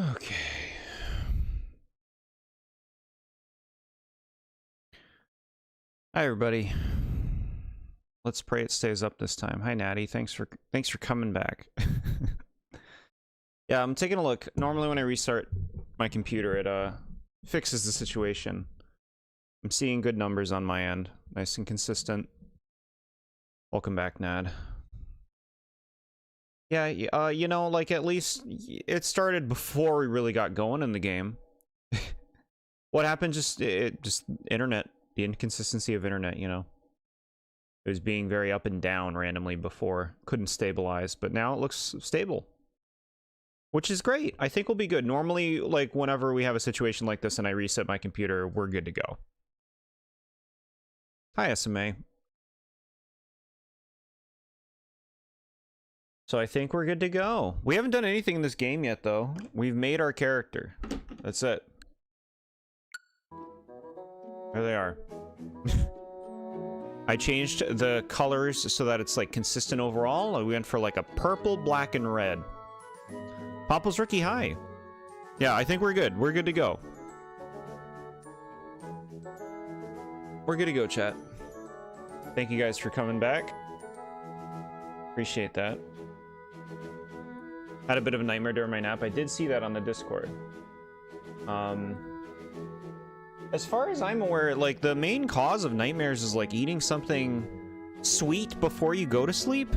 Okay. Hi everybody. Let's pray it stays up this time. Hi Natty, thanks for coming back. Yeah, I'm taking a look. Normally when I restart my computer, it fixes the situation. I'm seeing good numbers on my end. Nice and consistent. Welcome back, Nad. Yeah, you know, like at least it started before we really got going in the game. What happened? Just internet, the inconsistency of internet, you know. It was being very up and down randomly before, couldn't stabilize, but now it looks stable. Which is great. I think we'll be good. Normally, like whenever we have a situation like this and I reset my computer, we're good to go. Hi SMA. So I think we're good to go. We haven't done anything in this game yet though. We've made our character. That's it. There they are. I changed the colors so that it's like consistent overall. We went for like a purple, black, and red. Popple's Rookie, hi. Yeah, I think we're good. We're good to go. We're good to go, chat. Thank you guys for coming back. Appreciate that. Had a bit of a nightmare during my nap. I did see that on the Discord. As far as I'm aware, like, the main cause of nightmares is, like, eating something sweet before you go to sleep.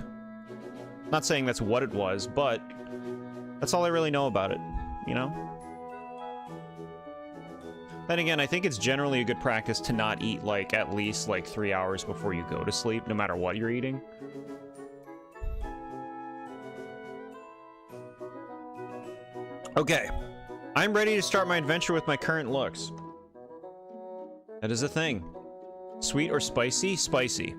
Not saying that's what it was, but that's all I really know about it, you know? Then again, I think it's generally a good practice to not eat, like, at least, like, 3 hours before you go to sleep, no matter what you're eating. Okay. I'm ready to start my adventure with my current looks. That is a thing. Sweet or spicy? Spicy.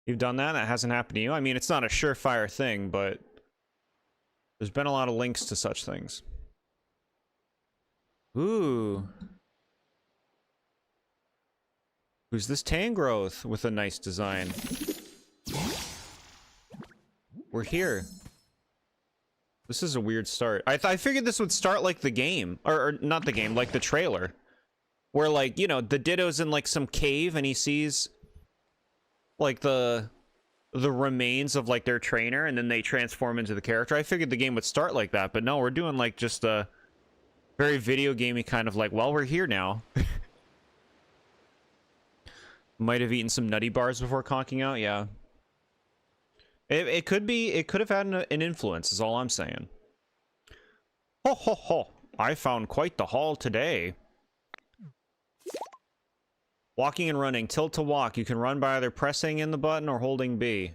You've done that? That hasn't happened to you? I mean, it's not a surefire thing, but there's been a lot of links to such things. Ooh. Who's this Tangrowth with a nice design? We're here. This is a weird start. I figured this would start like the game. Or not the game, like the trailer. Where, like, you know, the Ditto's in, like, some cave and he sees, like, the remains of, like, their trainer and then they transform into the character. I figured the game would start like that, but no, we're doing, like, just a very video gamey kind of, like, well, we're here now. Might have eaten some nutty bars before conking out, yeah. It could have had an influence, is all I'm saying. Ho ho ho! I found quite the haul today. Walking and running. Tilt to walk. You can run by either pressing in the button or holding B.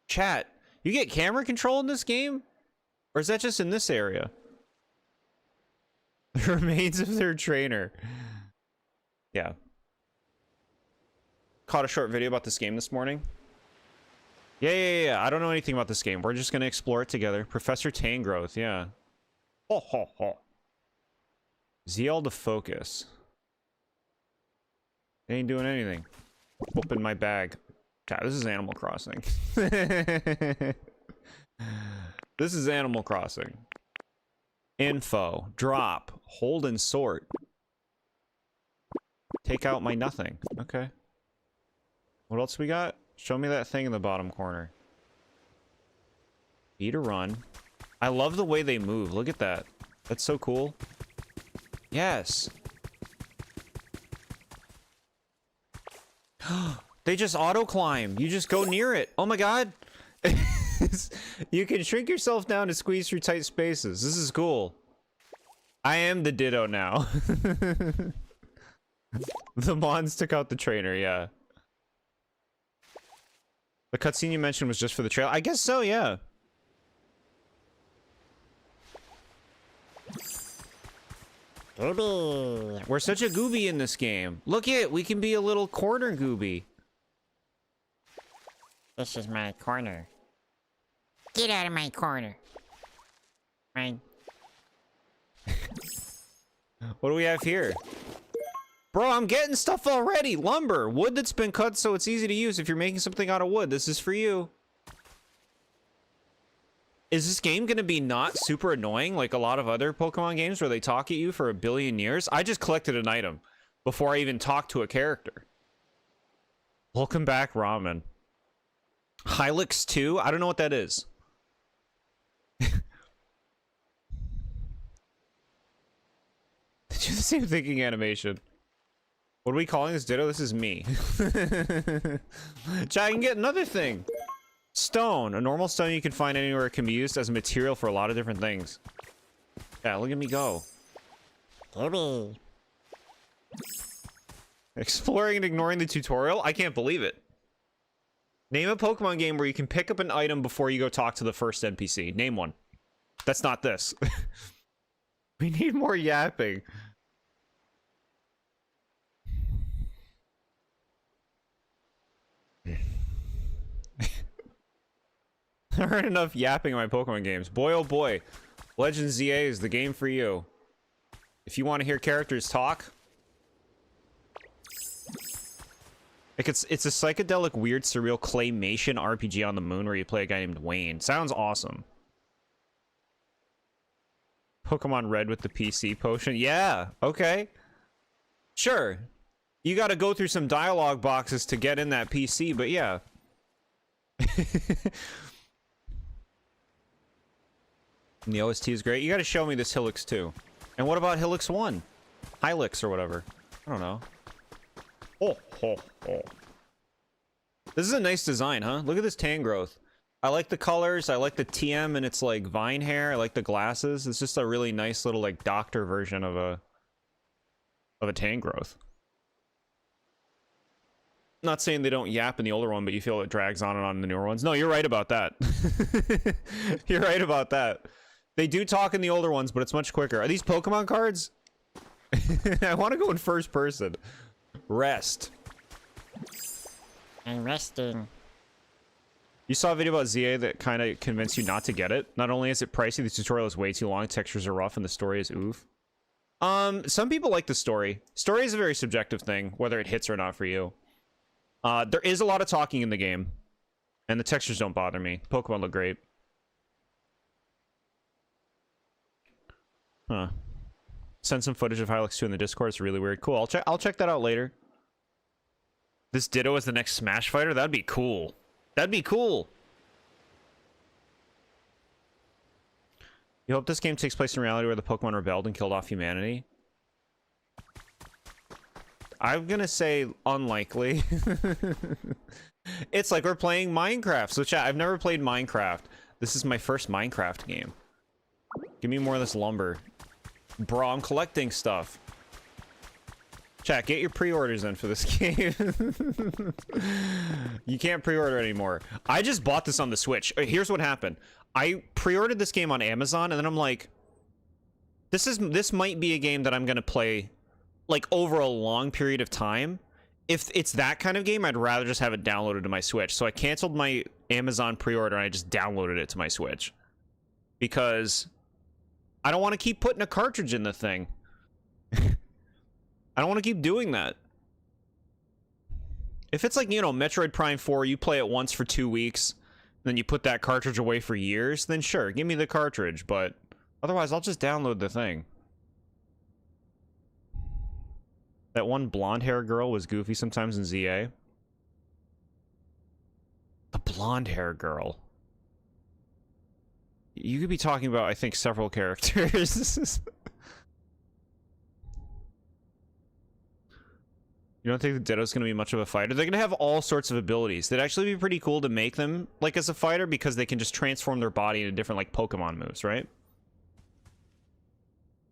Chat, you get camera control in this game? Or is that just in this area? The remains of their trainer. Yeah. Caught a short video about this game this morning. Yeah. I don't know anything about this game. We're just gonna explore it together. Professor Tangrowth, yeah. Ho ho ho. ZL to focus. They ain't doing anything. Open my bag. God, this is Animal Crossing. This is Animal Crossing. Info. Drop. Hold and sort. Take out my nothing. Okay. What else we got? Show me that thing in the bottom corner. B to run. I love the way they move. Look at that. That's so cool. Yes. They just auto climb. You just go near it. Oh my god. You can shrink yourself down to squeeze through tight spaces. This is cool. I am the Ditto now. The Mons took out the trainer, yeah. The cutscene you mentioned was just for the trailer. I guess so, yeah. Gooby. We're such a gooby in this game. Look it, we can be a little corner gooby. This is my corner. Get out of my corner. Right. What do we have here? Bro, I'm getting stuff already. Lumber. Wood that's been cut so it's easy to use. If you're making something out of wood, this is for you. Is this game going to be not super annoying like a lot of other Pokemon games where they talk at you for a billion years? I just collected an item before I even talked to a character. Welcome back, Ramen. Hylix 2? I don't know what that is. Did you do the same thinking animation? What are we calling this Ditto? This is me. Chat, I can get another thing. Stone. A normal stone you can find anywhere. It can be used as a material for a lot of different things. Yeah, look at me go. Gibby. Exploring and ignoring the tutorial? I can't believe it. Name a Pokemon game where you can pick up an item before you go talk to the first NPC. Name one. That's not this. We need more yapping. I heard enough yapping in my Pokemon games. Boy, oh boy. Legends ZA is the game for you. If you want to hear characters talk. Like it's a psychedelic, weird, surreal claymation RPG on the moon where you play a guy named Wayne. Sounds awesome. Pokemon Red with the PC potion. Yeah, okay. Sure. You gotta go through some dialogue boxes to get in that PC, but yeah. And the OST is great. You gotta show me this Hylix 2. And what about Hylix 1? Hylix or whatever. I don't know. Oh. This is a nice design, huh? Look at this tan growth. I like the colors. I like the TM and it's like vine hair. I like the glasses. It's just a really nice little like doctor version of a tan growth. Not saying they don't yap in the older one, but you feel it drags on and on in the newer ones. No, you're right about that. You're right about that. They do talk in the older ones, but it's much quicker. Are these Pokemon cards? I want to go in first person. Rest. I'm resting. You saw a video about ZA that kind of convinced you not to get it. Not only is it pricey, the tutorial is way too long, textures are rough, and the story is oof. Some people like the story. Story is a very subjective thing, whether it hits or not for you. There is a lot of talking in the game, and the textures don't bother me. Pokemon look great. Huh. Send some footage of Hylix 2 in the Discord. It's really weird. Cool. I'll check that out later. This Ditto is the next Smash fighter? That'd be cool. That'd be cool. You hope this game takes place in reality where the Pokemon rebelled and killed off humanity? I'm gonna say unlikely. It's like we're playing Minecraft. So chat, I've never played Minecraft. This is my first Minecraft game. Give me more of this lumber. Bro, I'm collecting stuff. Chat, get your pre-orders in for this game. You can't pre-order anymore. I just bought this on the Switch. Here's what happened. I pre-ordered this game on Amazon, and then I'm like, this might be a game that I'm gonna play like over a long period of time. If it's that kind of game, I'd rather just have it downloaded to my Switch. So I canceled my Amazon pre-order and I just downloaded it to my Switch. Because I don't want to keep putting a cartridge in the thing. I don't want to keep doing that. If it's like, you know, Metroid Prime 4, you play it once for 2 weeks, then you put that cartridge away for years, then sure, give me the cartridge, but otherwise I'll just download the thing. That one blonde hair girl was goofy sometimes in ZA. The blonde hair girl. You could be talking about, I think, several characters. You don't think the Ditto's going to be much of a fighter? They're going to have all sorts of abilities. They'd actually be pretty cool to make them, like, as a fighter, because they can just transform their body into different, like, Pokemon moves, right?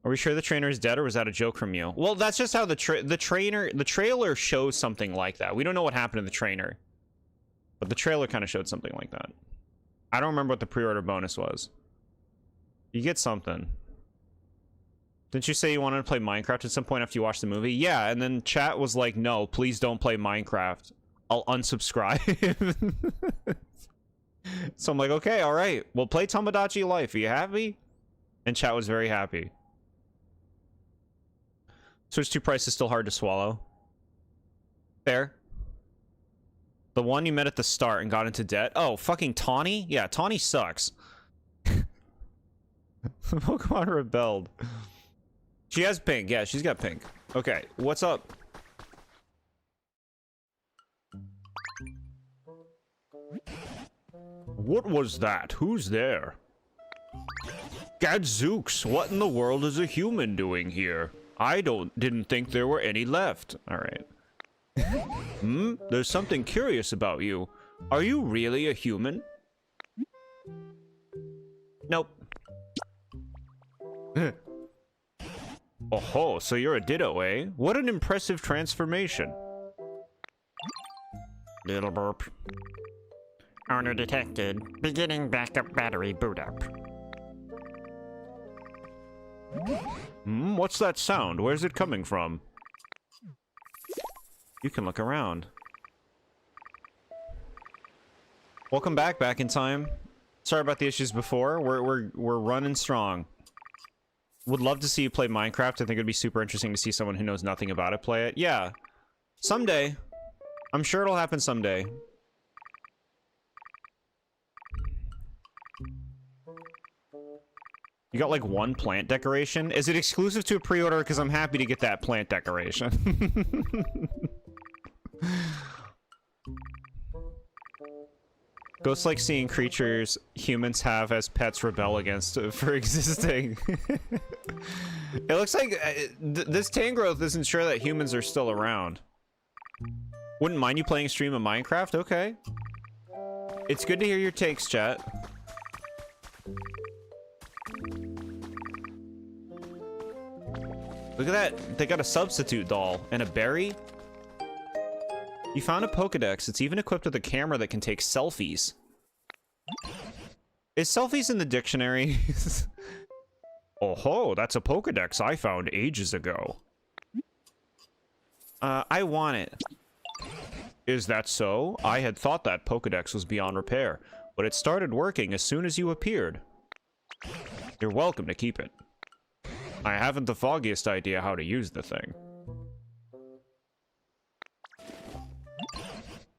Are we sure the trainer is dead, or was that a joke from you? Well, that's just how the trailer shows something like that. We don't know what happened to the trainer. But the trailer kind of showed something like that. I don't remember what the pre-order bonus was. You get something. Didn't you say you wanted to play Minecraft at some point after you watched the movie? Yeah, and then chat was like, no, please don't play Minecraft. I'll unsubscribe. So I'm like, okay, all right. We'll play Tomodachi Life. Are you happy? And chat was very happy. Switch 2 price is still hard to swallow. Fair. The one you met at the start and got into debt. Oh, fucking Tawny? Yeah, Tawny sucks. Pokemon rebelled. She has pink. Yeah, she's got pink. Okay, what's up? What was that? Who's there? Gadzooks, what in the world is a human doing here? I didn't think there were any left. All right. There's something curious about you. Are you really a human? Nope. Oh, so you're a Ditto, eh? What an impressive transformation. Little burp. Owner detected. Beginning backup battery boot up. What's that sound? Where's it coming from? You can look around. Welcome back in time. Sorry about the issues before. We're running strong. Would love to see you play Minecraft. I think it'd be super interesting to see someone who knows nothing about it play it. Yeah. Someday. I'm sure it'll happen someday. You got like one plant decoration? Is it exclusive to a pre-order? Because I'm happy to get that plant decoration. Ghosts like seeing creatures humans have as pets rebel against for existing. It looks like this Tangrowth isn't sure that humans are still around. Wouldn't mind you playing a stream of Minecraft? Okay. It's good to hear your takes, chat. Look at that. They got a substitute doll and a berry. You found a Pokedex. It's even equipped with a camera that can take selfies. Is selfies in the dictionary? Oh ho, that's a Pokedex I found ages ago. I want it. Is that so? I had thought that Pokedex was beyond repair, but it started working as soon as you appeared. You're welcome to keep it. I haven't the foggiest idea how to use the thing.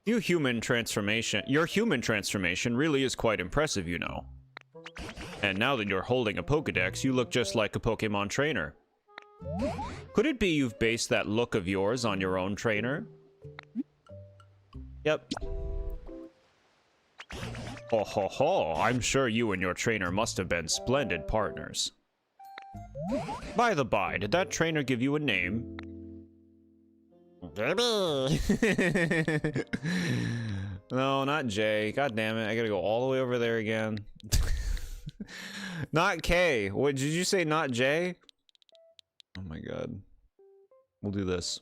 Your human transformation really is quite impressive, you know. And now that you're holding a Pokedex, you look just like a Pokemon trainer. Could it be you've based that look of yours on your own trainer? Yep. Ho ho ho, I'm sure you and your trainer must have been splendid partners. By the by, did that trainer give you a name? Baby. No, not Jay. God damn it, I gotta go all the way over there again. Not K. What did you say? Not J? Oh my god. We'll do this.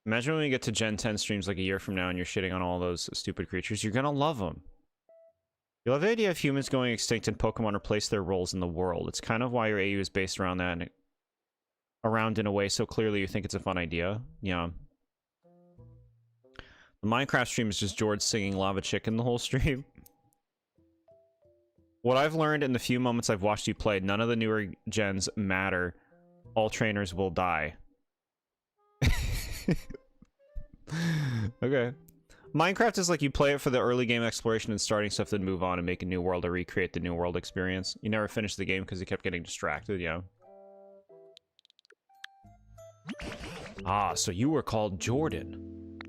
Imagine when we get to Gen 10 streams like a year from now and you're shitting on all those stupid creatures. You're gonna love them. You'll have the idea of humans going extinct and Pokemon replace their roles in the world. It's kind of why your AU is based around that and around in a way so clearly you think it's a fun idea. Yeah. The Minecraft stream is just Jord singing Lava Chicken the whole stream. What I've learned in the few moments I've watched you play, none of the newer gens matter. All trainers will die. Okay. Minecraft is like you play it for the early game exploration and starting stuff, then move on and make a new world or recreate the new world experience. You never finish the game because you kept getting distracted, yeah. Ah, so you were called Jordan.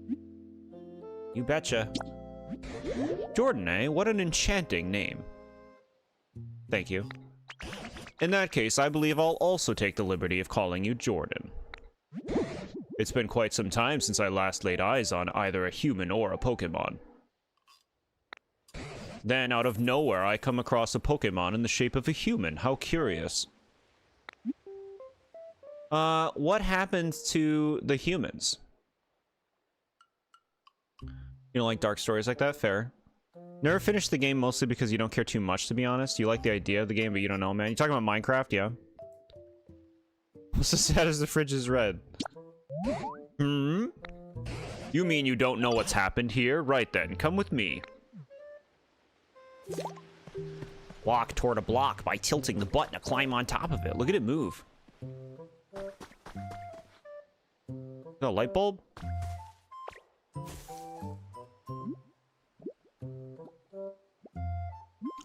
You betcha. Jordan, eh? What an enchanting name. Thank you. In that case, I believe I'll also take the liberty of calling you Jordan. It's been quite some time since I last laid eyes on either a human or a Pokemon. Then, out of nowhere, I come across a Pokemon in the shape of a human. How curious. What happened to the humans? You don't like dark stories like that? Fair. Never finished the game mostly because you don't care too much, to be honest. You like the idea of the game, but you don't know, man. You talking about Minecraft? Yeah. What's so sad as the fridge is red? Hmm? You mean you don't know what's happened here? Right then, come with me. Walk toward a block by tilting the button to climb on top of it. Look at it move. No light bulb?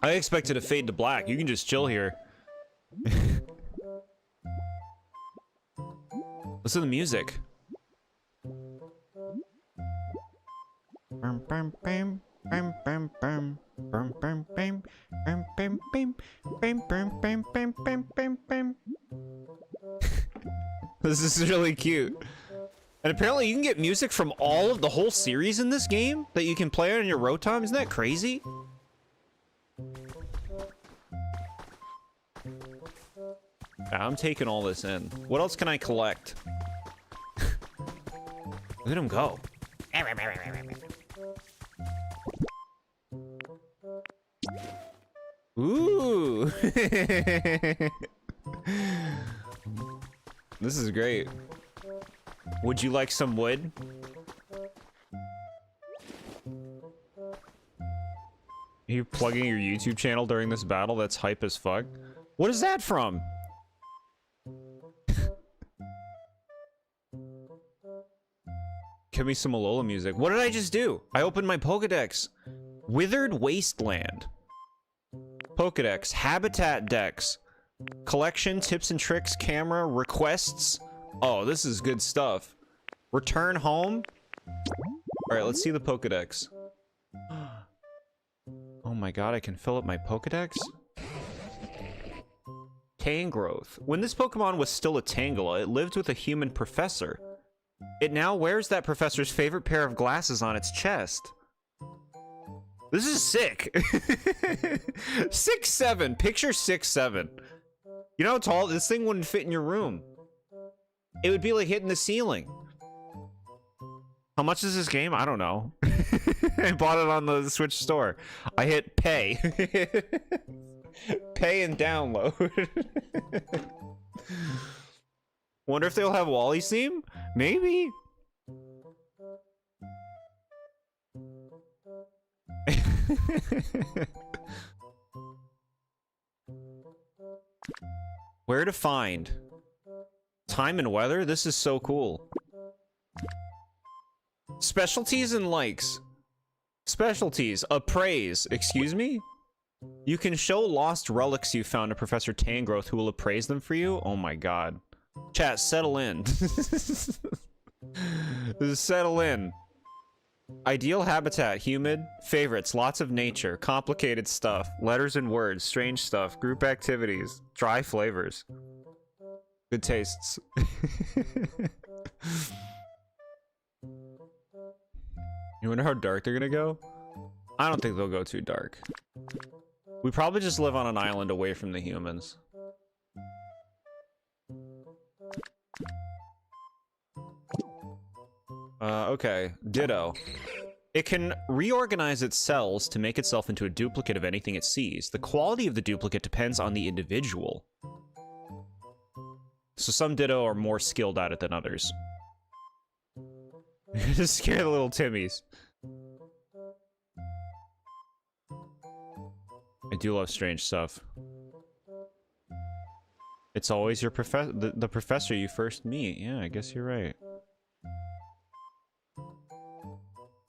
I expected to fade to black. You can just chill here. Listen to the music. This is really cute. And apparently you can get music from all of the whole series in this game that you can play on your Rotom. Isn't that crazy? I'm taking all this in. What else can I collect? Look at him go. Ooh. This is great. Would you like some wood? Are you plugging your YouTube channel during this battle? That's hype as fuck. What is that from? Give me some Alola music. What did I just do? I opened my Pokedex. Withered Wasteland. Pokedex. Habitat Dex. Collection, tips and tricks, camera, requests. Oh, this is good stuff. Return home. Alright, let's see the Pokedex. Oh my god, I can fill up my Pokedex? Tangrowth. When this Pokemon was still a Tangela, it lived with a human professor. It now wears that professor's favorite pair of glasses on its chest. This is sick. 6'7". Picture 6'7". You know how tall? This thing wouldn't fit in your room. It would be like hitting the ceiling. How much is this game? I don't know. I bought it on the Switch store. I hit pay. Pay and download. Wonder if they'll have Wally's theme? Maybe. Where to find? Time and weather? This is so cool. Specialties and likes. Specialties. Appraise. Excuse me? You can show lost relics you found to Professor Tangrowth, who will appraise them for you? Oh my god. Chat, settle in. Settle in. Ideal habitat, humid. Favorites, lots of nature. Complicated stuff. Letters and words, strange stuff. Group activities. Dry flavors. Good tastes. You wonder how dark they're gonna go? I don't think they'll go too dark. We probably just live on an island away from the humans. Okay. Ditto. It can reorganize its cells to make itself into a duplicate of anything it sees. The quality of the duplicate depends on the individual. So some Ditto are more skilled at it than others. Just scare the little Timmies. I do love strange stuff. It's always your the professor you first meet. Yeah, I guess you're right.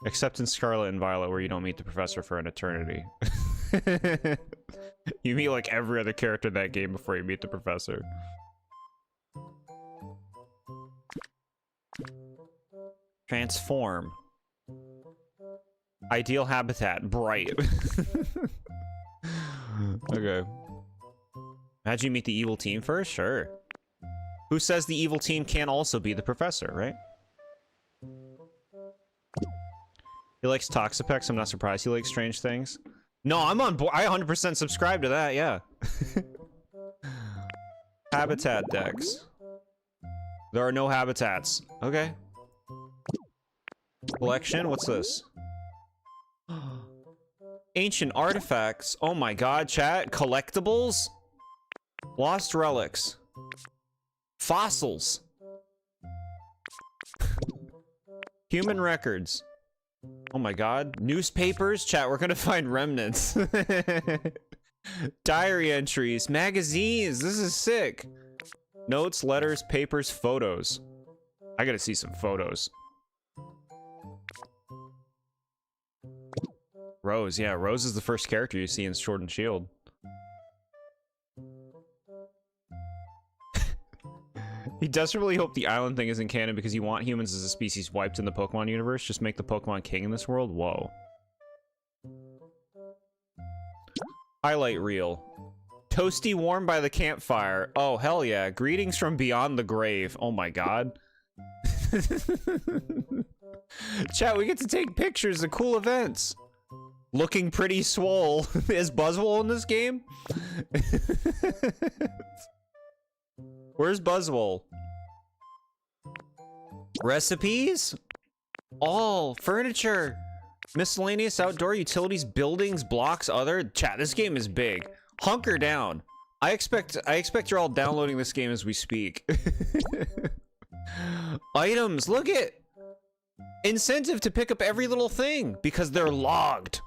Except in Scarlet and Violet, where you don't meet the professor for an eternity. You meet like every other character in that game before you meet the professor. Transform. Ideal habitat. Bright. Okay. Imagine you meet the evil team first? Sure. Who says the evil team can't also be the professor, right? He likes Toxapex. I'm not surprised he likes strange things. No, I'm on board. I 100% subscribe to that, yeah. Habitat Dex. There are no habitats. Okay. Collection? What's this? Ancient artifacts. Oh my god, chat. Collectibles? Lost relics. Fossils. Human records. Oh my god. Newspapers? Chat, we're gonna find remnants. Diary entries. Magazines. This is sick. Notes, letters, papers, photos. I gotta see some photos. Rose, yeah, Rose is the first character you see in Sword and Shield. He desperately hope the island thing isn't canon because you want humans as a species wiped in the Pokemon universe. Just make the Pokemon king in this world? Whoa. Highlight reel. Toasty warm by the campfire. Oh, hell yeah. Greetings from beyond the grave. Oh my god. Chat, we get to take pictures of cool events. Looking pretty swole. Is Buzzwole in this game? Where's Buzzwole? Recipes? All furniture. Miscellaneous outdoor utilities, buildings, blocks, other. Chat, this game is big. Hunker down. I expect you're all downloading this game as we speak. Items, look at incentive to pick up every little thing because they're logged.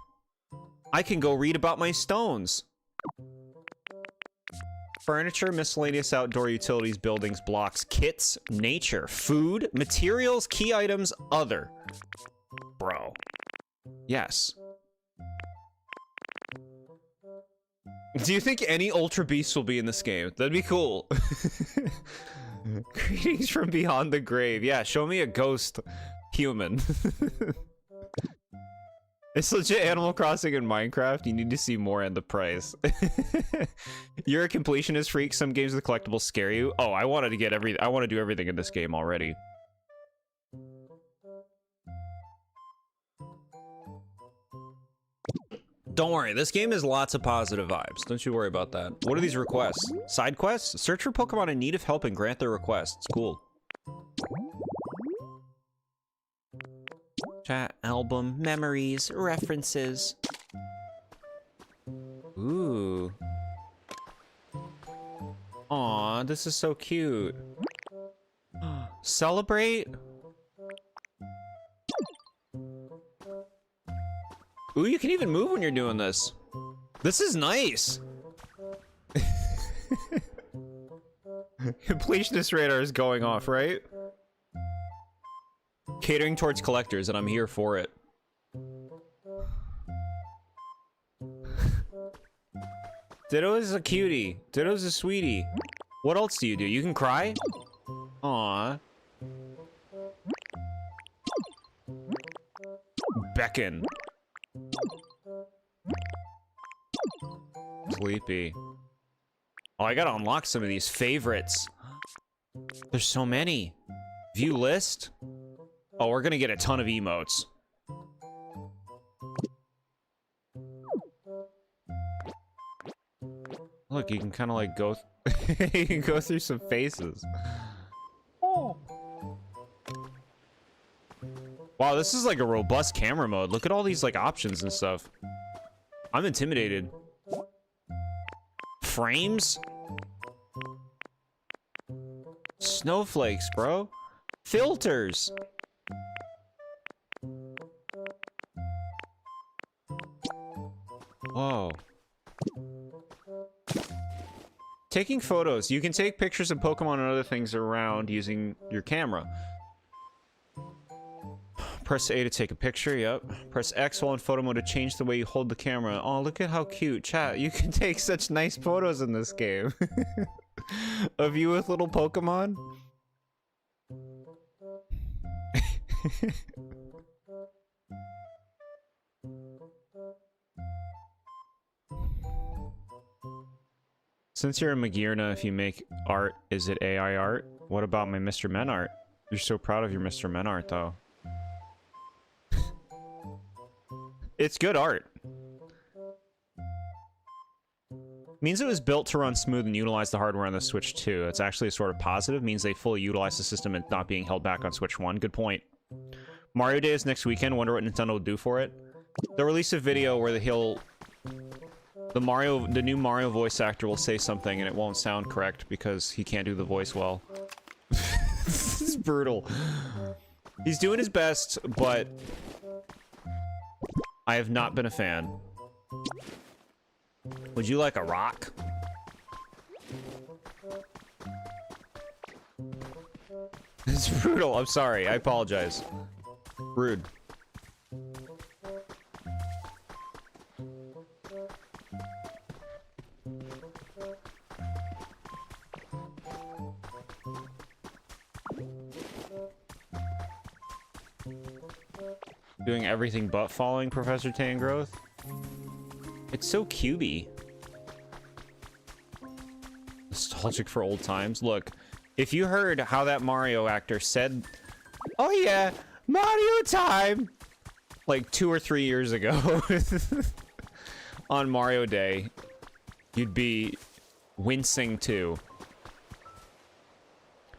I can go read about my stones. Furniture, miscellaneous outdoor utilities, buildings, blocks, kits, nature, food, materials, key items, other. Bro. Yes. Do you think any Ultra Beasts will be in this game? That'd be cool. Greetings from beyond the grave. Yeah, show me a ghost human. It's legit Animal Crossing in Minecraft. You need to see more and the price. You're a completionist freak. Some games with collectibles scare you. Oh, I wanted to get I want to do everything in this game already. Don't worry, this game has lots of positive vibes. Don't you worry about that. What are these requests? Side quests? Search for Pokemon in need of help and grant their requests. Cool. Chat, album, memories, references. Ooh. Aw, this is so cute. Celebrate? Ooh, you can even move when you're doing this. This is nice. Completionist radar is going off, right? Catering towards collectors, and I'm here for it. Ditto is a cutie. Ditto's a sweetie. What else do? You can cry? Aww. Beckon. Sleepy. Oh, I gotta unlock some of these favorites. There's so many. View list? Oh, we're gonna get a ton of emotes. Look, you can kind of like go... you can go through some faces. Oh. Wow, this is like a robust camera mode. Look at all these like options and stuff. I'm intimidated. Frames? Snowflakes, bro. Filters. Whoa. Taking photos. You can take pictures of Pokemon and other things around using your camera. Press A to take a picture, yep. Press X while in photo mode to change the way you hold the camera. Oh, look at how cute. Chat, you can take such nice photos in this game. Of you with little Pokemon? Since you're a Magirna, if you make art, is it AI art? What about my Mr. Men art? You're so proud of your Mr. Men art, though. It's good art. Means it was built to run smooth and utilize the hardware on the Switch 2. It's actually a sort of positive. Means they fully utilize the system and not being held back on Switch 1. Good point. Mario Day is next weekend. Wonder what Nintendo will do for it. They'll release a video where the new Mario voice actor will say something and it won't sound correct because he can't do the voice well. This is brutal. He's doing his best, but I have not been a fan. Would you like a rock? It's brutal. I'm sorry. I apologize. Rude. Doing everything but following Professor Tangrowth. It's so cubey. Nostalgic for old times. Look, if you heard how that Mario actor said, "Oh yeah, Mario time," like 2 or 3 years ago on Mario Day, you'd be wincing too.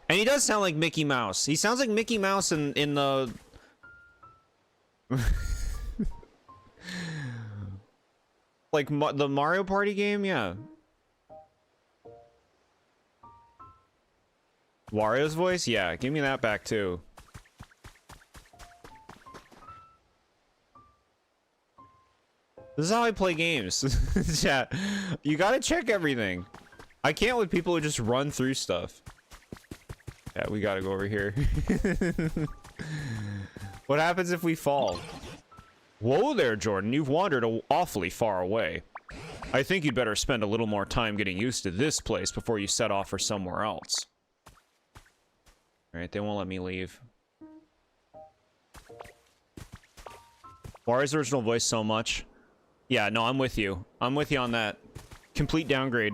And he does sound like Mickey Mouse. He sounds like Mickey Mouse in the like the Mario Party game, yeah. Wario's voice? Yeah, give me that back too. This is how I play games. Yeah, you gotta check everything. I can't with people who just run through stuff. Yeah, we gotta go over here. What happens if we fall? Whoa there, Jordan. You've wandered awfully far away. I think you'd better spend a little more time getting used to this place before you set off for somewhere else. Alright, they won't let me leave. Wario's original voice so much. Yeah, no, I'm with you. I'm with you on that. Complete downgrade.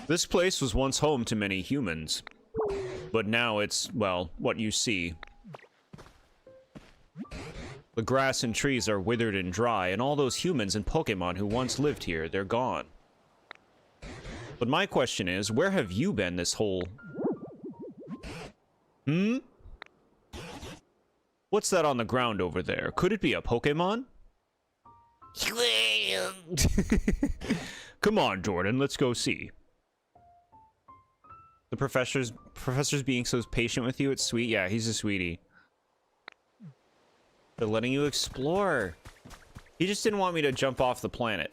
This place was once home to many humans. But now it's, well, what you see. The grass and trees are withered and dry, and all those humans and Pokemon who once lived here, they're gone. But my question is, where have you been this whole... Hmm? What's that on the ground over there? Could it be a Pokemon? Come on, Jordan, let's go see. The professor's being so patient with you, it's sweet. Yeah, he's a sweetie. They're letting you explore. He just didn't want me to jump off the planet.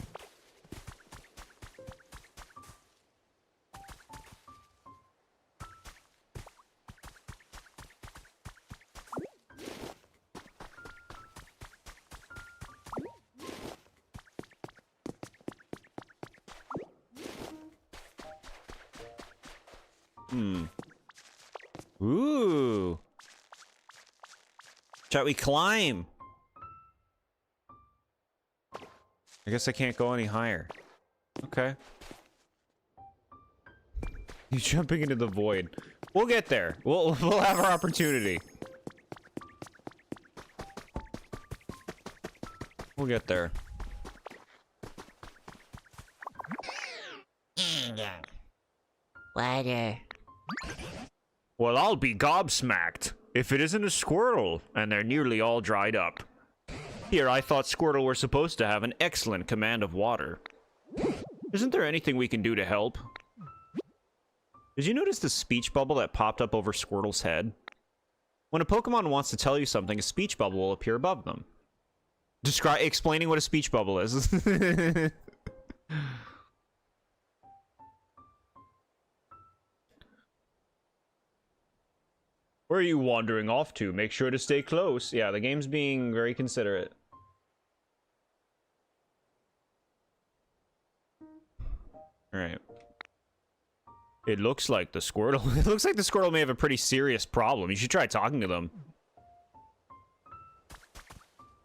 Ooh. Shall we climb? I guess I can't go any higher. Okay. You're jumping into the void. We'll get there. We'll have our opportunity. We'll get there. Water. Well, I'll be gobsmacked if it isn't a Squirtle, and they're nearly all dried up. Here, I thought Squirtle were supposed to have an excellent command of water. Isn't there anything we can do to help? Did you notice the speech bubble that popped up over Squirtle's head? When a Pokemon wants to tell you something, a speech bubble will appear above them. Explaining what a speech bubble is. Where are you wandering off to? Make sure to stay close. Yeah, the game's being very considerate. Alright. It looks like the Squirtle... It looks like the Squirtle may have a pretty serious problem. You should try talking to them.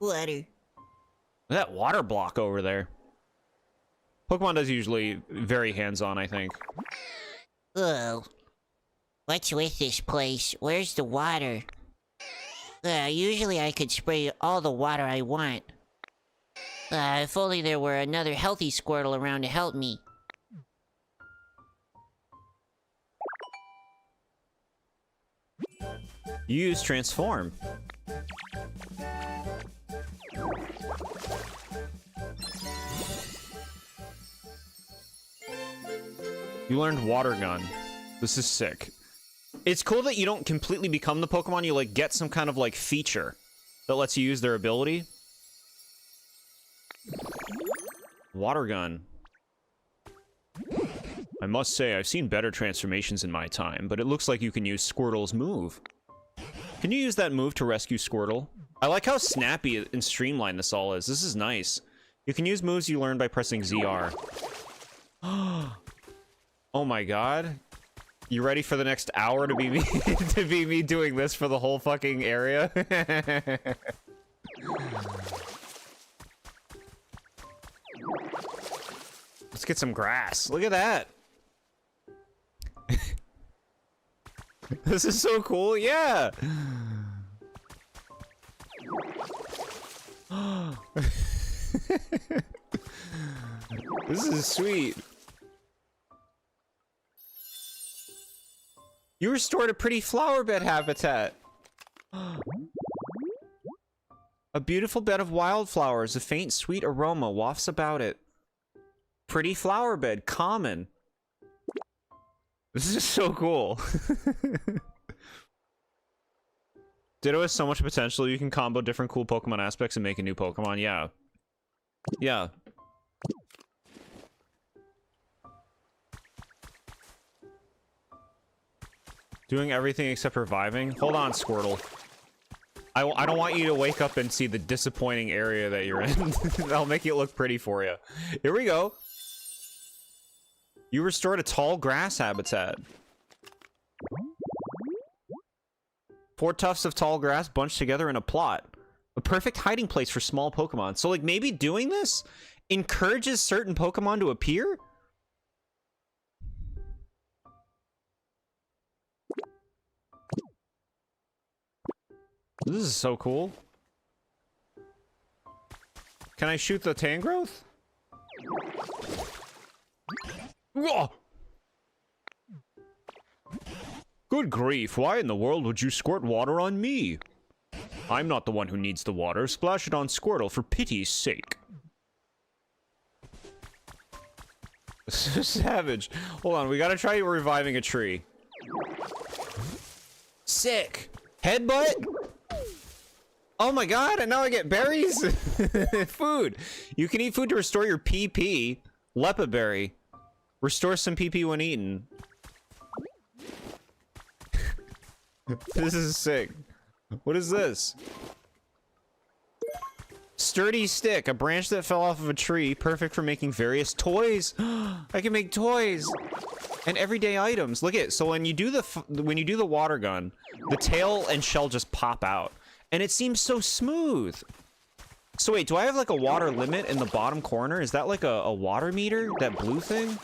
Water. Look at that water block over there. Pokemon does usually very hands-on, I think. Oh. What's with this place? Where's the water? Usually I could spray all the water I want. If only there were another healthy Squirtle around to help me. Use Transform. You learned Water Gun. This is sick. It's cool that you don't completely become the Pokemon, you like get some kind of like feature that lets you use their ability. Water Gun. I must say, I've seen better transformations in my time, but it looks like you can use Squirtle's move. Can you use that move to rescue Squirtle? I like how snappy and streamlined this all is. This is nice. You can use moves you learn by pressing ZR. Oh my god. You ready for the next hour to be me to be me doing this for the whole fucking area? Let's get some grass. Look at that. This is so cool. Yeah. This is sweet. You restored a pretty flower bed habitat. A beautiful bed of wildflowers. A faint, sweet aroma wafts about it. Pretty flower bed. Common. This is so cool. Ditto has so much potential. You can combo different cool Pokemon aspects and make a new Pokemon. Yeah. Yeah. Doing everything except reviving? Hold on, Squirtle. I don't want you to wake up and see the disappointing area that you're in. I'll make it look pretty for you. Here we go. You restored a tall grass habitat. 4 tufts of tall grass bunched together in a plot. A perfect hiding place for small Pokemon. So, like, maybe doing this encourages certain Pokemon to appear? This is so cool. Can I shoot the Tangrowth? Whoa! Good grief, why in the world would you squirt water on me? I'm not the one who needs the water. Splash it on Squirtle for pity's sake. Savage. Hold on, we gotta try reviving a tree. Sick. Headbutt? Oh my god, and now I get berries? Food. You can eat food to restore your PP. Lepa berry. Restore some PP when eaten. This is sick. What is this? Sturdy stick, a branch that fell off of a tree, perfect for making various toys. I can make toys and everyday items. Look at, so when you do the water gun, the tail and shell just pop out, and it seems so smooth. So wait, do I have like a water limit in the bottom corner? Is that like a water meter? That blue thing?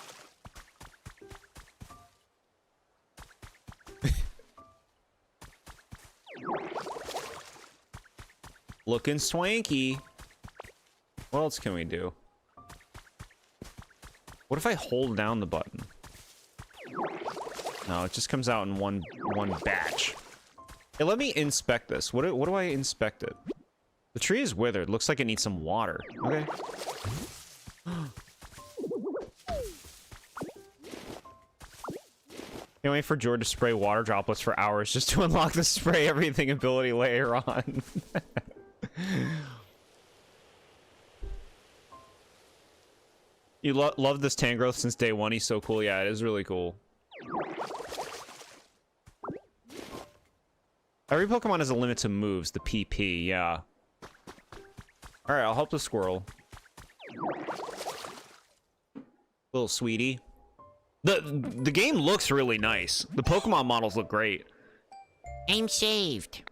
Looking swanky. What else can we do? What if I hold down the button? No, it just comes out in one batch. Hey, let me inspect this. What do I inspect it? The tree is withered. Looks like it needs some water. Okay. Can't wait for Jord to spray water droplets for hours just to unlock the spray everything ability later on. You love this Tangrowth since day one. He's so cool. Yeah, it is really cool. Every Pokemon has a limit to moves, the PP, yeah. Alright, I'll help the squirrel. Little sweetie. The game looks really nice. The Pokemon models look great. I'm saved.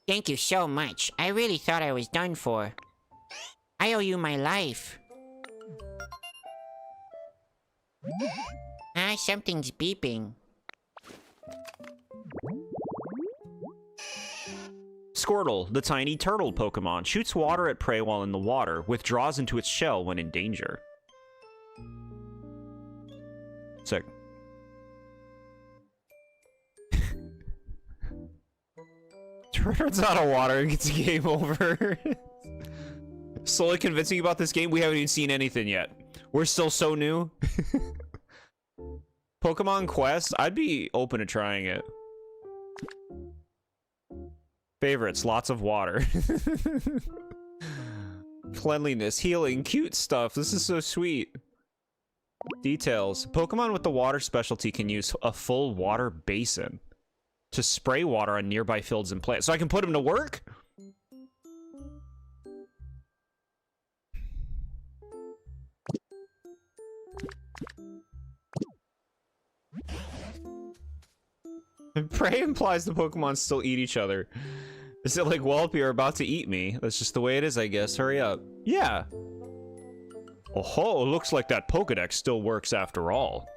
Thank you so much. I really thought I was done for. I owe you my life. Ah, something's beeping. Squirtle, the tiny turtle Pokemon, shoots water at prey while in the water, withdraws into its shell when in danger. Sick. Turtle's out of water and gets game over. Slowly convincing you about this game, we haven't even seen anything yet. We're still so new. Pokemon Quest, I'd be open to trying it. Favorites, lots of water. Cleanliness, healing, cute stuff. This is so sweet. Details. Pokemon with the water specialty can use a full water basin to spray water on nearby fields and plants. So I can put them to work? Prey implies the Pokemon still eat each other. Is it like, Whelp, you're about to eat me? That's just the way it is, I guess. Hurry up. Yeah. Oh, looks like that Pokedex still works after all.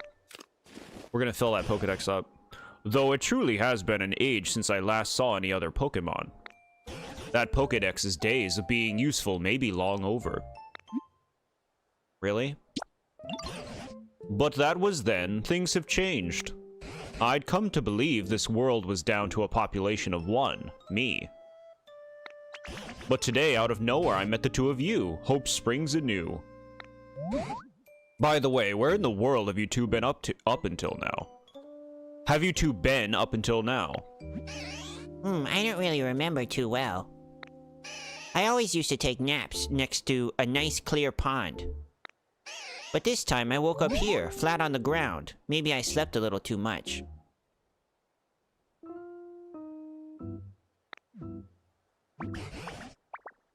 We're gonna fill that Pokedex up. Though it truly has been an age since I last saw any other Pokemon. That Pokedex's days of being useful may be long over. Really? But that was then. Things have changed. I'd come to believe this world was down to a population of one, me. But today, out of nowhere, I met the two of you. Hope springs anew. By the way, where in the world have you two been up until now? Have you two been up until now? I don't really remember too well. I always used to take naps next to a nice clear pond. But this time I woke up here, flat on the ground. Maybe I slept a little too much.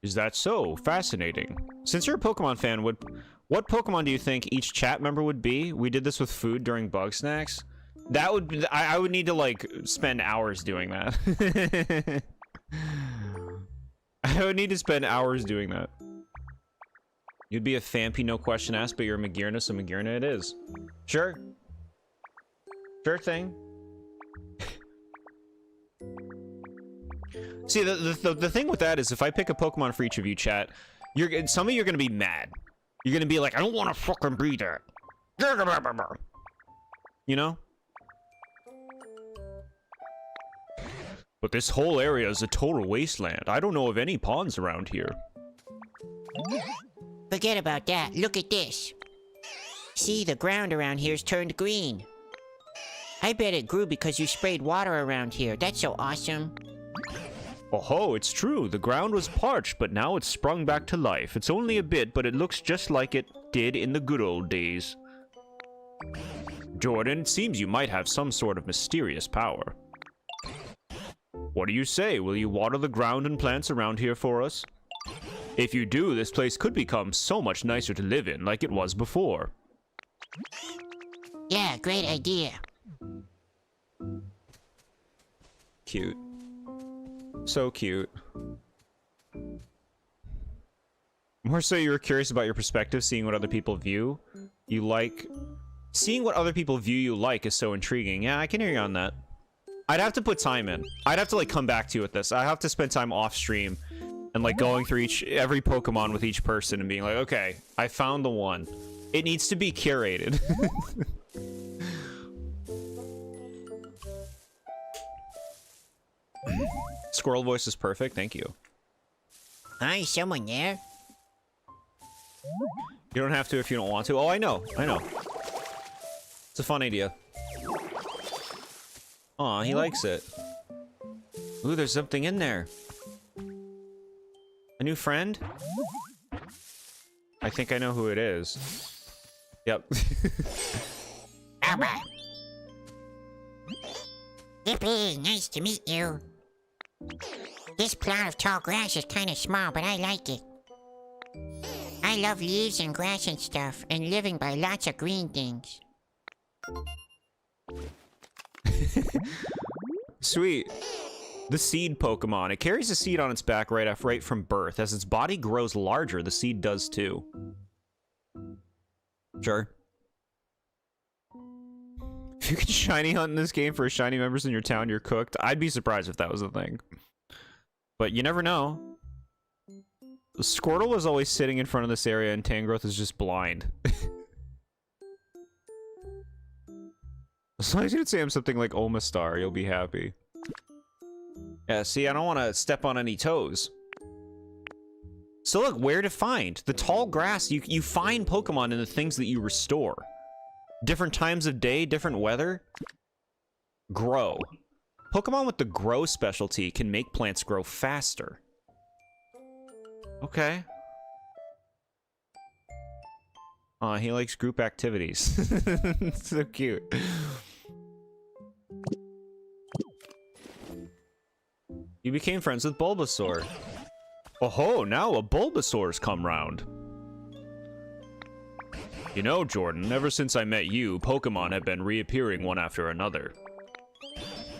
Is that so? Fascinating. Since you're a Pokemon fan, what Pokemon do you think each chat member would be? We did this with food during Bug Snacks. That would be, I would need to like spend hours doing that. I would need to spend hours doing that. You'd be a Phanpy, no question asked, but you're a Magearna, so Magearna it is. Sure. Sure thing. See, the thing with that is if I pick a Pokemon for each of you, chat, some of you are going to be mad. You're going to be like, I don't want to fucking be that. You know? But this whole area is a total wasteland. I don't know of any ponds around here. Forget about that. Look at this. See, the ground around here's turned green. I bet it grew because you sprayed water around here. That's so awesome. Oh, it's true. The ground was parched, but now it's sprung back to life. It's only a bit, but it looks just like it did in the good old days. Jordan, it seems you might have some sort of mysterious power. What do you say? Will you water the ground and plants around here for us? If you do, this place could become so much nicer to live in, like it was before. Yeah, great idea. Cute. So cute. More so you were curious about your perspective, seeing what other people view you like. Seeing what other people view you like is so intriguing. Yeah, I can hear you on that. I'd have to put time in. I'd have to like come back to you with this. I have to spend time off stream and like going through every Pokemon with each person and being like, okay, I found the one. It needs to be curated. Squirrel voice is perfect. Thank you. Hi, someone there? You don't have to if you don't want to. Oh, I know. I know. It's a fun idea. Aw, he likes it. Ooh, there's something in there. A new friend? I think I know who it is. Yep. Alright. Yippee, nice to meet you. This plot of tall grass is kind of small, but I like it. I love leaves and grass and stuff, and living by lots of green things. Sweet. The seed Pokemon. It carries a seed on its back right from birth. As its body grows larger, the seed does too. Sure. If you could shiny hunt in this game for shiny members in your town, you're cooked. I'd be surprised if that was a thing. But you never know. Squirtle was always sitting in front of this area and Tangrowth is just blind. As long as you don't say I'm something like Omastar, you'll be happy. Yeah, see, I don't want to step on any toes. So look, where to find? The tall grass, you find Pokemon in the things that you restore. Different times of day, different weather. Grow. Pokemon with the grow specialty can make plants grow faster. Okay. Aw, he likes group activities. So cute. You became friends with Bulbasaur. Oh ho, now a Bulbasaur's come round. You know, Jordan, ever since I met you, Pokemon have been reappearing one after another.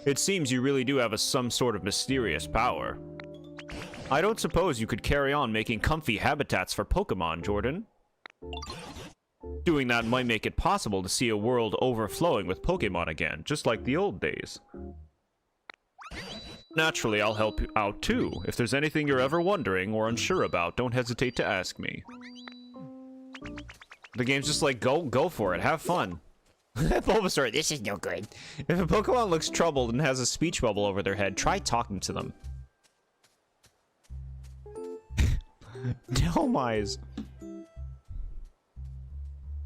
It seems you really do have some sort of mysterious power. I don't suppose you could carry on making comfy habitats for Pokemon, Jordan. Doing that might make it possible to see a world overflowing with Pokemon again, just like the old days. Naturally, I'll help you out too. If there's anything you're ever wondering or unsure about, don't hesitate to ask me. The game's just like, go for it, have fun. Bulbasaur, this is no good. If a Pokemon looks troubled and has a speech bubble over their head, try talking to them. Dhelmise.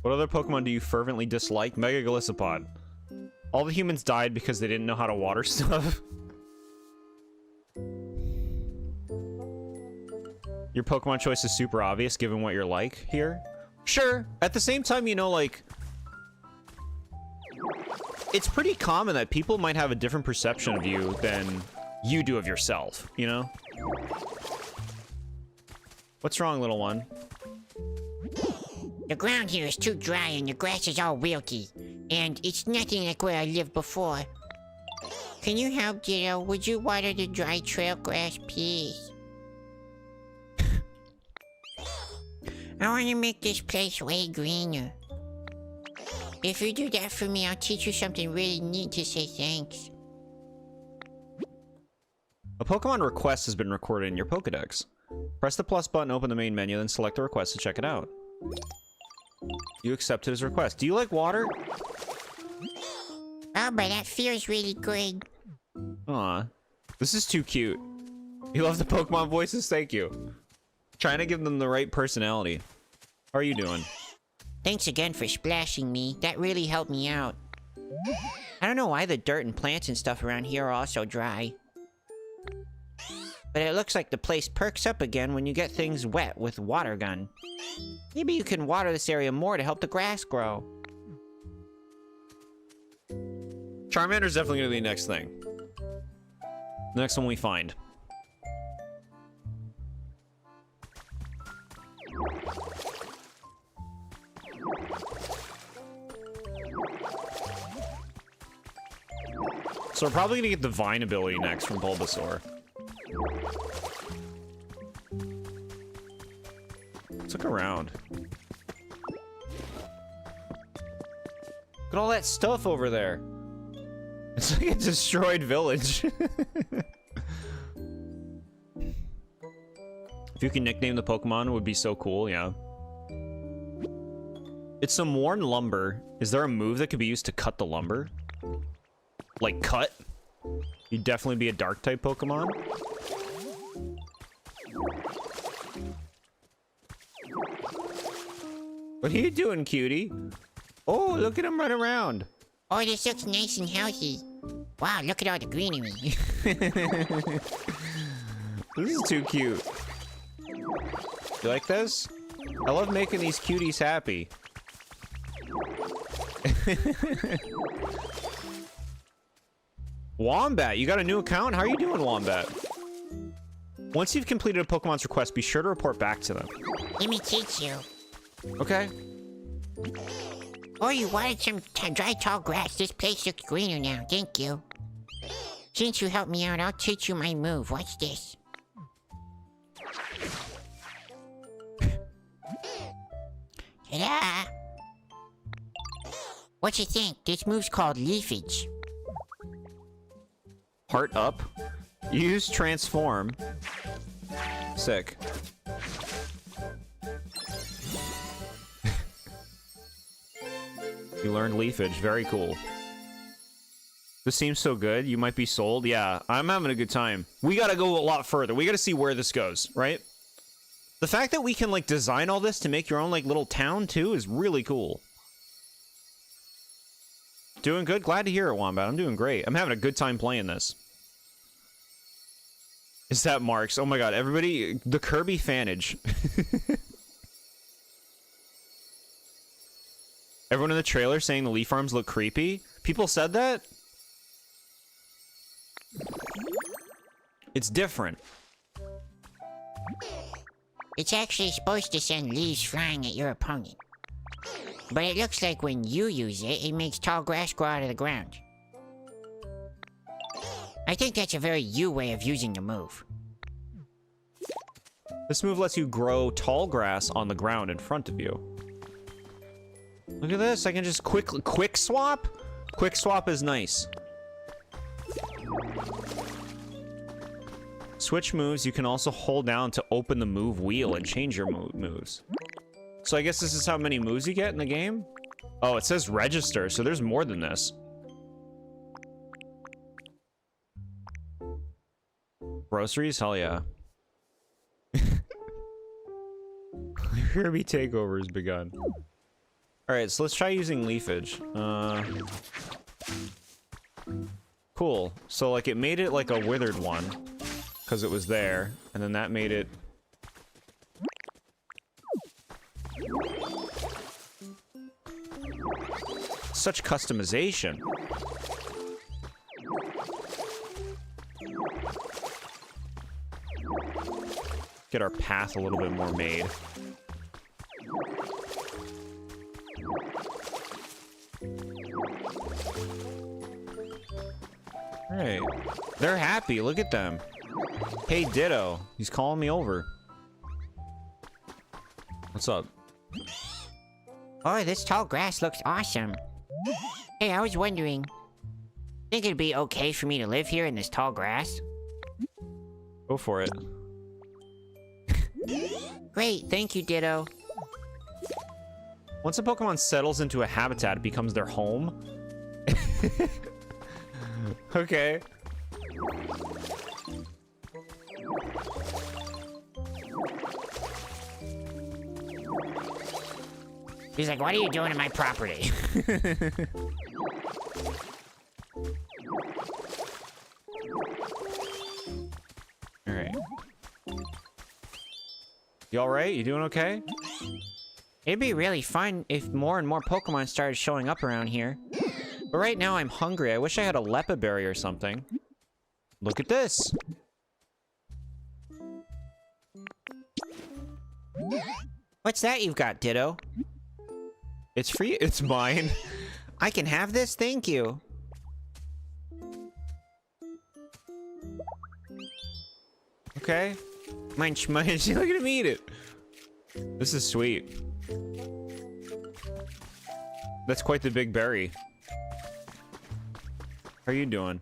What other Pokemon do you fervently dislike? Mega Galissapod. All the humans died because they didn't know how to water stuff. Your Pokemon choice is super obvious given what you're like here. Sure. At the same time, you know, like, it's pretty common that people might have a different perception of you than you do of yourself, you know? What's wrong, little one? The ground here is too dry and the grass is all wilty. And it's nothing like where I lived before. Can you help, Ditto? Would you water the dry trail grass, please? I want to make this place way greener. If you do that for me, I'll teach you something really neat to say thanks. A Pokemon request has been recorded in your Pokedex. Press the plus button, open the main menu, then select the request to check it out. You accepted his request. Do you like water? Oh, but that feels really good. Aw. This is too cute. You love the Pokemon voices? Thank you. Trying to give them the right personality. How are you doing? Thanks again for splashing me. That really helped me out. I don't know why the dirt and plants and stuff around here are all so dry. But it looks like the place perks up again when you get things wet with water gun. Maybe you can water this area more to help the grass grow. Charmander's definitely gonna be the next thing. The next one we find. So we're probably gonna get the Vine ability next from Bulbasaur. Let's look around. Look at all that stuff over there. It's like a destroyed village. If you can nickname the Pokemon, it would be so cool, yeah. It's some worn lumber. Is there a move that could be used to cut the lumber? Like cut? You'd definitely be a dark type Pokemon. What are you doing, cutie? Oh, look at him run around. Oh, this looks nice and healthy. Wow, look at all the greenery. This is too cute. You like this? I love making these cuties happy. Wombat, you got a new account? How are you doing, Wombat? Once you've completed a Pokemon's request, be sure to report back to them. Let me teach you. Okay. Oh, you wanted some dry tall grass. This place looks greener now. Thank you. Since you helped me out, I'll teach you my move. Watch this. Ta-da! What you think? This move's called leafage. Heart up. Use transform. Sick. You learned leafage. Very cool. This seems so good. You might be sold. Yeah, I'm having a good time. We gotta go a lot further. We gotta see where this goes, right? The fact that we can, like, design all this to make your own, like, little town, too, is really cool. Doing good? Glad to hear it, Wombat. I'm doing great. I'm having a good time playing this. Is that Marks? Oh my god, everybody, the Kirby fanage. Everyone in the trailer saying the leaf arms look creepy. People said that? It's different. It's actually supposed to send leaves flying at your opponent. But it looks like when you use it, it makes tall grass grow out of the ground. I think that's a very you way of using the move. This move lets you grow tall grass on the ground in front of you. Look at this, I can just quick swap? Quick swap is nice. Switch moves, you can also hold down to open the move wheel and change your moves. So I guess this is how many moves you get in the game? Oh, it says register, so there's more than this. Groceries? Hell yeah. Kirby takeover has begun. Alright, so let's try using leafage. Cool. So, like, it made it like a withered one. Because it was there. And then that made it... Such customization. Get our path a little bit more made. Alright. They're happy. Look at them. Hey, Ditto. He's calling me over. What's up? Oh, this tall grass looks awesome. Hey, I was wondering, think it'd be okay for me to live here in this tall grass? Go for it. Great, thank you, Ditto. Once a Pokemon settles into a habitat, it becomes their home. Okay. He's like, what are you doing in my property? Alright. You alright? You doing okay? It'd be really fun if more and more Pokemon started showing up around here. But right now I'm hungry. I wish I had a Lepa berry or something. Look at this. What's that you've got, Ditto? It's free. It's mine. I can have this? Thank you. Okay. Munch, munch. Look at him eat it. This is sweet. That's quite the big berry. How are you doing?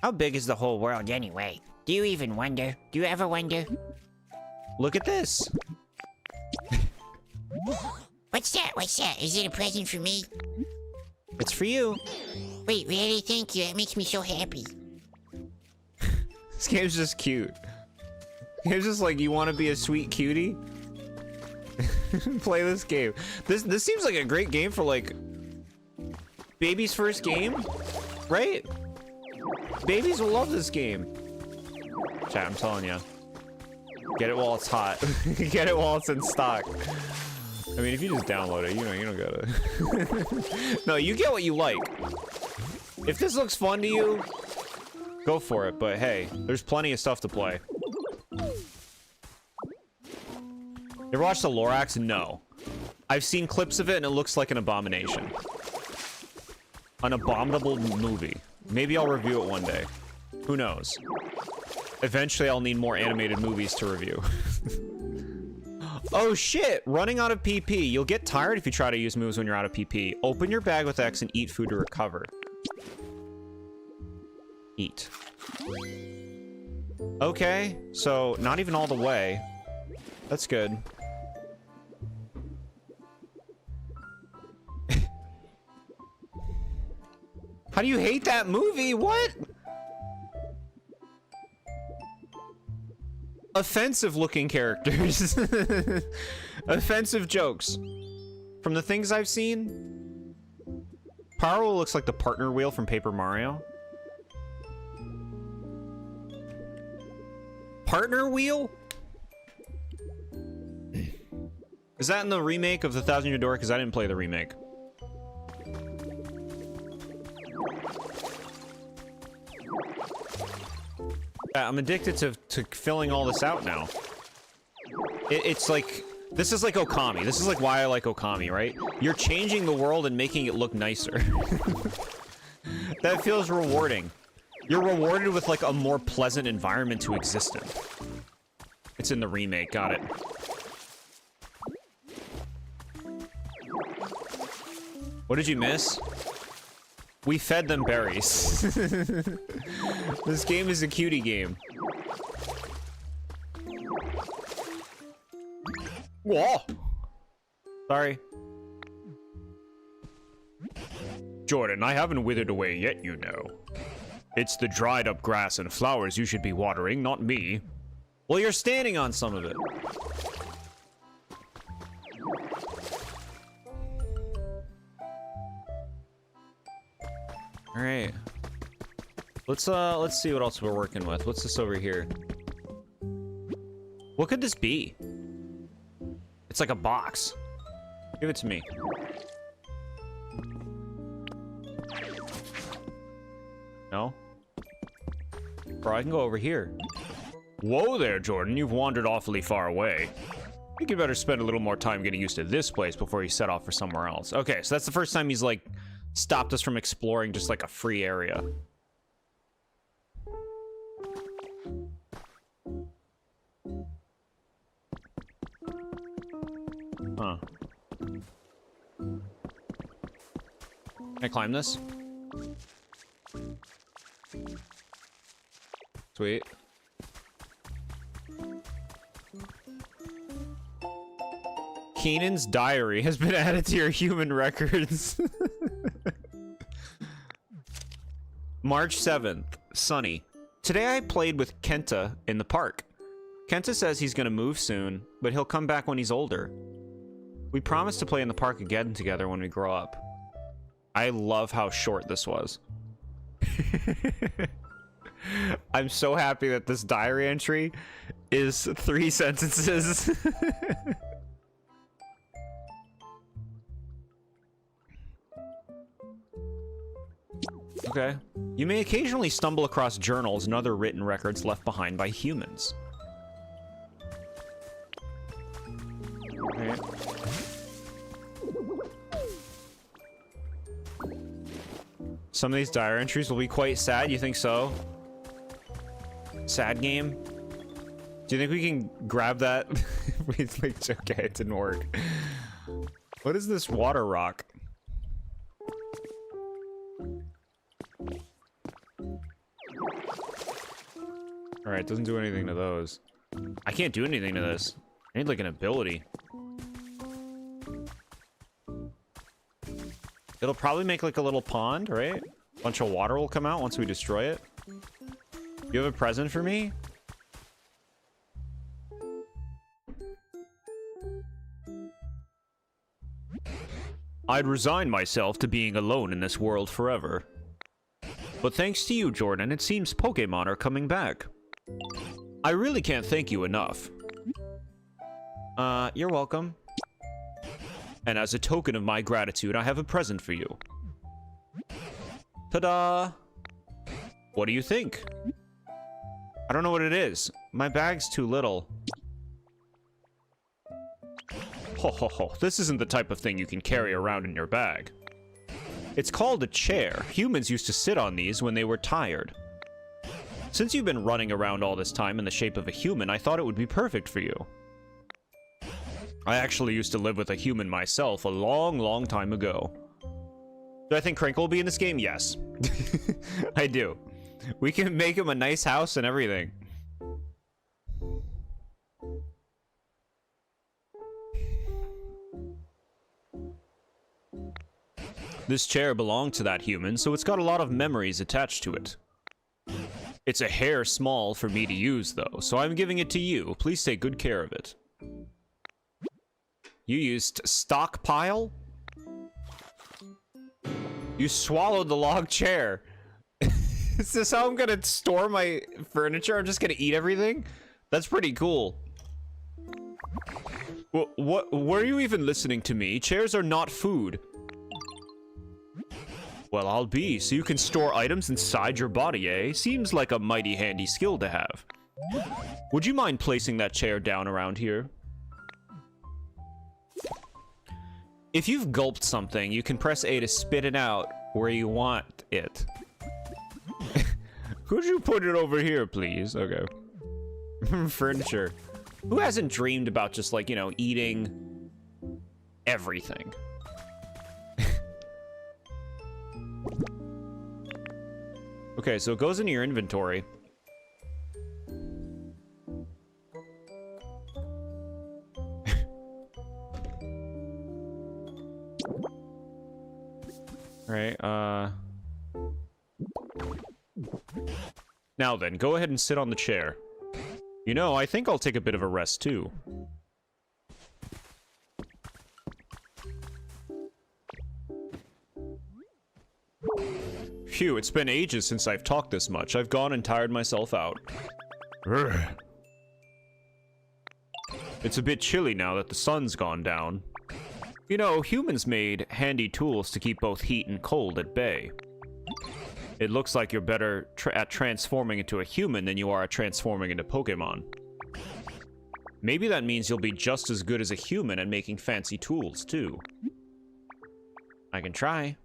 How big is the whole world anyway? Do you even wonder? Do you ever wonder? Look at this. What's that? What's that? Is it a present for me? It's for you. Wait, really? Thank you. That makes me so happy. This game's just cute. It's just like, you want to be a sweet cutie? Play this game. This seems like a great game for, like, baby's first game, right? Babies will love this game. Chat, I'm telling you. Get it while it's hot. Get it while it's in stock. I mean, if you just download it, you know, you don't gotta... No, you get what you like. If this looks fun to you, go for it. But hey, there's plenty of stuff to play. You ever watched the Lorax? No. I've seen clips of it and it looks like an abomination. An abominable movie. Maybe I'll review it one day. Who knows? Eventually I'll need more animated movies to review. Oh shit! Running out of PP. You'll get tired if you try to use moves when you're out of PP. Open your bag with X and eat food to recover. Eat. Okay, so not even all the way. That's good. How do you hate that movie? What? Offensive looking characters. Offensive jokes. From the things I've seen, Power Wheel looks like the partner wheel from Paper Mario. Partner wheel? Is that in the remake of the 1,000-Year Door? Because I didn't play the remake. Yeah, I'm addicted to filling all this out now. It's like... This is like Okami. This is like why I like Okami, right? You're changing the world and making it look nicer. That feels rewarding. You're rewarded with like a more pleasant environment to exist in. It's in the remake, got it. What did you miss? We fed them berries. This game is a cutie game. Whoa! Sorry. Jordan, I haven't withered away yet, you know. It's the dried up grass and flowers you should be watering, not me. Well, you're standing on some of it. All right. Let's see what else we're working with. What's this over here? What could this be? It's like a box. Give it to me. No? Bro, I can go over here. Whoa there, Jordan. You've wandered awfully far away. I think you better spend a little more time getting used to this place before you set off for somewhere else. Okay, so that's the first time he's, like, stopped us from exploring just, like, a free area. Huh. Can I climb this? Sweet. Keenan's diary has been added to your human records. March 7th, sunny. Today I played with Kenta in the park. Kenta says he's gonna move soon, but he'll come back when he's older. We promised to play in the park again together when we grow up. I love how short this was. I'm so happy that this diary entry is 3 sentences. Okay. You may occasionally stumble across journals and other written records left behind by humans. Alright. Some of these diary entries will be quite sad, you think so? Sad game? Do you think we can grab that? It's like, okay, it didn't work. What is this water rock? Alright, doesn't do anything to those. I can't do anything to this. I need like an ability. It'll probably make like a little pond, right? A bunch of water will come out once we destroy it. You have a present for me? I'd resign myself to being alone in this world forever. But thanks to you, Jordan, it seems Pokémon are coming back. I really can't thank you enough. You're welcome. And as a token of my gratitude, I have a present for you. Ta-da! What do you think? I don't know what it is. My bag's too little. Ho ho ho, this isn't the type of thing you can carry around in your bag. It's called a chair. Humans used to sit on these when they were tired. Since you've been running around all this time in the shape of a human, I thought it would be perfect for you. I actually used to live with a human myself a long, long time ago. Do I think Crinkle will be in this game? Yes. I do. We can make him a nice house and everything. This chair belonged to that human, so it's got a lot of memories attached to it. It's a hair small for me to use, though, so I'm giving it to you. Please take good care of it. You used stockpile? You swallowed the log chair. Is this how I'm gonna store my furniture? I'm just gonna eat everything? That's pretty cool. What? Were you even listening to me? Chairs are not food. Well, I'll be, so you can store items inside your body, eh? Seems like a mighty handy skill to have. Would you mind placing that chair down around here? If you've gulped something, you can press A to spit it out where you want it. Could you put it over here, please? Okay. Furniture. Who hasn't dreamed about just, like, you know, eating everything? Okay, so it goes into your inventory. Alright, now then, go ahead and sit on the chair. You know, I think I'll take a bit of a rest, too. Phew, it's been ages since I've talked this much. I've gone and tired myself out. Urgh. It's a bit chilly now that the sun's gone down. You know, humans made handy tools to keep both heat and cold at bay. It looks like you're better at transforming into a human than you are at transforming into Pokemon. Maybe that means you'll be just as good as a human at making fancy tools, too. I can try.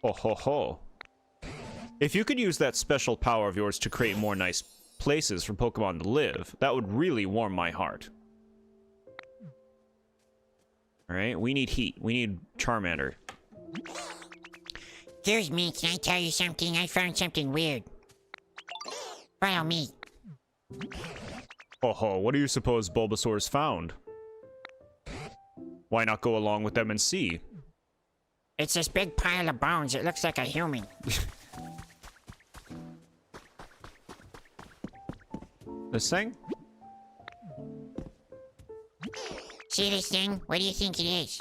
Ho ho ho. If you could use that special power of yours to create more nice places for Pokemon to live, that would really warm my heart. Alright, we need heat. We need Charmander. Here's me. Can I tell you something? I found something weird. Follow me. Ho ho, what do you suppose Bulbasaur's found? Why not go along with them and see? It's this big pile of bones. It looks like a human. This thing? See this thing? What do you think it is?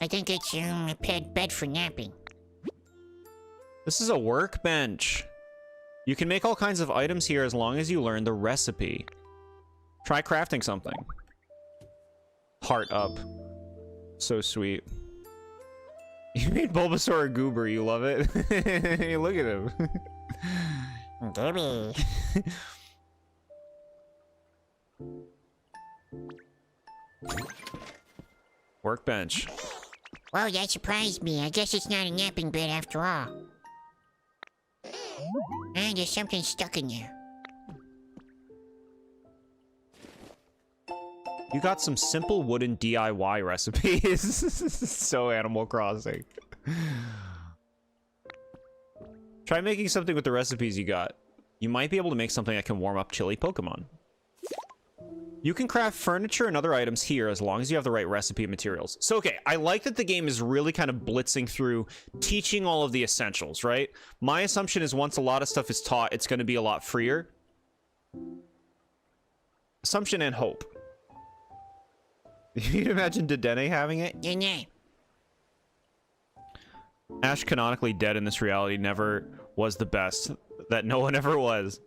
I think it's a bed for napping. This is a workbench. You can make all kinds of items here as long as you learn the recipe. Try crafting something. Heart up. So sweet. You made Bulbasaur a goober, you love it? Hey, look at him. Baby. Workbench. Whoa, that surprised me. I guess it's not a napping bed after all. And there's something stuck in there. You got some simple wooden DIY recipes. So Animal Crossing. Try making something with the recipes you got. You might be able to make something that can warm up chilly Pokemon. You can craft furniture and other items here as long as you have the right recipe materials. So, okay, I like that the game is really kind of blitzing through, teaching all of the essentials, right? My assumption is once a lot of stuff is taught, it's going to be a lot freer. Assumption and hope. You can imagine Dedenne having it? Dedenne. Ash canonically dead in this reality never was the best that no one ever was.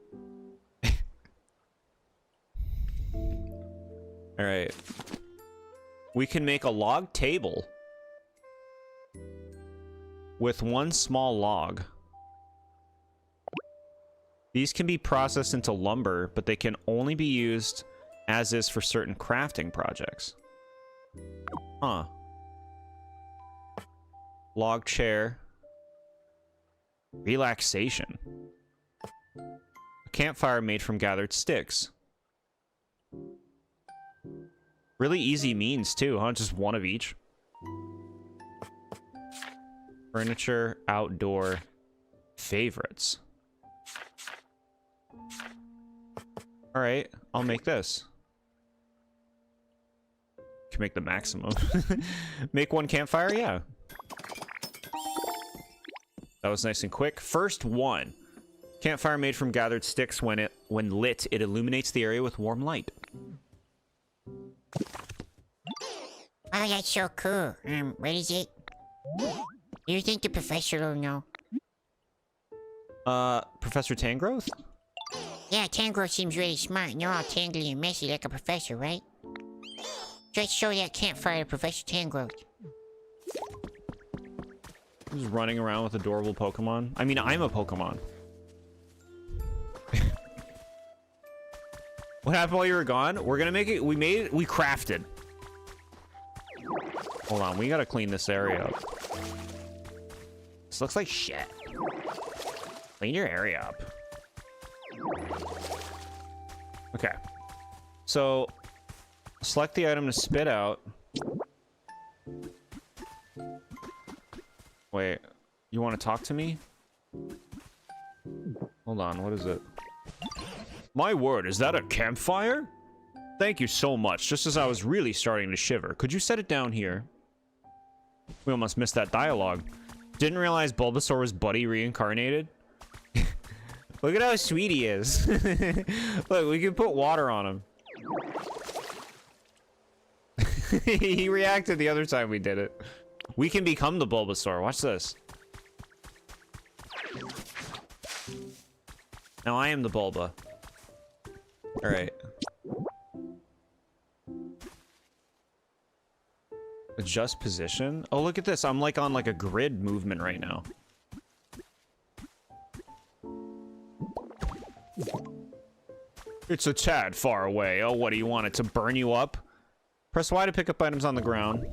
All right. We can make a log table with one small log. These can be processed into lumber, but they can only be used as is for certain crafting projects. Huh. Log chair. Relaxation. A campfire made from gathered sticks. Really easy means too, huh? Just one of each. Furniture, outdoor, favorites. Alright, I'll make this. Can make the maximum. Make one campfire? Yeah. That was nice and quick. First one. Campfire made from gathered sticks. When lit, it illuminates the area with warm light. Oh, that's so cool. What is it? Do you think the professor will know? Professor Tangrowth? Yeah, Tangrowth seems really smart. And you're all tangly and messy like a professor, right? Just show that campfire to Professor Tangrowth. Just running around with adorable Pokemon. I mean, I'm a Pokemon. What happened while you were gone? We're gonna make it. We made it. We crafted. Hold on. We gotta clean this area up. This looks like shit. Clean your area up. Okay. So, select the item to spit out. Wait, you want to talk to me? Hold on, what is it? My word, is that a campfire? Thank you so much, just as I was really starting to shiver. Could you set it down here? We almost missed that dialogue. Didn't realize Bulbasaur was Buddy reincarnated. Look at how sweet he is. Look, we can put water on him. He reacted the other time we did it. We can become the Bulbasaur. Watch this. Now I am the Bulba. Alright. Adjust position? Oh, look at this. I'm like on like a grid movement right now. It's a tad far away. Oh, what do you want it to burn you up? Press Y to pick up items on the ground.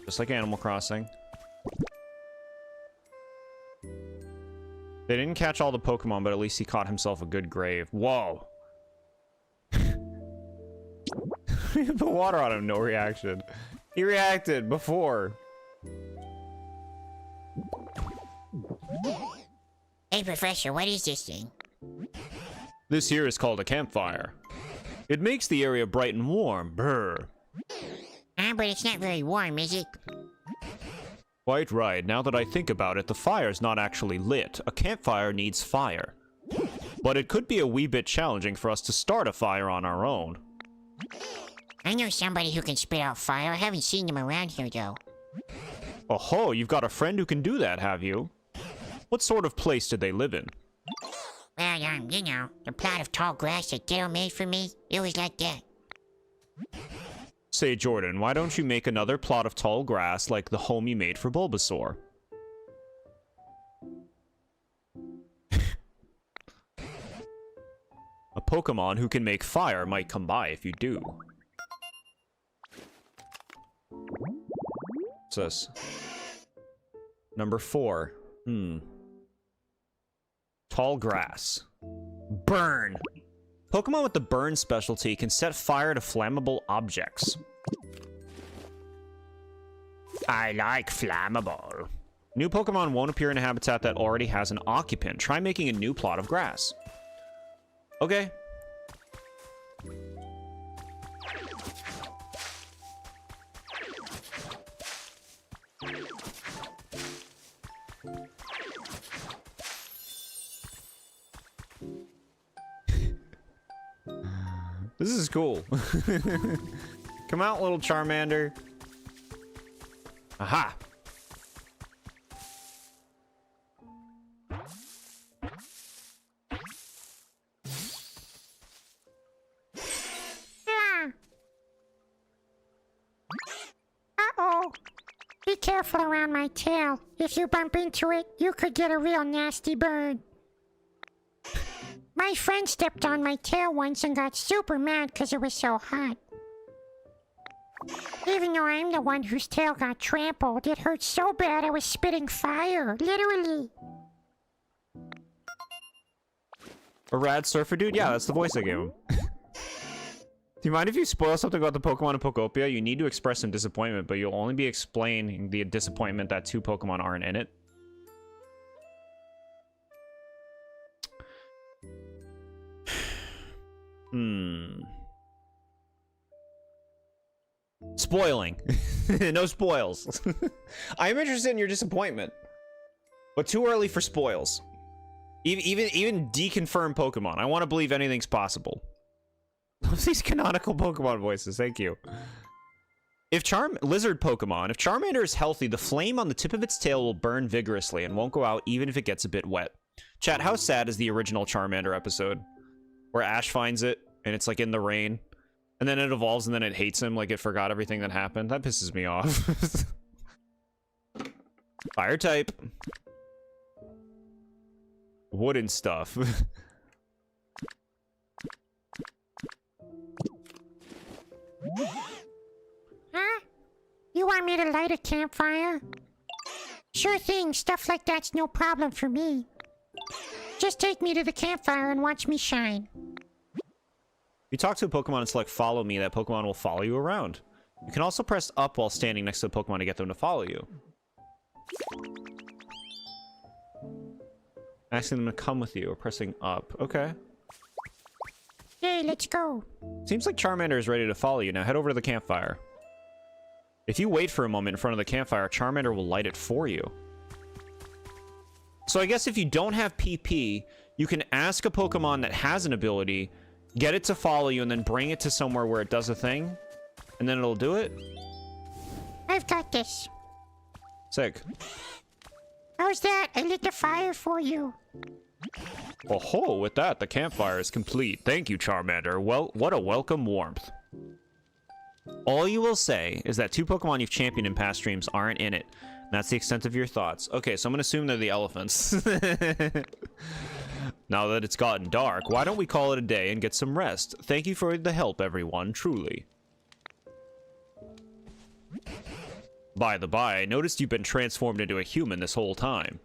Just like Animal Crossing. They didn't catch all the Pokemon, but at least he caught himself a good grave. Whoa. Put water on him, no reaction. He reacted before. Hey, Professor, what is this thing? This here is called a campfire. It makes the area bright and warm. Brr. But it's not very warm, is it? Quite right. Now that I think about it, the fire's not actually lit. A campfire needs fire. But it could be a wee bit challenging for us to start a fire on our own. I know somebody who can spit out fire. I haven't seen them around here, though. Oh, you've got a friend who can do that, have you? What sort of place did they live in? Well, you know, the plot of tall grass that Ditto made for me, it was like that. Say, Jordan, why don't you make another plot of tall grass like the home you made for Bulbasaur? A Pokemon who can make fire might come by if you do. What's this? Number 4. Tall grass. Burn! Pokemon with the burn specialty can set fire to flammable objects. I like flammable. New Pokemon won't appear in a habitat that already has an occupant. Try making a new plot of grass. Okay. This is cool. Come out, little Charmander. Aha! Uh-oh. Be careful around my tail. If you bump into it, you could get a real nasty burn. My friend stepped on my tail once and got super mad because it was so hot. Even though I'm the one whose tail got trampled, it hurt so bad I was spitting fire, literally. A rad surfer dude? Yeah, that's the voice I gave him. Do you mind if you spoil something about the Pokemon in Pokopia? You need to express some disappointment, but you'll only be explaining the disappointment that 2 Pokemon aren't in it. Spoiling. No spoils. I'm interested in your disappointment, but too early for spoils. Even deconfirmed Pokemon. I want to believe anything's possible. Love these canonical Pokemon voices. Thank you. If Lizard Pokemon, if Charmander is healthy, the flame on the tip of its tail will burn vigorously and won't go out even if it gets a bit wet. Chat, how sad is the original Charmander episode? Where Ash finds it, and it's like in the rain. And then it evolves and then it hates him like it forgot everything that happened. That pisses me off. Fire type. Wooden stuff. Huh? You want me to light a campfire? Sure thing, stuff like that's no problem for me. Just take me to the campfire and watch me shine. You talk to a Pokemon and select follow me, that Pokemon will follow you around. You can also press up while standing next to the Pokemon to get them to follow you. Asking them to come with you or pressing up. Okay. Hey, let's go. Seems like Charmander is ready to follow you. Now head over to the campfire. If you wait for a moment in front of the campfire, Charmander will light it for you. So I guess if you don't have PP, you can ask a Pokemon that has an ability, get it to follow you, and then bring it to somewhere where it does a thing, and then it'll do it. I've got this. Sick. How's that? I lit the fire for you. Oh ho, with that, the campfire is complete. Thank you, Charmander. Well, what a welcome warmth. All you will say is that 2 Pokemon you've championed in past streams aren't in it. That's the extent of your thoughts. Okay, so I'm gonna assume they're the elephants. Now that it's gotten dark, why don't we call it a day and get some rest? Thank you for the help, everyone, truly. By the by, I noticed you've been transformed into a human this whole time.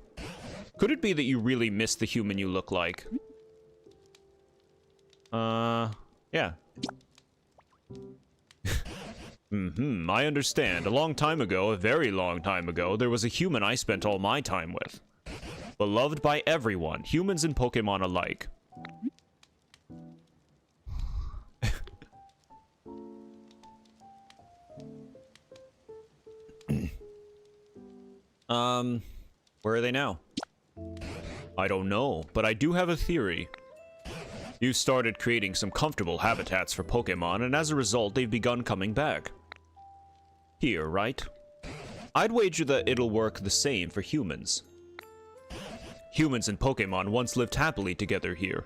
Could it be that you really miss the human you look like? Yeah. I understand. A long time ago, a very long time ago, there was a human I spent all my time with. Beloved by everyone, humans and Pokemon alike. Where are they now? I don't know, but I do have a theory. You started creating some comfortable habitats for Pokemon, and as a result, they've begun coming back. Here, right? I'd wager that it'll work the same for humans. Humans and Pokemon once lived happily together here.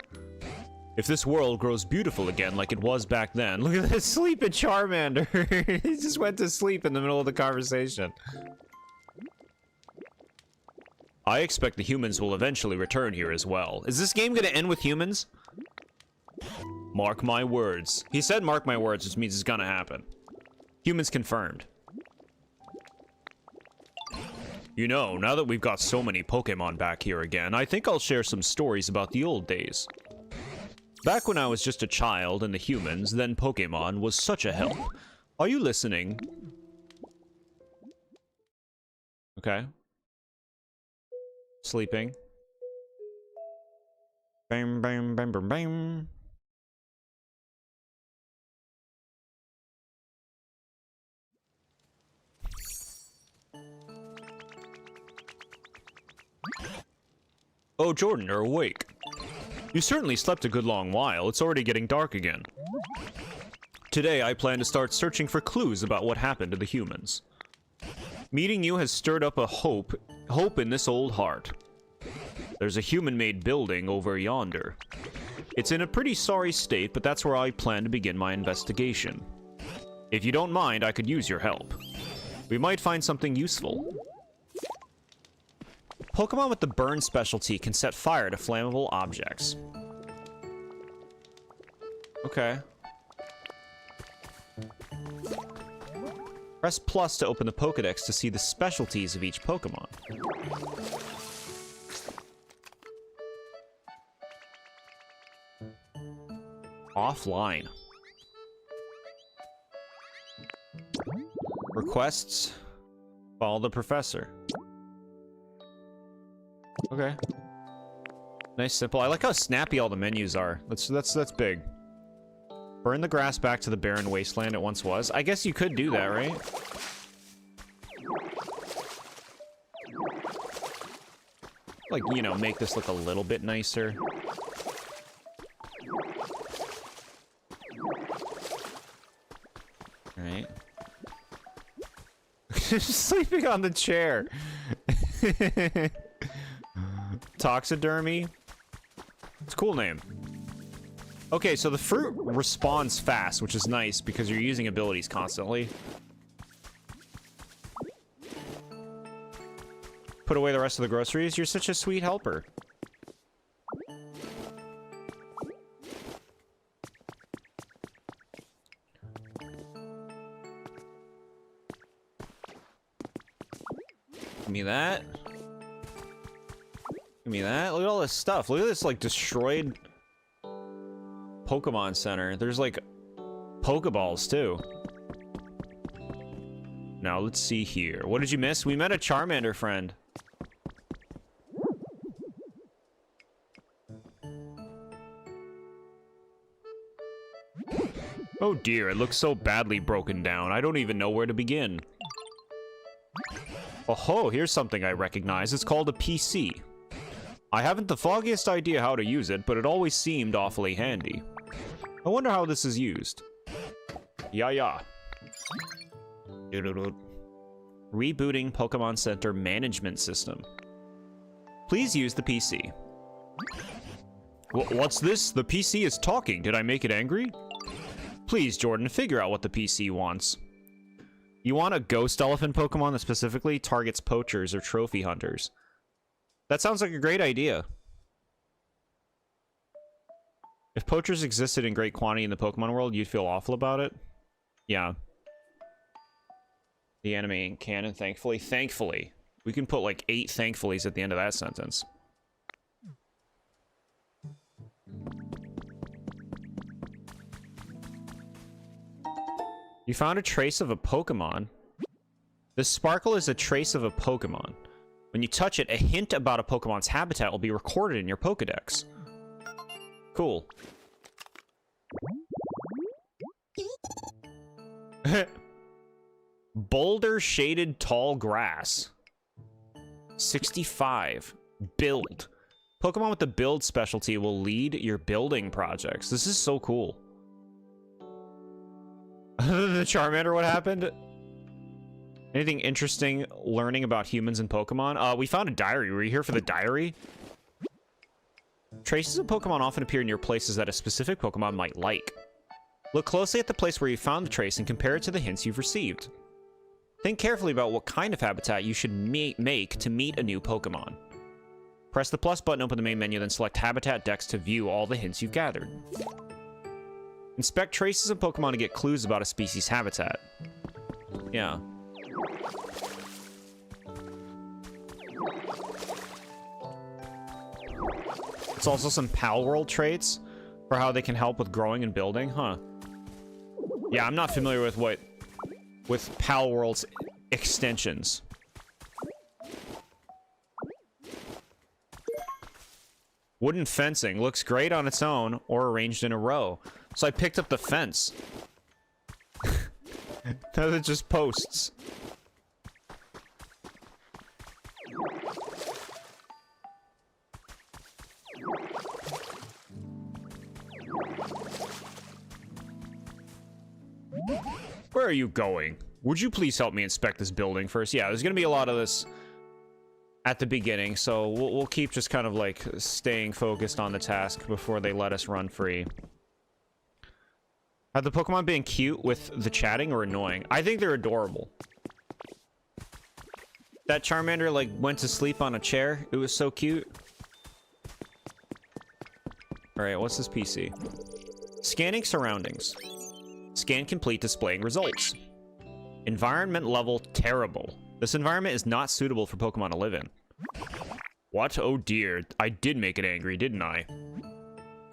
If this world grows beautiful again like it was back then... Look at this sleeping Charmander! He just went to sleep in the middle of the conversation. I expect the humans will eventually return here as well. Is this game gonna end with humans? Mark my words. He said mark my words, which means it's gonna happen. Humans confirmed. You know, now that we've got so many Pokemon back here again, I think I'll share some stories about the old days. Back when I was just a child and the humans, then Pokemon, was such a help. Are you listening? Okay. Sleeping. Bam, bam, bam, bam, bam. Oh, Jordan, you're awake. You certainly slept a good long while. It's already getting dark again. Today, I plan to start searching for clues about what happened to the humans. Meeting you has stirred up a hope in this old heart. There's a human-made building over yonder. It's in a pretty sorry state, but that's where I plan to begin my investigation. If you don't mind, I could use your help. We might find something useful. Pokemon with the burn specialty can set fire to flammable objects. Okay. Press plus to open the Pokedex to see the specialties of each Pokemon. Offline. Requests. Follow the professor. Okay. Nice, simple. I like how snappy all the menus are. That's big. Burn the grass back to the barren wasteland it once was. I guess you could do that, right? Like, you know, make this look a little bit nicer. Alright. Sleeping on the chair. Toxidermy. It's a cool name. Okay, so the fruit respawns fast, which is nice because you're using abilities constantly. Put away the rest of the groceries. You're such a sweet helper. Give me that. Give me that. Look at all this stuff. Look at this, like, destroyed Pokemon Center. There's, like, Pokeballs, too. Now, let's see here. What did you miss? We met a Charmander friend. Oh dear, it looks so badly broken down. I don't even know where to begin. Oh, here's something I recognize. It's called a PC. I haven't the foggiest idea how to use it, but it always seemed awfully handy. I wonder how this is used. Yeah. Rebooting Pokemon Center management system. Please use the PC. What's this? The PC is talking. Did I make it angry? Please, Jordan, figure out what the PC wants. You want a ghost elephant Pokemon that specifically targets poachers or trophy hunters. That sounds like a great idea. If poachers existed in great quantity in the Pokemon world, you'd feel awful about it? Yeah. The anime ain't canon, thankfully. Thankfully. We can put like 8 thankfullys at the end of that sentence. You found a trace of a Pokemon. This sparkle is a trace of a Pokemon. When you touch it, a hint about a Pokemon's habitat will be recorded in your Pokedex. Cool. Boulder shaded tall grass. 65. Build. Pokemon with the build specialty will lead your building projects. This is so cool. The Charmander, what happened? Anything interesting learning about humans and Pokemon? We found a diary. Were you here for the diary? Traces of Pokemon often appear near places that a specific Pokemon might like. Look closely at the place where you found the trace and compare it to the hints you've received. Think carefully about what kind of habitat you should make to meet a new Pokemon. Press the plus button, open the main menu, then select Habitat Dex to view all the hints you've gathered. Inspect traces of Pokemon to get clues about a species' habitat. Yeah. It's also some Pal World traits for how they can help with growing and building, huh? Yeah, I'm not familiar with Pal World's extensions. Wooden fencing looks great on its own or arranged in a row. So I picked up the fence. Now it just posts. Where are you going? Would you please help me inspect this building first? Yeah, there's gonna be a lot of this at the beginning, so we'll keep just kind of like staying focused on the task before they let us run free. Have the Pokemon been cute with the chatting or annoying? I think they're adorable. That Charmander like went to sleep on a chair. It was so cute. All right, what's this PC? Scanning surroundings. Scan complete, displaying results. Environment level terrible. This environment is not suitable for Pokemon to live in. What? Oh dear, I did make it angry, didn't I?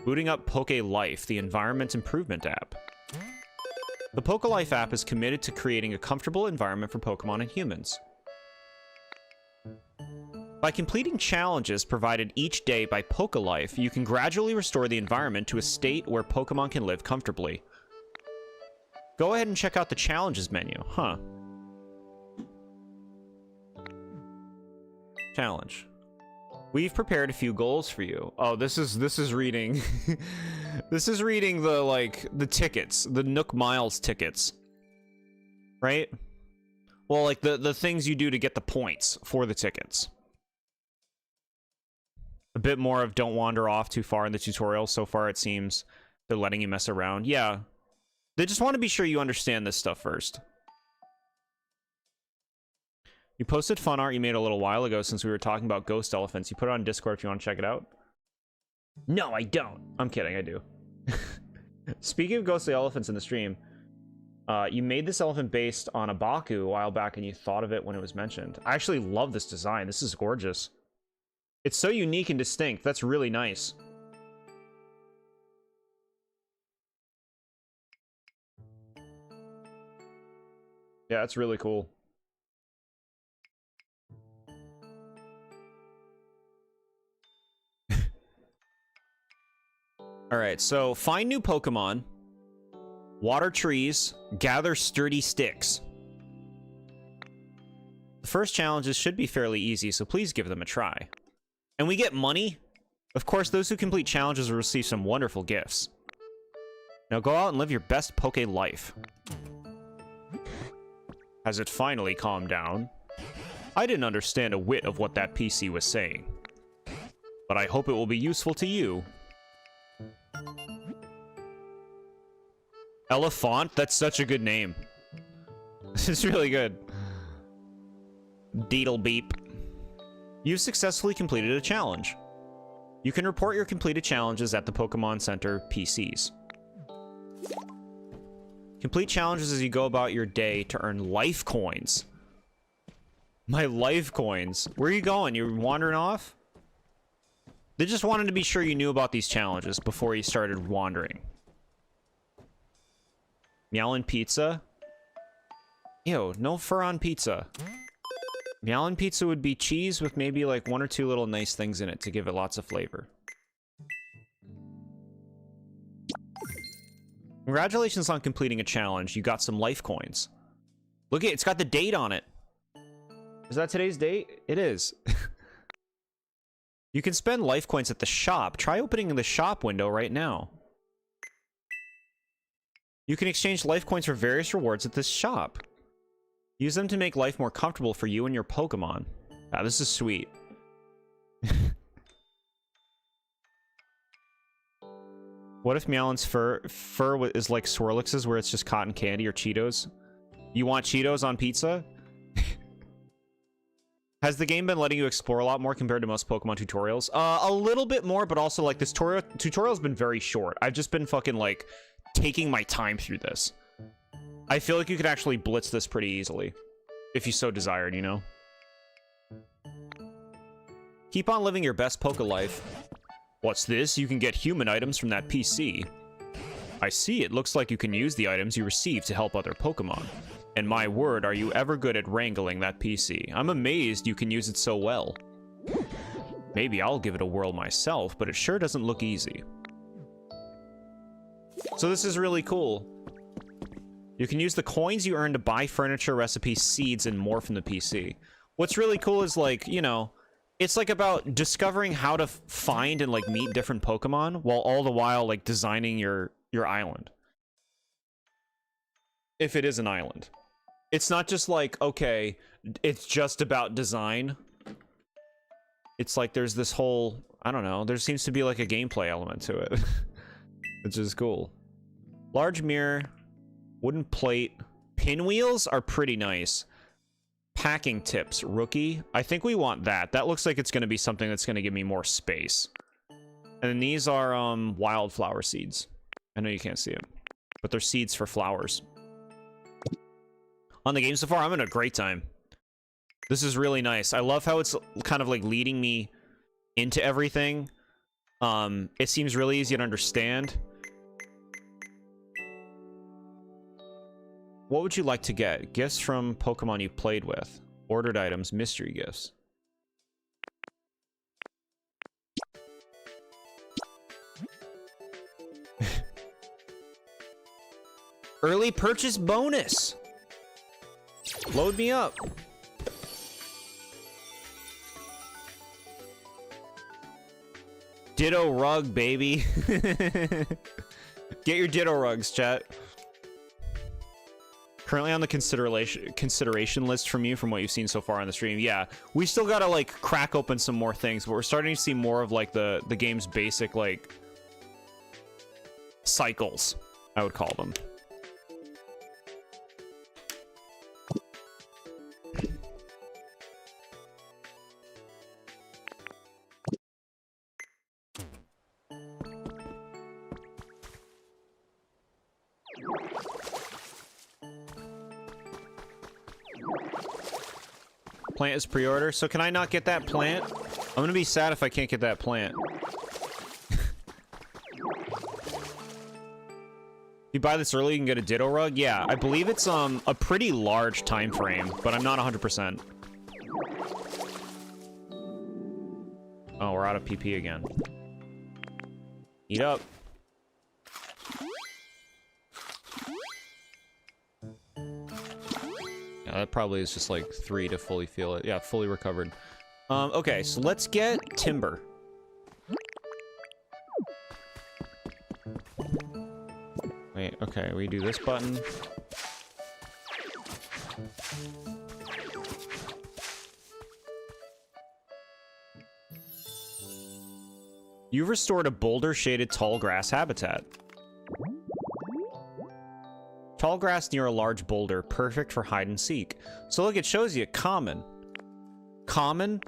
Booting up Poke Life, the environment improvement app. The Poke Life app is committed to creating a comfortable environment for Pokemon and humans. By completing challenges provided each day by Poke Life, you can gradually restore the environment to a state where Pokemon can live comfortably. Go ahead and check out the challenges menu, huh? Challenge. We've prepared a few goals for you. Oh, this is reading. This is reading the tickets, the Nook Miles tickets. Right? Well, like the things you do to get the points for the tickets. A bit more of don't wander off too far in the tutorial. So far, it seems They're letting you mess around. Yeah. They just want to be sure you understand this stuff first. You posted fun art you made a little while ago since we were talking about ghost elephants. You put it on Discord if you want to check it out. No, I don't. I'm kidding, I do. Speaking of ghostly elephants in the stream, you made this elephant based on a Baku a while back and you thought of it when it was mentioned. I actually love this design. This is gorgeous. It's so unique and distinct. That's really nice. Yeah, it's really cool. Alright, so find new Pokemon, water trees, gather sturdy sticks. The first challenges should be fairly easy, so please give them a try. And we get money. Of course, those who complete challenges will receive some wonderful gifts. Now go out and live your best Poke life. Has it finally calmed down? I didn't understand a whit of what that PC was saying, but I hope it will be useful to you. Elephant? That's such a good name. It's really good. Deedle beep. You've successfully completed a challenge. You can report your completed challenges at the Pokemon Center PCs. Complete challenges as you go about your day to earn life coins. My life coins. Where are you going? You're wandering off? They just wanted to be sure you knew about these challenges before you started wandering. Meowlin pizza? Ew, no fur on pizza. Meowlin pizza would be cheese with maybe like 1 or 2 little nice things in it to give it lots of flavor. Congratulations on completing a challenge. You got some life coins. Look at it, it's got the date on it. Is that today's date? It is. You can spend life coins at the shop. Try opening the shop window right now. You can exchange life coins for various rewards at this shop. Use them to make life more comfortable for you and your Pokemon. Ah, this is sweet. What if Meowlin's fur is like Swirlix's, where it's just cotton candy or Cheetos? You want Cheetos on pizza? Has the game been letting you explore a lot more compared to most Pokemon tutorials? A little bit more, but also like this tutorial's been very short. I've just been fucking like taking my time through this. I feel like you could actually blitz this pretty easily, if you so desired, you know? Keep on living your best Poke life. What's this? You can get human items from that PC. I see, it looks like you can use the items you receive to help other Pokemon. And my word, are you ever good at wrangling that PC? I'm amazed you can use it so well. Maybe I'll give it a whirl myself, but it sure doesn't look easy. So this is really cool. You can use the coins you earn to buy furniture, recipes, seeds, and more from the PC. What's really cool is, like, you know, it's like about discovering how to find and like meet different Pokemon while all the while like designing your island. If it is an island. It's not just like, okay, it's just about design. It's like there's this whole, I don't know, there seems to be like a gameplay element to it. Which is cool. Large mirror, wooden plate, pinwheels are pretty nice. Packing tips, rookie. I think we want that. That looks like it's going to be something that's going to give me more space. And then these are wildflower seeds. I know you can't see them, but they're seeds for flowers. On the game so far, I'm having a great time. This is really nice. I love how it's kind of like leading me into everything. It seems really easy to understand. What would you like to get? Gifts from Pokemon you've played with. Ordered items, mystery gifts. Early purchase bonus! Load me up. Ditto rug, baby. Get your Ditto rugs, chat. Currently on the consideration list from you, from what you've seen so far on the stream. Yeah, we still gotta like crack open some more things, but we're starting to see more of like the game's basic like cycles, I would call them. Plant is pre-order, so can I not get that plant? I'm gonna be sad if I can't get that plant. If you buy this early, you can get a Ditto rug. Yeah, I believe it's a pretty large time frame, but I'm not 100%. Oh, we're out of PP again. Eat up. Yeah, that probably is just like 3 to fully feel it. Yeah, fully recovered. Okay, so let's get timber. Wait, okay, we do this button. You've restored a boulder-shaded tall grass habitat. Tall grass near a large boulder, perfect for hide and seek. So look, it shows you common. Common?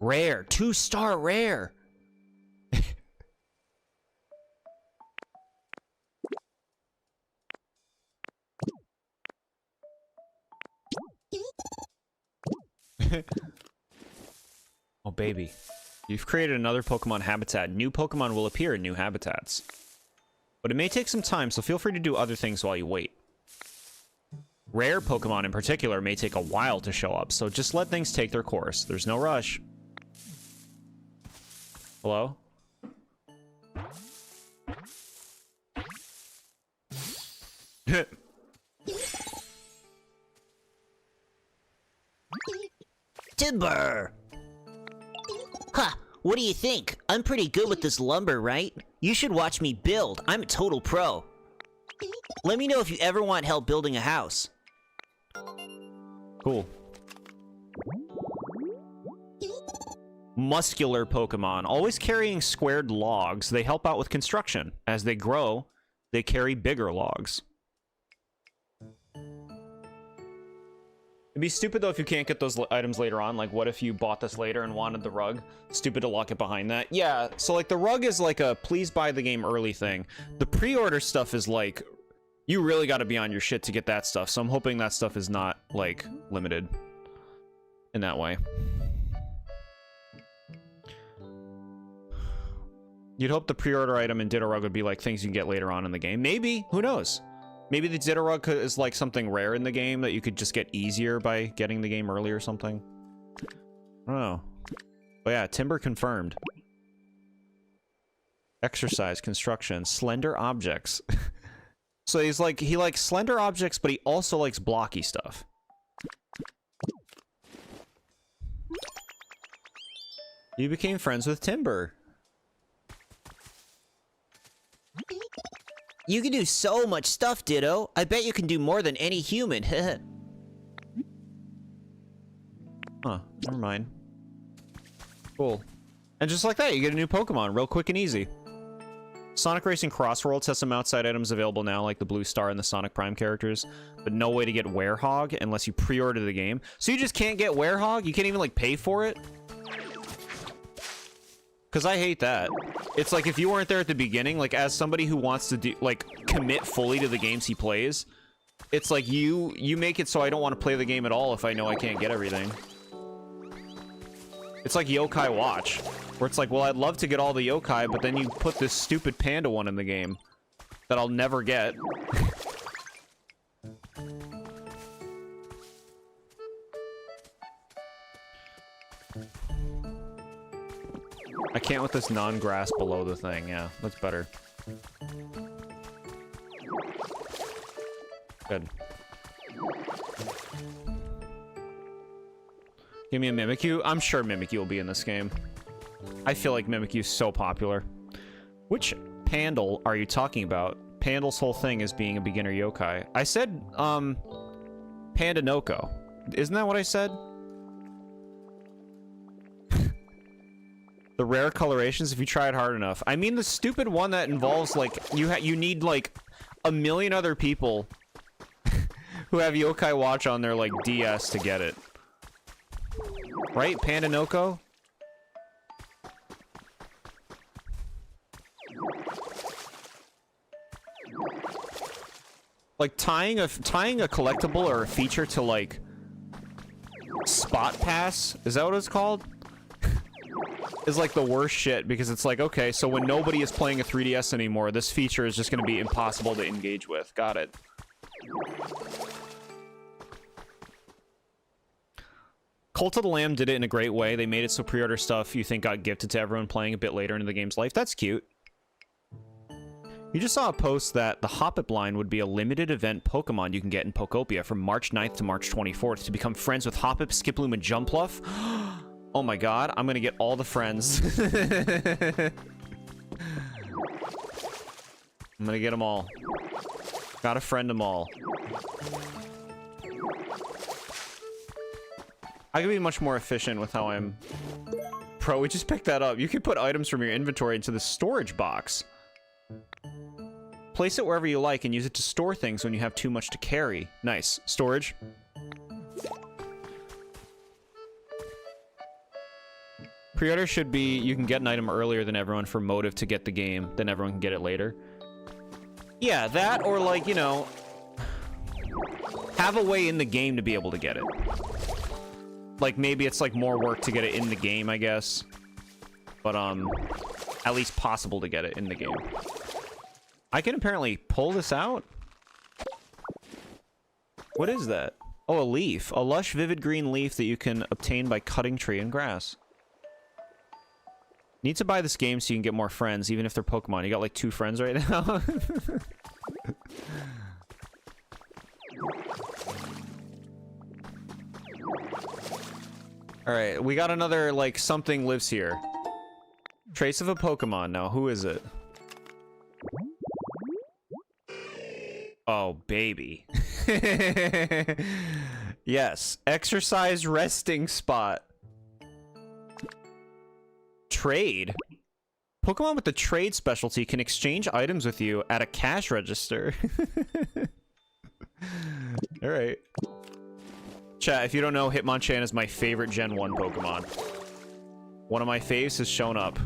Rare. 2-star rare. Oh, baby. You've created another Pokemon habitat. New Pokemon will appear in new habitats. But it may take some time, so feel free to do other things while you wait. Rare Pokemon in particular may take a while to show up, so just let things take their course. There's no rush. Hello? Timber! Huh, what do you think? I'm pretty good with this lumber, right? You should watch me build. I'm a total pro. Let me know if you ever want help building a house. Cool. Muscular Pokemon, always carrying squared logs. They help out with construction. As they grow, they carry bigger logs. It'd be stupid, though, if you can't get those items later on. Like, what if you bought this later and wanted the rug? Stupid to lock it behind that. Yeah, so, like, the rug is, like, a please buy the game early thing. The pre-order stuff is, like, you really got to be on your shit to get that stuff. So I'm hoping that stuff is not, like, limited in that way. You'd hope the pre-order item in Ditto Rug would be, like, things you can get later on in the game. Maybe. Who knows? Maybe the Ditto Rug is like something rare in the game that you could just get easier by getting the game early or something. I don't know. But yeah, timber confirmed. Exercise, construction, slender objects. So he's like, he likes slender objects, but he also likes blocky stuff. You became friends with Timber. You can do so much stuff, Ditto. I bet you can do more than any human. Huh, never mind. Cool. And just like that, you get a new Pokemon, real quick and easy. Sonic Racing Crossworlds has some outside items available now, like the Blue Star and the Sonic Prime characters, but no way to get Werehog unless you pre-order the game. So you just can't get Werehog? You can't even, like, pay for it? Because I hate that. It's like, if you weren't there at the beginning, like, as somebody who wants to do, like, commit fully to the games he plays, it's like, you make it so I don't want to play the game at all if I know I can't get everything. It's like Yokai Watch, where it's like, well, I'd love to get all the yokai, but then you put this stupid panda one in the game that I'll never get. I can't with this non-grass below the thing. Yeah, that's better. Good. Give me a Mimikyu. I'm sure Mimikyu will be in this game. I feel like Mimikyu is so popular. Which Pandal are you talking about? Pandal's whole thing is being a beginner yokai. I said, Panda Noko. Isn't that what I said? The rare colorations, if you try it hard enough. I mean, the stupid one that involves, like, you need, like, a million other people who have Yokai Watch on their, like, DS to get it. Right, Panda Noko? Like, tying a collectible or a feature to, like, Spot Pass, is that what it's called? Is like the worst shit, because it's like, okay, so when nobody is playing a 3DS anymore, this feature is just going to be impossible to engage with. Got it. Cult of the Lamb did it in a great way. They made it so pre-order stuff you think got gifted to everyone playing a bit later into the game's life. That's cute. You just saw a post that the Hoppip line would be a limited event Pokemon you can get in Pokopia from March 9th to March 24th to become friends with Hoppip, Skiploom, and Jumpluff. Oh my god, I'm gonna get all the friends. I'm gonna get them all. Gotta friend them all. I can be much more efficient with how I'm... Bro, we just picked that up. You can put items from your inventory into the storage box. Place it wherever you like and use it to store things when you have too much to carry. Nice. Storage. Pre-order should be, you can get an item earlier than everyone for motive to get the game, then everyone can get it later. Yeah, that, or like, you know, have a way in the game to be able to get it. Like, maybe it's like more work to get it in the game, I guess. But, at least possible to get it in the game. I can apparently pull this out? What is that? Oh, a leaf. A lush, vivid green leaf that you can obtain by cutting tree and grass. Need to buy this game so you can get more friends, even if they're Pokemon. You got like 2 friends right now. Alright, we got another, like, something lives here. Trace of a Pokemon now. Who is it? Oh, baby. Yes. Exercise resting spot. Trade. Pokemon with the trade specialty can exchange items with you at a cash register. Alright. Chat, if you don't know, Hitmonchan is my favorite Gen 1 Pokemon. One of my faves has shown up.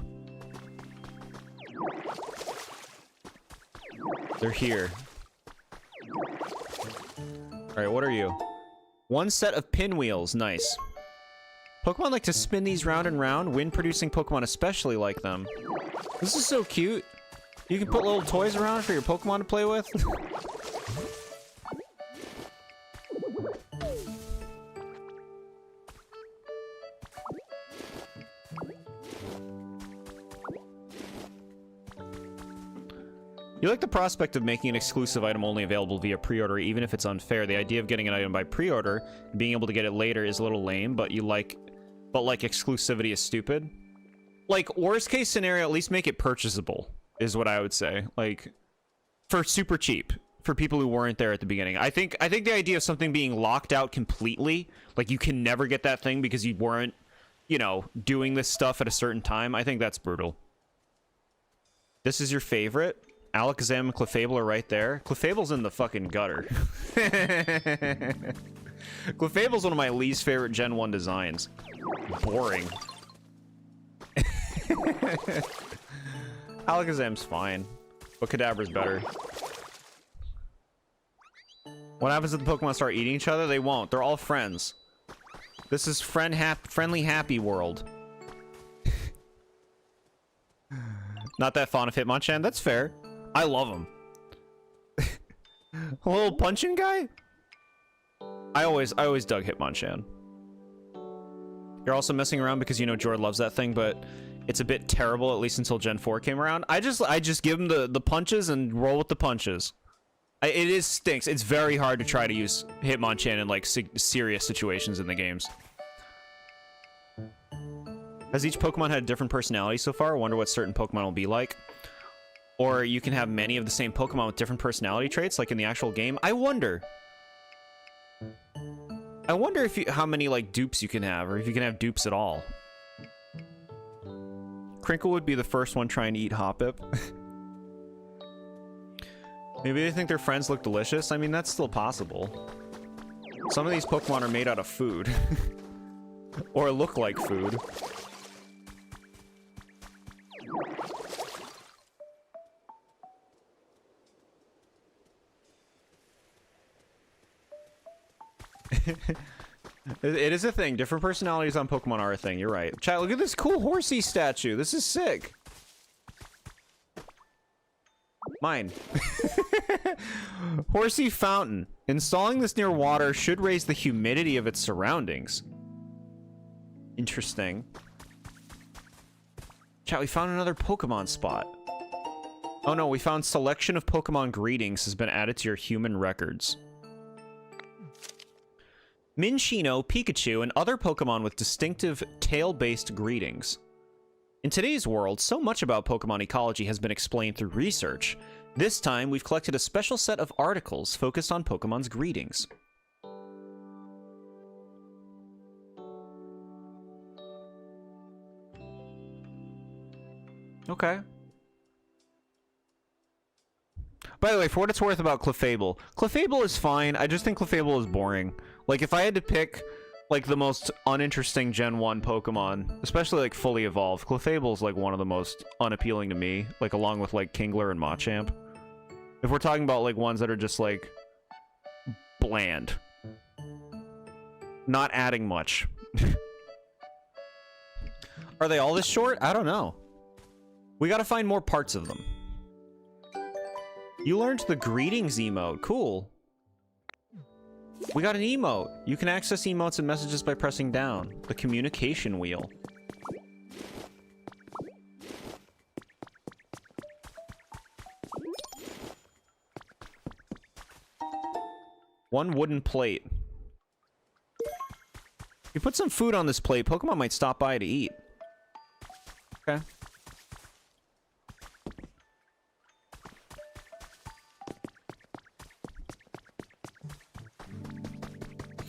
They're here. Alright, what are you? 1 set of pinwheels. Nice. Pokemon like to spin these round and round. Wind-producing Pokemon especially like them. This is so cute. You can put little toys around for your Pokemon to play with. You like the prospect of making an exclusive item only available via pre-order, even if it's unfair. The idea of getting an item by pre-order and being able to get it later is a little lame, but like exclusivity is stupid. Like, worst case scenario, at least make it purchasable, is what I would say. Like, for super cheap, for people who weren't there at the beginning. I think the idea of something being locked out completely, like you can never get that thing because you weren't, you know, doing this stuff at a certain time, I think that's brutal. This is your favorite? Alakazam and Clefable are right there. Clefable's in the fucking gutter. Clefable's one of my least favorite Gen 1 designs. Boring. Alakazam's fine, but Kadabra's better. What happens if the Pokemon start eating each other? They won't. They're all friends. This is friendly happy world. Not that fond of Hitmonchan. That's fair. I love him. A little punching guy? I always dug Hitmonchan. You're also messing around because you know Jord loves that thing, but it's a bit terrible, at least until Gen 4 came around. I just give him the punches and roll with the punches. It stinks. It's very hard to try to use Hitmonchan in like serious situations in the games. Has each Pokemon had a different personality so far? I wonder what certain Pokemon will be like. Or you can have many of the same Pokemon with different personality traits, like in the actual game. I wonder if how many like dupes you can have, or if you can have dupes at all. Crinkle would be the first one trying to eat Hoppip. Maybe they think their friends look delicious. I mean, that's still possible. Some of these Pokemon are made out of food. Or look like food. It is a thing. Different personalities on Pokemon are a thing. You're right. Chat, look at this cool horsey statue. This is sick. Mine. Horsey fountain. Installing this near water should raise the humidity of its surroundings. Interesting. Chat, we found another Pokemon spot. Oh no, we found selection of Pokemon greetings has been added to your human records. Minccino, Pikachu, and other Pokemon with distinctive tail-based greetings. In today's world, so much about Pokemon ecology has been explained through research. This time, we've collected a special set of articles focused on Pokemon's greetings. Okay. By the way, for what it's worth about Clefable, Clefable is fine. I just think Clefable is boring. Like, if I had to pick, like, the most uninteresting Gen 1 Pokemon, especially, like, fully evolved, Clefable is, like, one of the most unappealing to me, like, along with, like, Kingler and Machamp. If we're talking about, like, ones that are just, like, bland. Not adding much. Are they all this short? I don't know. We gotta find more parts of them. You learned the greetings emote. Cool. We got an emote. You can access emotes and messages by pressing down. The communication wheel. One wooden plate. If you put some food on this plate, Pokemon might stop by to eat. Okay.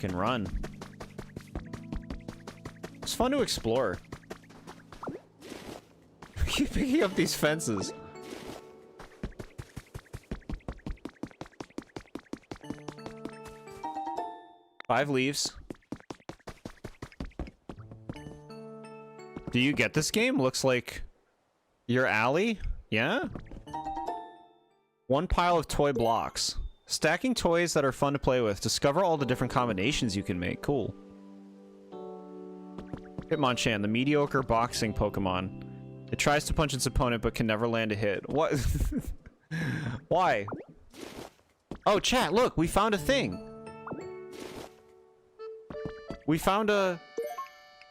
Can run. It's fun to explore. Keep picking up these fences. Five leaves. Do you get this game? Looks like your alley? Yeah? One pile of toy blocks. Stacking toys that are fun to play with. Discover all the different combinations you can make. Cool. Hitmonchan, the mediocre boxing Pokemon. It tries to punch its opponent but can never land a hit. What? Why? Oh, chat, look, we found a thing. We found a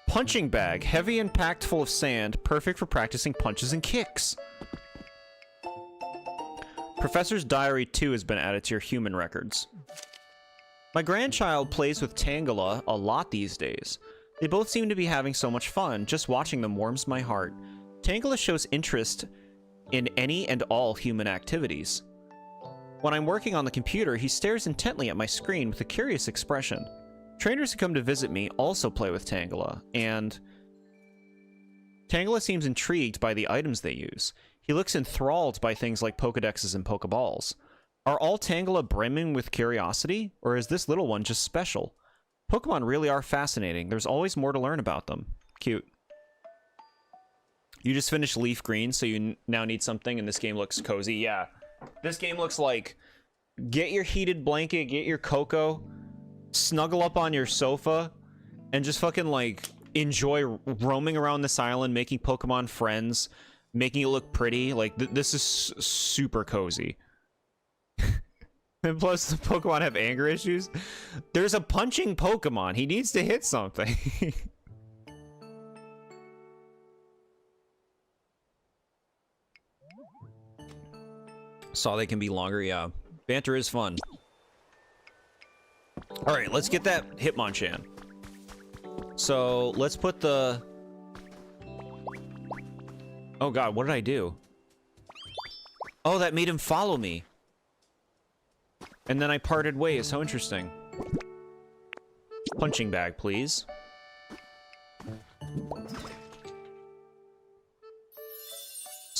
punching bag. Heavy and packed full of sand. Perfect for practicing punches and kicks. Professor's Diary 2 has been added to your human records. My grandchild plays with Tangela a lot these days. They both seem to be having so much fun. Just watching them warms my heart. Tangela shows interest in any and all human activities. When I'm working on the computer, he stares intently at my screen with a curious expression. Trainers who come to visit me also play with Tangela, and Tangela seems intrigued by the items they use. He looks enthralled by things like Pokedexes and Pokeballs. Are all Tangela brimming with curiosity, or is this little one just special? Pokemon really are fascinating. There's always more to learn about them. Cute. You just finished Leaf Green, so you now need something, and this game looks cozy. Yeah. This game looks like, get your heated blanket, get your cocoa, snuggle up on your sofa, and just fucking, like, enjoy roaming around this island, making Pokemon friends, making it look pretty. Like, this is super cozy. And plus, the Pokemon have anger issues. There's a punching Pokemon. He needs to hit something. Saw they can be longer, yeah. Banter is fun. Alright, let's get that Hitmonchan. So, let's put the... Oh god, what did I do? Oh, that made him follow me. And then I parted ways. How interesting. Punching bag, please.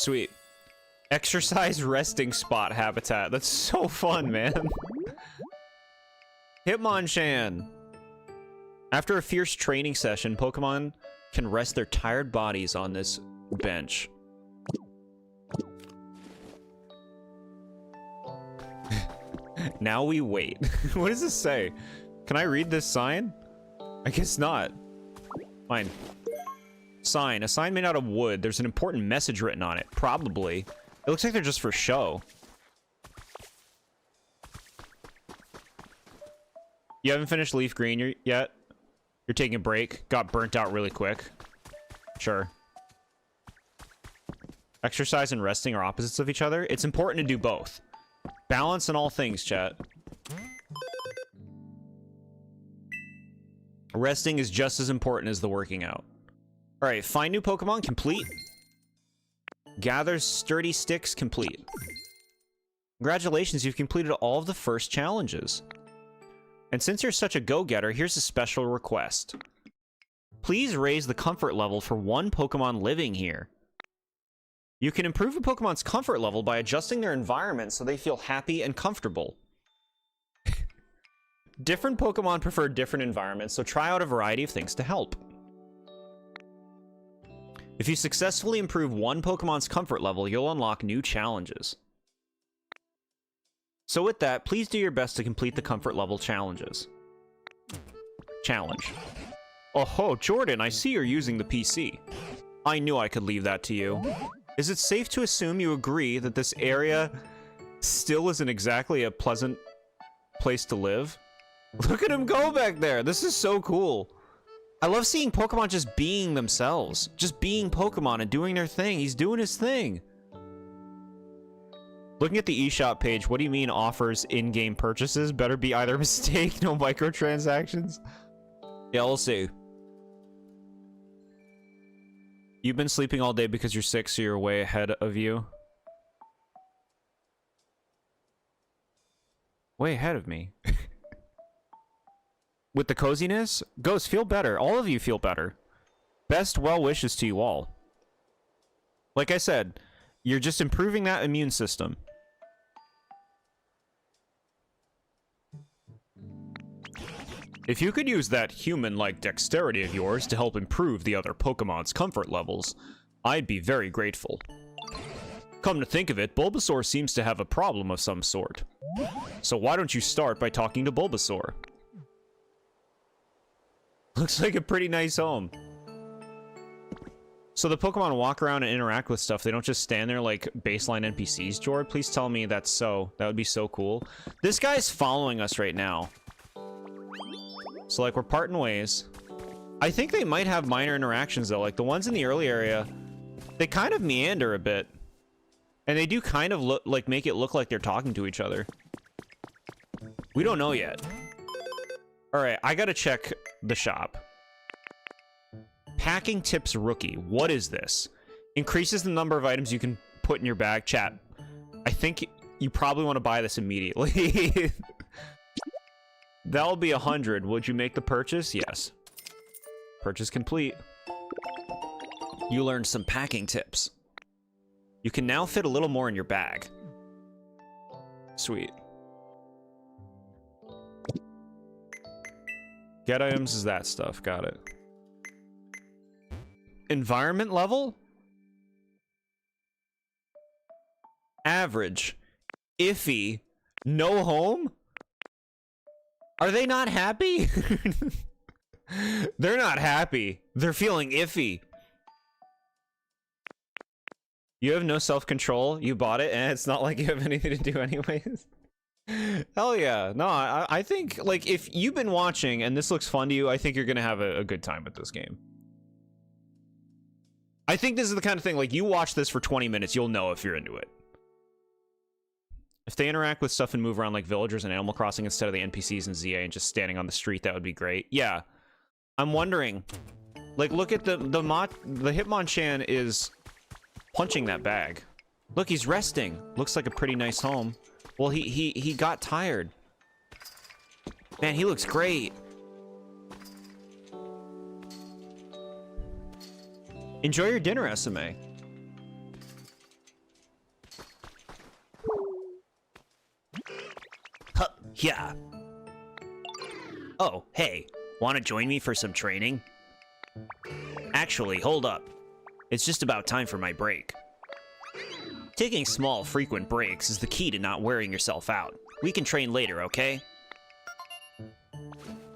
Sweet. Exercise resting spot habitat. That's so fun, man. Hitmonchan. After a fierce training session, Pokemon can rest their tired bodies on this bench. Now we wait. What does this say? Can I read this sign? I guess not. Fine. Sign. A sign made out of wood. There's an important message written on it. Probably. It looks like they're just for show. You haven't finished Leaf Green yet? You're taking a break? Got burnt out really quick? Sure. Exercise and resting are opposites of each other? It's important to do both. Balance in all things, chat. Resting is just as important as the working out. Alright, find new Pokemon, complete. Gather sturdy sticks, complete. Congratulations, you've completed all of the first challenges. And since you're such a go-getter, here's a special request. Please raise the comfort level for one Pokemon living here. You can improve a Pokemon's comfort level by adjusting their environment so they feel happy and comfortable. Different Pokemon prefer different environments, so try out a variety of things to help. If you successfully improve one Pokemon's comfort level, you'll unlock new challenges. So with that, please do your best to complete the comfort level challenges. Challenge. Oh, Jordan, I see you're using the PC. I knew I could leave that to you. Is it safe to assume you agree that this area still isn't exactly a pleasant place to live? Look at him go back there. This is so cool. I love seeing Pokemon just being themselves. Just being Pokemon and doing their thing. He's doing his thing. Looking at the eShop page, what do you mean offers in-game purchases? Better be either a mistake, no microtransactions. Yeah, we'll see. You've been sleeping all day because you're sick, so you're way ahead of you. Way ahead of me. With the coziness? Ghost, feel better. All of you feel better. Best well wishes to you all. Like I said, you're just improving that immune system. If you could use that human-like dexterity of yours to help improve the other Pokemon's comfort levels, I'd be very grateful. Come to think of it, Bulbasaur seems to have a problem of some sort. So why don't you start by talking to Bulbasaur? Looks like a pretty nice home. So the Pokemon walk around and interact with stuff. They don't just stand there like baseline NPCs, Jord. Please tell me that's so. That would be so cool. This guy's following us right now. So, like, we're parting ways. I think they might have minor interactions, though. Like, the ones in the early area, they kind of meander a bit. And they do kind of look like make it look like they're talking to each other. We don't know yet. Alright, I gotta check the shop. Packing Tips Rookie. What is this? Increases the number of items you can put in your bag. Chat, I think you probably want to buy this immediately. That'll be 100. Would you make the purchase? Yes. Purchase complete. You learned some packing tips. You can now fit a little more in your bag. Sweet. Get items is that stuff. Got it. Environment level? Average. Iffy. No home? Are they not happy? They're not happy. They're feeling iffy. You have no self-control. You bought it, and it's not like you have anything to do anyways. Hell yeah. No, I think, like, if you've been watching and this looks fun to you, I think you're going to have a good time with this game. I think this is the kind of thing, like, you watch this for 20 minutes, you'll know if you're into it. If they interact with stuff and move around like villagers in Animal Crossing instead of the NPCs in ZA and just standing on the street, that would be great. Yeah. I'm wondering, like, look at the Hitmonchan is punching that bag. Look, he's resting. Looks like a pretty nice home. Well, he got tired. Man, he looks great. Enjoy your dinner, SMA. Yeah. Oh, hey. Want to join me for some training? Actually, hold up. It's just about time for my break. Taking small, frequent breaks is the key to not wearing yourself out. We can train later, okay?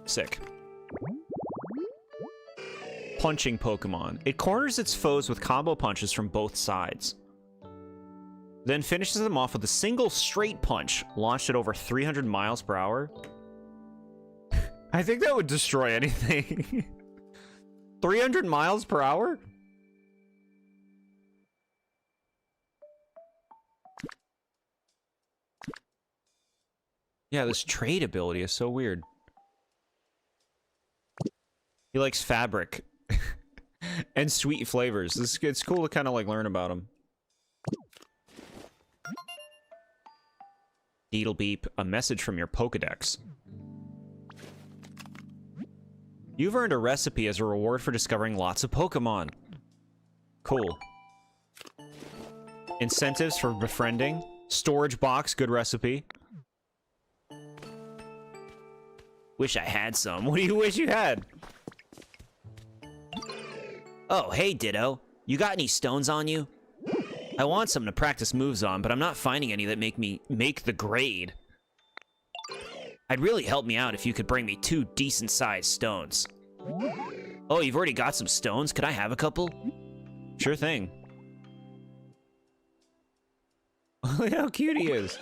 Sick. Punching Pokemon. It corners its foes with combo punches from both sides. Then finishes them off with a single straight punch, launched at over 300 miles per hour. I think that would destroy anything. 300 miles per hour? Yeah, this trade ability is so weird. He likes fabric and sweet flavors. It's cool to kind of like learn about him. Deedle beep, a message from your Pokedex. You've earned a recipe as a reward for discovering lots of Pokemon. Cool. Incentives for befriending. Storage box, good recipe. Wish I had some. What do you wish you had? Oh, hey, Ditto. You got any stones on you? I want some to practice moves on, but I'm not finding any that make the grade. I'd really help me out if you could bring me 2 decent-sized stones. Oh, you've already got some stones? Could I have a couple? Sure thing. Look how cute he is.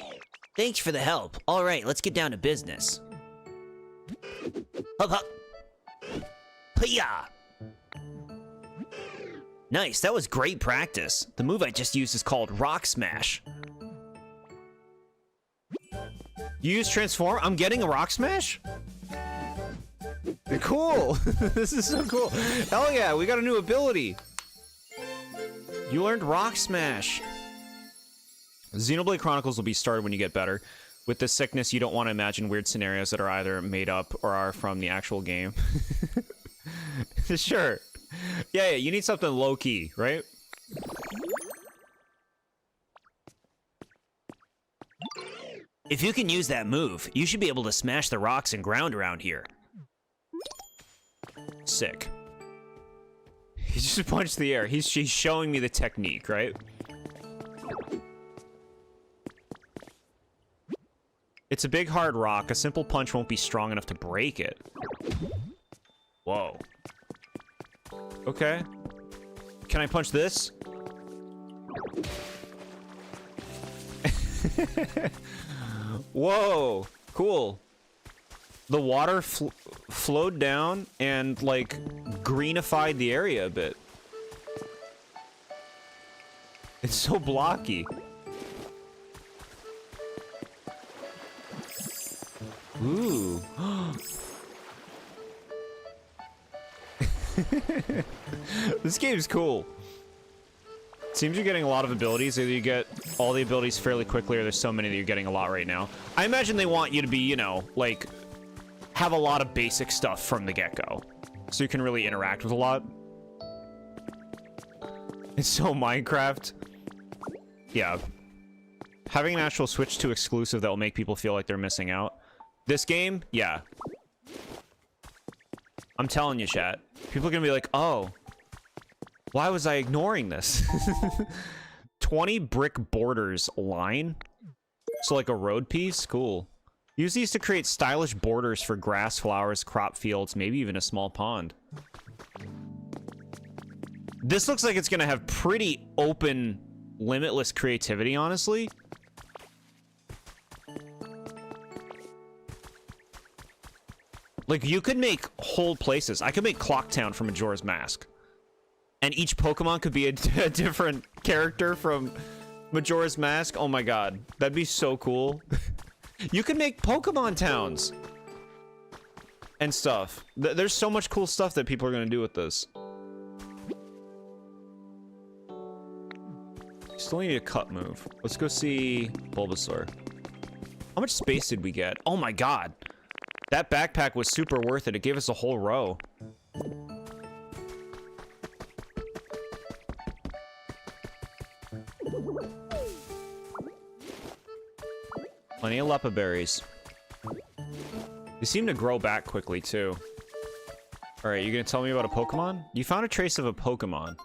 Thanks for the help. All right, let's get down to business. Hup hup. Hiya! Nice, that was great practice. The move I just used is called Rock Smash. You use Transform? I'm getting a Rock Smash? Cool! This is so cool. Hell yeah, we got a new ability. You learned Rock Smash. Xenoblade Chronicles will be started when you get better. With this sickness, you don't want to imagine weird scenarios that are either made up or are from the actual game. Sure. Yeah, you need something low-key, right? If you can use that move, you should be able to smash the rocks and ground around here. Sick. He just punched the air. She's showing me the technique, right? It's a big hard rock. A simple punch won't be strong enough to break it. Whoa. Okay. Can I punch this? Whoa. Cool. The water flowed down and, like, greenified the area a bit. It's so blocky. Ooh. This game's cool. Seems you're getting a lot of abilities. Either you get all the abilities fairly quickly, or there's so many that you're getting a lot right now. I imagine they want you to be, you know, like, have a lot of basic stuff from the get-go, so you can really interact with a lot. It's so Minecraft. Yeah. Having an actual Switch 2 exclusive that will make people feel like they're missing out. This game, yeah. I'm telling you, chat. People are gonna be like, oh, why was I ignoring this? 20 brick borders line? So like a road piece? Cool. Use these to create stylish borders for grass, flowers, crop fields, maybe even a small pond. This looks like it's gonna have pretty open, limitless creativity, honestly. Like, you could make whole places. I could make Clocktown from Majora's Mask. And each Pokemon could be a different character from Majora's Mask. Oh my god. That'd be so cool. You could make Pokemon towns. And stuff. There's so much cool stuff that people are going to do with this. Still need a cut move. Let's go see Bulbasaur. How much space did we get? Oh my god. That backpack was super worth it. It gave us a whole row. Plenty of Lepa berries. They seem to grow back quickly, too. Alright, you gonna tell me about a Pokemon? You found a trace of a Pokemon.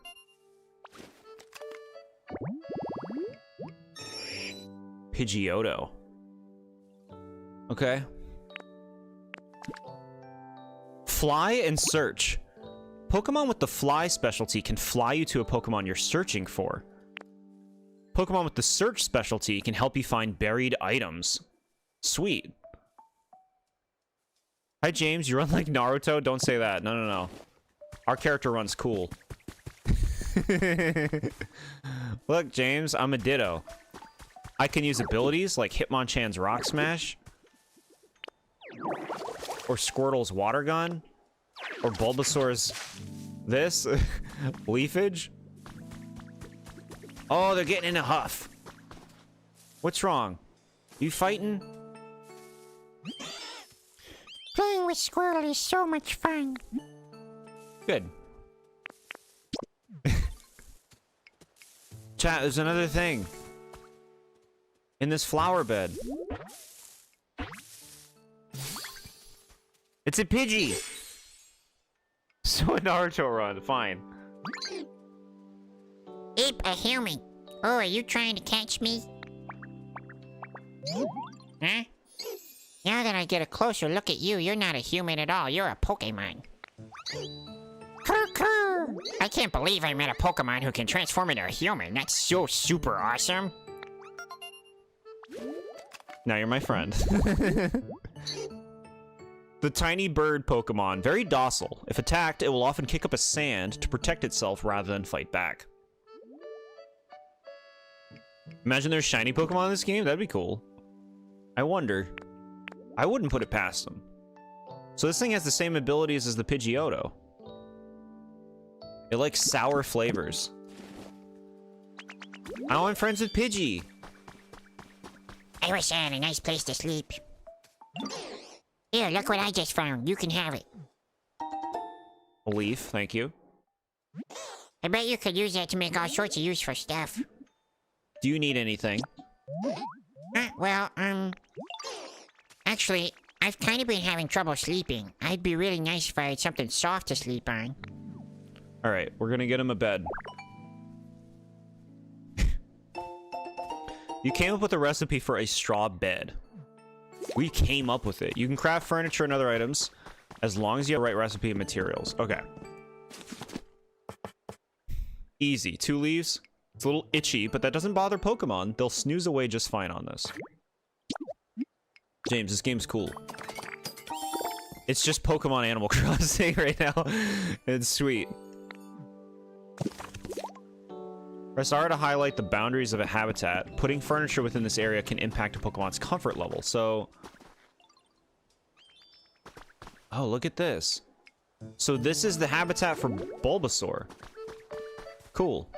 Pidgeotto. Okay. Fly and search. Pokemon with the fly specialty can fly you to a Pokemon you're searching for. Pokemon with the search specialty can help you find buried items. Sweet. Hi, James. You run like Naruto? Don't say that. No, no, no. Our character runs cool. Look, James, I'm a Ditto. I can use abilities like Hitmonchan's Rock Smash, or Squirtle's Water Gun, or Bulbasaur's this Leafage. Oh, they're getting in a huff. What's wrong? You fighting? Playing with Squirtle is so much fun. Good. Chat, there's another thing. In this flower bed. It's a Pidgey! So a Naruto run, fine. Ape, a human. Oh, are you trying to catch me? Huh? Now that I get a closer look at you, you're not a human at all. You're a Pokemon. I can't believe I met a Pokemon who can transform into a human. That's so super awesome. Now you're my friend. The tiny bird Pokemon, very docile. If attacked, it will often kick up a sand to protect itself rather than fight back. Imagine there's shiny Pokemon in this game, that'd be cool. I wonder. I wouldn't put it past them. So this thing has the same abilities as the Pidgeotto. It likes sour flavors. Oh, I'm friends with Pidgey. I wish I had a nice place to sleep. Here, look what I just found. You can have it. A leaf, thank you. I bet you could use that to make all sorts of useful stuff. Do you need anything? Well, actually, I've kind of been having trouble sleeping. I'd be really nice if I had something soft to sleep on. Alright, we're gonna get him a bed. You came up with a recipe for a straw bed. We came up with it. You can craft furniture and other items as long as you have the right recipe and materials. Okay. Easy. 2 leaves. It's a little itchy, but that doesn't bother Pokemon. They'll snooze away just fine on this. James, this game's cool. It's just Pokemon Animal Crossing right now. It's sweet. Press R to highlight the boundaries of a habitat. Putting furniture within this area can impact a Pokemon's comfort level, so... Oh, look at this. So this is the habitat for Bulbasaur. Cool.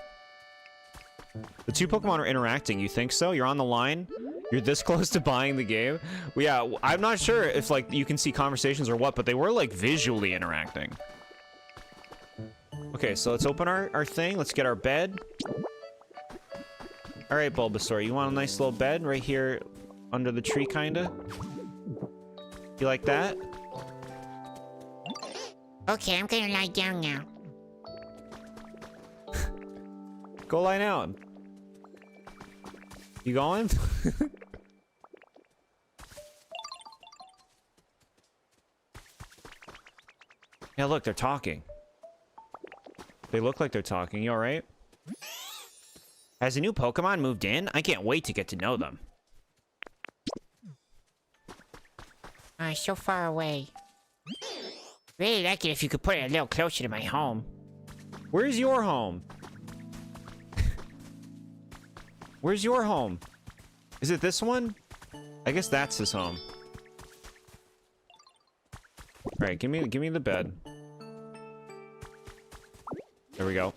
The 2 Pokemon are interacting, you think so? You're on the line? You're this close to buying the game? Well, yeah, I'm not sure if, like, you can see conversations or what, but they were, like, visually interacting. Okay, so let's open our thing. Let's get our bed. Alright, Bulbasaur, you want a nice little bed right here under the tree, kinda? You like that? Okay, I'm gonna lie down now. Go lie down. You going? Yeah, look, they're talking. They look like they're talking. You alright? Has a new Pokemon moved in? I can't wait to get to know them. So far away. Really like it if you could put it a little closer to my home. Where's your home? Where's your home? Is it this one? I guess that's his home. Alright, give me the bed. There we go.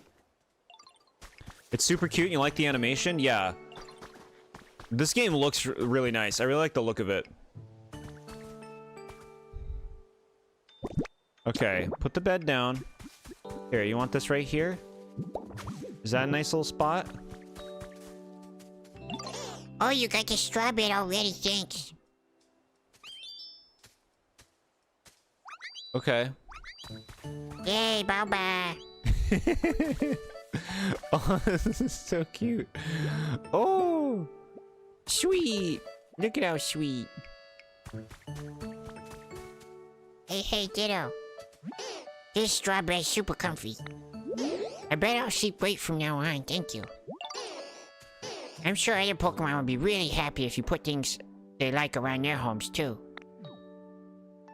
It's super cute. You like the animation? Yeah. This game looks really nice. I really like the look of it. Okay, put the bed down. Here, you want this right here? Is that a nice little spot? Oh, you got the straw bed already, thanks. Okay. Yay, Boba. Oh, this is so cute. Oh, sweet. Look at how sweet. Hey, Ditto. This strawberry's super comfy. I bet I'll sleep great from now on, thank you. I'm sure other Pokemon would be really happy if you put things they like around their homes, too.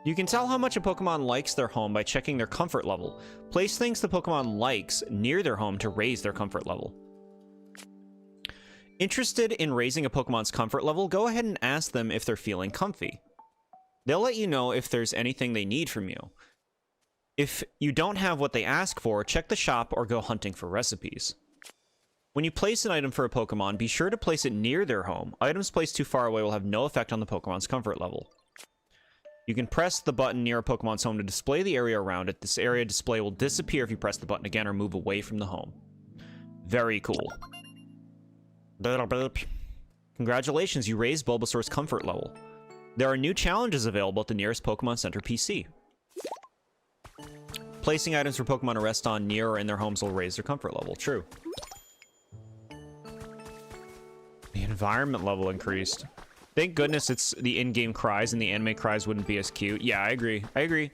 You can tell how much a Pokemon likes their home by checking their comfort level. Place things the Pokemon likes near their home to raise their comfort level. Interested in raising a Pokemon's comfort level, go ahead and ask them if they're feeling comfy. They'll let you know if there's anything they need from you. If you don't have what they ask for, check the shop or go hunting for recipes. When you place an item for a Pokemon, be sure to place it near their home. Items placed too far away will have no effect on the Pokemon's comfort level. You can press the button near a Pokemon's home to display the area around it. This area display will disappear if you press the button again or move away from the home. Very cool. Congratulations, you raised Bulbasaur's comfort level. There are new challenges available at the nearest Pokemon Center PC. Placing items for Pokemon to rest on near or in their homes will raise their comfort level. True. The environment level increased. Thank goodness it's the in-game cries and the anime cries wouldn't be as cute. Yeah, I agree. I agree.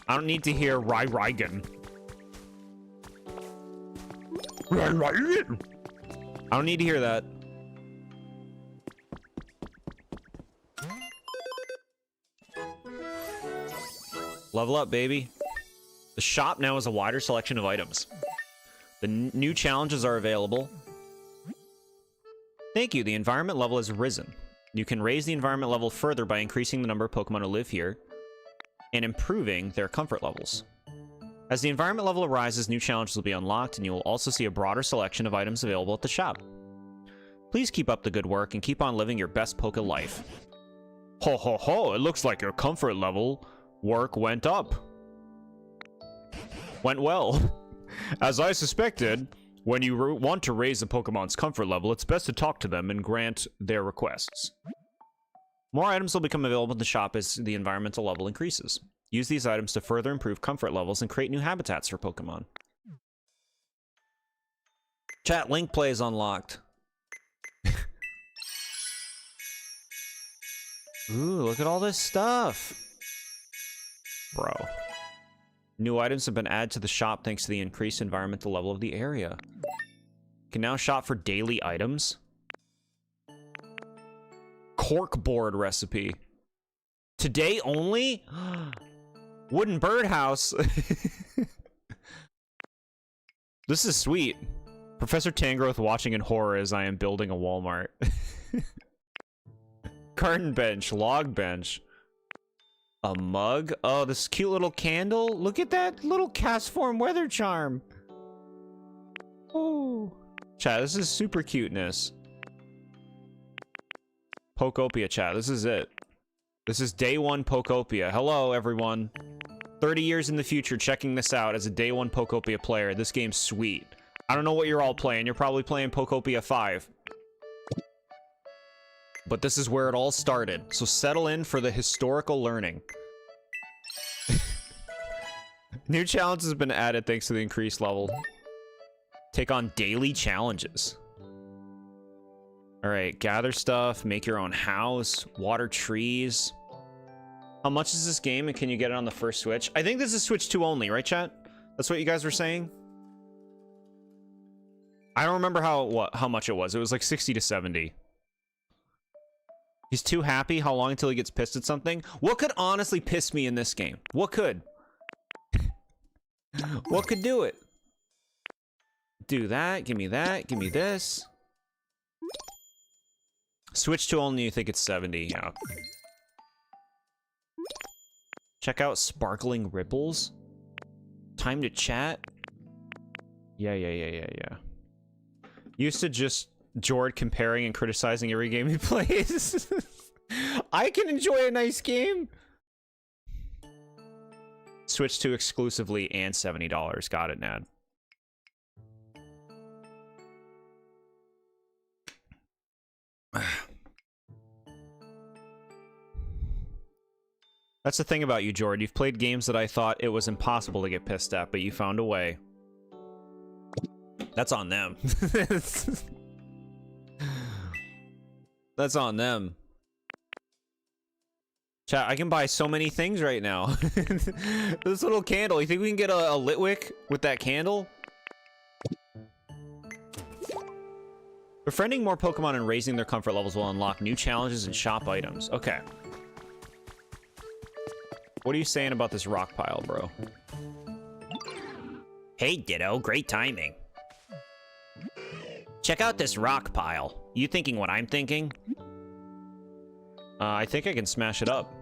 I don't need to hear Raigan. I don't need to hear that. Level up, baby. The shop now has a wider selection of items. The new challenges are available. Thank you, the environment level has risen. You can raise the environment level further by increasing the number of Pokemon who live here and improving their comfort levels. As the environment level rises, new challenges will be unlocked, and you will also see a broader selection of items available at the shop. Please keep up the good work and keep on living your best Poke life. Ho ho ho, it looks like your comfort level work went up. Went well. As I suspected, when you want to raise a Pokemon's comfort level, it's best to talk to them and grant their requests. More items will become available in the shop as the environmental level increases. Use these items to further improve comfort levels and create new habitats for Pokemon. Chat, Link Play is unlocked. Ooh, look at all this stuff. Bro. New items have been added to the shop thanks to the increased environmental level of the area. You can now shop for daily items. Corkboard recipe. Today only? Wooden birdhouse. This is sweet. Professor Tangrowth watching in horror as I am building a Walmart. Garden bench, log bench. A mug? Oh, this cute little candle. Look at that little cast form weather charm. Oh. Chat, this is super cuteness. Pokopia, chat, this is it. This is day one Pokopia. Hello, everyone. 30 years in the future, checking this out as a day one Pokopia player. This game's sweet. I don't know what you're all playing. You're probably playing Pokopia 5. But this is where it all started. So settle in for the historical learning. New challenges have been added thanks to the increased level. Take on daily challenges. All right, gather stuff, make your own house, water trees. How much is this game and can you get it on the first Switch? I think this is Switch 2 only, right, chat? That's what you guys were saying? I don't remember how much it was. It was like 60 to 70. He's too happy. How long until he gets pissed at something? What could honestly piss me in this game? What could? What could do it? Do that. Give me that. Give me this. Switch to only, you think it's 70. Yeah. Check out Sparkling Ripples. Time to chat. Yeah. Used to just Jord comparing and criticizing every game he plays. I can enjoy a nice game. Switch to exclusively and $70. Got it, Nad. That's the thing about you, Jord. You've played games that I thought it was impossible to get pissed at, but you found a way. That's on them. That's on them. Chat, I can buy so many things right now. This little candle. You think we can get a lit wick with that candle? Befriending more Pokemon and raising their comfort levels will unlock new challenges and shop items. Okay. What are you saying about this rock pile, bro? Hey, Ditto. Great timing. Check out this rock pile. You thinking what I'm thinking? I think I can smash it up.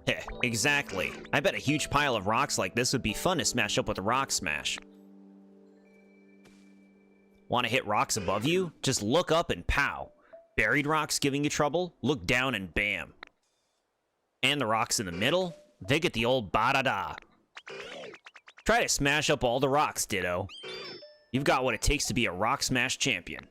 Heh, exactly. I bet a huge pile of rocks like this would be fun to smash up with a rock smash. Want to hit rocks above you? Just look up and pow. Buried rocks giving you trouble? Look down and bam. And the rocks in the middle? They get the old ba-da-da. Try to smash up all the rocks, Ditto. You've got what it takes to be a rock smash champion.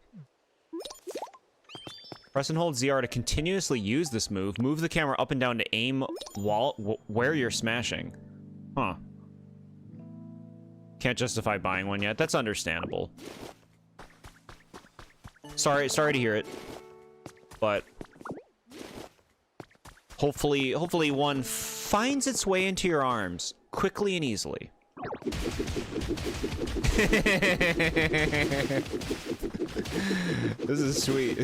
Press and hold ZR to continuously use this move. Move the camera up and down to aim where you're smashing. Huh. Can't justify buying one yet. That's understandable. Sorry to hear it. But hopefully one finds its way into your arms quickly and easily. This is sweet.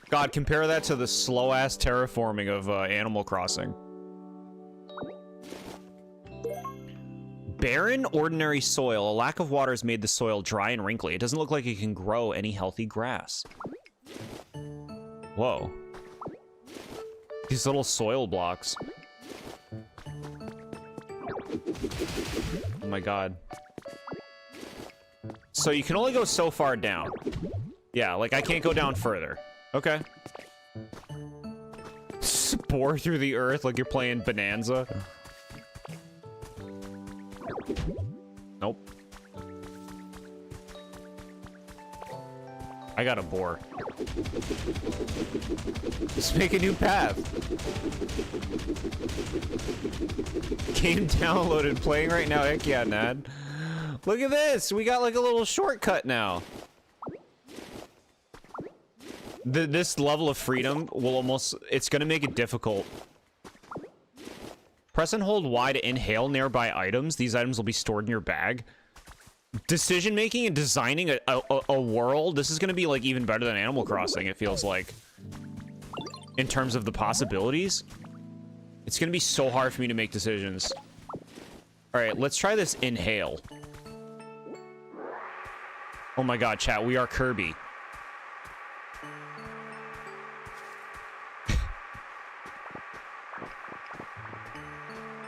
God, compare that to the slow-ass terraforming of Animal Crossing. Barren, ordinary soil. A lack of water has made the soil dry and wrinkly. It doesn't look like it can grow any healthy grass. Whoa. These little soil blocks. Oh my god. So you can only go so far down. Yeah, like I can't go down further. Okay. Bore through the earth like you're playing Bonanza. Nope. I got a bore. Just make a new path. Game downloaded, playing right now. Heck yeah, Nad. Look at this. We got like a little shortcut now. This level of freedom will almost... It's going to make it difficult. Press and hold Y to inhale nearby items. These items will be stored in your bag. Decision making and designing a world. This is going to be like even better than Animal Crossing, it feels like. In terms of the possibilities. It's going to be so hard for me to make decisions. Alright, let's try this inhale. Oh my god, chat, we are Kirby.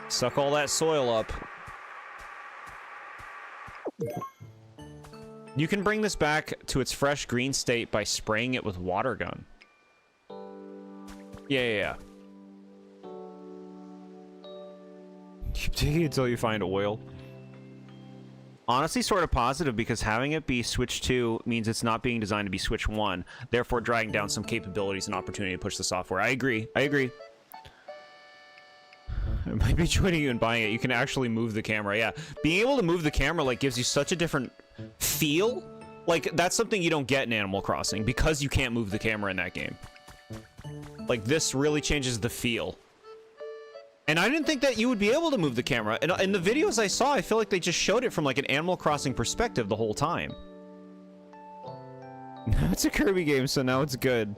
Suck all that soil up. You can bring this back to its fresh green state by spraying it with water gun. Yeah. Keep digging until you find oil. Honestly, sort of positive, because having it be Switch 2 means it's not being designed to be Switch 1, therefore dragging down some capabilities and opportunity to push the software. I agree. It might be joining you and buying it. You can actually move the camera. Yeah, being able to move the camera like gives you such a different feel. Like that's something you don't get in Animal Crossing because you can't move the camera in that game. Like this really changes the feel. And I didn't think that you would be able to move the camera. And in the videos I saw, I feel like they just showed it from like an Animal Crossing perspective the whole time. Now it's a Kirby game, so now it's good.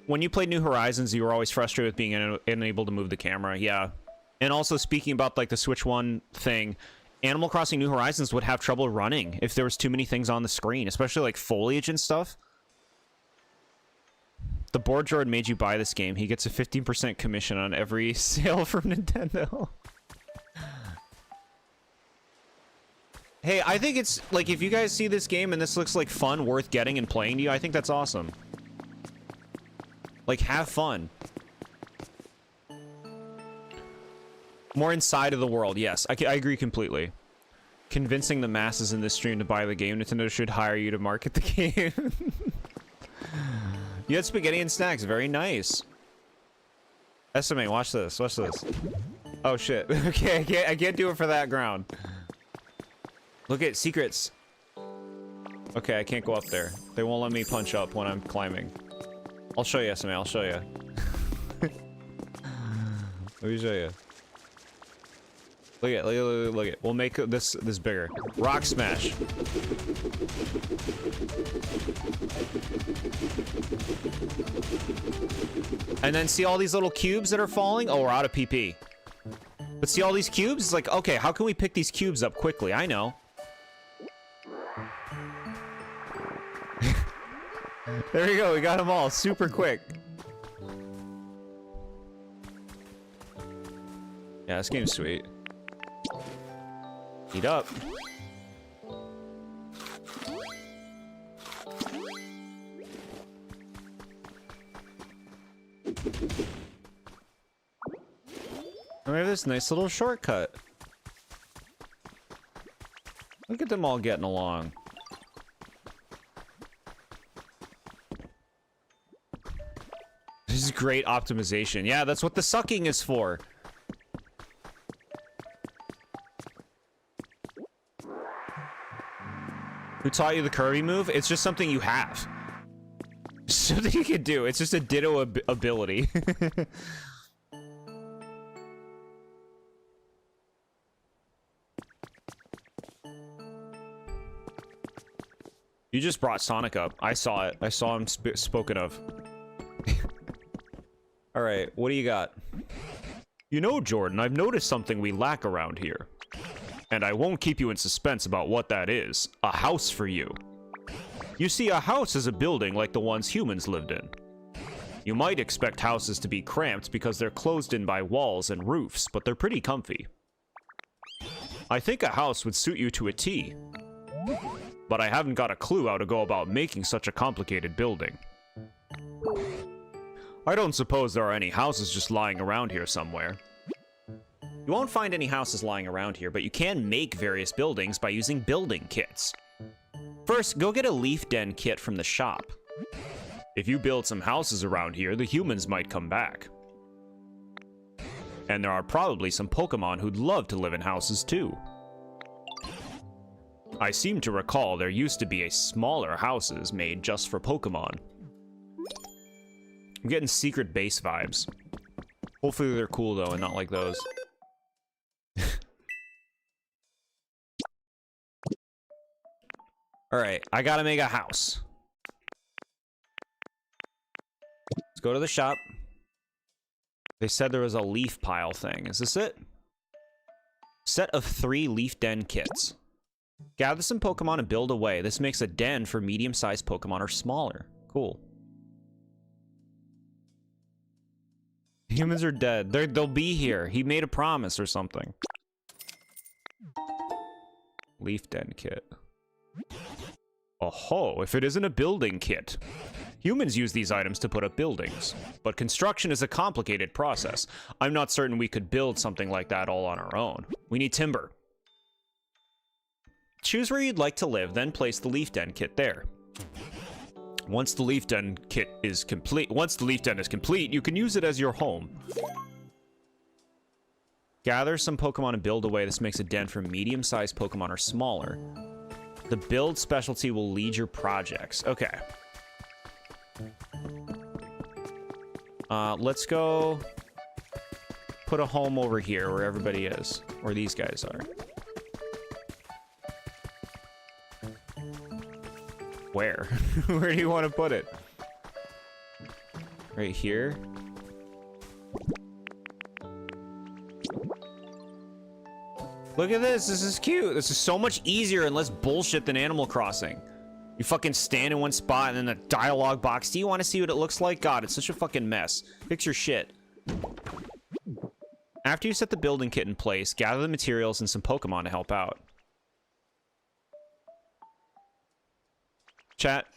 When you played New Horizons, you were always frustrated with being unable to move the camera. Yeah. And also speaking about like the Switch 1 thing, Animal Crossing New Horizons would have trouble running if there was too many things on the screen, especially like foliage and stuff. TheBoredJord made you buy this game. He gets a 15% commission on every sale from Nintendo. Hey, I think it's like if you guys see this game and this looks like fun, worth getting and playing to you, I think that's awesome. Like, have fun. More inside of the world, yes. I agree completely. Convincing the masses in this stream to buy the game. Nintendo should hire you to market the game. You had spaghetti and snacks. Very nice. SMA, watch this. Watch this. Oh shit. Okay, I can't do it for that ground. Look at secrets. Okay, I can't go up there. They won't let me punch up when I'm climbing. I'll show you, SMA. I'll show you. Let me show you. Look at, look at. We'll make this bigger. Rock smash. And then see all these little cubes that are falling? Oh, we're out of PP. But see all these cubes? It's like, okay, how can we pick these cubes up quickly? I know. There we go. We got them all super quick. Yeah, this game's sweet. Heat up. And we have this nice little shortcut. Look at them all getting along. This is great optimization. Yeah, that's what the sucking is for. Who taught you the Kirby move? It's just something you have. Something you can do. It's just a ditto ability. You just brought Sonic up. I saw it. I saw him spoken of. Alright, what do you got? You know, Jordan, I've noticed something we lack around here. And I won't keep you in suspense about what that is. A house for you. You see, a house is a building like the ones humans lived in. You might expect houses to be cramped because they're closed in by walls and roofs, but they're pretty comfy. I think a house would suit you to a T. But I haven't got a clue how to go about making such a complicated building. I don't suppose there are any houses just lying around here somewhere. You won't find any houses lying around here, but you can make various buildings by using building kits. First, go get a leaf den kit from the shop. If you build some houses around here, the humans might come back. And there are probably some Pokemon who'd love to live in houses too. I seem to recall there used to be a smaller houses made just for Pokemon. I'm getting secret base vibes. Hopefully they're cool though and not like those. Alright, I gotta make a house. Let's go to the shop. They said there was a leaf pile thing. Is this it? Set of 3 leaf den kits. Gather some Pokemon and build away. This makes a den for medium-sized Pokemon or smaller. Cool. Humans are dead. They'll be here. He made a promise or something. Leaf den kit. Oh-ho, if it isn't a building kit. Humans use these items to put up buildings, but construction is a complicated process. I'm not certain we could build something like that all on our own. We need timber. Choose where you'd like to live, then place the leaf den kit there. Once the leaf den is complete, you can use it as your home. Gather some Pokemon and build away. This makes a den for medium-sized Pokemon or smaller. The build specialty will lead your projects. Okay. Let's go put a home over here where everybody is, where these guys are. Where? Where do you want to put it? Right here? Look at this. This is cute. This is so much easier and less bullshit than Animal Crossing. You fucking stand in one spot and then the dialogue box. Do you want to see what it looks like? God, it's such a fucking mess. Fix your shit. After you set the building kit in place, gather the materials and some Pokemon to help out. Chat.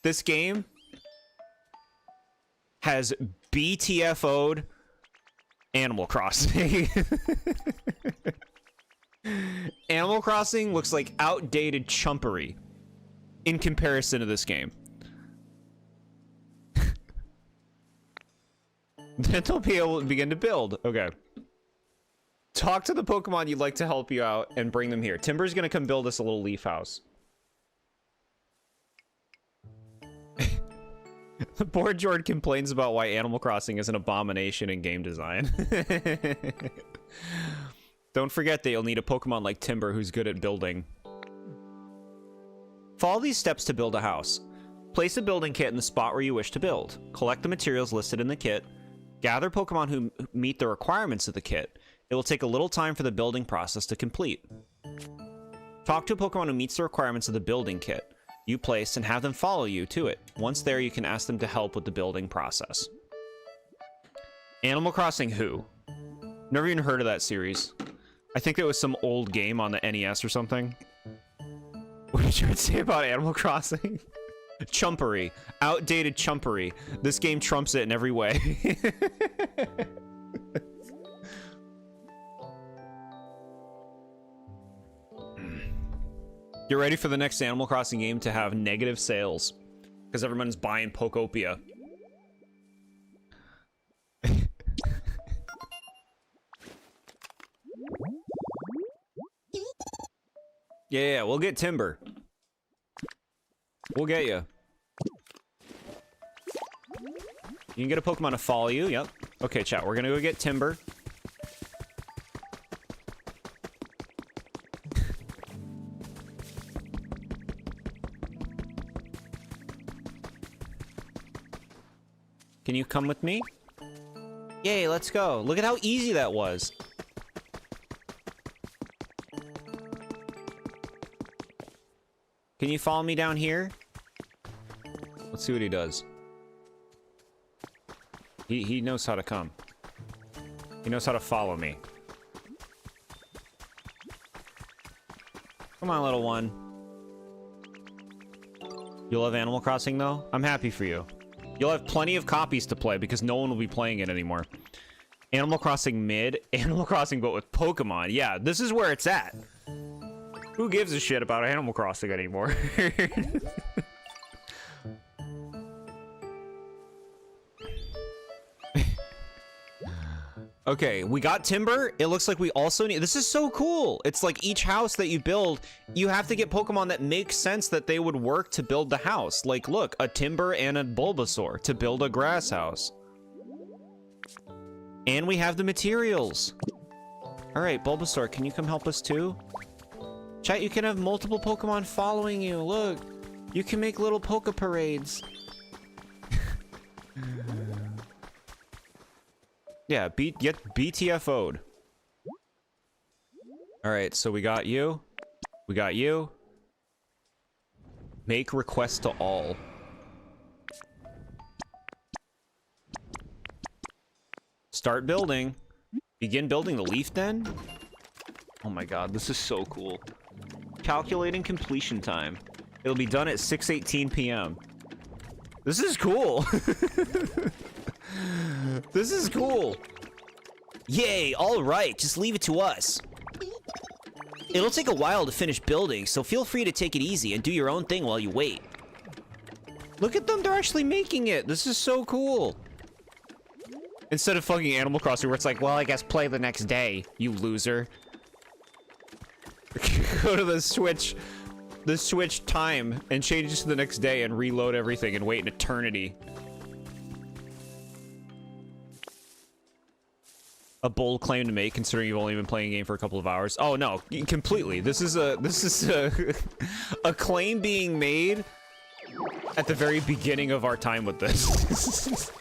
This game has BTFO'd Animal Crossing. Animal Crossing looks like outdated chumpery in comparison to this game. Then they'll be able to begin to build. Okay. Talk to the Pokemon you'd like to help you out and bring them here. Timber's gonna come build us a little leaf house. TheBoredJord complains about why Animal Crossing is an abomination in game design. Don't forget that you'll need a Pokemon like Timber who's good at building. Follow these steps to build a house. Place a building kit in the spot where you wish to build. Collect the materials listed in the kit. Gather Pokemon who meet the requirements of the kit. It will take a little time for the building process to complete. Talk to a Pokemon who meets the requirements of the building kit you place and have them follow you to it. Once there, you can ask them to help with the building process. Animal Crossing who? Never even heard of that series. I think it was some old game on the NES or something. What did you try to say about Animal Crossing? Chumpery. Outdated chumpery. This game trumps it in every way. You're ready for the next Animal Crossing game to have negative sales because everyone's buying Pokopia. Yeah, we'll get Timber. We'll get you. You can get a Pokemon to follow you. Yep. Okay, chat. We're gonna go get Timber. Can you come with me? Yay, let's go. Look at how easy that was. Can you follow me down here? Let's see what he does. He knows how to come. He knows how to follow me. Come on, little one. You love Animal Crossing, though? I'm happy for you. You'll have plenty of copies to play because no one will be playing it anymore. Animal Crossing mid. Animal Crossing but with Pokemon. Yeah, this is where it's at. Who gives a shit about Animal Crossing anymore? Okay, we got Timber. It looks like we also need... This is so cool. It's like each house that you build, you have to get Pokemon that make sense that they would work to build the house. Like, look, a Timber and a Bulbasaur to build a grass house. And we have the materials. All right, Bulbasaur, can you come help us too? Chat, you can have multiple Pokemon following you. Look, you can make little Poke Parades. Yeah, get BTFO'd. All right, so we got you. We got you. Make request to all. Start building. Begin building the leaf den. Oh my god, this is so cool. Calculating completion time. It'll be done at 6:18 p.m. This is cool. This is cool. Yay, all right, just leave it to us. It'll take a while to finish building, so feel free to take it easy and do your own thing while you wait. Look at them, they're actually making it. This is so cool. Instead of fucking Animal Crossing where it's like, well, I guess play the next day, you loser. Go to the Switch time and change it to the next day and reload everything and wait an eternity. A bold claim to make, considering you've only been playing a game for a couple of hours. Oh no, completely. This is a a claim being made at the very beginning of our time with this.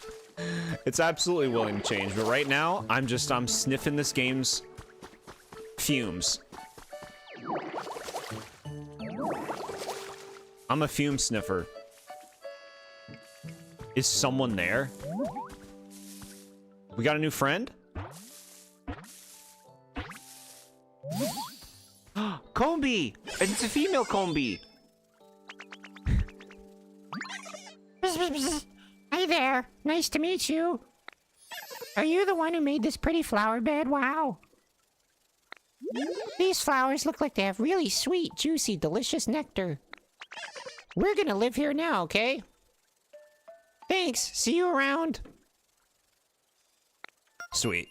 It's absolutely willing to change, but right now I'm sniffing this game's fumes. I'm a fume sniffer. Is someone there? We got a new friend? Combi! It's a female Combi! Hi there. Nice to meet you. Are you the one who made this pretty flower bed? Wow. These flowers look like they have really sweet, juicy, delicious nectar. We're gonna live here now, okay? Thanks. See you around. Sweet.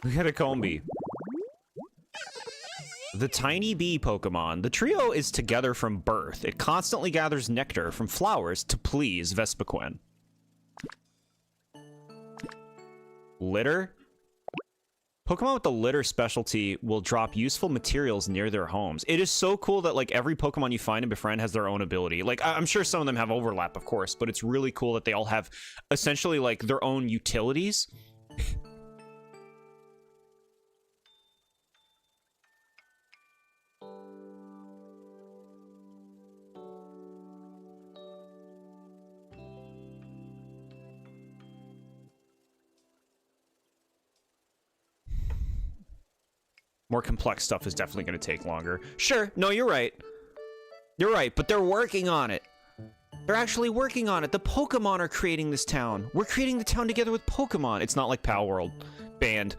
We got a Combi. The tiny bee Pokemon. The trio is together from birth. It constantly gathers nectar from flowers to please Vespiquen. Litter? Pokemon with the litter specialty will drop useful materials near their homes. It is so cool that like every Pokemon you find and befriend has their own ability. Like I'm sure some of them have overlap, of course, but it's really cool that they all have essentially like their own utilities. More complex stuff is definitely going to take longer. Sure, no, you're right. You're right, but they're working on it. They're actually working on it. The Pokemon are creating this town. We're creating the town together with Pokemon. It's not like Pal World. Banned.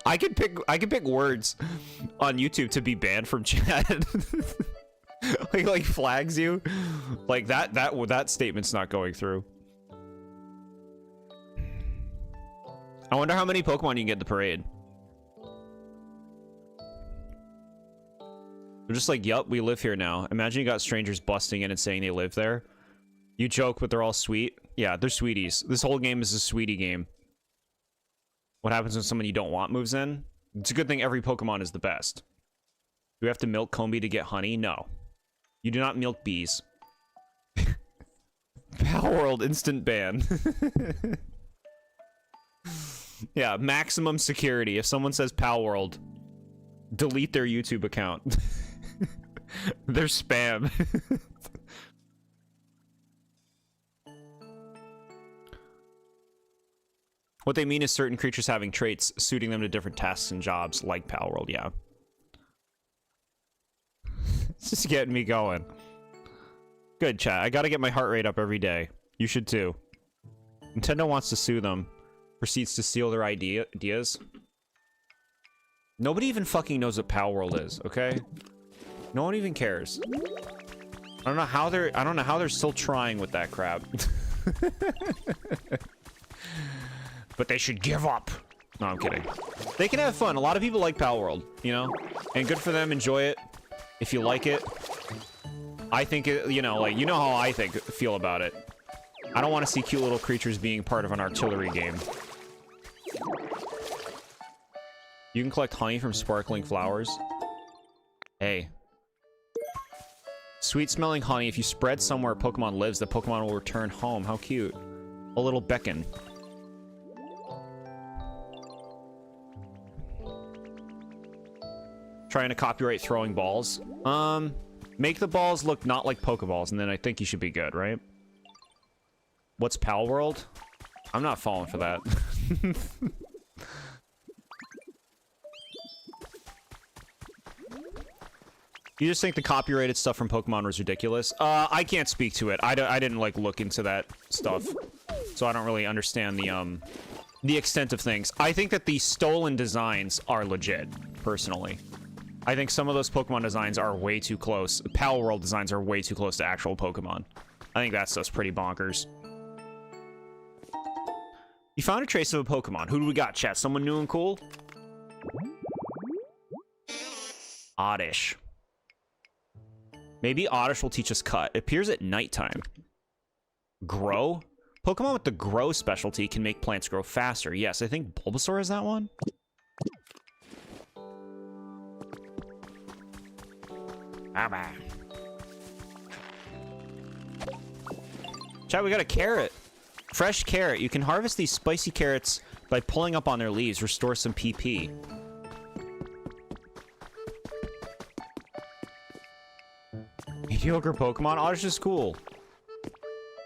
I could pick words on YouTube to be banned from chat. like flags you. Like that statement's not going through. I wonder how many Pokemon you can get in the parade. They're just like, yup, we live here now. Imagine you got strangers busting in and saying they live there. You joke, but they're all sweet. Yeah, they're sweeties. This whole game is a sweetie game. What happens when someone you don't want moves in? It's a good thing every Pokemon is the best. Do we have to milk Combi to get honey? No. You do not milk bees. Pal World instant ban. Yeah, maximum security. If someone says Pal World, delete their YouTube account. They're spam. What they mean is certain creatures having traits suiting them to different tasks and jobs, like Pal World, yeah. It's just getting me going. Good, chat. I gotta get my heart rate up every day. You should too. Nintendo wants to sue them. Proceeds to steal their ideas. Nobody even fucking knows what Pal World is, okay? No one even cares. I don't know how they're still trying with that crap. But they should give up. No, I'm kidding. They can have fun. A lot of people like Pal World, you know? And good for them. Enjoy it. If you like it. I think it, you know, like, you know how I feel about it. I don't want to see cute little creatures being part of an artillery game. You can collect honey from sparkling flowers. Hey. Sweet-smelling honey. If you spread somewhere a Pokemon lives, the Pokemon will return home. How cute. A little beacon. Trying to copyright throwing balls. Make the balls look not like Pokeballs, and then I think you should be good, right? What's Pal World? I'm not falling for that. You just think the copyrighted stuff from Pokemon was ridiculous? I can't speak to it. I didn't, like, look into that stuff. So I don't really understand the extent of things. I think that the stolen designs are legit, personally. I think some of those Pokemon designs are way too close. Pal World designs are way too close to actual Pokemon. I think that stuff's pretty bonkers. You found a trace of a Pokemon. Who do we got, chat? Someone new and cool? Oddish. Maybe Oddish will teach us Cut. It appears at nighttime. Grow? Pokemon with the Grow specialty can make plants grow faster. Yes, I think Bulbasaur is that one. Bye-bye. Chat, we got a carrot. Fresh carrot. You can harvest these spicy carrots by pulling up on their leaves. Restore some PP. Mediocre Pokemon? Oddish is cool. You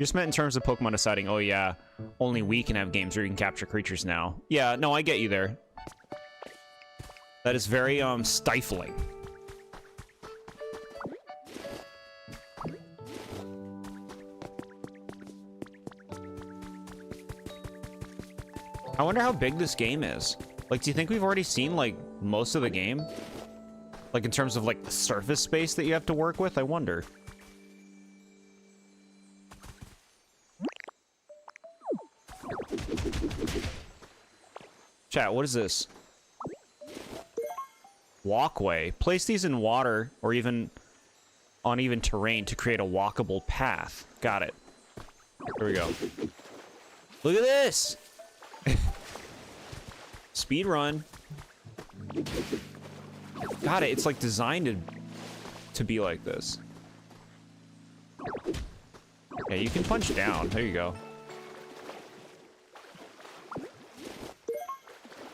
just meant in terms of Pokemon deciding, oh yeah, only we can have games where you can capture creatures now. Yeah, no, I get you there. That is very, stifling. I wonder how big this game is. Like, do you think we've already seen, like, most of the game? Like, in terms of, like, the surface space that you have to work with? I wonder. Chat, what is this? Walkway. Place these in water or even uneven terrain to create a walkable path. Got it. Here we go. Look at this! Speed run. Got it. It's like designed to be like this. Yeah, you can punch down. There you go.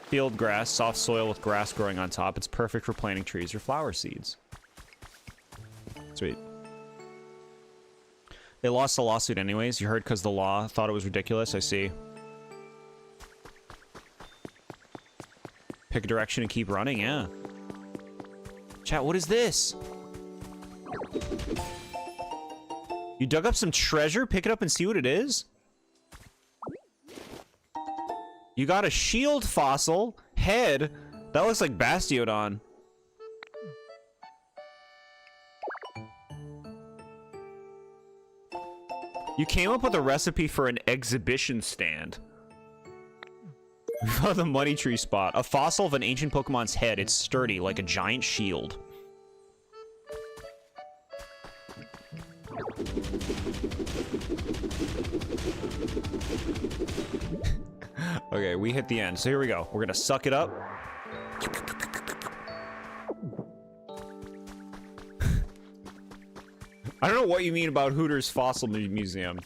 Field grass, soft soil with grass growing on top. It's perfect for planting trees or flower seeds. Sweet. They lost the lawsuit anyways. You heard because the law thought it was ridiculous. I see. Pick a direction and keep running. Yeah. Chat, what is this? You dug up some treasure? Pick it up and see what it is? You got a shield fossil. Head. That looks like Bastiodon. You came up with a recipe for an exhibition stand. We found the money tree spot. A fossil of an ancient Pokemon's head. It's sturdy, like a giant shield. Okay, we hit the end. So here we go. We're gonna suck it up. I don't know what you mean about Hooters Fossil Museum.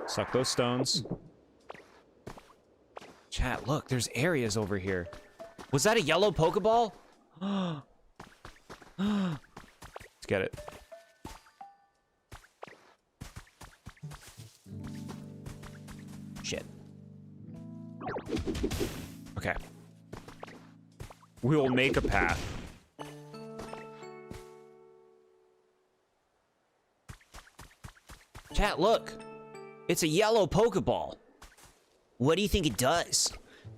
Suck those stones. Chat, look, there's areas over here. Was that a yellow Pokeball? Let's get it. Shit. Okay. We will make a path. Chat, look. It's a yellow Pokeball. What do you think it does?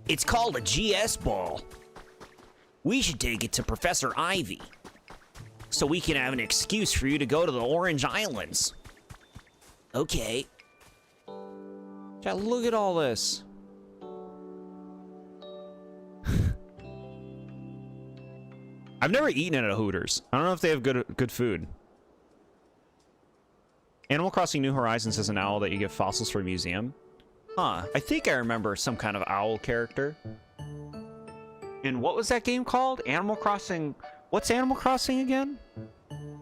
It's called a GS ball. We should take it to Professor Ivy, so we can have an excuse for you to go to the Orange Islands. Okay. Chat, look at all this. I've never eaten at a Hooters. I don't know if they have good food. Animal Crossing New Horizons has an owl that you get fossils for a museum. Huh. I think I remember some kind of owl character. And what was that game called? Animal Crossing... What's Animal Crossing again?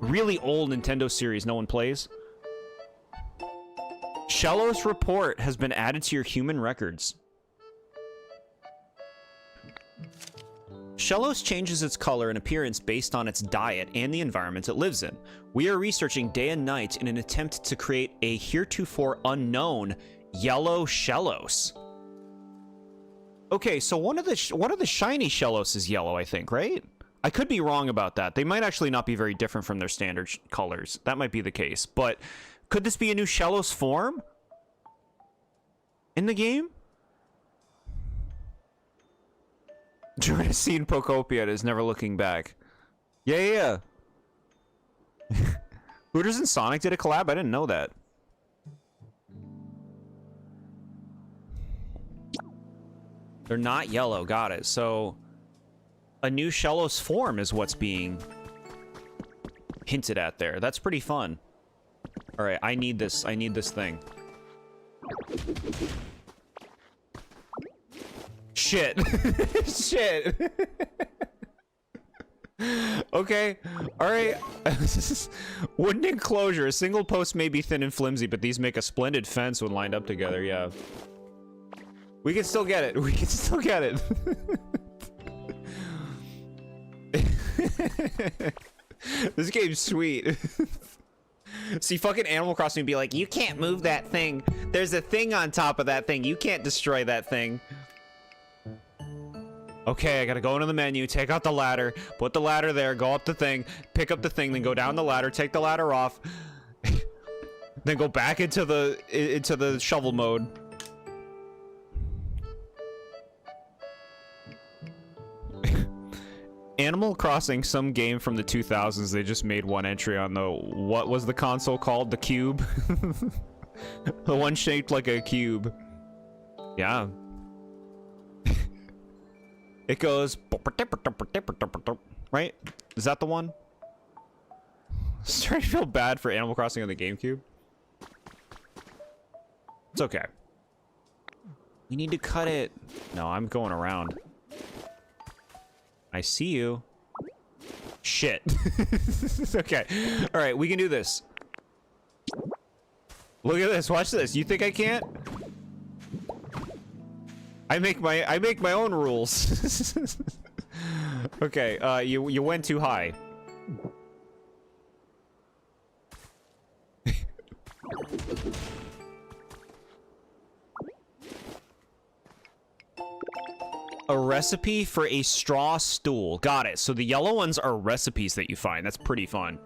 Really old Nintendo series no one plays. Shellos report has been added to your human records. Shellos changes its color and appearance based on its diet and the environment it lives in. We are researching day and night in an attempt to create a heretofore unknown yellow Shellos. Okay, so one of the shiny Shellos is yellow, I think, right? I could be wrong about that. They might actually not be very different from their standard colors. That might be the case. But could this be a new Shellos form in the game? Jordan has seen Pokopia and is never looking back. Yeah. Hooters and Sonic did a collab? I didn't know that. They're not yellow. Got it. So a new Shellos form is what's being hinted at there. That's pretty fun. All right, I need this. I need this thing. Shit. Shit. Okay. All right. Wooden enclosure. A single post may be thin and flimsy, but these make a splendid fence when lined up together. Yeah. We can still get it. We can still get it. This game's sweet. See, fucking Animal Crossing would be like, you can't move that thing. There's a thing on top of that thing. You can't destroy that thing. Okay, I gotta go into the menu, take out the ladder, put the ladder there, go up the thing, pick up the thing, then go down the ladder, take the ladder off. Then go back into the shovel mode. Animal Crossing, some game from the 2000s, they just made one entry on the, what was the console called? The Cube? The one shaped like a cube. Yeah. It goes... Right? Is that the one? I'm starting to feel bad for Animal Crossing on the GameCube. It's okay. We need to cut it. No, I'm going around. I see you. Shit. Okay. All right, we can do this. Look at this. Watch this. You think I can't? I make my own rules. Okay, you went too high. A recipe for a straw stool. Got it. So the yellow ones are recipes that you find. That's pretty fun.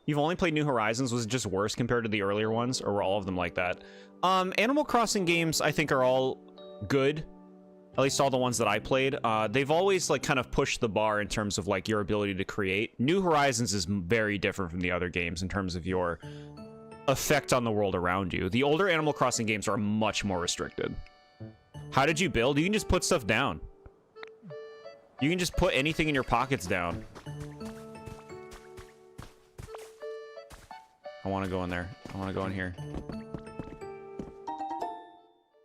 You've only played New Horizons. Was it just worse compared to the earlier ones, or were all of them like that? Animal Crossing games, I think, are all good. At least all the ones that I played. They've always, like, kind of pushed the bar in terms of, like, your ability to create. New Horizons is very different from the other games in terms of your effect on the world around you. The older Animal Crossing games are much more restricted. How did you build? You can just put stuff down. You can just put anything in your pockets down. I want to go in there. I want to go in here.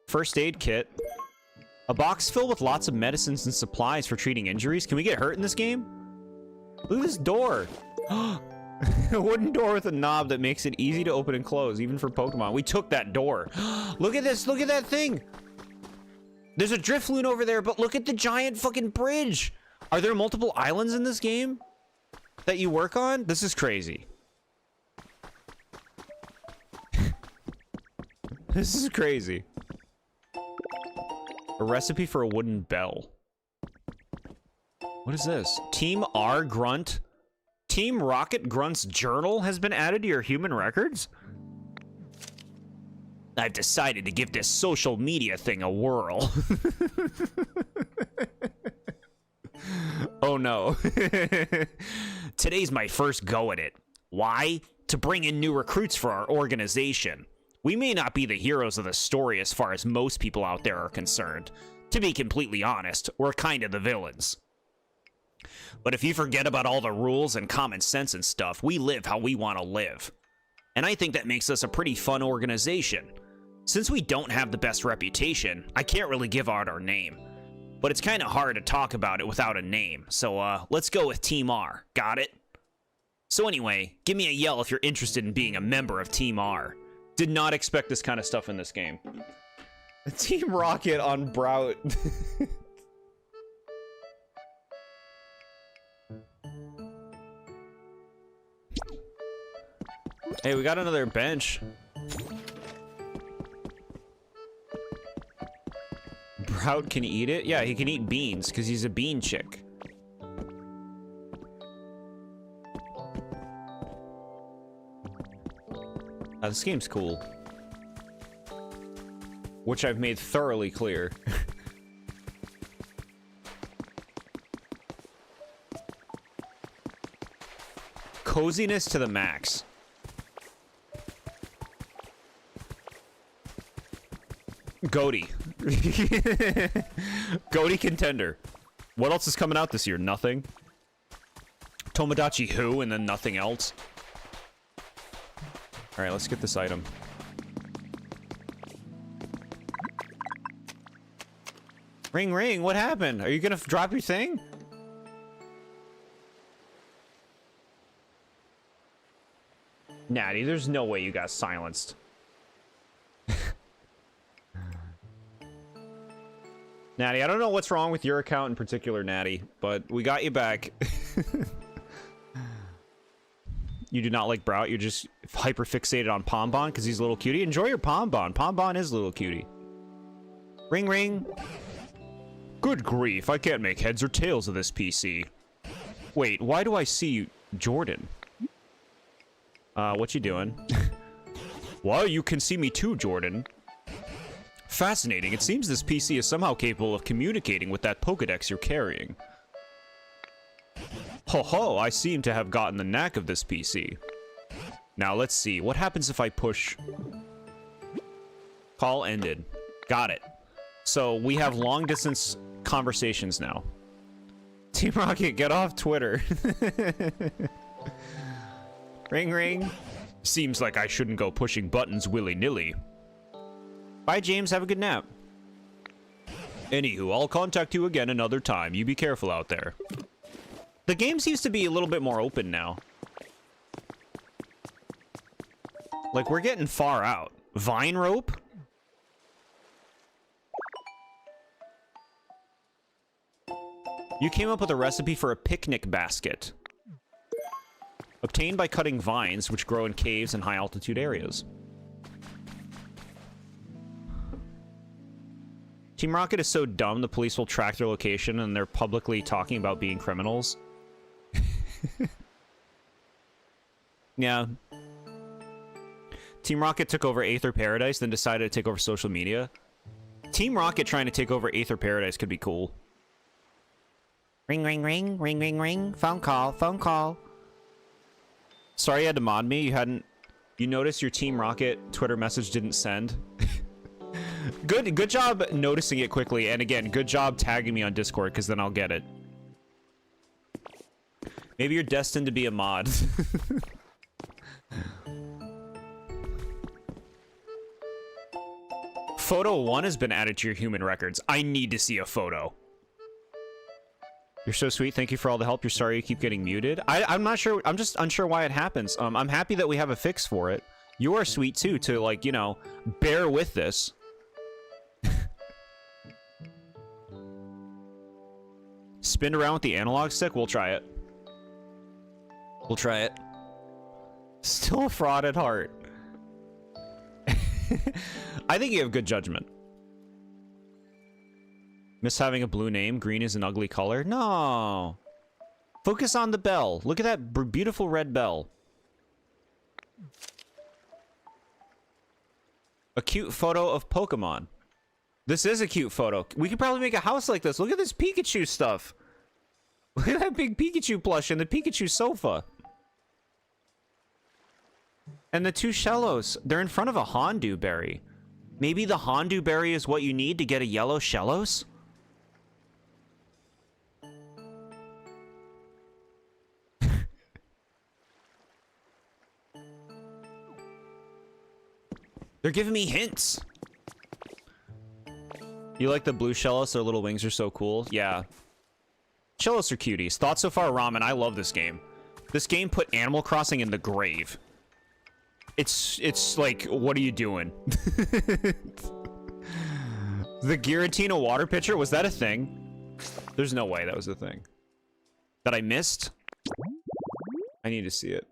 First aid kit. A box filled with lots of medicines and supplies for treating injuries. Can we get hurt in this game? Look at this door. A wooden door with a knob that makes it easy to open and close, even for Pokemon. We took that door. Look at this. Look at that thing. There's a drift loon over there, but look at the giant fucking bridge. Are there multiple islands in this game that you work on? This is crazy. This is crazy. A recipe for a wooden bell. What is this? Team R Grunt. Team Rocket Grunt's journal has been added to your human records? I've decided to give this social media thing a whirl. Oh no. Today's my first go at it. Why? To bring in new recruits for our organization. We may not be the heroes of the story as far as most people out there are concerned. To be completely honest, we're kind of the villains. But if you forget about all the rules and common sense and stuff, we live how we want to live. And I think that makes us a pretty fun organization. Since we don't have the best reputation, I can't really give out our name. But it's kind of hard to talk about it without a name, so let's go with Team R. Got it? So anyway, give me a yell if you're interested in being a member of Team R. Did not expect this kind of stuff in this game. Team Rocket on Brout. Hey, we got another bench. Brout can eat it? Yeah, he can eat beans, because he's a bean chick. This game's cool. Which I've made thoroughly clear. Coziness to the max. Goaty. Goaty contender. What else is coming out this year? Nothing. Tomodachi Who and then nothing else. Alright, let's get this item. Ring ring, what happened? Are you gonna drop your thing? Natty, there's no way you got silenced. Natty, I don't know what's wrong with your account in particular, Natty, but we got you back. You do not like Brout, you're just hyper fixated on Pombon because he's a little cutie. Enjoy your Pombon. Pombon is a little cutie. Ring ring. Good grief, I can't make heads or tails of this PC. Wait, why do I see Jordan? What you doing? Well, you can see me too, Jordan. Fascinating. It seems this PC is somehow capable of communicating with that Pokedex you're carrying. Ho ho, I seem to have gotten the knack of this PC. Now let's see. What happens if I push... Call ended. Got it. So we have long distance conversations now. Team Rocket, get off Twitter. Ring ring. Seems like I shouldn't go pushing buttons willy-nilly. Bye, James. Have a good nap. Anywho, I'll contact you again another time. You be careful out there. The game seems to be a little bit more open now. Like, we're getting far out. Vine rope? You came up with a recipe for a picnic basket. Obtained by cutting vines, which grow in caves and high-altitude areas. Team Rocket is so dumb, the police will track their location, and they're publicly talking about being criminals. Yeah. Team Rocket took over Aether Paradise, then decided to take over social media. Team Rocket trying to take over Aether Paradise could be cool. Ring, ring, ring, ring, ring, ring. Phone call, phone call. Sorry you had to mod me. You noticed your Team Rocket Twitter message didn't send. Good job noticing it quickly, and again, good job tagging me on Discord, because then I'll get it. Maybe you're destined to be a mod. Photo 1 has been added to your human records. I need to see a photo. You're so sweet. Thank you for all the help. You're sorry you keep getting muted. I'm not sure. I'm just unsure why it happens. I'm happy that we have a fix for it. You are sweet too, to like, you know, bear with this. Spin around with the analog stick? We'll try it. We'll try it. Still a fraud at heart. I think you have good judgment. Miss having a blue name. Green is an ugly color. No. Focus on the bell. Look at that beautiful red bell. A cute photo of Pokemon. This is a cute photo. We could probably make a house like this. Look at this Pikachu stuff. Look at that big Pikachu plush and the Pikachu sofa. And the two Shellos. They're in front of a Hondu berry. Maybe the Hondu berry is what you need to get a yellow Shellos? They're giving me hints. You like the blue Shellos? Their little wings are so cool. Yeah. Shellos are cuties. Thoughts so far, Ramen. I love this game. This game put Animal Crossing in the grave. It's like, what are you doing? The Giratina water pitcher? Was that a thing? There's no way that was a thing. That I missed? I need to see it.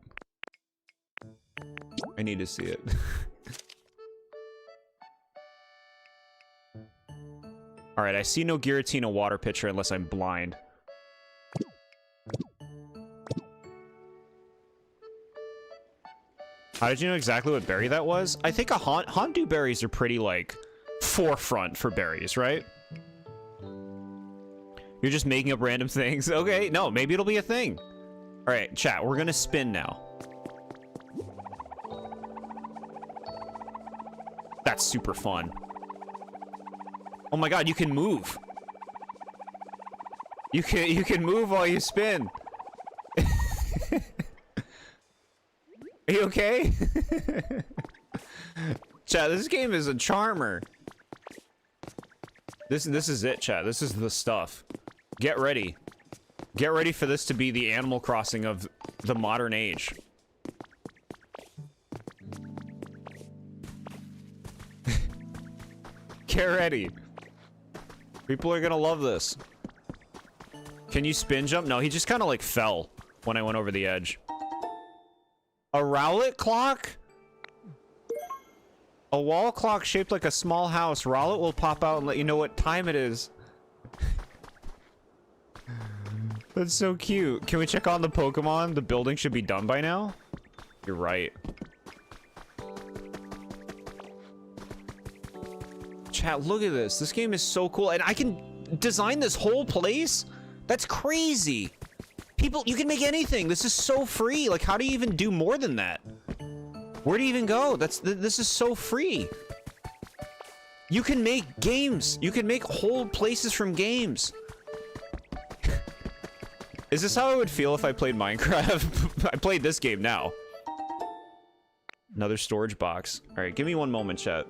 I need to see it. Alright, I see no Giratina water pitcher unless I'm blind. How did you know exactly what berry that was? I think Hondu berries are pretty, like, forefront for berries, right? You're just making up random things. Okay, no, maybe it'll be a thing. Alright, chat, we're gonna spin now. That's super fun. Oh my god, you can move. You can move while you spin. Are you okay? Chat, this game is a charmer. This is it, chat. This is the stuff. Get ready. Get ready for this to be the Animal Crossing of the modern age. Get ready. People are gonna love this. Can you spin jump? No, he just kind of like fell when I went over the edge. A Rowlet clock? A wall clock shaped like a small house. Rowlet will pop out and let you know what time it is. That's so cute. Can we check on the Pokemon? The building should be done by now. You're right. Chat, look at this. This game is so cool. And I can design this whole place? That's crazy. People, you can make anything. This is so free. Like, how do you even do more than that? Where do you even go? This is so free. You can make games. You can make whole places from games. Is this how I would feel if I played Minecraft? I played this game now. Another storage box. All right, give me one moment, chat.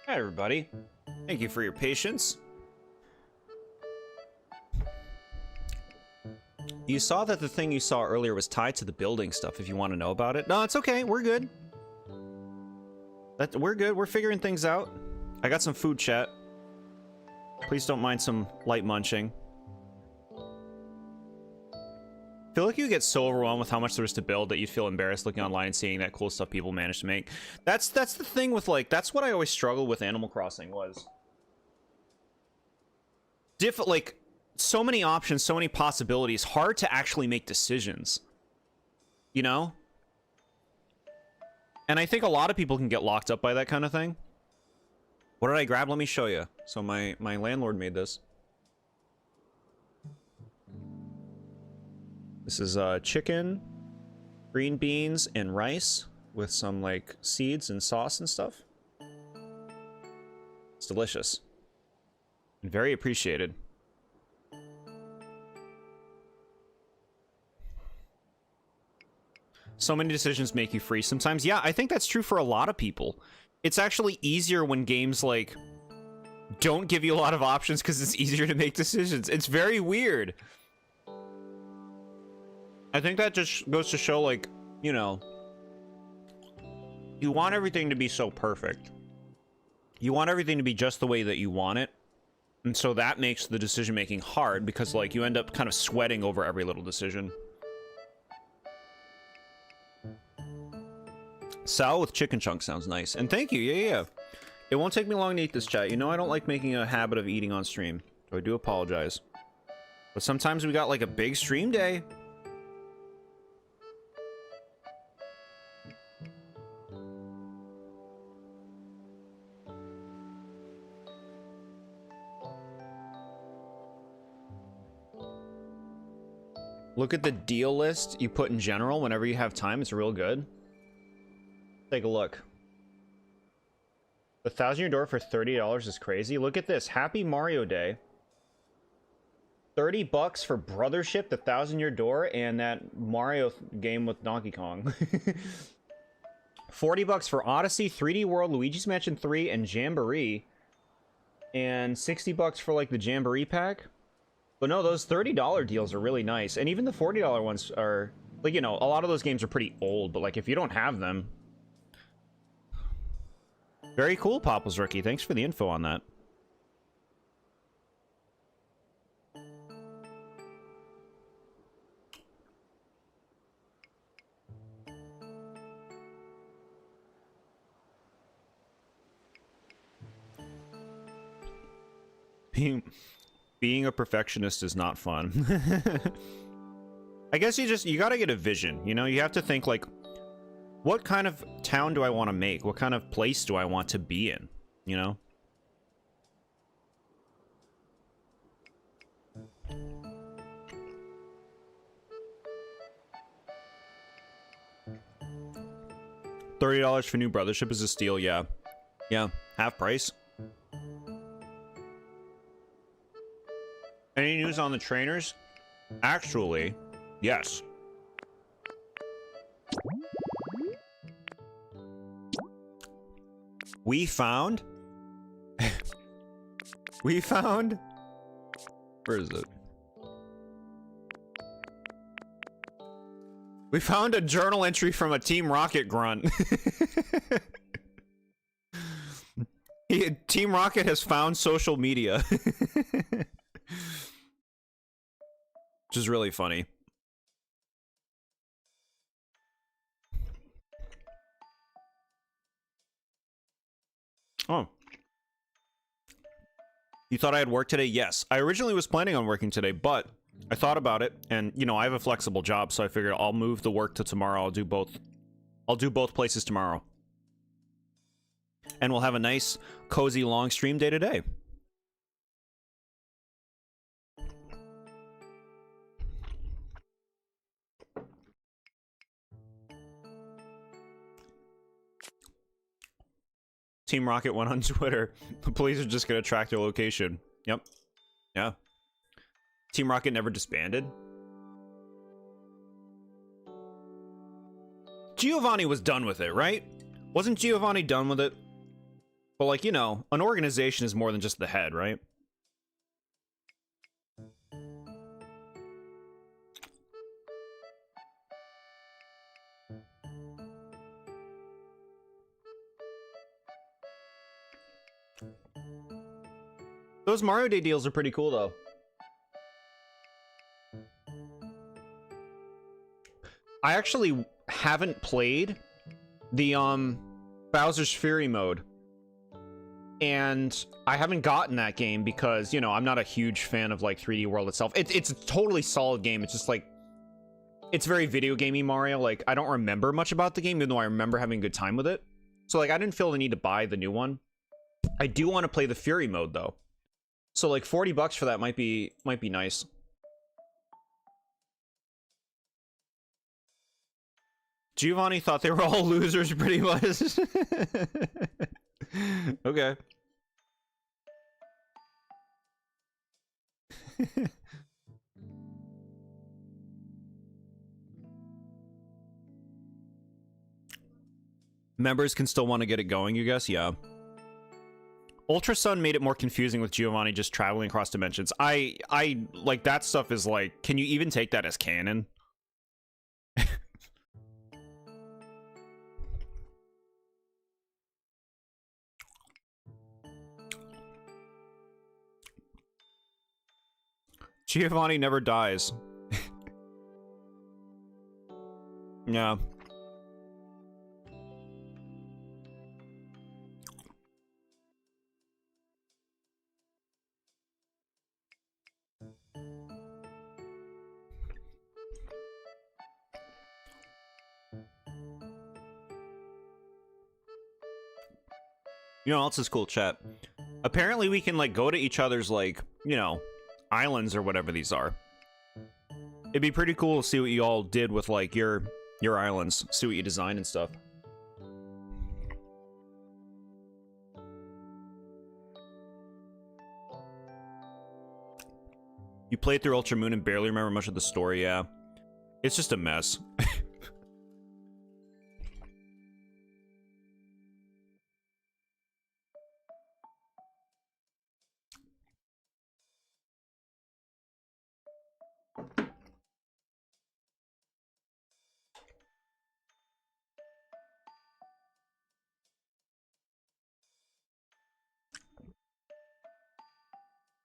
Hi, everybody. Thank you for your patience. You saw that the thing you saw earlier was tied to the building stuff, if you want to know about it. No, it's okay. We're good. We're good. We're figuring things out. I got some food, chat. Please don't mind some light munching. I feel like you get so overwhelmed with how much there is to build that you feel embarrassed looking online and seeing that cool stuff people manage to make. That's the thing with, like, that's what I always struggled with Animal Crossing was. Like, so many options, so many possibilities, hard to actually make decisions. You know? And I think a lot of people can get locked up by that kind of thing. What did I grab? Let me show you. So my landlord made this. This is chicken, green beans, and rice with some like seeds and sauce and stuff. It's delicious. And very appreciated. So many decisions make you free sometimes. Yeah, I think that's true for a lot of people. It's actually easier when games like don't give you a lot of options because it's easier to make decisions. It's very weird. I think that just goes to show, like, you know, you want everything to be so perfect. You want everything to be just the way that you want it. And so that makes the decision making hard because, like, you end up kind of sweating over every little decision. Sal with chicken chunk sounds nice. And thank you. Yeah. It won't take me long to eat this, chat. You know I don't like making a habit of eating on stream. So I do apologize. But sometimes we got, like, a big stream day. Look at the deal list you put in general whenever you have time. It's real good. Take a look. The 1,000-year door for $30 is crazy. Look at this. Happy Mario Day. $30 for Brothership, the 1,000-year door, and that Mario game with Donkey Kong. $40 for Odyssey, 3D World, Luigi's Mansion 3, and Jamboree. And $60 for, like, the Jamboree pack. But no, those $30 deals are really nice. And even the $40 ones are, like, you know, a lot of those games are pretty old. But, like, if you don't have them... Very cool, Popples Rookie. Thanks for the info on that. Being a perfectionist is not fun. I guess you gotta get a vision, you know? You have to think, like, what kind of town do I want to make? What kind of place do I want to be in, you know? $30 for new brothership is a steal, yeah. Yeah, half price. Any news on the trainers? Actually, yes. We found... we found... Where is it? We found a journal entry from a Team Rocket grunt. Team Rocket has found social media. Which is really funny. Oh. You thought I had work today? Yes. I originally was planning on working today, but I thought about it, and, you know, I have a flexible job, so I figured I'll move the work to tomorrow. I'll do both. I'll do both places tomorrow. And we'll have a nice, cozy, long stream day today. Team Rocket went on Twitter. The police are just gonna track their location. Yep. Yeah. Team Rocket never disbanded. Giovanni was done with it, right? Wasn't Giovanni done with it? But, like, you know, an organization is more than just the head, right? Those Mario Day deals are pretty cool, though. I actually haven't played the Bowser's Fury mode, and I haven't gotten that game because, you know, I'm not a huge fan of, like, 3D World itself. It's a totally solid game. It's just like, it's very video gamey Mario. Like, I don't remember much about the game, even though I remember having a good time with it. So, like, I didn't feel the need to buy the new one. I do want to play the Fury mode, though. So, like, $40 for that might be nice. Giovanni thought they were all losers, pretty much. Okay. Members can still want to get it going, you guess? Yeah. Ultra Sun made it more confusing with Giovanni just traveling across dimensions. I like, that stuff is like, can you even take that as canon? Giovanni never dies. Yeah. You know what else is cool, chat? Apparently we can, like, go to each other's, like, you know, islands or whatever these are. It'd be pretty cool to see what you all did with, like, your islands. See what you designed and stuff. You played through Ultra Moon and barely remember much of the story, yeah. It's just a mess.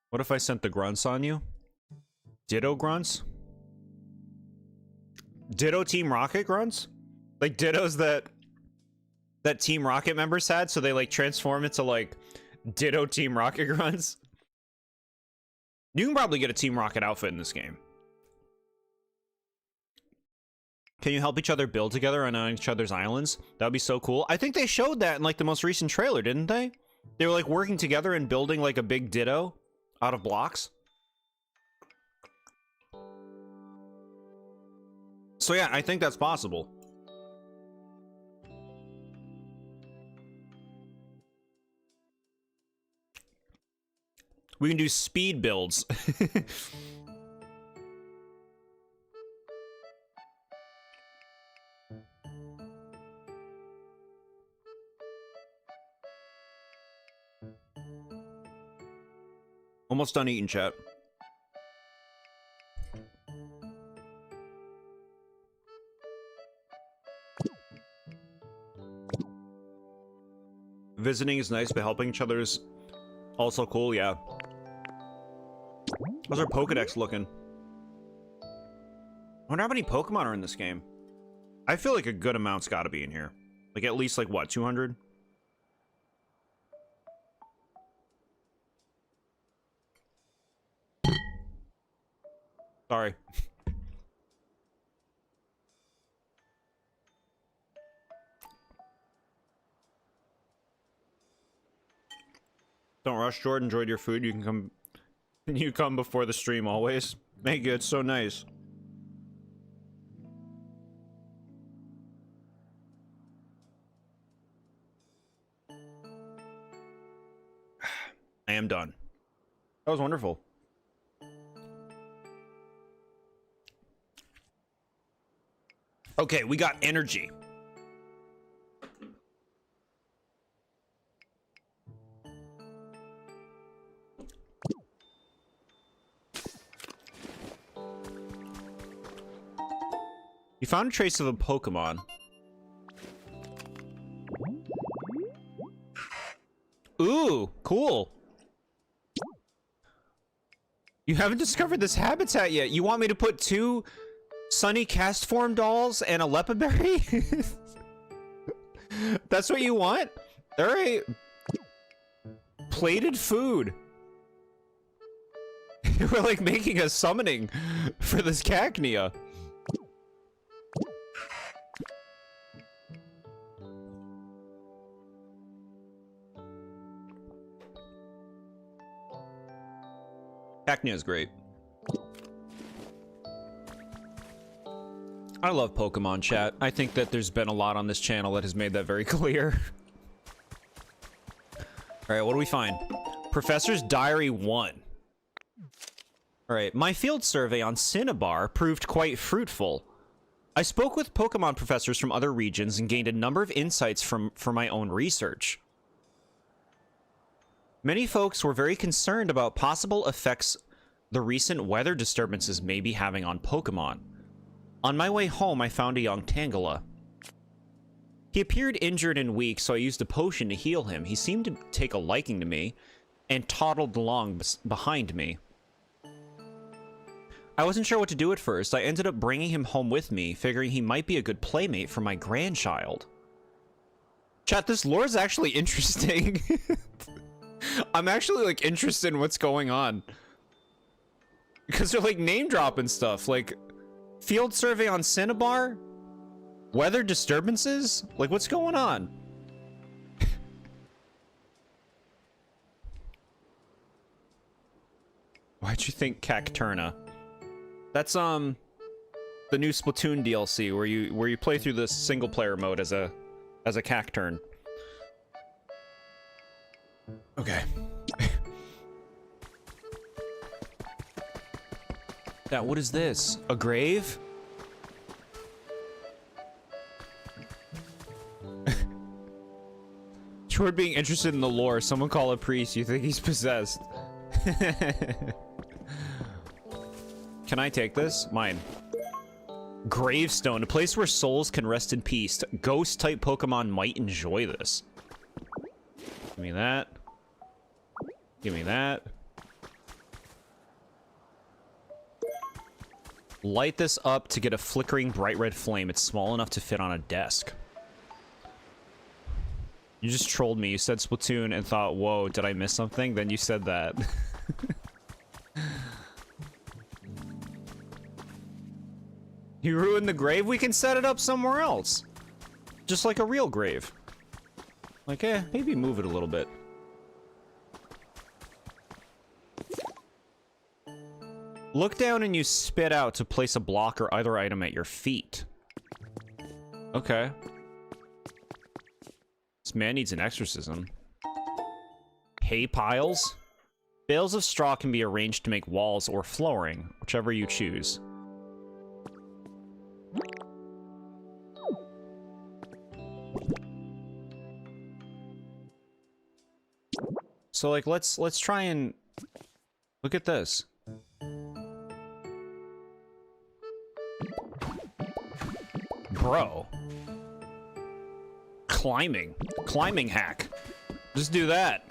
What if I sent the grunts on you? Ditto grunts? Ditto Team Rocket grunts? Like dittos that Team Rocket members had, so they, like, transform into, like, Ditto Team Rocket grunts? You can probably get a Team Rocket outfit in this game. Can you help each other build together on each other's islands? That would be so cool. I think they showed that in like the most recent trailer, didn't they? They were like working together and building like a big ditto out of blocks. So yeah, I think that's possible. We can do speed builds. Almost done eating, chat. Visiting is nice, but helping each other is also cool, yeah. How's our Pokedex looking? I wonder how many Pokemon are in this game. I feel like a good amount's gotta be in here. Like at least like what, 200? Sorry. Don't rush, Jordan. Enjoyed your food. You can come. You come before the stream always. Thank you. It's so nice. I am done. That was wonderful. Okay, we got energy. You found a trace of a Pokemon. Ooh, cool. You haven't discovered this habitat yet. You want me to put 2 Sunny cast form dolls and a Lepaberry? That's what you want? Alright. Plated food. We're like making a summoning for this Cacnea. Cacnea is great. I love Pokemon, chat. I think that there's been a lot on this channel that has made that very clear. Alright, what do we find? Professor's Diary 1. Alright, my field survey on Cinnabar proved quite fruitful. I spoke with Pokemon professors from other regions and gained a number of insights from my own research. Many folks were very concerned about possible effects the recent weather disturbances may be having on Pokemon. On my way home, I found a young Tangela. He appeared injured and weak, so I used a potion to heal him. He seemed to take a liking to me and toddled along behind me. I wasn't sure what to do at first. I ended up bringing him home with me, figuring he might be a good playmate for my grandchild. Chat, this lore is actually interesting. I'm actually, like, interested in what's going on. Because they're, like, name-dropping stuff. Like, field survey on Cinnabar? Weather disturbances? Like, what's going on? Why'd you think Cacturna? That's, the new Splatoon DLC, where you play through the single-player mode as a Cacturn. Okay. That, what is this? A grave? Toward being interested in the lore, someone call a priest. You think he's possessed. Can I take this? Mine. Gravestone, a place where souls can rest in peace. Ghost-type Pokemon might enjoy this. Give me that. Give me that. Light this up to get a flickering bright red flame. It's small enough to fit on a desk. You just trolled me. You said Splatoon and thought, whoa, did I miss something? Then you said that. You ruined the grave? We can set it up somewhere else. Just like a real grave. Like, maybe move it a little bit. Look down and you spit out to place a block or other item at your feet. Okay. This man needs an exorcism. Hay piles? Bales of straw can be arranged to make walls or flooring, whichever you choose. So, like, let's try and look at this. Bro. Climbing hack. Just do that.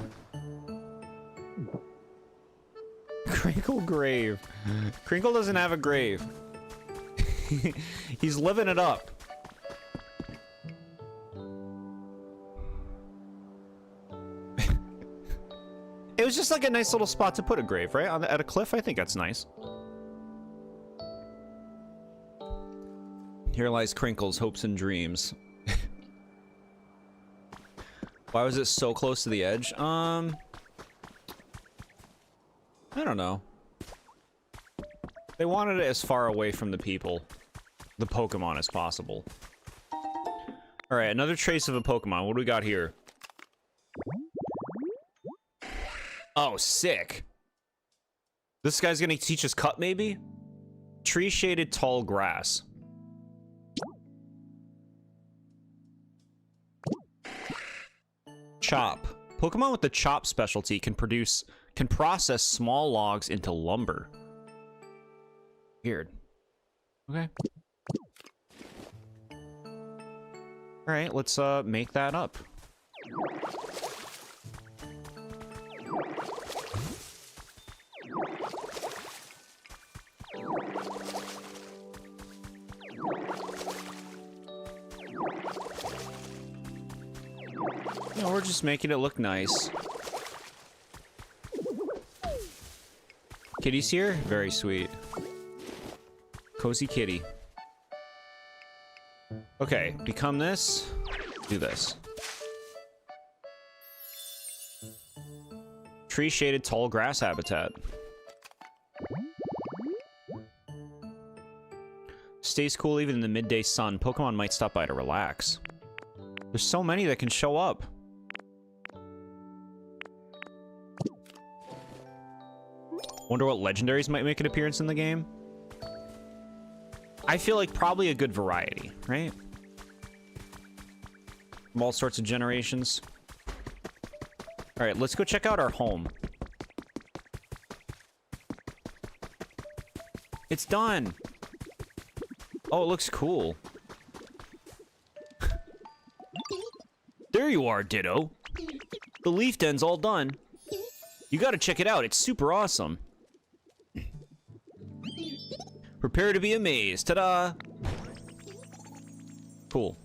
Crinkle grave. Crinkle doesn't have a grave. He's living it up. It was just like a nice little spot to put a grave, right? At a cliff, I think that's nice. Here lies Crinkle's hopes and dreams. Why was it so close to the edge? I don't know. They wanted it as far away from the people, the Pokemon, as possible. Alright, another trace of a Pokemon. What do we got here? Oh, sick. This guy's gonna teach us cut, maybe? Tree-shaded tall grass. Chop. Pokemon with the chop specialty can process small logs into lumber. Weird. Okay. Alright, let's make that up. No, we're just making it look nice. Kitty's here? Very sweet. Cozy kitty. Okay, become this. Do this. Tree-shaded tall grass habitat. Stays cool even in the midday sun. Pokemon might stop by to relax. There's so many that can show up. Wonder what legendaries might make an appearance in the game? I feel like probably a good variety, right? From all sorts of generations. Alright, let's go check out our home. It's done! Oh, it looks cool. There you are, Ditto. The leaf den's all done. You gotta check it out, it's super awesome. Prepare to be amazed. Ta-da! Cool.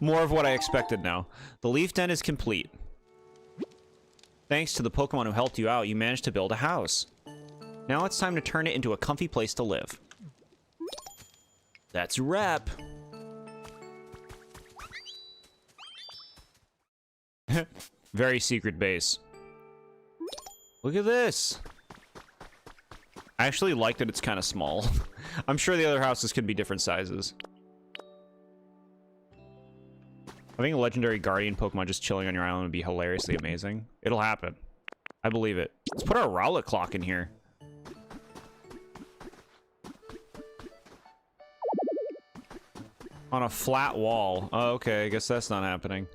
More of what I expected now. The leaf den is complete. Thanks to the Pokemon who helped you out, you managed to build a house. Now it's time to turn it into a comfy place to live. That's a wrap. Very secret base. Look at this. I actually like that it's kind of small. I'm sure the other houses could be different sizes. Having a legendary guardian Pokemon just chilling on your island would be hilariously amazing. It'll happen. I believe it. Let's put our Rowlet clock in here. On a flat wall. Oh, okay. I guess that's not happening.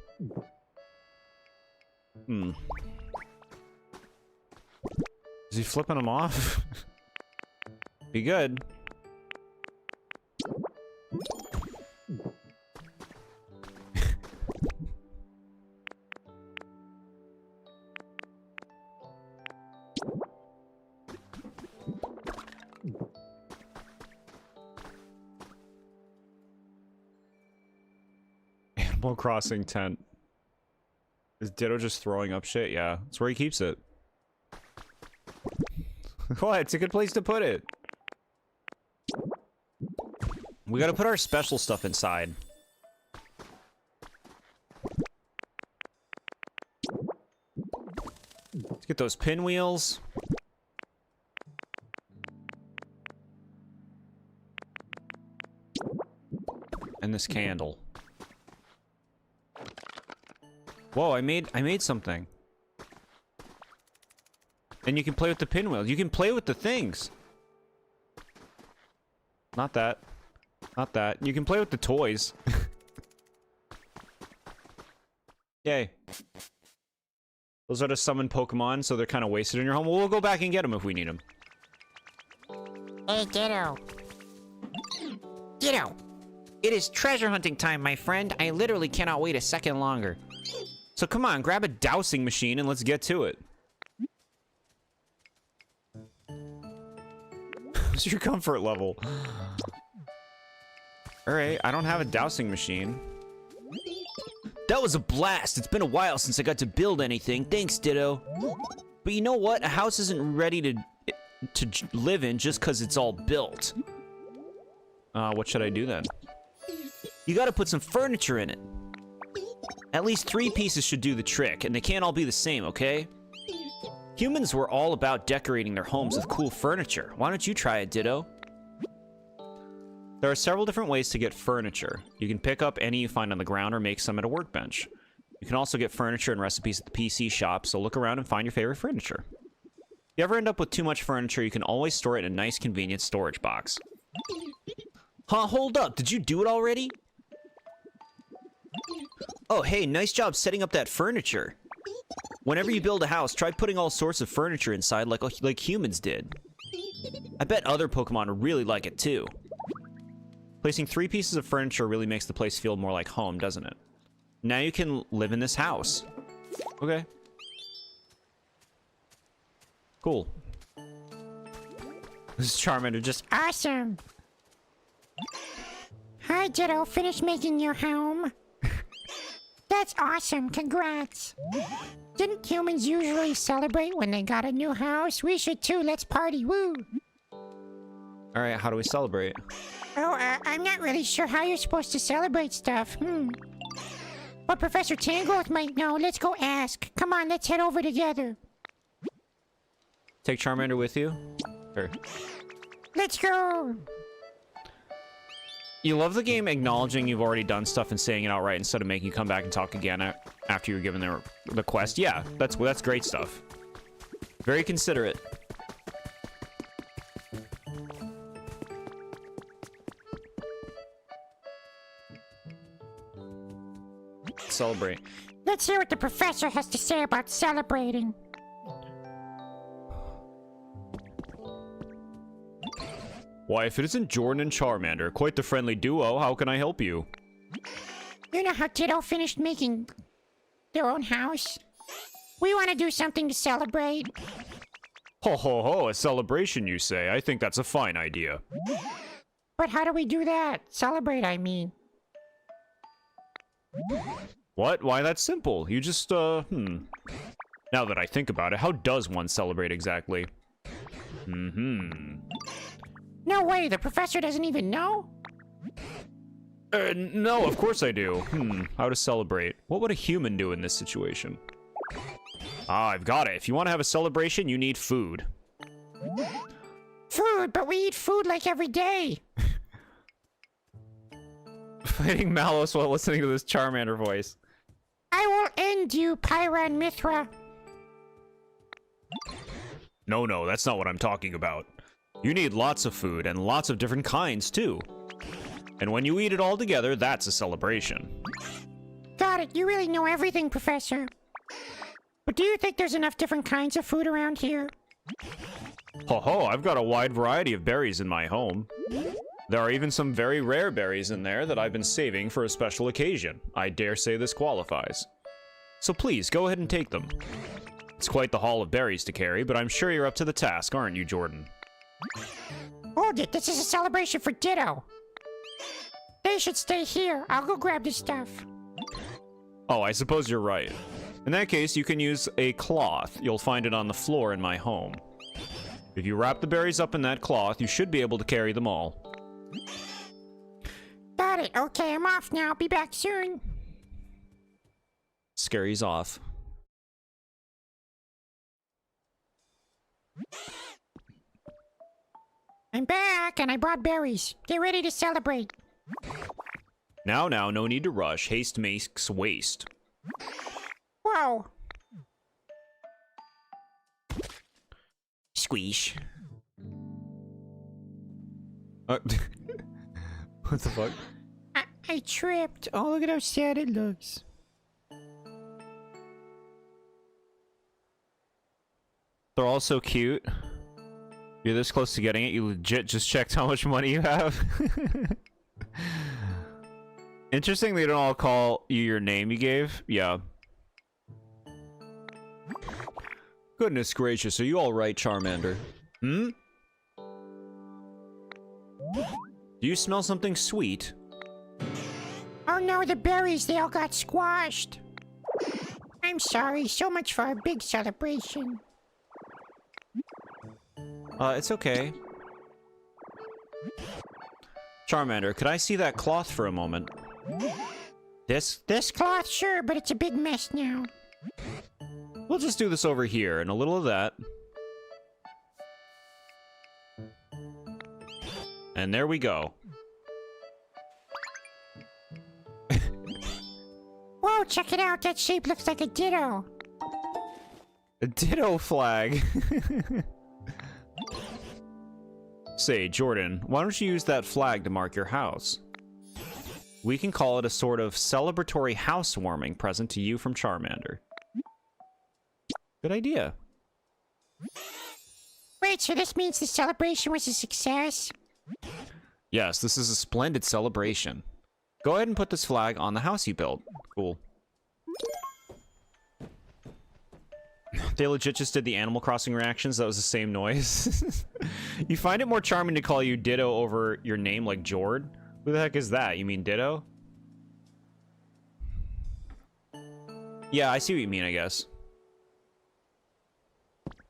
Hmm. Is he flipping them off? Be good. Animal Crossing tent. Is Ditto just throwing up shit? Yeah, that's where he keeps it. What? It's a good place to put it. We gotta put our special stuff inside. Let's get those pinwheels. And this candle. Whoa, I made something. And you can play with the pinwheels. You can play with the things. Not that. Not that. You can play with the toys. Yay. Those are to summon Pokemon, so they're kind of wasted in your home. Well, we'll go back and get them if we need them. Hey, Ditto. Ditto! It is treasure hunting time, my friend. I literally cannot wait a second longer. So come on, grab a dowsing machine and let's get to it. What's your comfort level? Alright, I don't have a dowsing machine. That was a blast. It's been a while since I got to build anything. Thanks, Ditto. But you know what? A house isn't ready to live in just because it's all built. What should I do then? You gotta put some furniture in it. At least 3 pieces should do the trick, and they can't all be the same, okay? Humans were all about decorating their homes with cool furniture. Why don't you try it, Ditto? There are several different ways to get furniture. You can pick up any you find on the ground or make some at a workbench. You can also get furniture and recipes at the PC shop, so look around and find your favorite furniture. If you ever end up with too much furniture, you can always store it in a nice, convenient storage box. Huh, hold up. Did you do it already? Oh, hey, nice job setting up that furniture. Whenever you build a house, try putting all sorts of furniture inside like humans did. I bet other Pokemon really like it too. Placing 3 pieces of furniture really makes the place feel more like home, doesn't it? Now you can live in this house. Okay. Cool. This is Charmander just... Awesome. Hi, Ditto. Finished making your home. That's awesome. Congrats. Didn't humans usually celebrate when they got a new house? We should too. Let's party. Woo. Alright, how do we celebrate? Oh, I'm not really sure how you're supposed to celebrate stuff. But Professor Tangrowth might know. Let's go ask. Come on, let's head over together. Take Charmander with you? Sure. Let's go. You love the game acknowledging you've already done stuff and saying it outright instead of making you come back and talk again after you're given the quest. Yeah, that's great stuff. Very considerate. Celebrate. Let's hear what the professor has to say about celebrating. Why, if it isn't Jordan and Charmander, quite the friendly duo, how can I help you? You know how Ditto finished making their own house? We want to do something to celebrate. Ho ho ho, a celebration you say? I think that's a fine idea. But how do we do that? Celebrate, I mean. What? Why, that's simple. You just, Now that I think about it, how does one celebrate exactly? No way, the professor doesn't even know? No, of course I do. How to celebrate. What would a human do in this situation? Ah, I've got it. If you want to have a celebration, you need food. Food, but we eat food like every day. Fighting Malos while listening to this Charmander voice. I will end you, Pyra and Mithra. No, that's not what I'm talking about. You need lots of food, and lots of different kinds, too. And when you eat it all together, that's a celebration. Got it. You really know everything, Professor. But do you think there's enough different kinds of food around here? Ho, I've got a wide variety of berries in my home. There are even some very rare berries in there that I've been saving for a special occasion. I dare say this qualifies. So please, go ahead and take them. It's quite the haul of berries to carry, but I'm sure you're up to the task, aren't you, Jordan? Hold it. This is a celebration for Ditto. They should stay here. I'll go grab the stuff. Oh, I suppose you're right. In that case, you can use a cloth. You'll find it on the floor in my home. If you wrap the berries up in that cloth, you should be able to carry them all. Got it. Okay, I'm off now. Be back soon. Scary's off. I'm back, and I brought berries. Get ready to celebrate. Now, no need to rush. Haste makes waste. Whoa. Squeeze. What the fuck? I tripped. Oh, look at how sad it looks. They're all so cute. You're this close to getting it. You legit just checked how much money you have. Interesting they don't all call you your name you gave. Yeah. Goodness gracious, are you alright, Charmander? Hmm? Do you smell something sweet? Oh no, the berries, they all got squashed. I'm sorry, so much for our big celebration. It's okay. Charmander, could I see that cloth for a moment? This? This cloth, sure, but it's a big mess now. We'll just do this over here, and a little of that. And there we go. Whoa, check it out, that shape looks like a ditto. A ditto flag. Say, Jordan, why don't you use that flag to mark your house? We can call it a sort of celebratory housewarming present to you from Charmander. Good idea. Wait, so this means the celebration was a success? Yes, this is a splendid celebration. Go ahead and put this flag on the house you built. Cool. They legit just did the Animal Crossing reactions. That was the same noise. You find it more charming to call you Ditto over your name like Jord? Who the heck is that? You mean Ditto? Yeah, I see what you mean, I guess.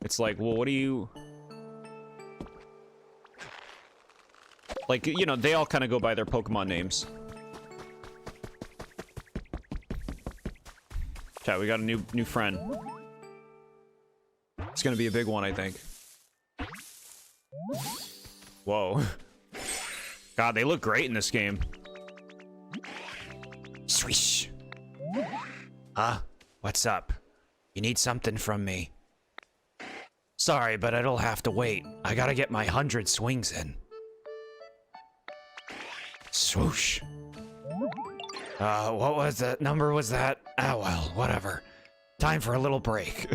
It's like, well, what do you... Like, you know, they all kind of go by their Pokemon names. Chat, we got a new friend. It's gonna be a big one, I think. Whoa. God, they look great in this game. Swish. Huh? What's up? You need something from me? Sorry, but it'll have to wait. I gotta get my 100 swings in. Swoosh. What was that? Number was that? Ah, well, whatever. Time for a little break.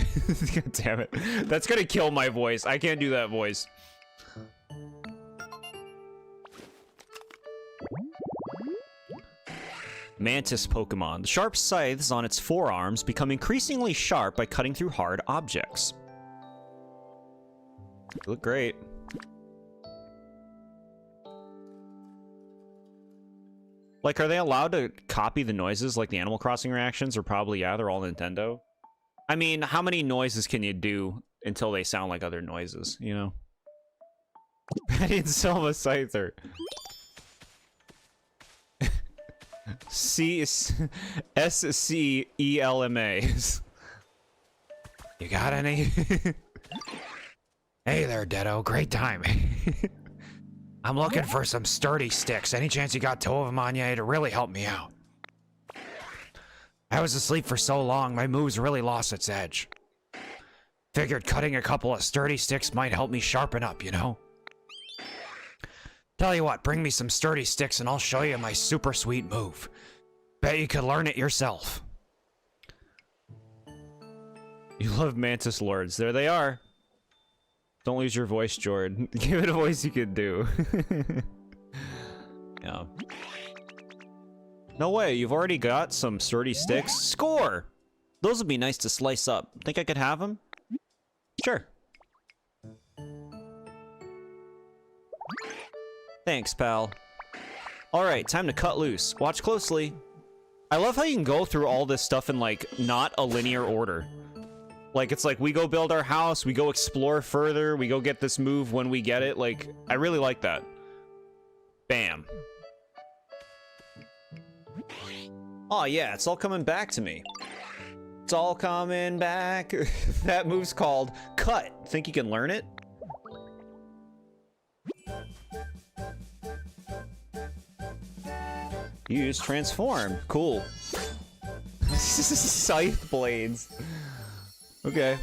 God damn it. That's gonna kill my voice. I can't do that voice. Mantis Pokemon. The sharp scythes on its forearms become increasingly sharp by cutting through hard objects. They look great. Like, are they allowed to copy the noises like the Animal Crossing reactions? Or probably, yeah, they're all Nintendo. I mean, how many noises can you do until they sound like other noises, you know? Betty and Selma Scyther. SCELMA. You got any? Hey there, Ditto. Great timing. I'm looking for some sturdy sticks. Any chance you got 2 of them on you to really help me out? I was asleep for so long, my moves really lost its edge. Figured cutting a couple of sturdy sticks might help me sharpen up, you know? Tell you what, bring me some sturdy sticks and I'll show you my super sweet move. Bet you could learn it yourself. You love Mantis Lords. There they are. Don't lose your voice, Jord. Give it a voice you could do. Yeah. No way, you've already got some sturdy sticks. Score! Those would be nice to slice up. Think I could have them? Sure. Thanks, pal. Alright, time to cut loose. Watch closely. I love how you can go through all this stuff in, like, not a linear order. Like, it's like, we go build our house, we go explore further, we go get this move when we get it. Like, I really like that. Bam. Oh yeah, it's all coming back to me. It's all coming back. That move's called Cut. Think you can learn it? Use Transform. Cool. Scythe blades. Okay.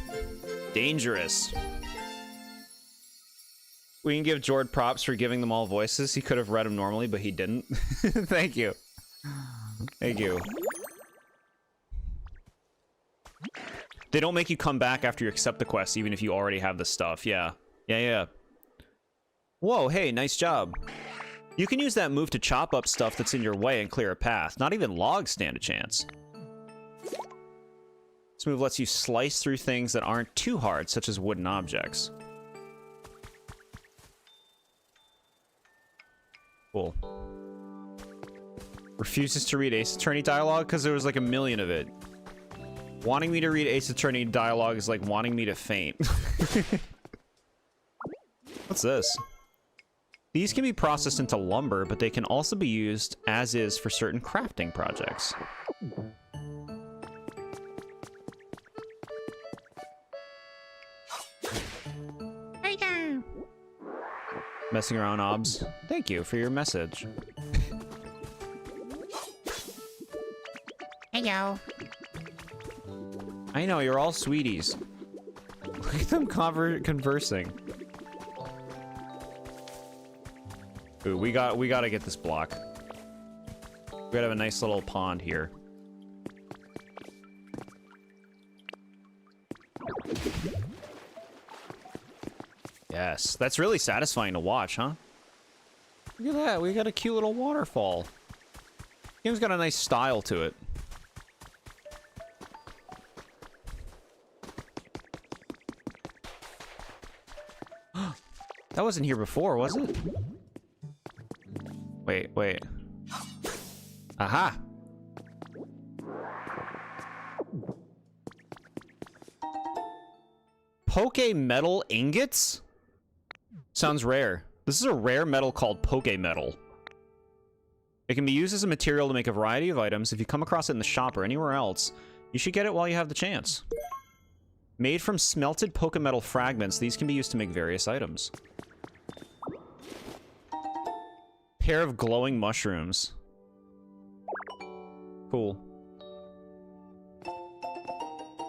Dangerous. We can give Jord props for giving them all voices. He could have read them normally, but he didn't. Thank you. Thank you. They don't make you come back after you accept the quest, even if you already have the stuff. Yeah. Yeah. Whoa, hey, nice job. You can use that move to chop up stuff that's in your way and clear a path. Not even logs stand a chance. This move lets you slice through things that aren't too hard, such as wooden objects. Cool. Refuses to read Ace Attorney dialogue because there was like a million of it. Wanting me to read Ace Attorney dialogue is like wanting me to faint. What's this? These can be processed into lumber, but they can also be used as is for certain crafting projects. Hey there. Messing around, Obs. Thank you for your message. Hello. I know, you're all sweeties. Look at them conversing. Ooh, we gotta get this block. We gotta have a nice little pond here. Yes, that's really satisfying to watch, huh? Look at that, we got a cute little waterfall. Game's got a nice style to it. That wasn't here before, was it? Wait. Aha! Poke metal ingots? Sounds rare. This is a rare metal called Poke metal. It can be used as a material to make a variety of items. If you come across it in the shop or anywhere else, you should get it while you have the chance. Made from smelted Poke metal fragments, these can be used to make various items. Pair of glowing mushrooms. Cool.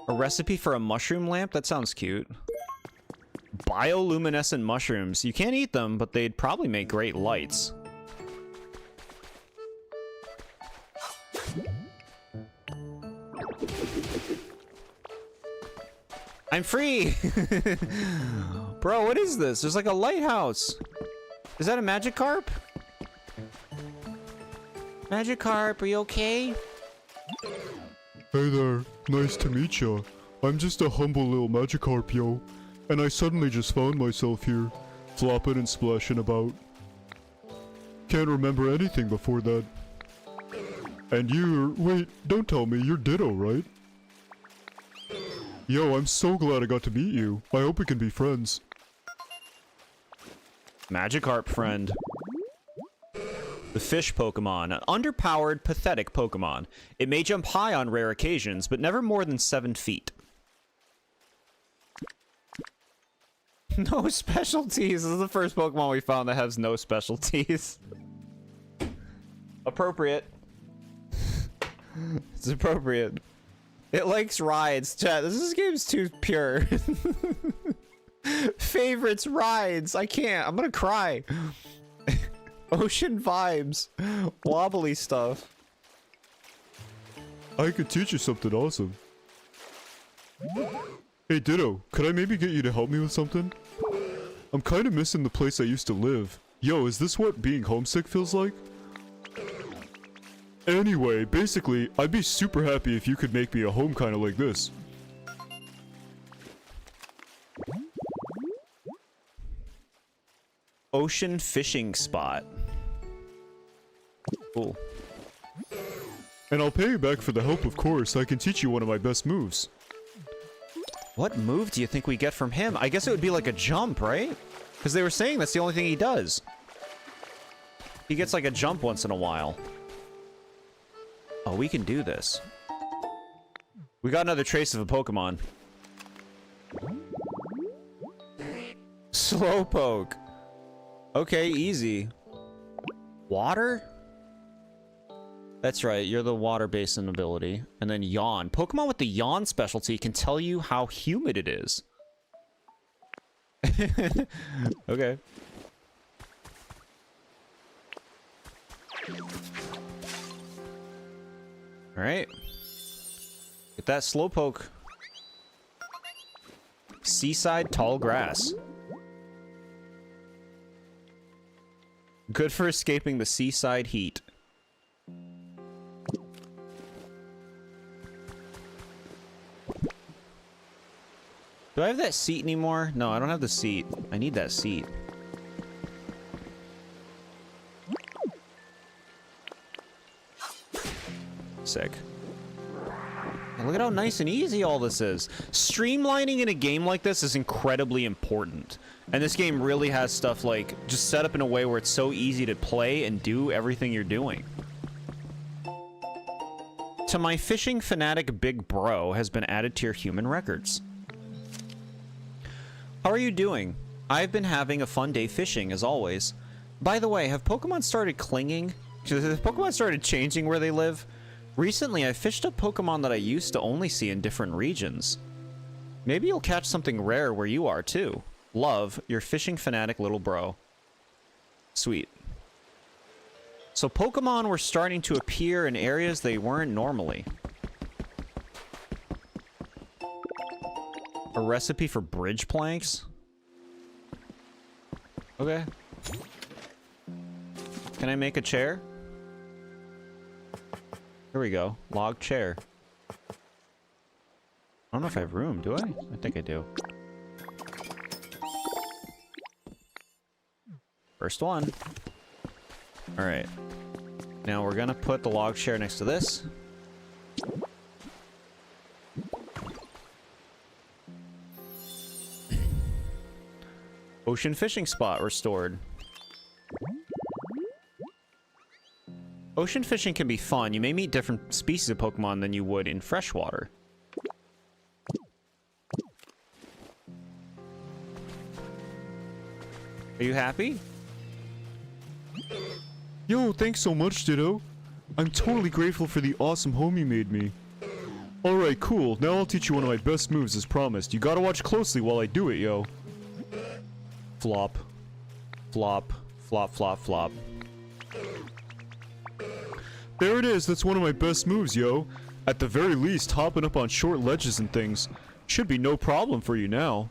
A recipe for a mushroom lamp? That sounds cute. Bioluminescent mushrooms. You can't eat them, but they'd probably make great lights. I'm free! Bro, what is this? There's like a lighthouse. Is that a Magikarp? Magikarp, are you okay? Hey there, nice to meet ya. I'm just a humble little Magikarp, yo. And I suddenly just found myself here, flopping and splashing about. Can't remember anything before that. And wait, don't tell me, you're Ditto, right? Yo, I'm so glad I got to meet you. I hope we can be friends. Magikarp friend. The fish Pokemon, an underpowered, pathetic Pokemon. It may jump high on rare occasions, but never more than 7 feet. No specialties. This is the first Pokemon we found that has no specialties. Appropriate. It's appropriate. It likes rides. Chat, this game's too pure. Favorites, rides. I can't. I'm gonna cry. Ocean vibes. Wobbly stuff. I could teach you something awesome. Hey Ditto, could I maybe get you to help me with something? I'm kinda missing the place I used to live. Yo, is this what being homesick feels like? Anyway, basically, I'd be super happy if you could make me a home kinda like this. Ocean fishing spot. Cool. And I'll pay you back for the help, of course. I can teach you one of my best moves. What move do you think we get from him? I guess it would be like a jump, right? Because they were saying that's the only thing he does. He gets like a jump once in a while. go. We can do this. We got another trace of a Pokemon. Slowpoke. Okay, easy. Water? That's right, you're the water basin ability. And then yawn. Pokemon with the yawn specialty can tell you how humid it is. Okay. Alright. Get that Slowpoke. Seaside tall grass. Good for escaping the seaside heat. Do I have that seat anymore? No, I don't have the seat. I need that seat. Sick. And look at how nice and easy all this is. Streamlining in a game like this is incredibly important. And this game really has stuff like just set up in a way where it's so easy to play and do everything you're doing. To my fishing fanatic big bro has been added to your human records. How are you doing? I've been having a fun day fishing, as always. By the way, have Pokemon started clinging? Have Pokemon started changing where they live? Recently, I fished up Pokemon that I used to only see in different regions. Maybe you'll catch something rare where you are, too. Love, your fishing fanatic little bro. Sweet. So Pokemon were starting to appear in areas they weren't normally. A recipe for bridge planks? Okay. Can I make a chair? Here we go. Log chair. I don't know if I have room, do I? I think I do. First one. Alright. Now we're gonna put the log chair next to this. Ocean fishing spot restored. Ocean fishing can be fun. You may meet different species of Pokemon than you would in freshwater. Are you happy? Yo, thanks so much, Ditto. I'm totally grateful for the awesome home you made me. Alright, cool. Now I'll teach you one of my best moves as promised. You gotta watch closely while I do it, yo. Flop. Flop. Flop, flop, flop. There it is, that's one of my best moves, yo. At the very least, hopping up on short ledges and things should be no problem for you now.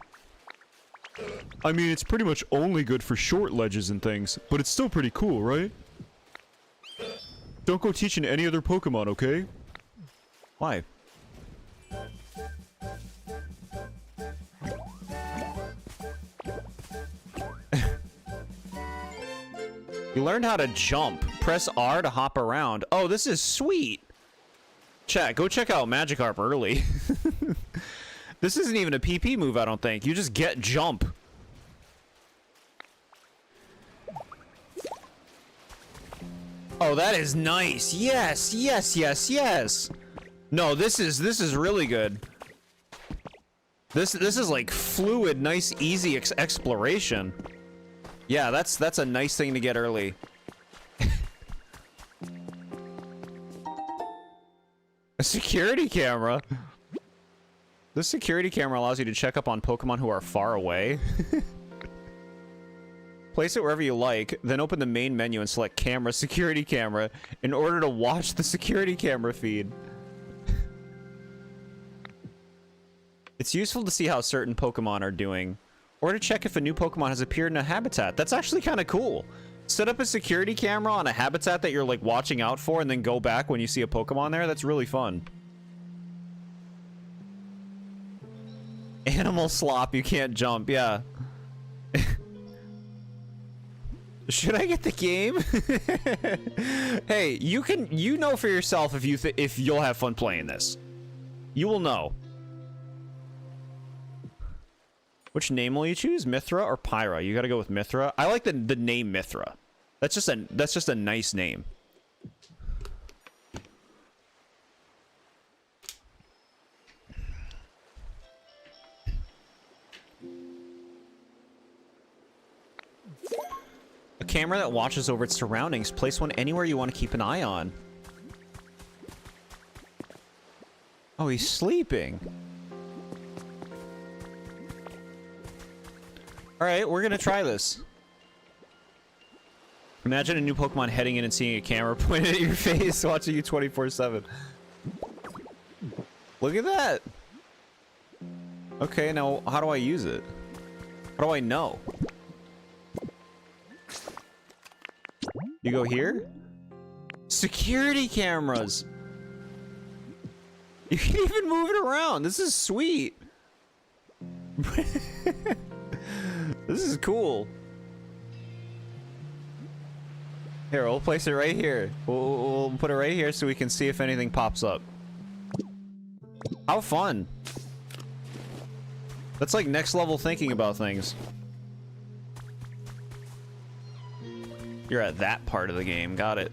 I mean, it's pretty much only good for short ledges and things, but it's still pretty cool, right? Don't go teaching any other Pokemon, okay? Why? You learned how to jump. Press R to hop around. Oh, this is sweet. Chat, go check out Magikarp early. This isn't even a PP move, I don't think. You just get jump. Oh, that is nice. Yes, yes, yes, yes. No, this is really good. This is like fluid, nice, easy exploration. Yeah, that's a nice thing to get early. A security camera. This security camera allows you to check up on Pokemon who are far away. Place it wherever you like, then open the main menu and select Camera, Security Camera in order to watch the security camera feed. It's useful to see how certain Pokemon are doing, or to check if a new Pokemon has appeared in a habitat. That's actually kind of cool. Set up a security camera on a habitat that you're like watching out for and then go back when you see a Pokemon there. That's really fun. Animal slop, you can't jump, yeah. Should I get the game? Hey, you know for yourself if you'll have fun playing this. You will know. Which name will you choose? Mithra or Pyra? You gotta go with Mithra. I like the name Mithra. That's just a nice name. camera that watches over its surroundings. Place one anywhere you want to keep an eye on. Oh, he's sleeping. Alright, we're gonna try this. Imagine a new Pokemon heading in and seeing a camera pointed at your face, watching you 24/7. Look at that! Okay, now how do I use it? How do I know? You go here? Security cameras! You can even move it around! This is sweet! This is cool. Here, we'll place it right here. We'll put it right here so we can see if anything pops up. How fun. That's like next level thinking about things. You're at that part of the game. Got it.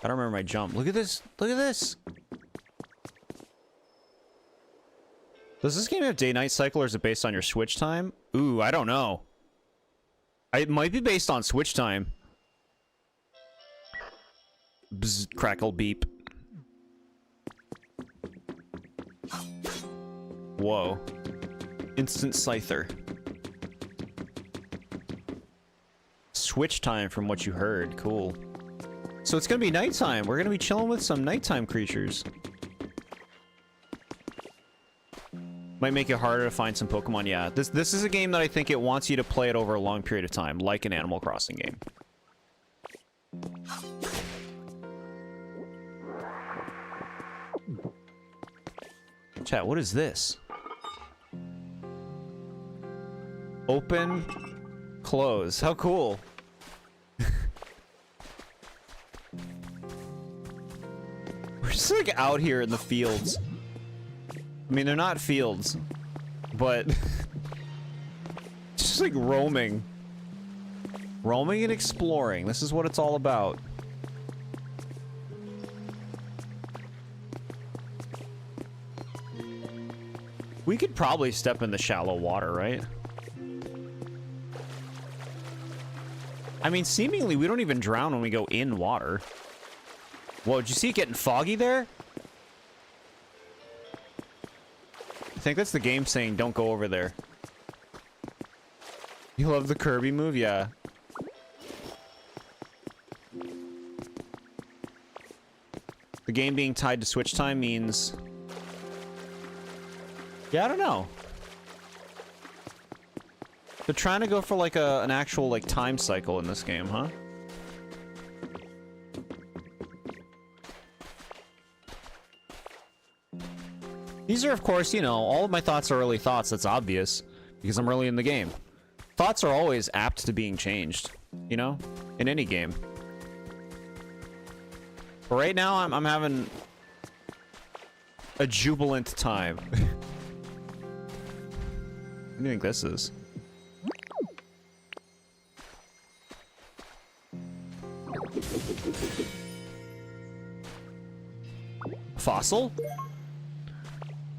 I don't remember my jump. Look at this. Look at this. Does this game have day-night cycle, or is it based on your switch time? Ooh, I don't know. It might be based on switch time. Bzz, crackle, beep. Whoa. Instant Scyther. Switch time from what you heard. Cool. So it's gonna be nighttime. We're gonna be chilling with some nighttime creatures. Might make it harder to find some Pokemon. Yeah, this is a game that I think it wants you to play it over a long period of time, like an Animal Crossing game. Chat, what is this? Open, close. How cool. We're just like out here in the fields. I mean, they're not fields, but just like roaming. Roaming and exploring. This is what it's all about. We could probably step in the shallow water, right? I mean, seemingly we don't even drown when we go in water. Whoa, did you see it getting foggy there? I think that's the game saying don't go over there. You love the Kirby move? Yeah. The game being tied to switch time means... Yeah, I don't know. They're trying to go for like an actual like time cycle in this game, huh? These are, of course, you know, all of my thoughts are early thoughts. That's obvious because I'm early in the game. Thoughts are always apt to being changed, you know, in any game. But right now, I'm having a jubilant time. What do you think this is? Fossil?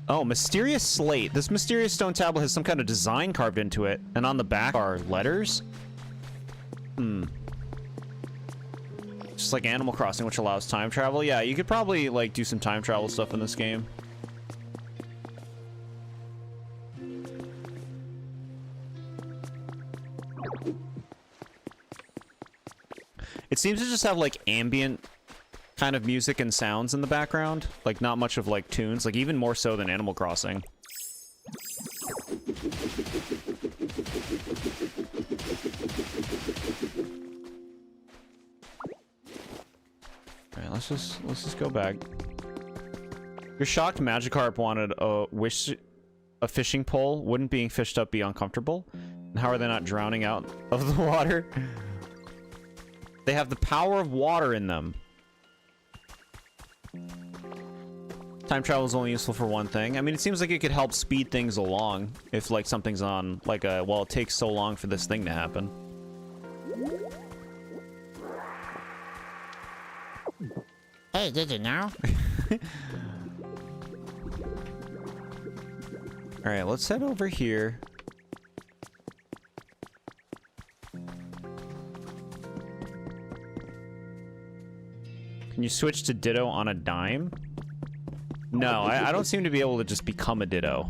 Oh, mysterious slate. This mysterious stone tablet has some kind of design carved into it, and on the back are letters? Just like Animal Crossing, which allows time travel. Yeah, you could probably, like, do some time travel stuff in this game. It seems to just have, like, ambient kind of music and sounds in the background. Like, not much of, like, tunes. Like, even more so than Animal Crossing. Alright, let's just go back. You're shocked Magikarp wanted a fishing pole. Wouldn't being fished up be uncomfortable? And how are they not drowning out of the water? They have the power of water in them. Time travel is only useful for one thing. I mean, it seems like it could help speed things along if, like, something's on, like, a, well, it takes so long for this thing to happen. Hey, did you know? Alright, let's head over here. Can you switch to Ditto on a dime? No, I don't seem to be able to just become a Ditto.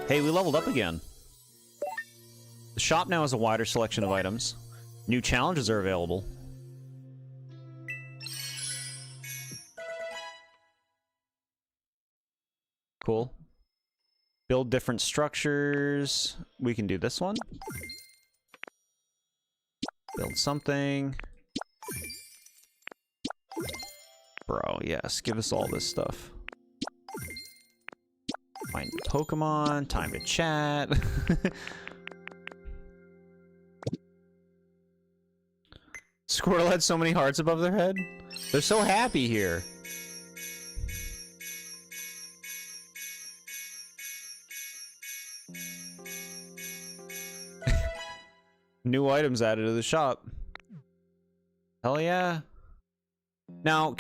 Hey, we leveled up again. The shop now has a wider selection of items. New challenges are available. Cool. Build different structures. We can do this one. Build something. Bro, yes, give us all this stuff. Find Pokemon, time to chat. Squirtle had so many hearts above their head. They're so happy here. New items added to the shop. Hell yeah. Now,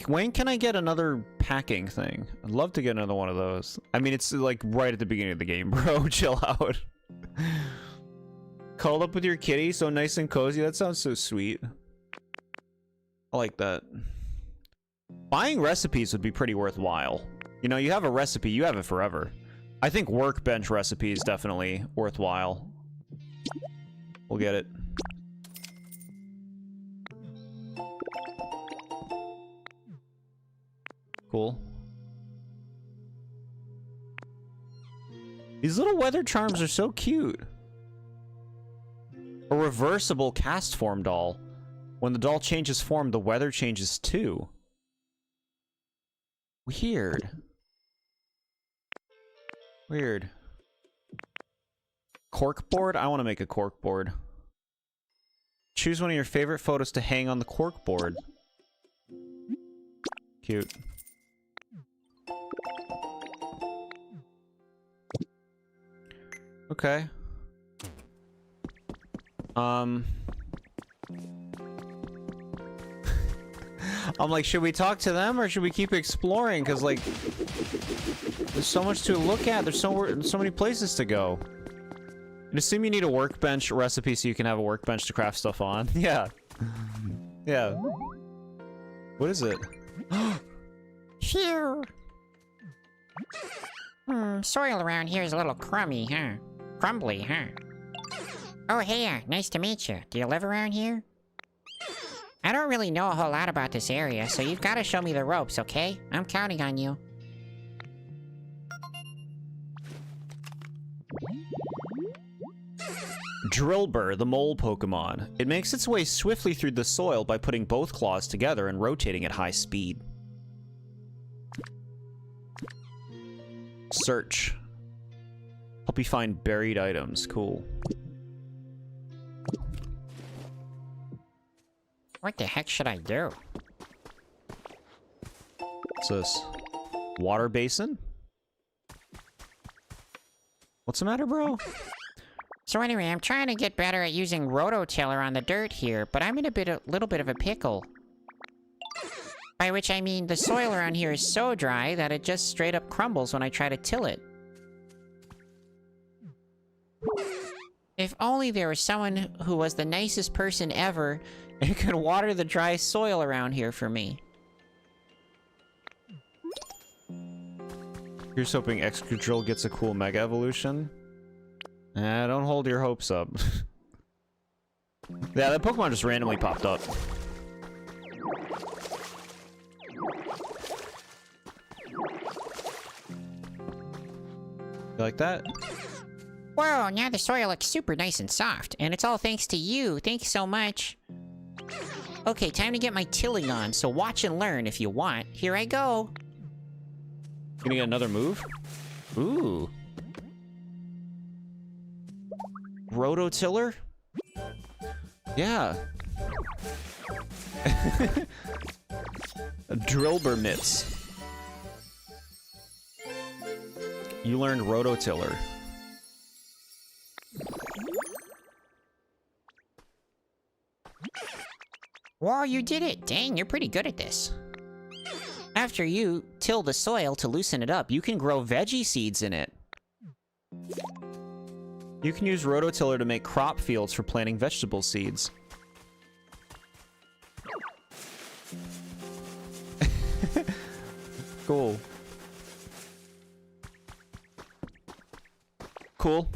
when can I get another packing thing? I'd love to get another one of those. I mean, it's like right at the beginning of the game, bro. Chill out. Cuddled up with your kitty, so nice and cozy. That sounds so sweet. I like that. Buying recipes would be pretty worthwhile. You know, you have a recipe, you have it forever. I think workbench recipe is definitely worthwhile. We'll get it. Cool. These little weather charms are so cute. A reversible cast form doll. When the doll changes form, the weather changes too. Weird. Weird. Corkboard? I want to make a corkboard. Choose one of your favorite photos to hang on the corkboard. Cute. Okay. I'm like, should we talk to them or should we keep exploring? Because, like, there's so much to look at. There's so many places to go. I assume you need a workbench recipe so you can have a workbench to craft stuff on. Yeah. Yeah. What is it? Phew. Soil around here is a little crummy, huh? Crumbly, huh? Oh, hey, nice to meet you. Do you live around here? I don't really know a whole lot about this area, so you've got to show me the ropes, okay? I'm counting on you. Drillbur, the mole Pokemon. It makes its way swiftly through the soil by putting both claws together and rotating at high speed. Search. Help you find buried items. Cool. What the heck should I do? What's this? Water basin? What's the matter, bro? So anyway, I'm trying to get better at using rototiller on the dirt here, but I'm in a little bit of a pickle. By which I mean the soil around here is so dry that it just straight up crumbles when I try to till it. If only there was someone who was the nicest person ever and could water the dry soil around here for me. Here's hoping Excadrill gets a cool Mega Evolution. Don't hold your hopes up. Yeah, that Pokemon just randomly popped up. You like that? Whoa, now the soil looks super nice and soft, and it's all thanks to you. Thanks so much. Okay, time to get my tilling on, so watch and learn if you want. Here I go. Gonna get another move? Ooh. Rototiller? Yeah. Drillbur mitts. You learned Rototiller. Whoa, you did it. Dang, you're pretty good at this. After you till the soil to loosen it up, you can grow veggie seeds in it. You can use rototiller to make crop fields for planting vegetable seeds. Cool. Cool.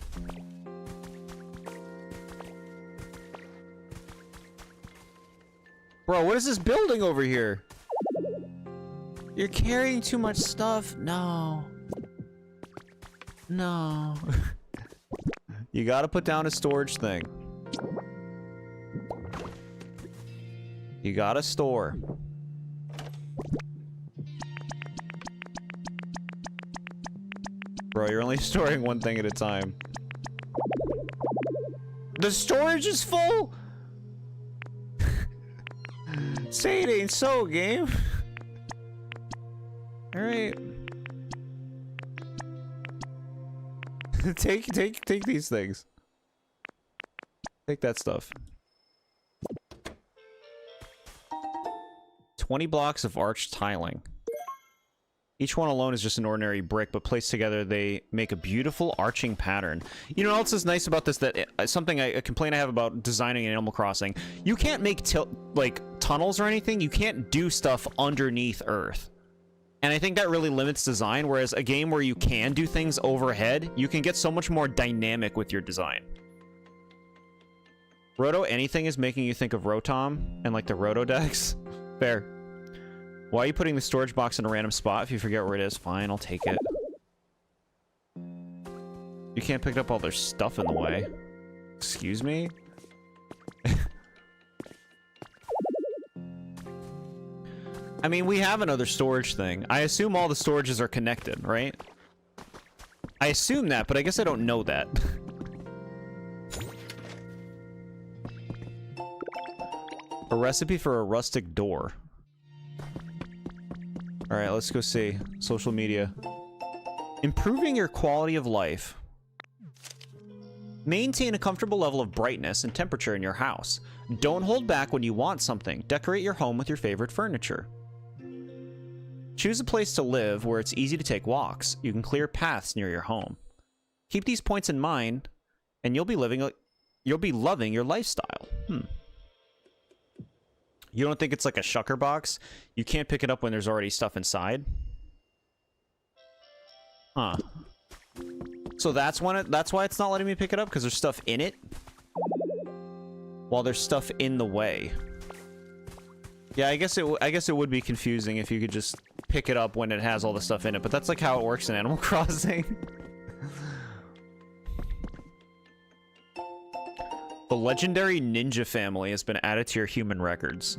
Bro, what is this building over here? You're carrying too much stuff. No. No. You gotta put down a storage thing. You gotta store. Bro, you're only storing one thing at a time. The storage is full? Say it ain't so, game. Alright. take these things. Take that stuff. 20 blocks of arched tiling. Each one alone is just an ordinary brick, but placed together they make a beautiful arching pattern. You know what else is nice about this? That something a complaint I have about designing in Animal Crossing. You can't make like tunnels or anything. You can't do stuff underneath Earth. And I think that really limits design, whereas a game where you can do things overhead, you can get so much more dynamic with your design. Roto anything is making you think of Rotom and like the Rotodex. Fair. Why are you putting the storage box in a random spot? If you forget where it is, fine, I'll take it. You can't pick up all their stuff in the way. Excuse me? I mean, we have another storage thing. I assume all the storages are connected, right? I assume that, but I guess I don't know that. A recipe for a rustic door. Alright, let's go see. Social media. Improving your quality of life. Maintain a comfortable level of brightness and temperature in your house. Don't hold back when you want something. Decorate your home with your favorite furniture. Choose a place to live where it's easy to take walks. You can clear paths near your home. Keep these points in mind, and you'll be loving your lifestyle. You don't think it's like a shucker box? You can't pick it up when there's already stuff inside? Huh. So that's why it's not letting me pick it up, because there's stuff in it? While there's stuff in the way. Yeah, I guess it would be confusing if you could just pick it up when it has all the stuff in it, but that's like how it works in Animal Crossing. The legendary ninja family has been added to your human records.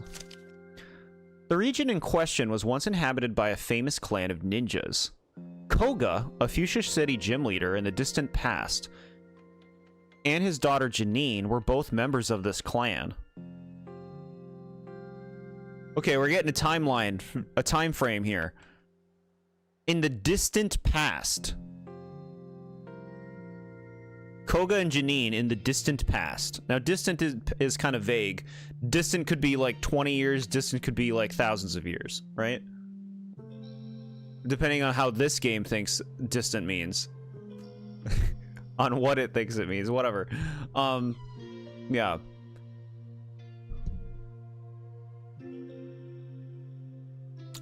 The region in question was once inhabited by a famous clan of ninjas. Koga, a Fuchsia City gym leader in the distant past, and his daughter Janine were both members of this clan. Okay, we're getting a timeline, a time frame here. In the distant past. Koga and Janine in the distant past. Now, distant is kind of vague. Distant could be like 20 years. Distant could be like thousands of years, right? Depending on how this game thinks distant means. On what it thinks it means, whatever. Yeah.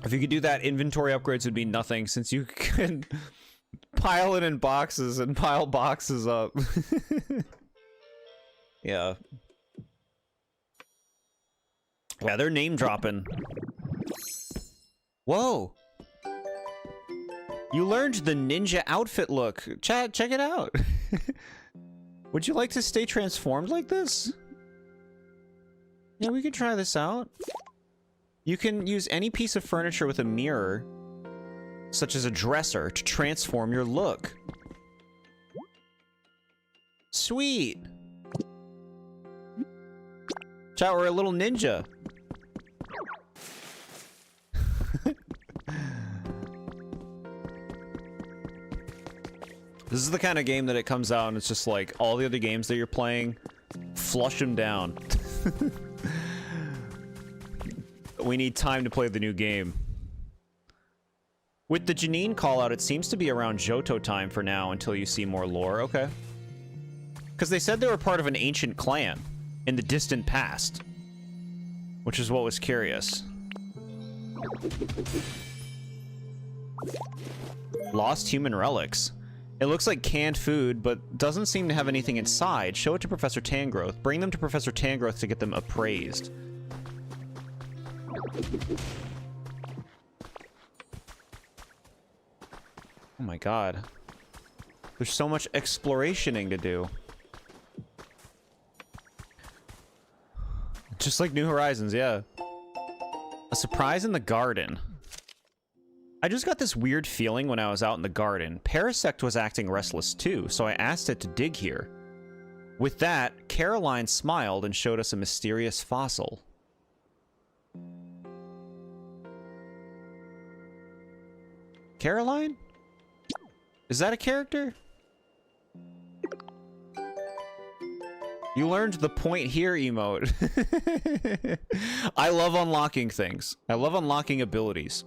If you could do that, inventory upgrades would be nothing, since you can pile it in boxes and pile boxes up. Yeah. Yeah, they're name dropping. Whoa! You learned the ninja outfit look. Chat, check it out. Would you like to stay transformed like this? Yeah, we could try this out. You can use any piece of furniture with a mirror, such as a dresser, to transform your look. Sweet. Chat, we're a little ninja. This is the kind of game that it comes out and it's just like all the other games that you're playing, flush them down. We need time to play the new game. With the Janine call-out, it seems to be around Johto time for now until you see more lore. Okay. Because they said they were part of an ancient clan in the distant past. Which is what was curious. Lost human relics. It looks like canned food, but doesn't seem to have anything inside. Show it to Professor Tangrowth. Bring them to Professor Tangrowth to get them appraised. Oh my god. There's so much explorationing to do. Just like New Horizons, yeah. A surprise in the garden. I just got this weird feeling when I was out in the garden. Parasect was acting restless too, so I asked it to dig here. With that, Caroline smiled and showed us a mysterious fossil. Caroline? Is that a character? You learned the point here emote. I love unlocking things. I love unlocking abilities.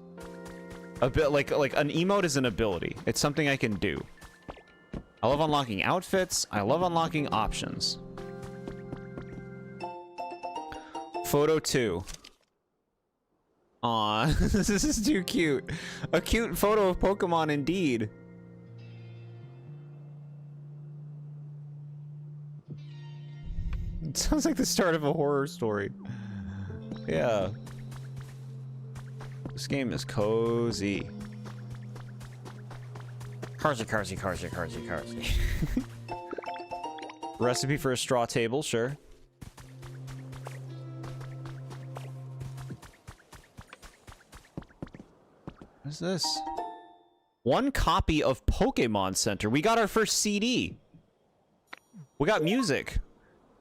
A bit like an emote is an ability. It's something I can do. I love unlocking outfits. I love unlocking options. Photo 2. Aw, this is too cute. A cute photo of Pokemon indeed. It sounds like the start of a horror story. Yeah. This game is cozy. Cozy, cozy, cozy, cozy, cozy. Recipe for a straw table, sure. What's this? One copy of Pokemon Center. We got our first CD. We got music.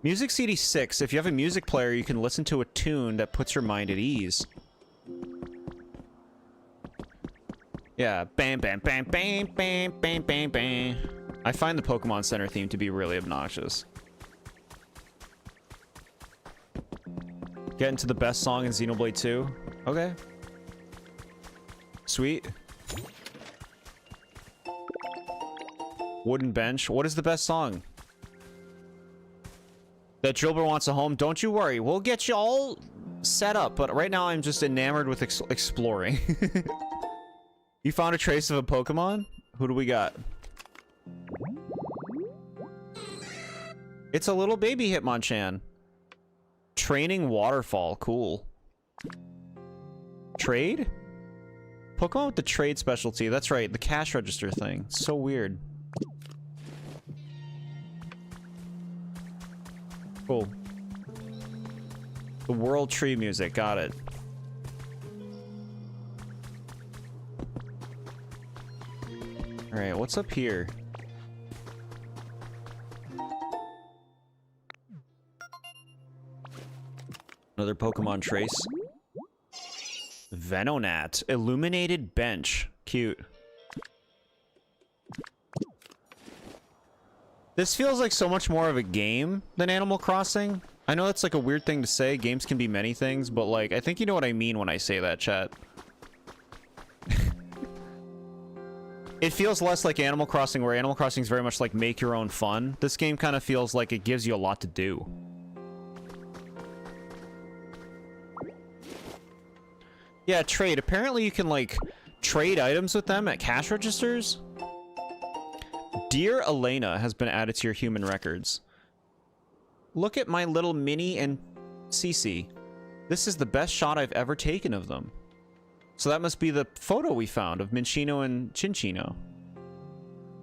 Music CD 6. If you have a music player, you can listen to a tune that puts your mind at ease. Yeah, bam, bam, bam, bam, bam, bam, bam, bam. I find the Pokemon Center theme to be really obnoxious. Get into the best song in Xenoblade 2. Okay. Sweet. Wooden bench. What is the best song? That Drilbur wants a home. Don't you worry. We'll get you all set up. But right now I'm just enamored with exploring. You found a trace of a Pokemon? Who do we got? It's a little baby Hitmonchan. Training Waterfall. Cool. Trade? Pokemon with the trade specialty. That's right. The cash register thing. So weird. Cool. The World Tree music. Got it. Alright, what's up here? Another Pokemon trace. Venonat. Illuminated bench. Cute. This feels like so much more of a game than Animal Crossing. I know that's like a weird thing to say. Games can be many things, but like, I think you know what I mean when I say that, chat. It feels less like Animal Crossing, where Animal Crossing is very much like make your own fun. This game kind of feels like it gives you a lot to do. Yeah, trade. Apparently you can like trade items with them at cash registers. Dear Elena has been added to your human records. Look at my little Minnie and Cece. This is the best shot I've ever taken of them. So that must be the photo we found of Minccino and Cinccino.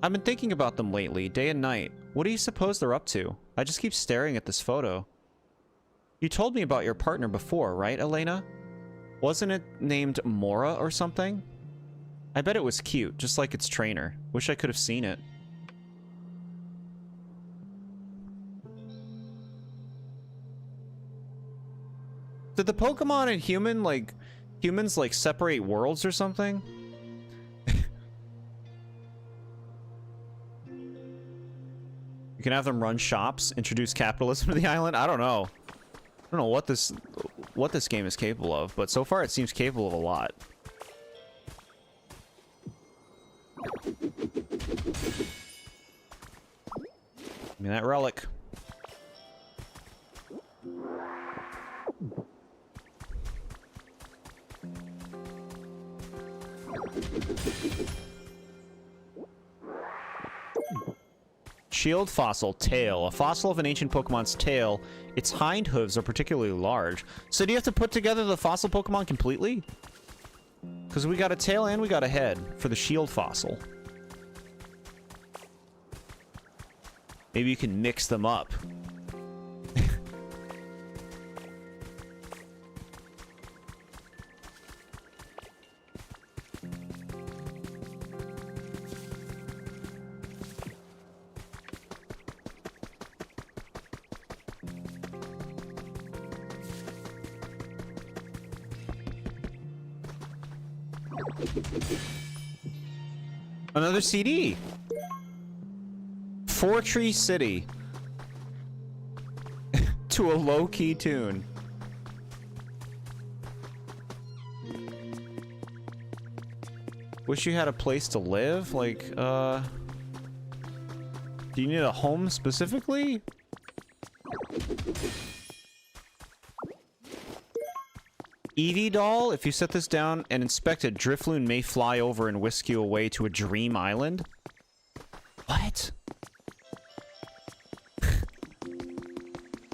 I've been thinking about them lately, day and night. What do you suppose they're up to? I just keep staring at this photo. You told me about your partner before, right, Elena? Wasn't it named Mora or something? I bet it was cute, just like its trainer. Wish I could have seen it. Did the Pokemon and humans like separate worlds or something? You can have them run shops, introduce capitalism to the island. I don't know what this what this game is capable of, but so far it seems capable of a lot. Give me that relic. Shield fossil, tail. A fossil of an ancient Pokemon's tail. Its hind hooves are particularly large. So do you have to put together the fossil Pokemon completely? Because we got a tail and we got a head for the shield fossil. Maybe you can mix them up. Another CD. Four Tree City. To a low-key tune. Wish you had a place to live? Like, do you need a home specifically? Eevee doll, if you set this down and inspect it, Drifloon may fly over and whisk you away to a dream island. What?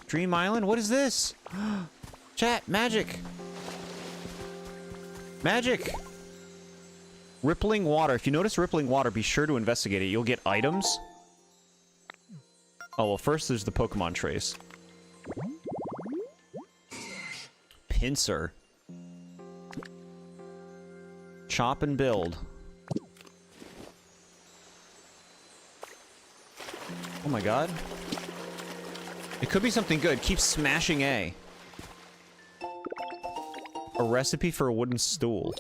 Dream Island? What is this? Chat, magic. Magic. Rippling water. If you notice rippling water, be sure to investigate it. You'll get items. Oh, well, first there's the Pokemon trace. Pincer. Chop and build. Oh my god. It could be something good. Keep smashing A. A recipe for a wooden stool.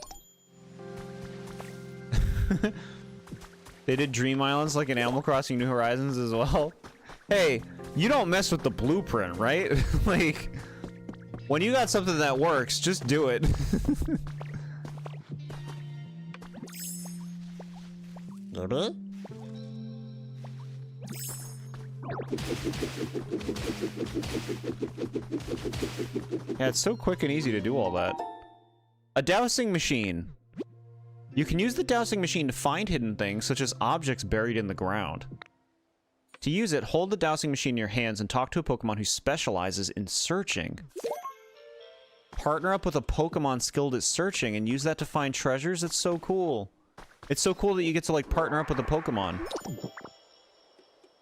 They did Dream Islands like in Animal Crossing New Horizons as well. Hey, you don't mess with the blueprint, right? Like, when you got something that works, just do it. Yeah, it's so quick and easy to do all that. A dowsing machine. You can use the dowsing machine to find hidden things, such as objects buried in the ground. To use it, hold the dowsing machine in your hands and talk to a Pokemon who specializes in searching. Partner up with a Pokemon skilled at searching and use that to find treasures. It's so cool. It's so cool that you get to, like, partner up with a Pokemon.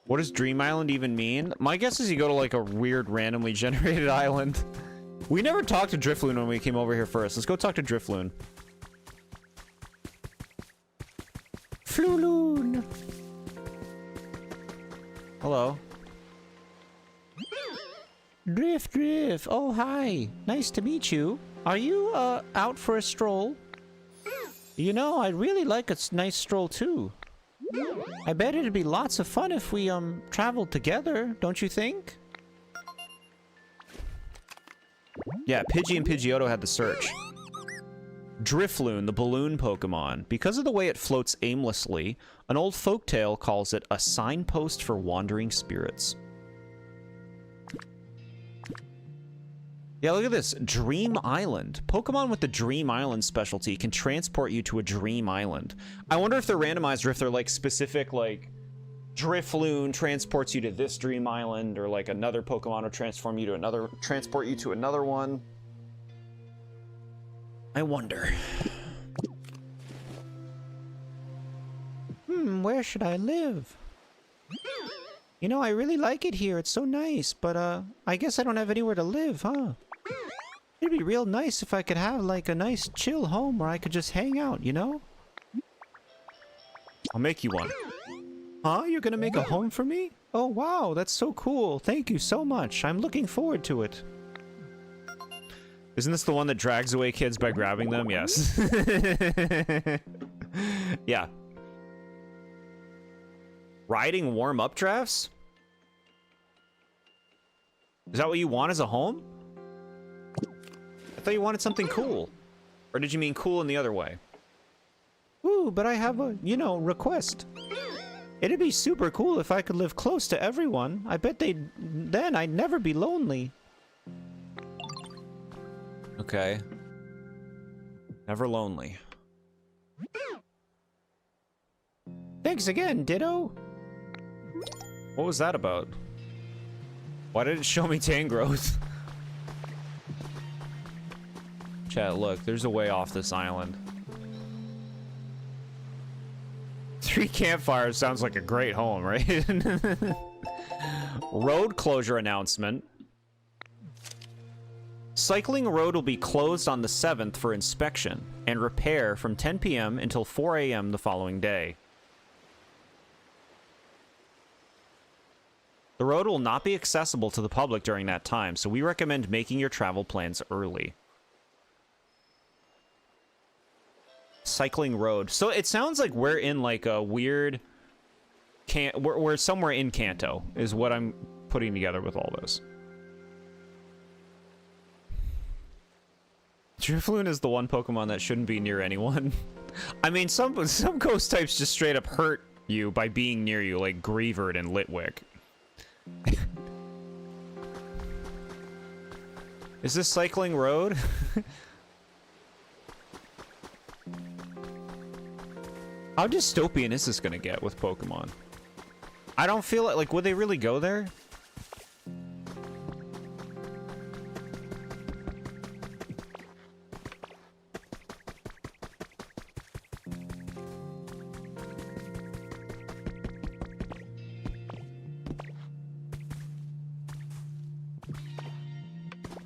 What does Dream Island even mean? My guess is you go to, like, a weird randomly generated island. We never talked to Drifloon when we came over here first. Let's go talk to Drifloon. Flooloon. Hello. Drift. Oh, hi. Nice to meet you. Are you, out for a stroll? You know, I'd really like a nice stroll, too. I bet it'd be lots of fun if we, traveled together, don't you think? Yeah, Pidgey and Pidgeotto had the search. Drifloon, the balloon Pokemon. Because of the way it floats aimlessly, an old folktale calls it a signpost for wandering spirits. Yeah, look at this. Dream Island. Pokemon with the Dream Island specialty can transport you to a Dream Island. I wonder if they're randomized or if they're, like, specific, like, Drifloon transports you to this Dream Island, or, like, another Pokemon will transport you to another one. I wonder. Where should I live? You know, I really like it here. It's so nice, but, I guess I don't have anywhere to live, huh? It'd be real nice if I could have, like, a nice chill home where I could just hang out, you know? I'll make you one. Huh? You're gonna make a home for me? Oh, wow, that's so cool. Thank you so much. I'm looking forward to it. Isn't this the one that drags away kids by grabbing them? Yes. Yeah. Riding warm-up drafts? Is that what you want as a home? thought you wanted something cool. Or did you mean cool in the other way? Ooh, but I have a, you know, request. It'd be super cool if I could live close to everyone. I bet then I'd never be lonely. Okay. Never lonely. Thanks again, Ditto. What was that about? Why did it show me Tangrowth? Chat, look, there's a way off this island. 3 campfires sounds like a great home, right? Road closure announcement. Cycling road will be closed on the 7th for inspection and repair from 10 p.m. until 4 a.m. the following day. The road will not be accessible to the public during that time, so we recommend making your travel plans early. Cycling road. So it sounds like we're in like a weird... We're somewhere in Kanto, is what I'm putting together with all this. Drifloon is the one Pokemon that shouldn't be near anyone. I mean, some ghost types just straight up hurt you by being near you, like Greavard and Litwick. Is this cycling road? How dystopian is this gonna get with Pokemon? I don't feel like would they really go there?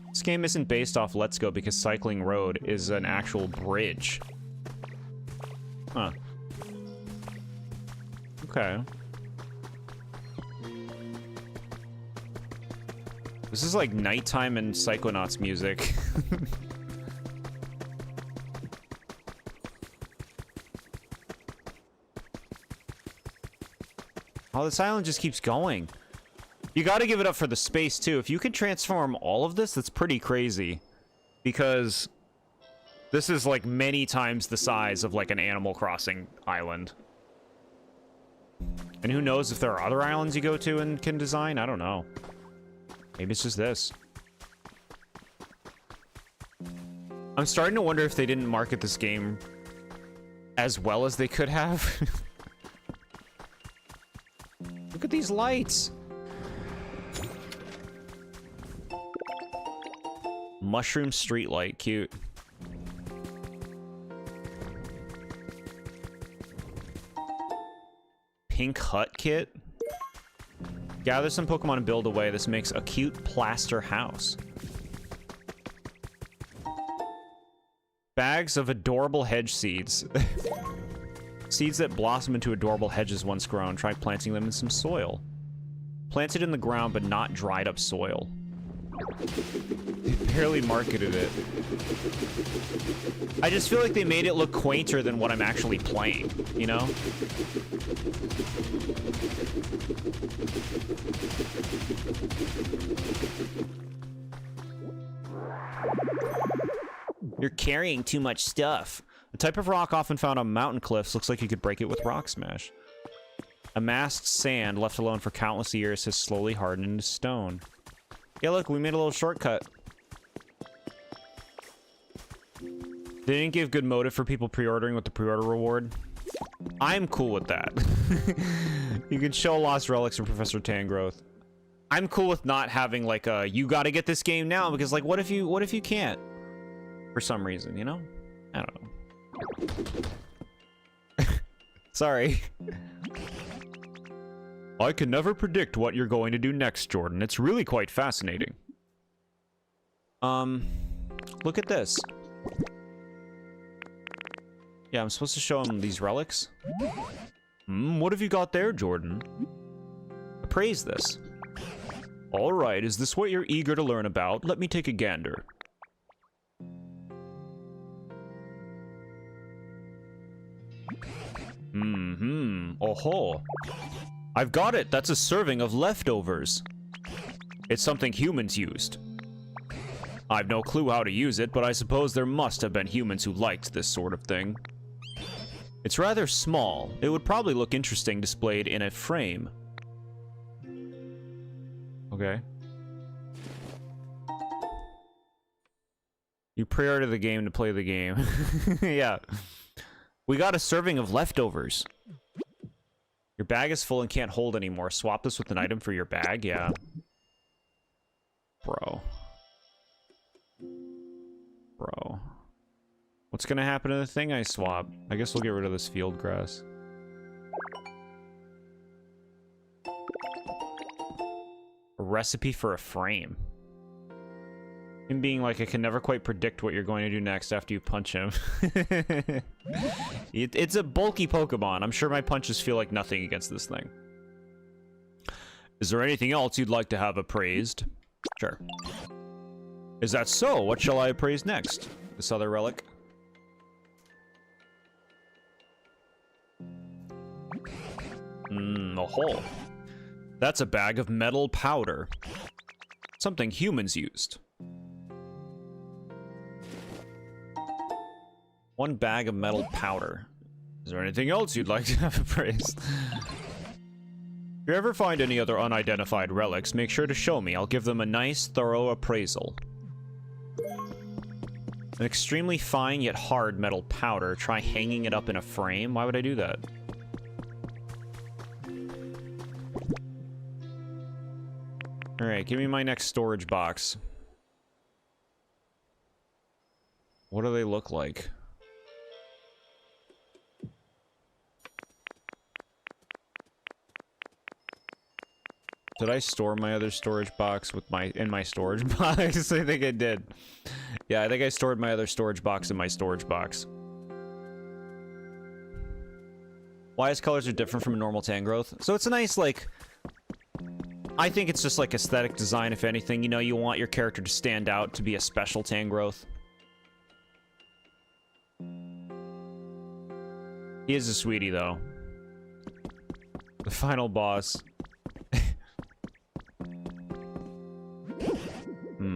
This game isn't based off Let's Go because Cycling Road is an actual bridge. Huh. Okay. This is like nighttime and Psychonauts music. Oh, this island just keeps going. You gotta give it up for the space, too. If you could transform all of this, that's pretty crazy. Because this is, like, many times the size of, like, an Animal Crossing island. And who knows if there are other islands you go to and can design? I don't know. Maybe it's just this. I'm starting to wonder if they didn't market this game as well as they could have. Look at these lights! Mushroom streetlight, cute. Pink hut kit? Gather some Pokemon and build away. This makes a cute plaster house. Bags of adorable hedge seeds. Seeds that blossom into adorable hedges once grown. Try planting them in some soil. Planted in the ground, but not dried up soil. They barely marketed it. I just feel like they made it look quainter than what I'm actually playing, you know? You're carrying too much stuff. The type of rock often found on mountain cliffs looks like you could break it with Rock Smash. Amassed sand left alone for countless years has slowly hardened into stone. Yeah, look, we made a little shortcut. They didn't give good motive for people pre-ordering with the pre-order reward. I'm cool with that. You can show lost relics from Professor Tangrowth. I'm cool with not having like a you gotta get this game now because like what if you can't? For some reason, you know? I don't know. Sorry. I can never predict what you're going to do next, Jordan. It's really quite fascinating. Look at this. Yeah, I'm supposed to show him these relics. What have you got there, Jordan? Appraise this. All right, is this what you're eager to learn about? Let me take a gander. Oh-ho. I've got it. That's a serving of leftovers. It's something humans used. I've no clue how to use it, but I suppose there must have been humans who liked this sort of thing. It's rather small. It would probably look interesting displayed in a frame. Okay. You pre-order the game to play the game. Yeah. We got a serving of leftovers. Your bag is full and can't hold anymore. Swap this with an item for your bag? Yeah. Bro. Bro. What's gonna happen to the thing I swap? I guess we'll get rid of this field grass. A recipe for a frame. Him being like, I can never quite predict what you're going to do next after you punch him. It's a bulky Pokemon. I'm sure my punches feel like nothing against this thing. Is there anything else you'd like to have appraised? Sure. Is that so? What shall I appraise next? This other relic? A hole. That's a bag of metal powder. Something humans used. One bag of metal powder. Is there anything else you'd like to have appraised? If you ever find any other unidentified relics, make sure to show me. I'll give them a nice, thorough appraisal. An extremely fine yet hard metal powder. Try hanging it up in a frame. Why would I do that? Alright, give me my next storage box. What do they look like? Did I store my other storage box with in my storage box? I think I did. Yeah, I think I stored my other storage box in my storage box. Why his colors are different from a normal Tangrowth? So it's a nice, like... I think it's just like aesthetic design, if anything. You know, you want your character to stand out, to be a special Tangrowth. He is a sweetie, though. The final boss.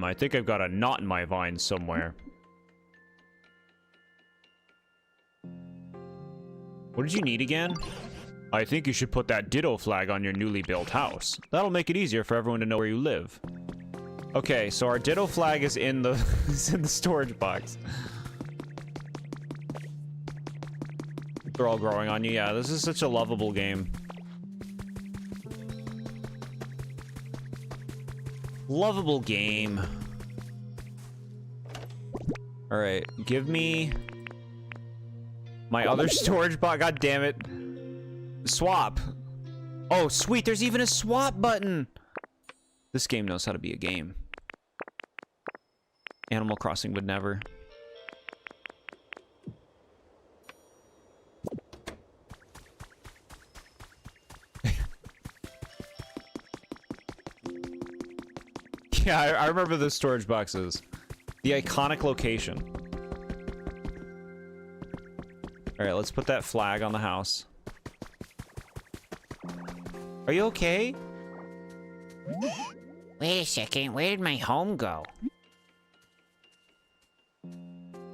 I think I've got a knot in my vine somewhere. What did you need again? I think you should put that Ditto flag on your newly built house. That'll make it easier for everyone to know where you live. Okay, so our Ditto flag is in the is in the storage box. They're all growing on you. Yeah, this is such a lovable game. Lovable game. Alright, give me my other storage box. God damn it. Swap. Oh, sweet. There's even a swap button. This game knows how to be a game. Animal Crossing would never. Yeah, I remember the storage boxes. The iconic location. Alright, let's put that flag on the house. Are you okay? Wait a second, where did my home go?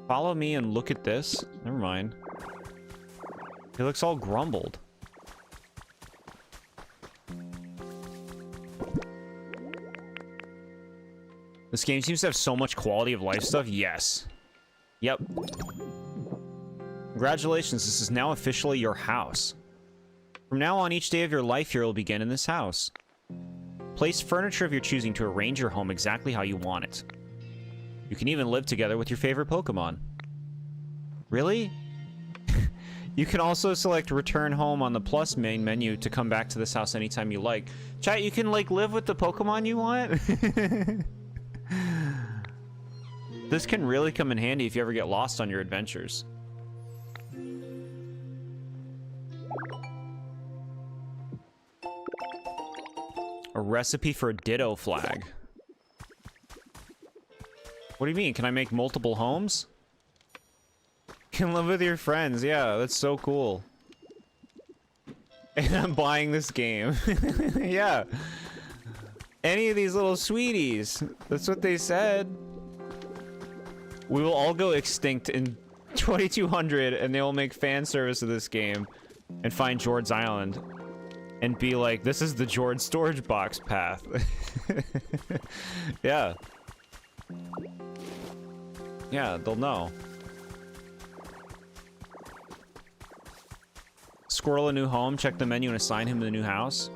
Follow me and look at this. Never mind. He looks all grumbled. This game seems to have so much quality of life stuff. Yes. Yep. Congratulations, this is now officially your house. From now on, each day of your life here will begin in this house. Place furniture of your choosing to arrange your home exactly how you want it. You can even live together with your favorite Pokemon. Really? You can also select Return Home on the Plus main menu to come back to this house anytime you like. Chat, you can, like, live with the Pokemon you want? This can really come in handy if you ever get lost on your adventures. A recipe for a Ditto flag. What do you mean? Can I make multiple homes? Can live with your friends. Yeah, that's so cool. And I'm buying this game. Yeah. Any of these little sweeties. That's what they said. We will all go extinct in 2200 and they will make fan service of this game and find Jord's Island and be like, this is the Jord storage box path. Yeah. Yeah, they'll know. Squirrel a new home, check the menu and assign him to the new house.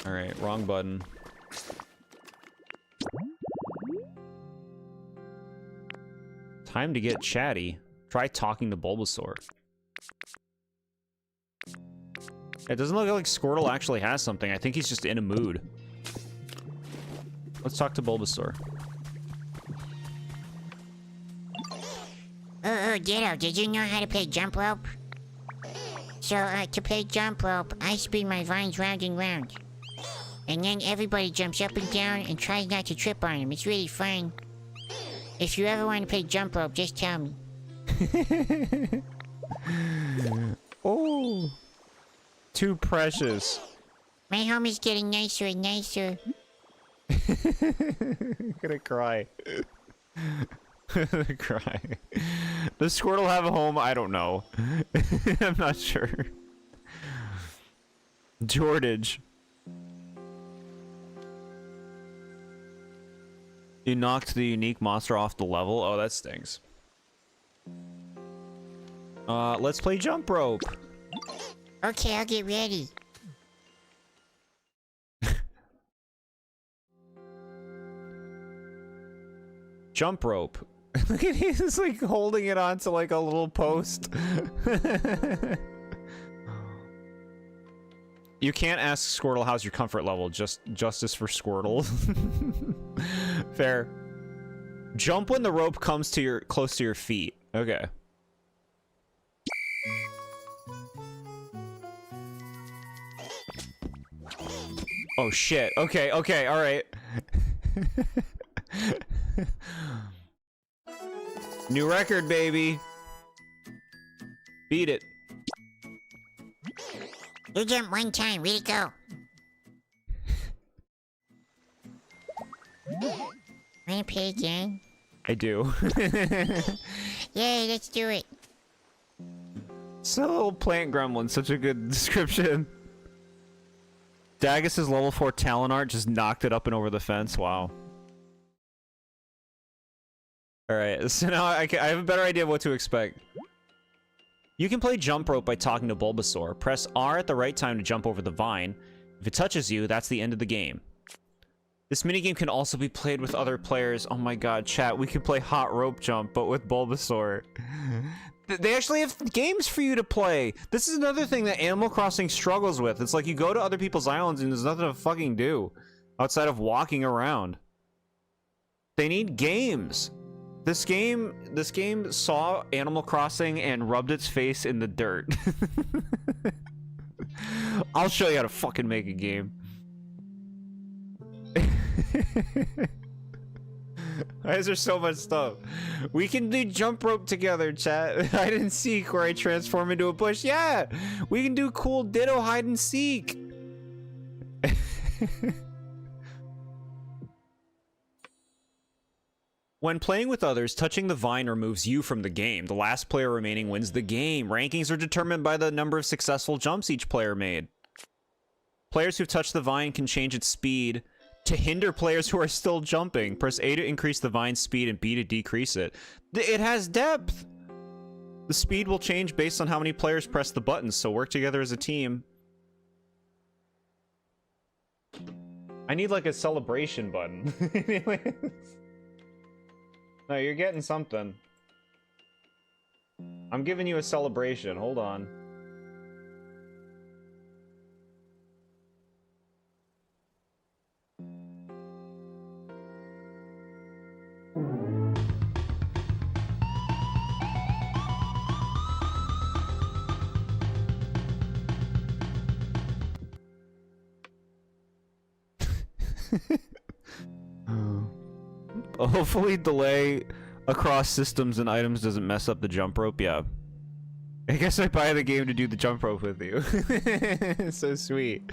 Alright, wrong button. Time to get chatty. Try talking to Bulbasaur. It doesn't look like Squirtle actually has something. I think he's just in a mood. Let's talk to Bulbasaur. Oh, Ditto, did you know how to play jump rope? So, to play jump rope, I spin my vines round and round. And then everybody jumps up and down and tries not to trip on them. It's really fun. If you ever want to play jump rope, just tell me. Oh, too precious. My home is getting nicer and nicer. I'm gonna cry. I'm gonna cry. Does Squirtle have a home? I don't know. I'm not sure. Jordage. You knocked the unique monster off the level? Oh, that stings. Let's play jump rope. Okay, I'll get ready. Jump rope. Look at he's like holding it onto like a little post. You can't ask Squirtle how's your comfort level, just justice for Squirtle. Fair. Jump when the rope comes to your close to your feet. Okay. Oh shit. Okay, okay, all right. New record, baby. Beat it. You jump one time, way to go. Wanna play again? I do. Yay, let's do it. So little plant gremlin, such a good description. Dagus's level 4 Talonart just knocked it up and over the fence. Wow. Alright, so now I have a better idea of what to expect. You can play jump rope by talking to Bulbasaur. Press R at the right time to jump over the vine. If it touches you, that's the end of the game. This minigame can also be played with other players. Oh my god, chat, we could play hot rope jump, but with Bulbasaur. They actually have games for you to play. This is another thing that Animal Crossing struggles with. It's like you go to other people's islands and there's nothing to fucking do outside of walking around. They need games. This game saw Animal Crossing and rubbed its face in the dirt. I'll show you how to fucking make a game. Why is there so much stuff? We can do jump rope together, chat. Hide and seek where I transform into a bush. Yeah! We can do cool Ditto hide and seek. When playing with others, touching the vine removes you from the game. The last player remaining wins the game. Rankings are determined by the number of successful jumps each player made. Players who've touched the vine can change its speed to hinder players who are still jumping. Press A to increase the vine's speed and B to decrease it. It has depth! The speed will change based on how many players press the buttons, so work together as a team. I need like a celebration button. No, you're getting something. I'm giving you a celebration. Hold on. Hopefully delay across systems and items doesn't mess up the jump rope. Yeah. I guess I buy the game to do the jump rope with you. So sweet.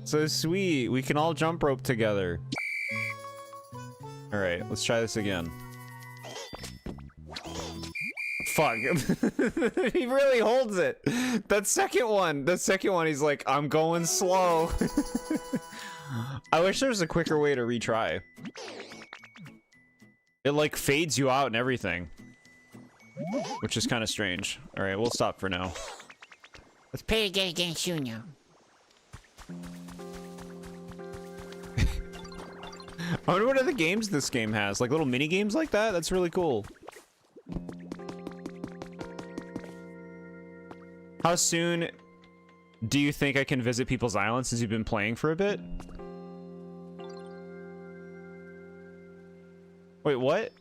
So sweet. We can all jump rope together. All right, let's try this again. Fuck. He really holds it. The second one, he's like, I'm going slow. I wish there was a quicker way to retry. It like fades you out and everything, which is kind of strange. All right, we'll stop for now. Let's play again against you now. I wonder what other games this game has. Like little mini games like that? That's really cool. How soon do you think I can visit people's islands since you've been playing for a bit? Wait, what?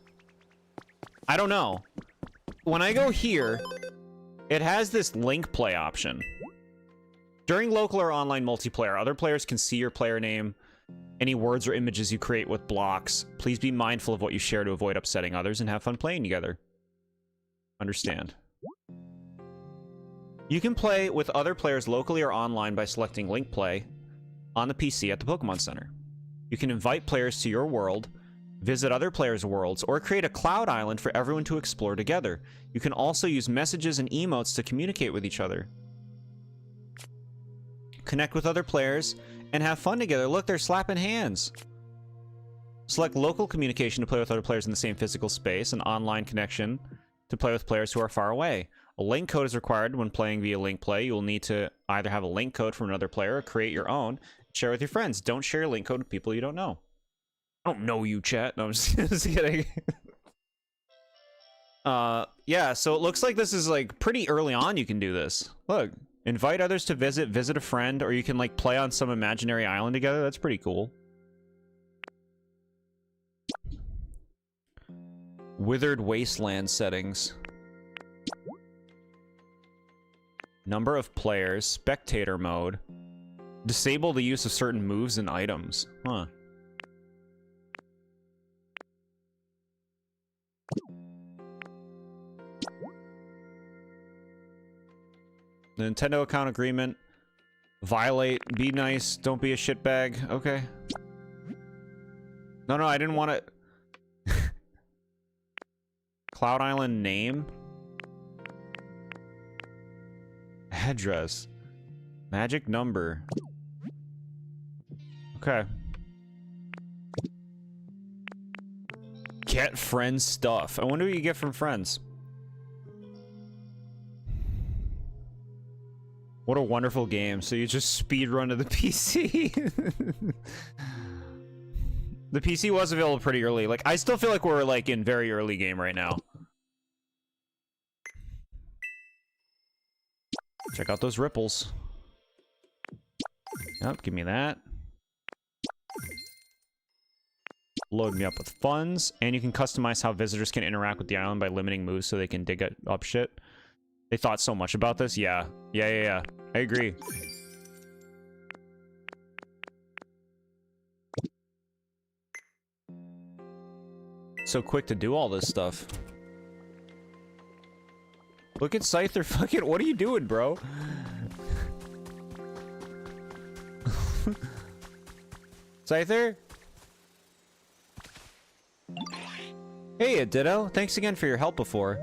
I don't know. When I go here, it has this link play option. During local or online multiplayer, other players can see your player name, any words or images you create with blocks. Please be mindful of what you share to avoid upsetting others and have fun playing together. Understand. You can play with other players locally or online by selecting link play on the PC at the Pokemon Center. You can invite players to your world, visit other players' worlds, or create a cloud island for everyone to explore together. You can also use messages and emotes to communicate with each other. Connect with other players and have fun together. Look, they're slapping hands. Select local communication to play with other players in the same physical space, and online connection to play with players who are far away. A link code is required when playing via link play. You will need to either have a link code from another player or create your own and share with your friends. Don't share your link code with people you don't know. I don't know you, chat. No, I'm just kidding. Yeah, so it looks like this is like pretty early on you can do this. Look, invite others to visit a friend, or you can like play on some imaginary island together. That's pretty cool. Withered Wasteland settings. Number of players, spectator mode. Disable the use of certain moves and items. Huh. The Nintendo account agreement. Violate, be nice, don't be a shitbag. Okay. No, I didn't want it. Cloud Island name. Address. Magic number. Okay. Get friends stuff. I wonder what you get from friends. What a wonderful game. So you just speed run to the PC. The PC was available pretty early. Like, I still feel like we're like in very early game right now. Check out those ripples. Yep, give me that. Load me up with funds. And you can customize how visitors can interact with the island by limiting moves so they can dig up shit. They thought so much about this. Yeah. I agree. So quick to do all this stuff. Look at Scyther fucking... What are you doing, bro? Scyther? Hey, Ditto. Thanks again for your help before.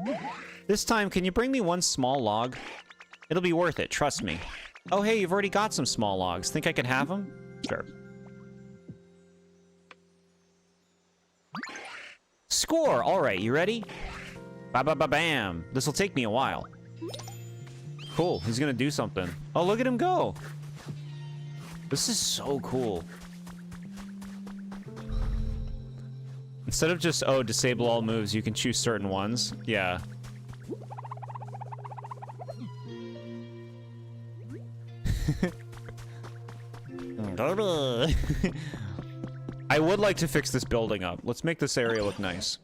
This time, can you bring me one small log? It'll be worth it, trust me. Oh, hey, you've already got some small logs. Think I can have them? Sure. Score! Alright, you ready? Ba-ba-ba-bam. This'll take me a while. Cool, he's gonna do something. Oh, look at him go! This is so cool. Instead of just, oh, disable all moves, you can choose certain ones. Yeah. I would like to fix this building up. Let's make this area look nice.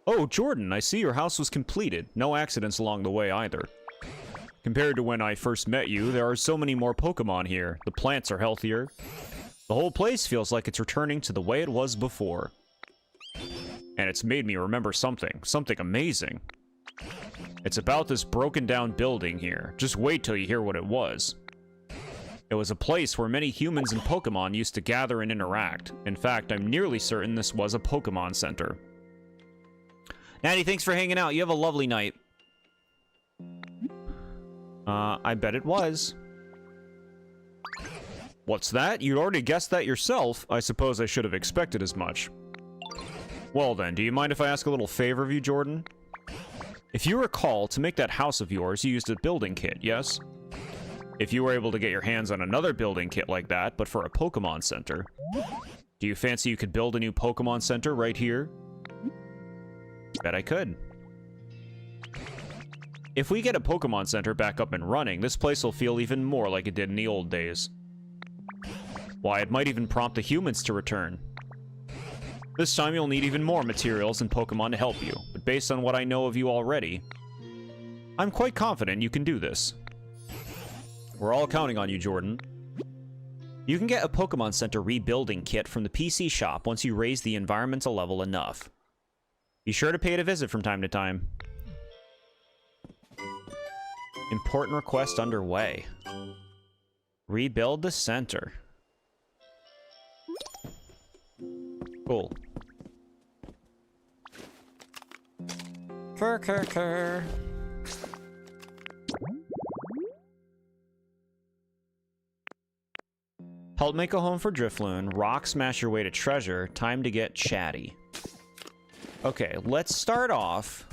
Oh, Jordan, I see your house was completed. No accidents along the way either. Compared to when I first met you, there are so many more Pokemon here. The plants are healthier. The whole place feels like it's returning to the way it was before. And it's made me remember something amazing. It's about this broken down building here. Just wait till you hear what it was. It was a place where many humans and Pokemon used to gather and interact. In fact, I'm nearly certain this was a Pokemon Center. Natty, thanks for hanging out. You have a lovely night. I bet it was. What's that? You'd already guessed that yourself. I suppose I should have expected as much. Well then, do you mind if I ask a little favor of you, Jordan? If you recall, to make that house of yours, you used a building kit, yes? If you were able to get your hands on another building kit like that, but for a Pokemon Center, do you fancy you could build a new Pokemon Center right here? Bet I could. If we get a Pokemon Center back up and running, this place will feel even more like it did in the old days. Why, it might even prompt the humans to return. This time you'll need even more materials and Pokemon to help you, but based on what I know of you already, I'm quite confident you can do this. We're all counting on you, Jordan. You can get a Pokemon Center rebuilding kit from the PC shop once you raise the environmental level enough. Be sure to pay it a visit from time to time. Important request underway. Rebuild the center. Cool. Kerr. Help make a home for Drifloon. Rock smash your way to treasure. Time to get chatty. Okay, let's start off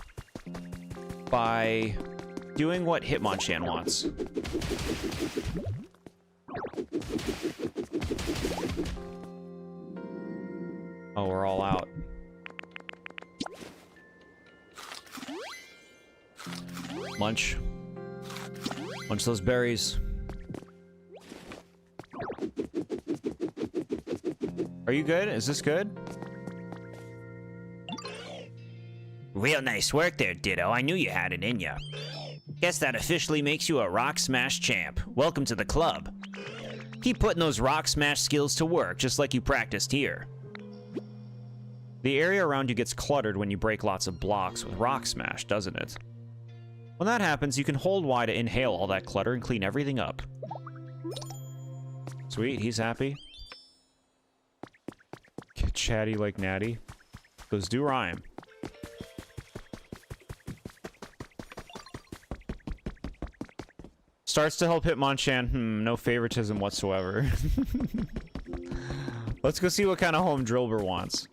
by doing what Hitmonchan wants. Oh, we're all out. Munch. Munch those berries. Are you good? Is this good? Real nice work there, Ditto. I knew you had it in ya. Guess that officially makes you a Rock Smash champ. Welcome to the club. Keep putting those Rock Smash skills to work, just like you practiced here. The area around you gets cluttered when you break lots of blocks with Rock Smash, doesn't it? When that happens, you can hold Y to inhale all that clutter and clean everything up. Sweet, he's happy. Get chatty like Natty. Those do rhyme. Starts to help Hitmonchan. No favoritism whatsoever. Let's go see what kind of home Drilbur wants.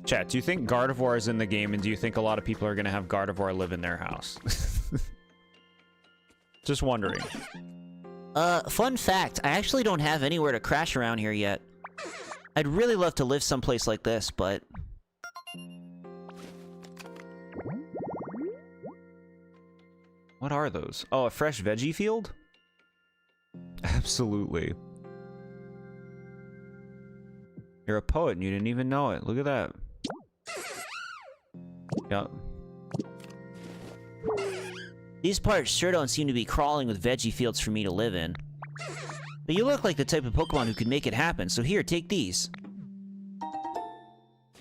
Chat, do you think Gardevoir is in the game, and do you think a lot of people are going to have Gardevoir live in their house? Just wondering. Fun fact, I actually don't have anywhere to crash around here yet. I'd really love to live someplace like this, but... What are those? Oh, a fresh veggie field? Absolutely. You're a poet and you didn't even know it. Look at that. Yep. These parts sure don't seem to be crawling with veggie fields for me to live in. But you look like the type of Pokemon who could make it happen, so here, take these.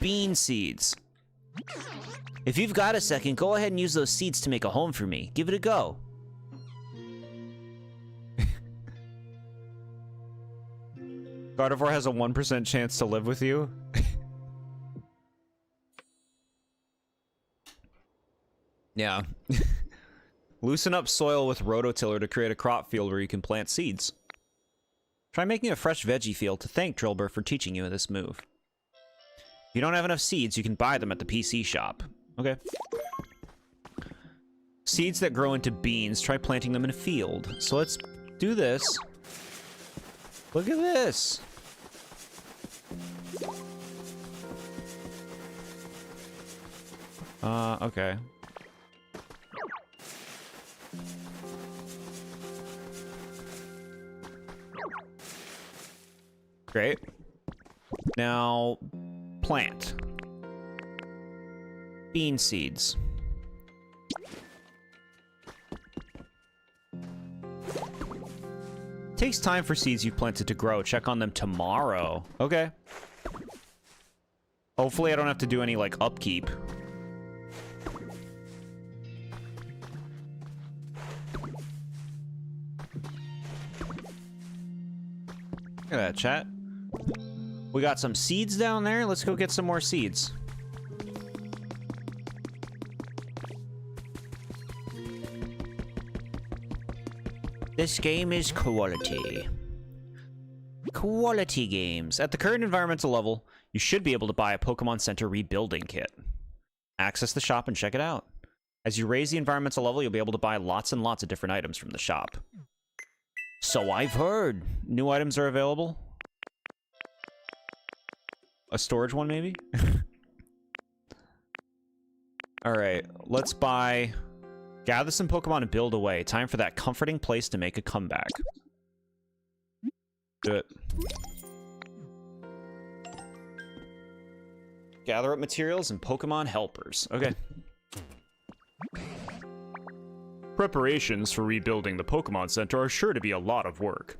Bean seeds. If you've got a second, go ahead and use those seeds to make a home for me. Give it a go. Gardevoir has a 1% chance to live with you. Yeah. Loosen up soil with rototiller to create a crop field where you can plant seeds. Try making a fresh veggie field to thank Drilbur for teaching you this move. If you don't have enough seeds, you can buy them at the PC shop. Okay. Seeds that grow into beans, try planting them in a field. So let's do this. Look at this. Okay. Great. Now, plant. Bean seeds. Takes time for seeds you've planted to grow. Check on them tomorrow. Okay. Hopefully I don't have to do any, like, upkeep. Look at that, chat. We got some seeds down there. Let's go get some more seeds. This game is quality. Quality games. At the current environmental level, you should be able to buy a Pokemon Center rebuilding kit. Access the shop and check it out. As you raise the environmental level, you'll be able to buy lots and lots of different items from the shop. So I've heard. New items are available. A storage one, maybe? Alright, let's buy... Gather some Pokemon and build away. Time for that comforting place to make a comeback. Do it. Gather up materials and Pokemon helpers. Okay. Preparations for rebuilding the Pokemon Center are sure to be a lot of work.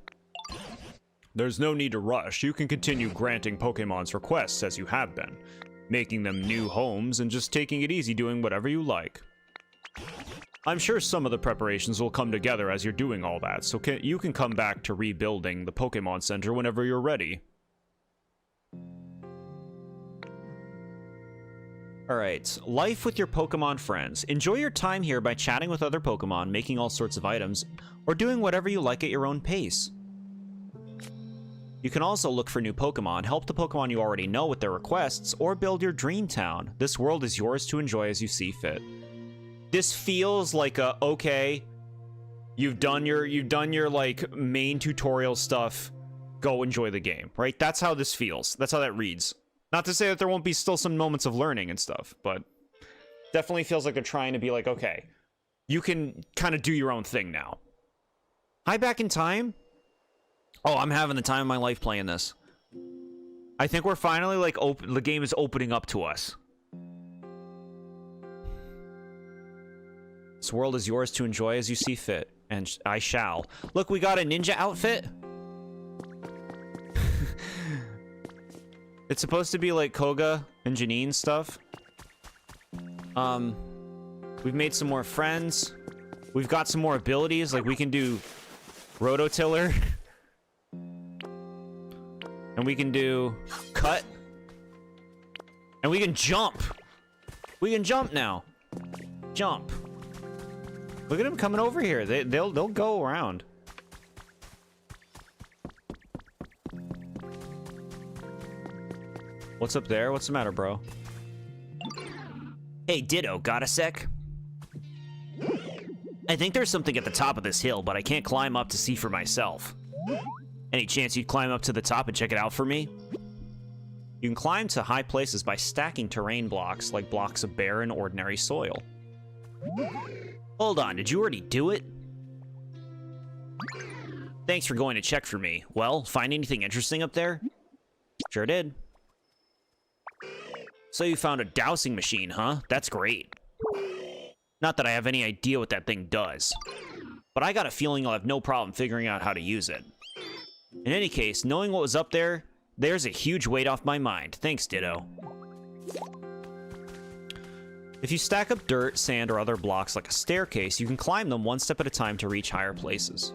There's no need to rush. You can continue granting Pokemon's requests as you have been, making them new homes and just taking it easy doing whatever you like. I'm sure some of the preparations will come together as you're doing all that, so you can come back to rebuilding the Pokemon Center whenever you're ready. Alright, life with your Pokemon friends. Enjoy your time here by chatting with other Pokemon, making all sorts of items, or doing whatever you like at your own pace. You can also look for new Pokemon, help the Pokemon you already know with their requests, or build your dream town. This world is yours to enjoy as you see fit. This feels like a, okay, you've done your like main tutorial stuff, go enjoy the game, right? That's how this feels. That's how that reads. Not to say that there won't be still some moments of learning and stuff, but definitely feels like they're trying to be like, okay, you can kind of do your own thing now. Hi, Back in Time? Oh, I'm having the time of my life playing this. I think we're finally like the game is opening up to us. This world is yours to enjoy as you see fit, and I shall. Look, we got a ninja outfit. It's supposed to be like Koga and Janine's stuff. We've made some more friends. We've got some more abilities, like we can do Rototiller. And we can do cut. And we can jump. We can jump now. Jump. Look at them coming over here. They'll go around. What's up there? What's the matter, bro? Hey, Ditto, got a sec? I think there's something at the top of this hill, but I can't climb up to see for myself. Any chance you'd climb up to the top and check it out for me? You can climb to high places by stacking terrain blocks, like blocks of barren, ordinary soil. Hold on, did you already do it? Thanks for going to check for me. Well, find anything interesting up there? Sure did. So you found a dowsing machine, huh? That's great. Not that I have any idea what that thing does, but I got a feeling I'll have no problem figuring out how to use it. In any case, knowing what was up there, there's a huge weight off my mind. Thanks, Ditto. If you stack up dirt, sand, or other blocks like a staircase, you can climb them one step at a time to reach higher places.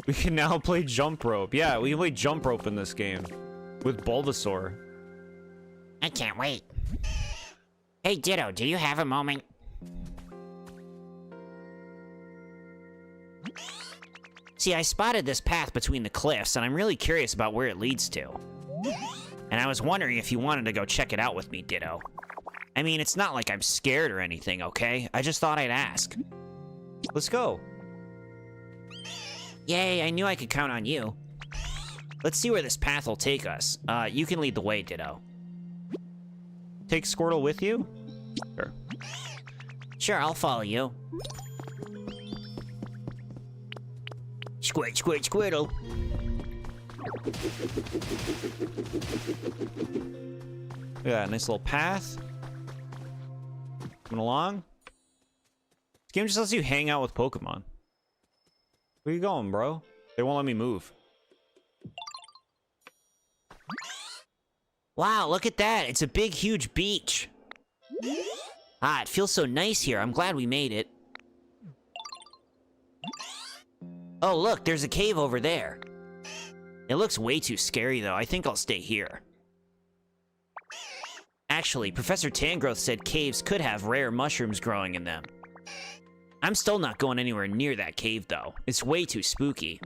We can now play jump rope. Yeah, we can play jump rope in this game. With Bulbasaur. I can't wait. Hey, Ditto, do you have a moment? See, I spotted this path between the cliffs, and I'm really curious about where it leads to. And I was wondering if you wanted to go check it out with me, Ditto. I mean, it's not like I'm scared or anything, okay? I just thought I'd ask. Let's go. Yay, I knew I could count on you. Let's see where this path will take us. You can lead the way, Ditto. Take Squirtle with you? Sure. Sure, I'll follow you. Squirt, squirt, squirtle. Look at that, nice little path. Coming along. This game just lets you hang out with Pokemon. Where you going, bro? They won't let me move. Wow, look at that. It's a big, huge beach. Ah, it feels so nice here. I'm glad we made it. Oh, look, there's a cave over there. It looks way too scary, though. I think I'll stay here. Actually, Professor Tangrowth said caves could have rare mushrooms growing in them. I'm still not going anywhere near that cave, though. It's way too spooky.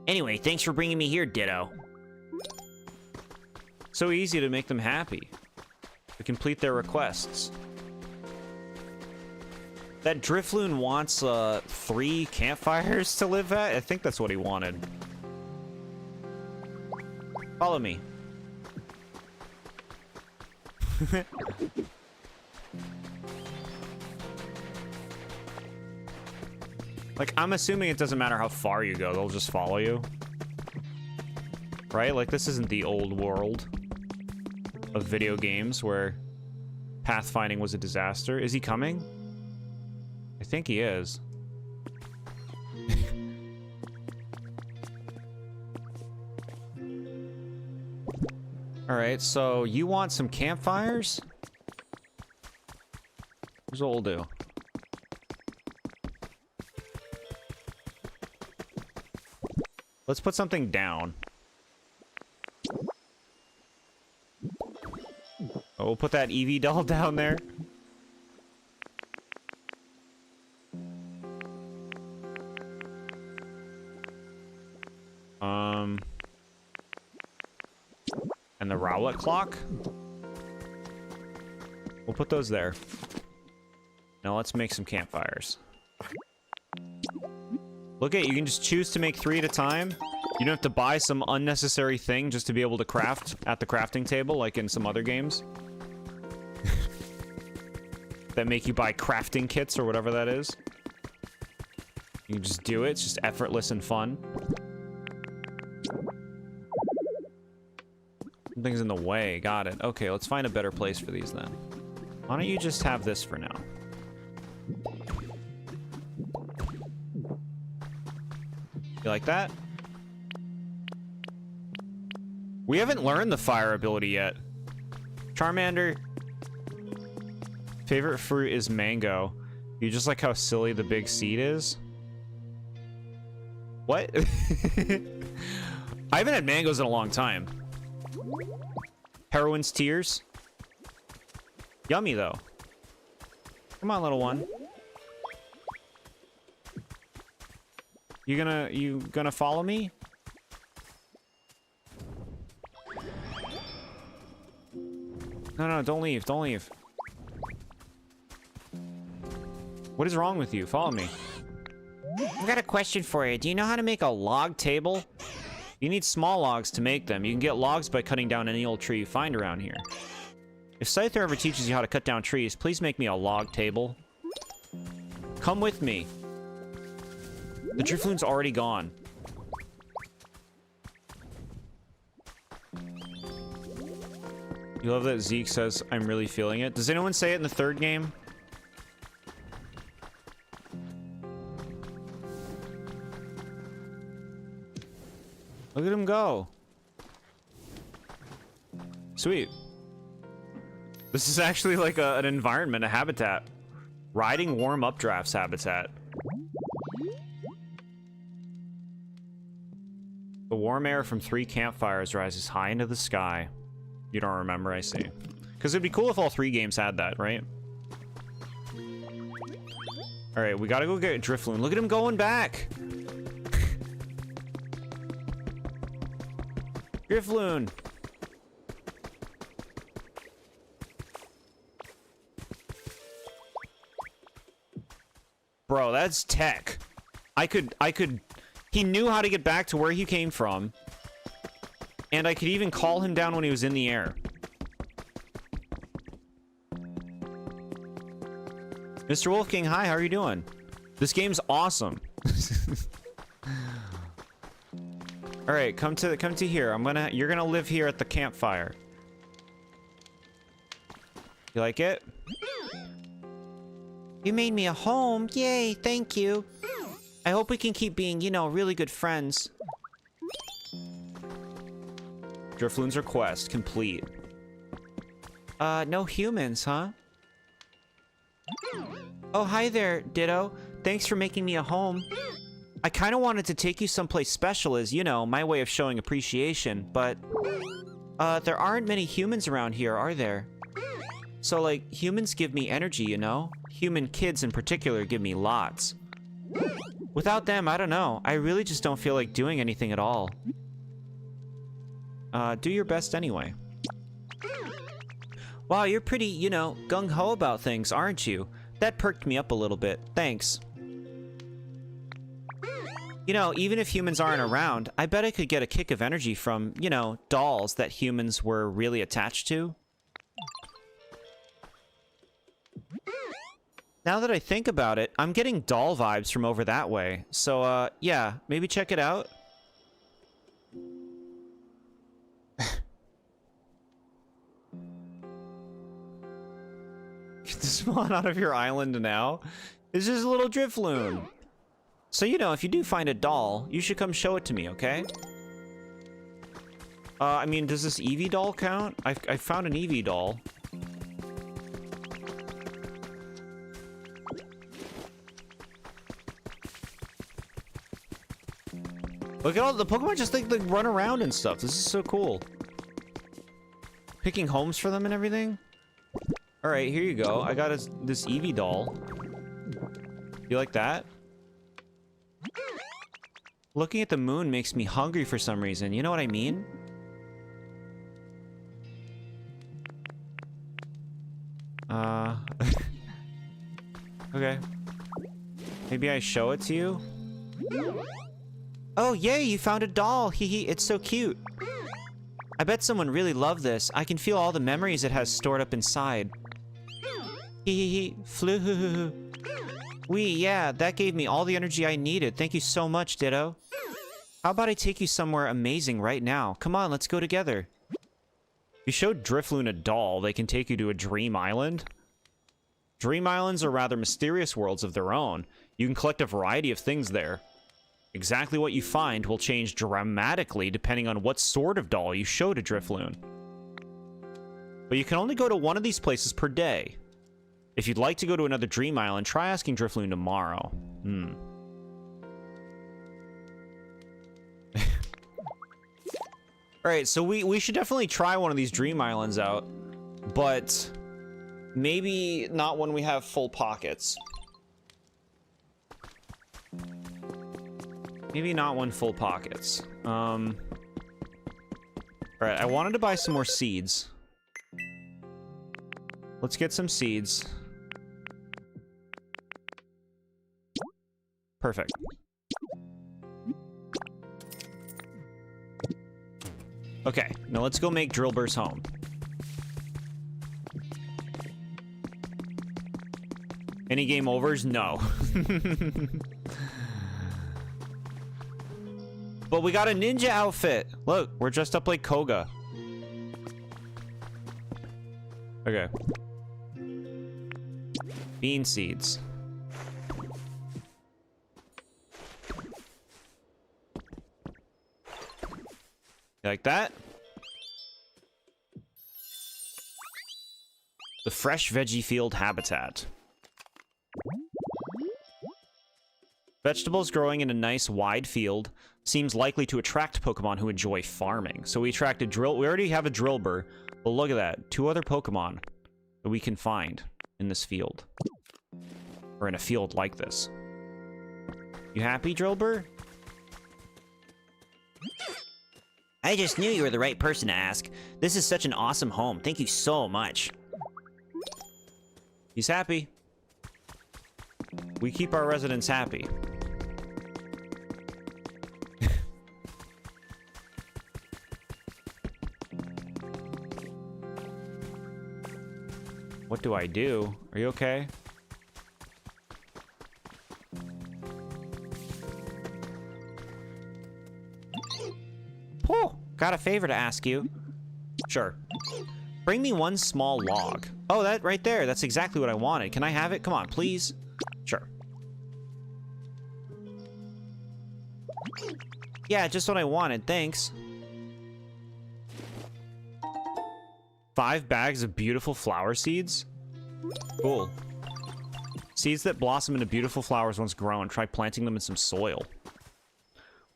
Anyway, thanks for bringing me here, Ditto. So easy to make them happy. To complete their requests. That Drifloon wants 3 campfires to live at? I think that's what he wanted. Follow me. Like, I'm assuming it doesn't matter how far you go, they'll just follow you. Right? Like, this isn't the old world of video games where pathfinding was a disaster. Is he coming? I think he is. Alright, so you want some campfires? Here's what we'll do. Let's put something down. Oh, we'll put that Eevee doll down there. And the Rowlet clock. We'll put those there. Now let's make some campfires. Look at, you can just choose to make 3 at a time. You don't have to buy some unnecessary thing just to be able to craft at the crafting table, like in some other games. That make you buy crafting kits or whatever that is. You can just do it, it's just effortless and fun. Something's in the way, got it. Okay, let's find a better place for these then. Why don't you just have this for now? You like that? We haven't learned the fire ability yet. Charmander. Favorite fruit is mango. You just like how silly the big seed is? What? I haven't had mangoes in a long time. Heroine's tears. Yummy though. Come on, little one. You gonna follow me? No, don't leave, don't leave. What is wrong with you? Follow me. I've got a question for you. Do you know how to make a log table? You need small logs to make them. You can get logs by cutting down any old tree you find around here. If Scyther ever teaches you how to cut down trees, please make me a log table. Come with me. The Drifloon's already gone. You love that Zeke says, I'm really feeling it. Does anyone say it in the 3rd game? Look at him go. Sweet. This is actually like an environment, a habitat. Riding warm updrafts habitat. The warm air from 3 campfires rises high into the sky. You don't remember, I see. Because it'd be cool if all 3 games had that, right? Alright, we gotta go get Drifloon. Look at him going back! Drifloon! Bro, that's tech. He knew how to get back to where he came from. And I could even call him down when he was in the air. Mr. Wolfgang, hi, how are you doing? This game's awesome. All right, come to here. You're gonna live here at the campfire. You like it? You made me a home. Yay, thank you. I hope we can keep being, you know, really good friends. Drifloon's request complete. No humans, huh? Oh, hi there, Ditto. Thanks for making me a home. I kind of wanted to take you someplace special as, you know, my way of showing appreciation, but... there aren't many humans around here, are there? So, like, humans give me energy, you know? Human kids in particular give me lots. Without them, I don't know. I really just don't feel like doing anything at all. Do your best anyway. Wow, you're pretty, you know, gung-ho about things, aren't you? That perked me up a little bit. Thanks. You know, even if humans aren't around, I bet I could get a kick of energy from, you know, dolls that humans were really attached to. Now that I think about it, I'm getting doll vibes from over that way. So, yeah, maybe check it out. Get the spawn out of your island now. This is a little Drifloon. So, you know, if you do find a doll, you should come show it to me, okay? I mean, does this Eevee doll count? I found an Eevee doll. Look at all the Pokemon just like run around and stuff. This is so cool. Picking homes for them and everything. All right, here you go. I got this Eevee doll. You like that? Looking at the moon makes me hungry for some reason. You know what I mean? Okay. Maybe I show it to you? Oh, yay, you found a doll. Hee hee, it's so cute. I bet someone really loved this. I can feel all the memories it has stored up inside. Hee hee hee, flu. Wee, yeah, that gave me all the energy I needed. Thank you so much, Ditto. How about I take you somewhere amazing right now? Come on, let's go together. If you showed Drifloon a doll, they can take you to a dream island. Dream islands are rather mysterious worlds of their own. You can collect a variety of things there. Exactly what you find will change dramatically depending on what sort of doll you show to Drifloon. But you can only go to one of these places per day. If you'd like to go to another dream island, try asking Drifloon tomorrow. Alright, so we should definitely try one of these dream islands out. But maybe not when we have full pockets. Maybe not when full pockets. Alright, I wanted to buy some more seeds. Let's get some seeds. Perfect. Okay, now let's go make Drillbur's home. Any game overs? No. But we got a ninja outfit. Look, we're dressed up like Koga. Okay. Bean seeds. You like that? The fresh veggie field habitat. Vegetables growing in a nice wide field seems likely to attract Pokemon who enjoy farming. So we attracted we already have a Drillbur, but look at that. 2 other Pokemon that we can find in this field. Or in a field like this. You happy, Drillbur? I just knew you were the right person to ask. This is such an awesome home. Thank you so much. He's happy. We keep our residents happy. What do I do? Are you okay? Oh, got a favor to ask you. Sure. Bring me 1 small log. Oh, that right there. That's exactly what I wanted. Can I have it? Come on, please. Sure. Yeah, just what I wanted. Thanks. 5 bags of beautiful flower seeds? Cool. Seeds that blossom into beautiful flowers once grown. Try planting them in some soil.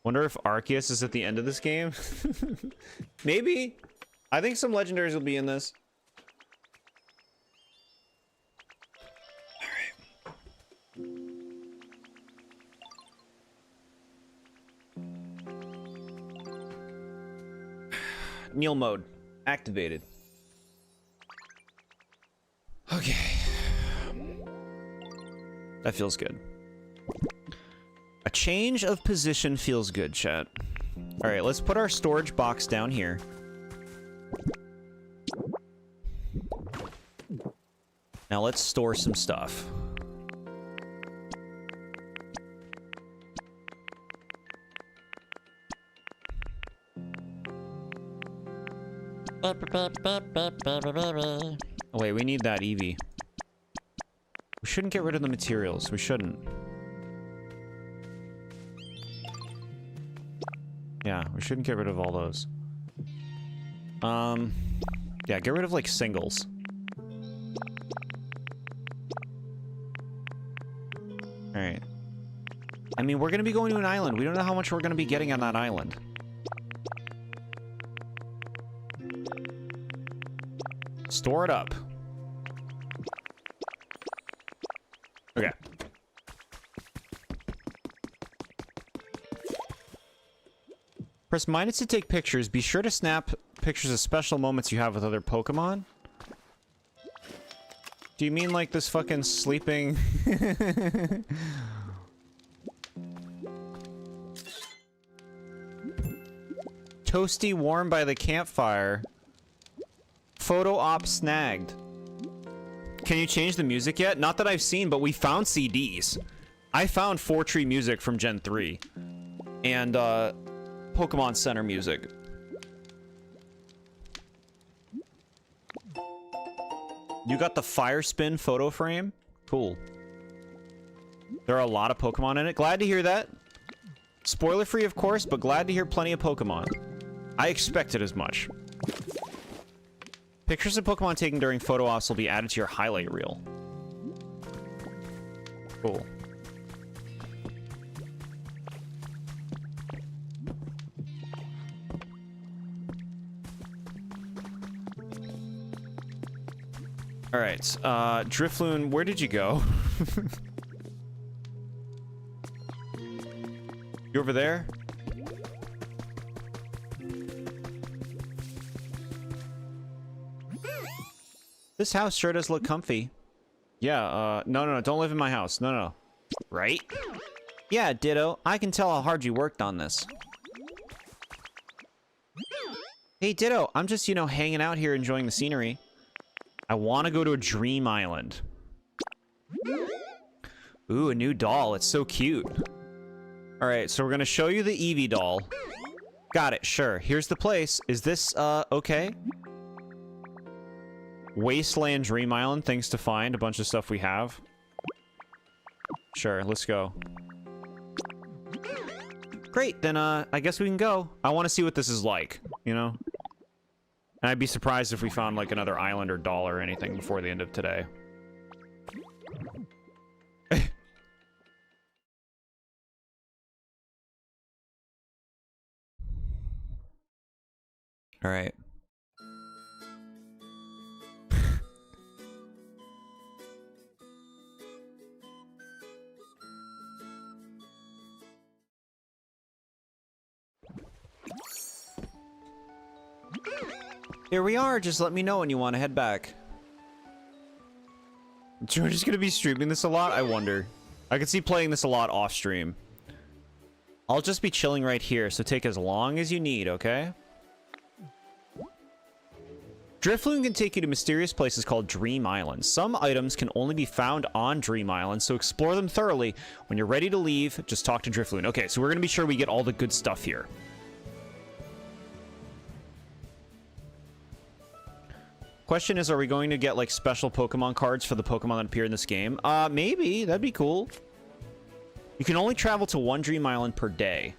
Wonder if Arceus is at the end of this game? Maybe. I think some legendaries will be in this. Kneel mode activated. Okay. That feels good. A change of position feels good, chat. All right, let's put our storage box down here. Now let's store some stuff. Oh wait, we need that Eevee. We shouldn't get rid of the materials. We shouldn't. Yeah, we shouldn't get rid of all those. Yeah, get rid of like singles. Alright. I mean, we're gonna be going to an island. We don't know how much we're gonna be getting on that island. Store it up. Okay. Press minus to take pictures. Be sure to snap pictures of special moments you have with other Pokemon. Do you mean like this fucking sleeping... Toasty warm by the campfire. Photo op snagged. Can you change the music yet? Not that I've seen, but we found CDs. I found 4-Tree music from Gen 3. And, Pokemon Center music. You got the Fire Spin photo frame? Cool. There are a lot of Pokemon in it. Glad to hear that. Spoiler free, of course, but glad to hear plenty of Pokemon. I expected as much. Pictures of Pokemon taken during photo ops will be added to your highlight reel. Cool. Alright, Drifloon, where did you go? You over there? This house sure does look comfy. Yeah, no, don't live in my house. No. Right? Yeah, Ditto. I can tell how hard you worked on this. Hey, Ditto. I'm just, hanging out here enjoying the scenery. I want to go to a dream island. Ooh, a new doll. It's so cute. Alright, so we're going to show you the Eevee doll. Got it, sure. Here's the place. Is this, okay? Wasteland Dream Island, things to find, a bunch of stuff we have. Sure, let's go. Great, then I guess we can go. I want to see what this is like, And I'd be surprised if we found like another island or doll or anything before the end of today. All right. Here we are, just let me know when you want to head back. George is gonna be streaming this a lot? I wonder. I could see playing this a lot off stream. I'll just be chilling right here, so take as long as you need, okay? Drifloon can take you to mysterious places called Dream Islands. Some items can only be found on Dream Island, so explore them thoroughly. When you're ready to leave, just talk to Drifloon. Okay, so we're gonna be sure we get all the good stuff here. Question is, are we going to get, like, special Pokemon cards for the Pokemon that appear in this game? Maybe. That'd be cool. You can only travel to one Dream Island per day.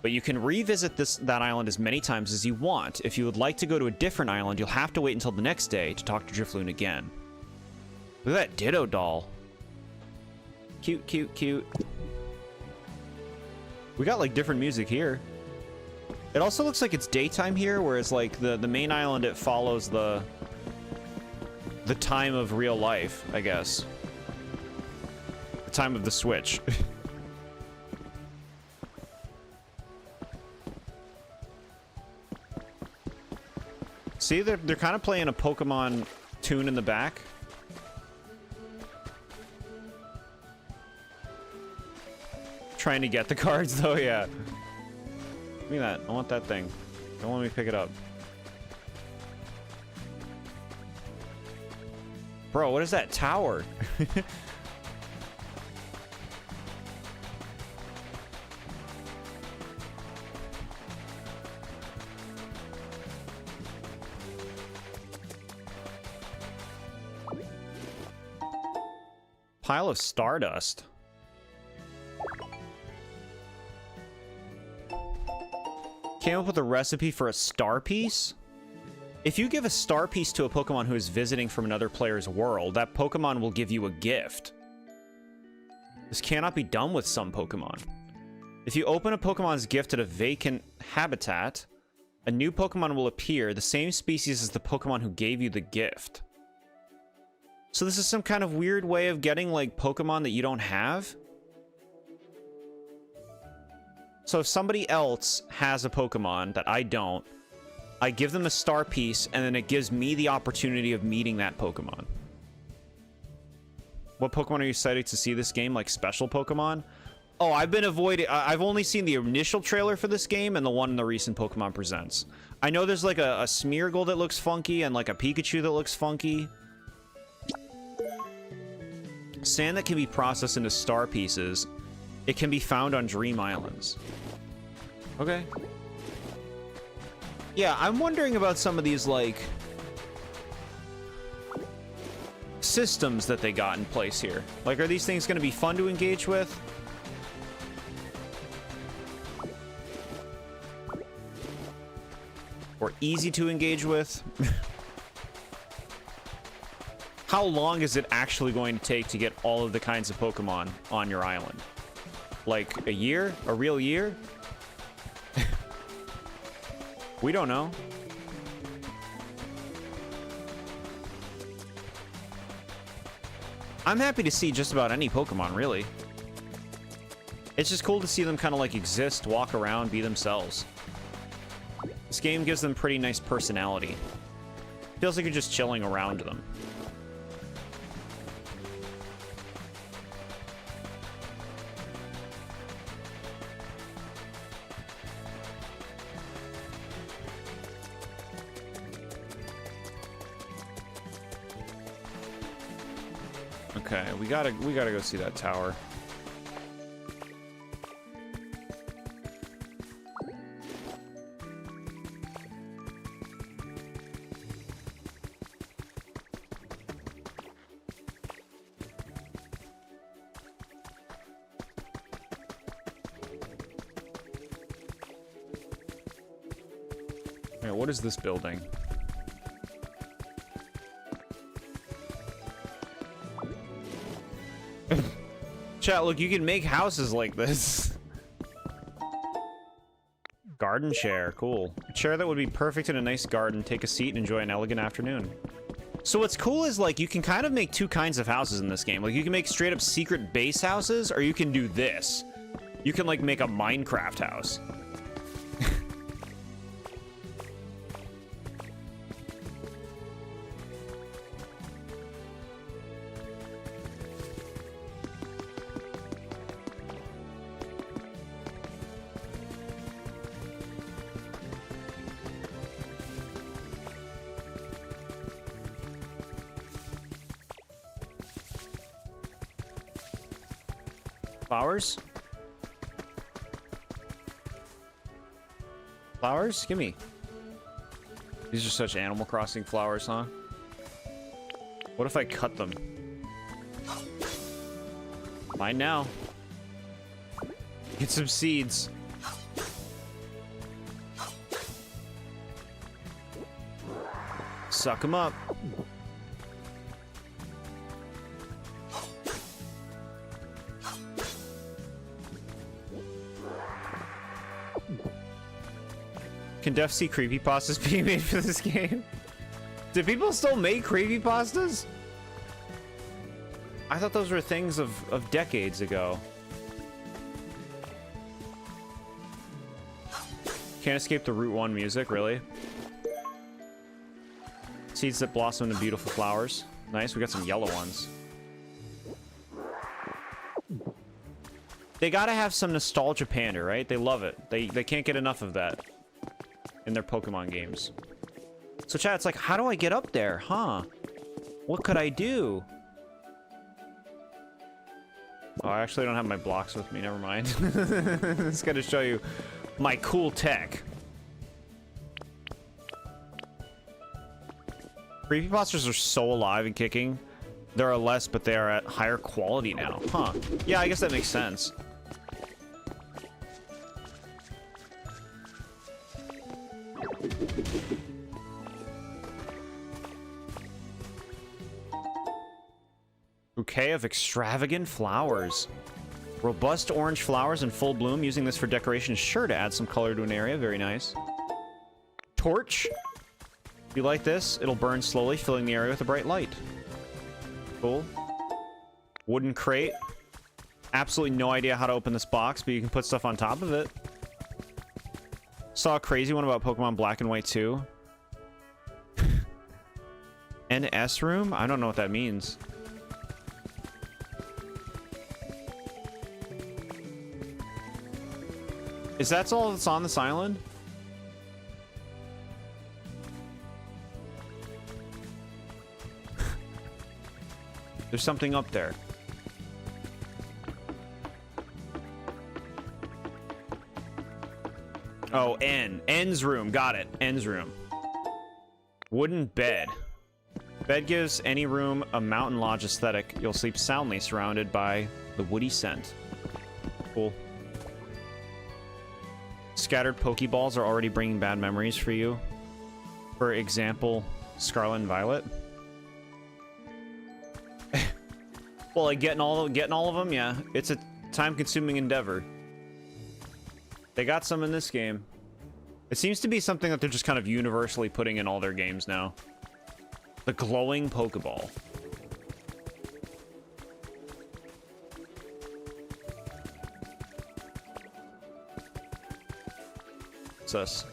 But you can revisit that island as many times as you want. If you would like to go to a different island, you'll have to wait until the next day to talk to Drifloon again. Look at that Ditto doll. Cute, cute, cute. We got like different music here. It also looks like it's daytime here, whereas like the main island, it follows the time of real life, I guess. The time of the Switch. See, they're kind of playing a Pokemon tune in the back. Trying to get the cards, though, yeah. Give me that. I want that thing. Don't let me pick it up. Bro, what is that tower? Pile of stardust. Came up with a recipe for a star piece? If you give a star piece to a Pokemon who is visiting from another player's world, that Pokemon will give you a gift. This cannot be done with some Pokemon. If you open a Pokemon's gift at a vacant habitat, a new Pokemon will appear, the same species as the Pokemon who gave you the gift. So this is some kind of weird way of getting, like, Pokemon that you don't have? So if somebody else has a Pokemon that I don't, I give them a star piece, and then it gives me the opportunity of meeting that Pokemon. What Pokemon are you excited to see this game? Like, special Pokemon? Oh, I've been avoiding... I've only seen the initial trailer for this game and the one in the recent Pokemon Presents. I know there's, like, a Smeargle that looks funky and, like, a Pikachu that looks funky. Sand that can be processed into star pieces. It can be found on Dream Islands. Okay. Yeah, I'm wondering about some of these, like, systems that they got in place here. Like, are these things going to be fun to engage with? Or easy to engage with? How long is it actually going to take to get all of the kinds of Pokemon on your island? Like, a year? A real year? We don't know. I'm happy to see just about any Pokemon, really. It's just cool to see them kind of, like, exist, walk around, be themselves. This game gives them pretty nice personality. Feels like you're just chilling around them. Okay, we gotta go see that tower. Yeah, what is this building? Chat, look, you can make houses like this. Garden chair, cool. A chair that would be perfect in a nice garden. Take a seat and enjoy an elegant afternoon. So what's cool is, like, you can kind of make two kinds of houses in this game. Like, you can make straight up secret base houses, or you can do this. You can, like, make a Minecraft house. Flowers? Flowers? Gimme. These are such Animal Crossing flowers, huh? What if I cut them? Mine now. Get some seeds. Suck him up. Can Def see creepypastas being made for this game? Do people still make creepypastas? I thought those were things of decades ago. Can't escape the Route 1 music, really? Seeds that blossom into beautiful flowers. Nice, we got some yellow ones. They gotta have some nostalgia pander, right? They love it. They can't get enough of that in their Pokemon games. So chat, it's like, how do I get up there? Huh? What could I do? Oh, I actually don't have my blocks with me. Never mind. Just gotta show you my cool tech. Creepypastas are so alive and kicking. There are less, but they are at higher quality now. Huh. Yeah, I guess that makes sense. Bouquet of extravagant flowers. Robust orange flowers in full bloom. Using this for decoration is sure to add some color to an area. Very nice. Torch. If you like this, it'll burn slowly, filling the area with a bright light. Cool. Wooden crate. Absolutely no idea how to open this box, but you can put stuff on top of it. Saw a crazy one about Pokemon Black and White 2. NS room? I don't know what that means. Is that all that's on this island? There's something up there. Oh, N. N's room. Got it. N's room. Wooden bed. Bed gives any room a mountain lodge aesthetic. You'll sleep soundly surrounded by the woody scent. Cool. Scattered Pokeballs are already bringing bad memories for you. For example, Scarlet and Violet. Well, like getting all of them, yeah. It's a time-consuming endeavor. They got some in this game. It seems to be something that they're just kind of universally putting in all their games now. The glowing Pokeball. What's this?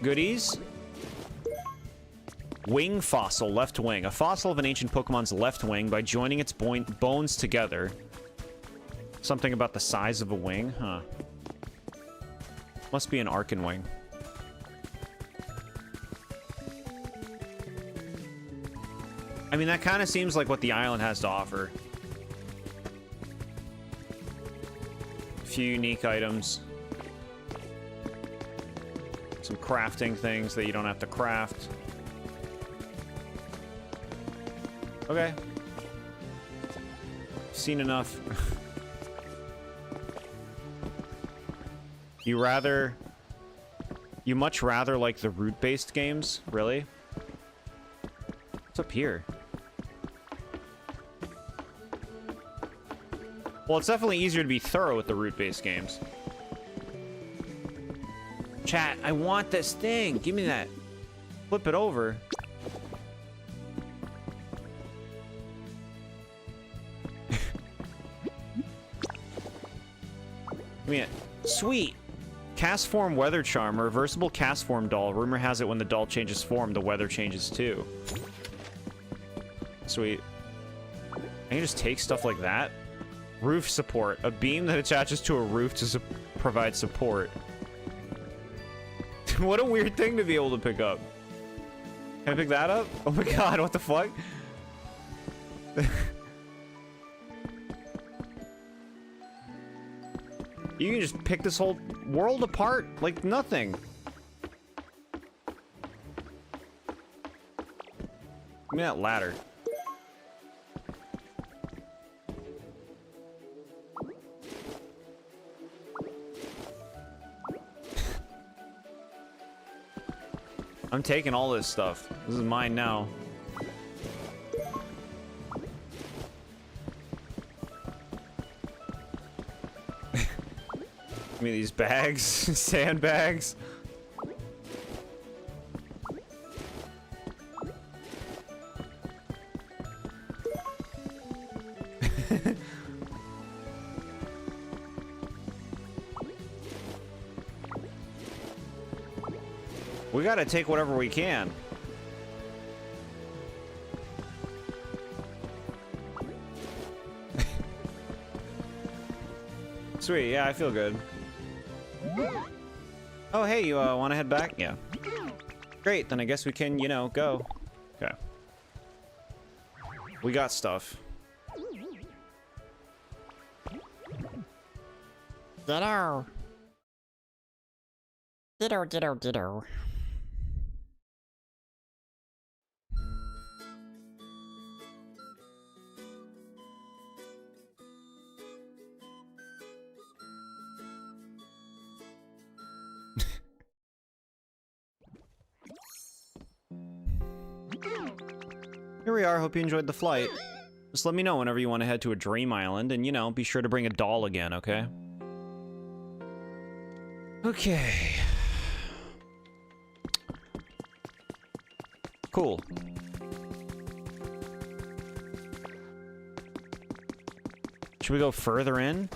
Goodies? Wing fossil, left wing. A fossil of an ancient Pokemon's left wing by joining its bones together. Something about the size of a wing? Huh. Must be an Arcan wing. I mean, that kind of seems like what the island has to offer. A few unique items. Some crafting things that you don't have to craft. Okay. Seen enough. You much rather like the route-based games? Really? What's up here? Well, it's definitely easier to be thorough with the route-based games. Chat, I want this thing. Give me that. Flip it over. Give me it. Sweet. Cast form weather charm, a reversible cast form doll. Rumor has it when the doll changes form, the weather changes too. Sweet. I can just take stuff like that. Roof support. A beam that attaches to a roof to provide support. What a weird thing to be able to pick up. Can I pick that up? Oh my god, what the fuck? You can just pick this whole world apart like nothing. Give me that ladder. I'm taking all this stuff. This is mine now. Give me these bags. Sandbags. We gotta take whatever we can. Sweet, yeah, I feel good. Oh, hey, you wanna head back? Yeah. Great, then I guess we can, you know, go. Okay. We got stuff. Ditto. Ditto, ditto, ditto. Here we are, hope you enjoyed the flight. Just let me know whenever you want to head to a dream island, and, you know, be sure to bring a doll again, okay? Okay. Cool. Should we go further in?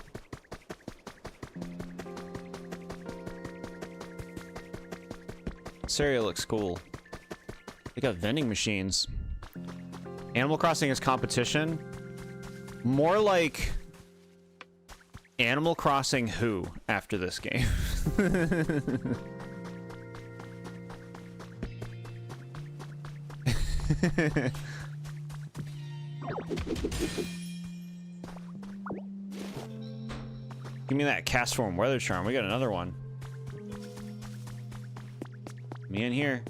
This area looks cool. They got vending machines. Animal Crossing is competition? More like Animal Crossing who after this game? Give me that cast form weather charm. We got another one. Me in here.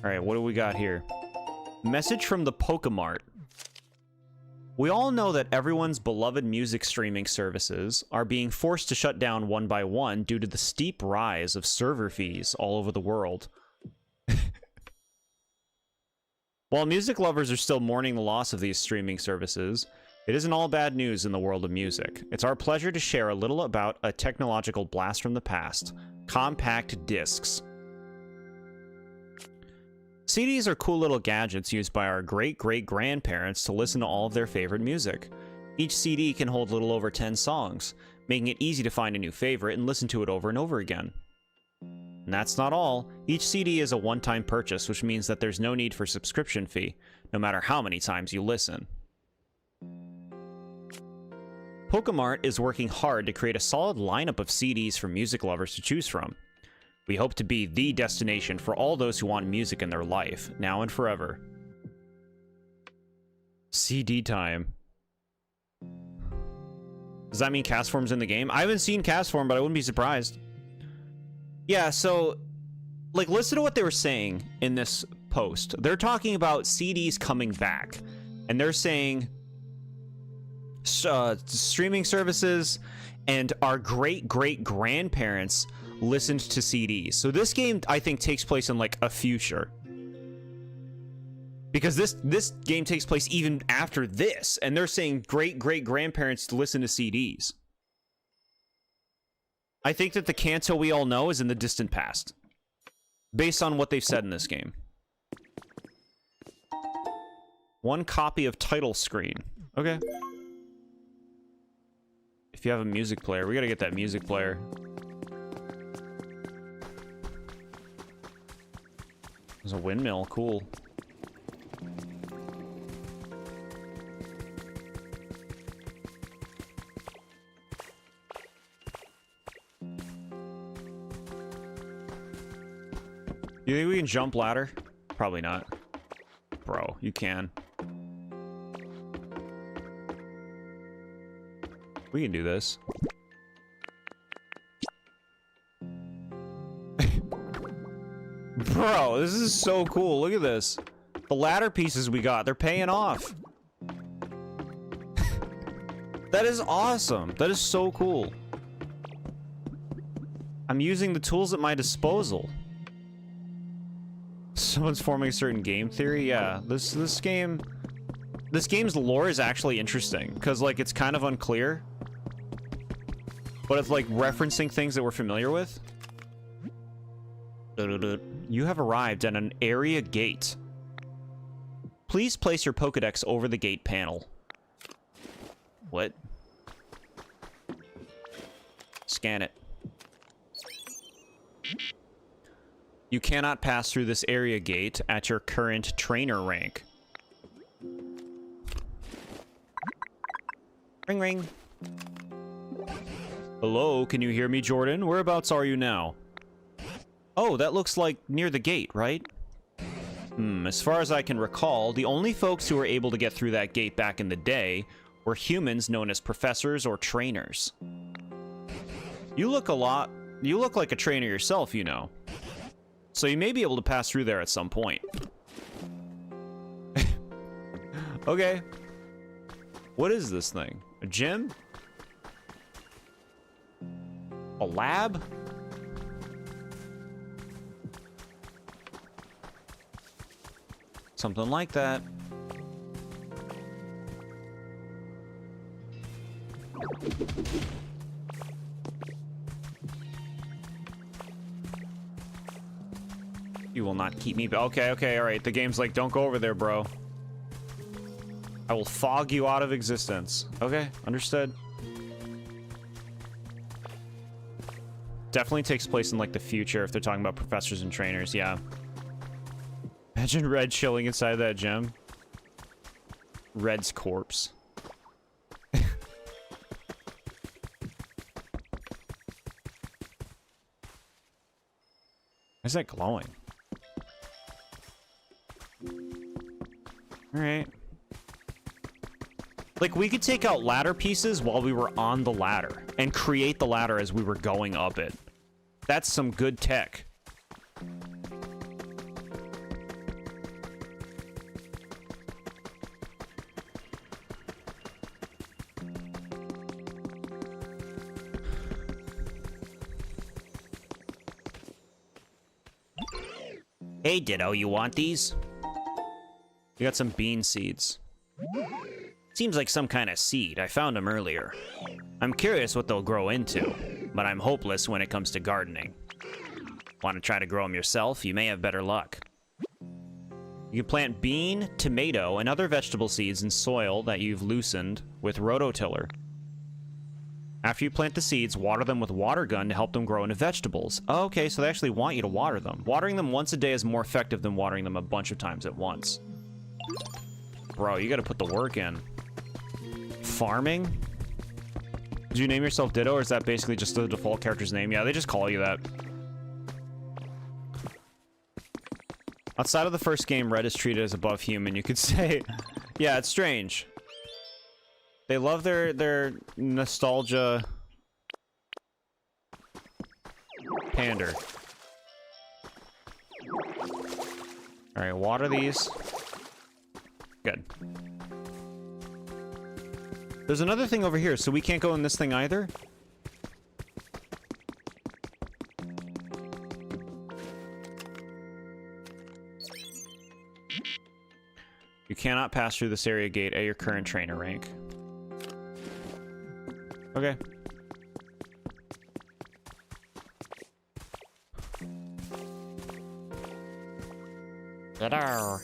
Alright, what do we got here? Message from the Pokemart. We all know that everyone's beloved music streaming services are being forced to shut down one by one due to the steep rise of server fees all over the world. While music lovers are still mourning the loss of these streaming services, it isn't all bad news in the world of music. It's our pleasure to share a little about a technological blast from the past: compact discs. CDs are cool little gadgets used by our great-great-grandparents to listen to all of their favorite music. Each CD can hold a little over 10 songs, making it easy to find a new favorite and listen to it over and over again. And that's not all. Each CD is a one-time purchase, which means that there's no need for subscription fee, no matter how many times you listen. Pokemart is working hard to create a solid lineup of CDs for music lovers to choose from. We hope to be the destination for all those who want music in their life, now and forever. CD time. Does that mean Castform's in the game? I haven't seen Castform, but I wouldn't be surprised. Yeah, so, like, listen to what they were saying in this post. They're talking about CDs coming back, and they're saying streaming services and our great-great-grandparents listened to CDs. So this game, I think, takes place in, like, a future. Because this game takes place even after this, and they're saying great-great-grandparents listen to CDs. I think that the Kanto we all know is in the distant past, based on what they've said in this game. One copy of title screen. Okay. If you have a music player, we gotta get that music player. There's a windmill, cool. You think we can jump ladder? Probably not. Bro, you can. We can do this. Bro, this is so cool. Look at this. The ladder pieces we got, they're paying off. That is awesome. That is so cool. I'm using the tools at my disposal. Someone's forming a certain game theory? Yeah, this game's lore is actually interesting, because, like, it's kind of unclear. But it's, like, referencing things that we're familiar with. You have arrived at an area gate. Please place your Pokedex over the gate panel. What? Scan it. You cannot pass through this area gate at your current trainer rank. Ring ring. Hello, can you hear me, Jordan? Whereabouts are you now? Oh, that looks like near the gate, right? As far as I can recall, the only folks who were able to get through that gate back in the day were humans known as professors or trainers. You look like a trainer yourself, you know. So you may be able to pass through there at some point. Okay. What is this thing? A gym? A lab? Something like that. You will not keep me. Okay, okay, all right. The game's like, don't go over there, bro. I will fog you out of existence. Okay, understood. Definitely takes place in, like, the future if they're talking about professors and trainers, yeah. Imagine Red chilling inside that gym. Red's corpse. Why is that glowing? Alright. Like, we could take out ladder pieces while we were on the ladder and create the ladder as we were going up it. That's some good tech. Hey, Ditto, you want these? We got some bean seeds. Seems like some kind of seed. I found them earlier. I'm curious what they'll grow into, but I'm hopeless when it comes to gardening. Want to try to grow them yourself? You may have better luck. You can plant bean, tomato, and other vegetable seeds in soil that you've loosened with rototiller. After you plant the seeds, water them with water gun to help them grow into vegetables. Oh, okay, so they actually want you to water them. Watering them once a day is more effective than watering them a bunch of times at once. Bro, you gotta put the work in. Farming? Did you name yourself Ditto, or is that basically just the default character's name? Yeah, they just call you that. Outside of the first game, Red is treated as above human, you could say. Yeah, it's strange. They love their nostalgia pander. Alright, water these. Good. There's another thing over here, so we can't go in this thing either? You cannot pass through this area gate at your current trainer rank. Okay. Ditto.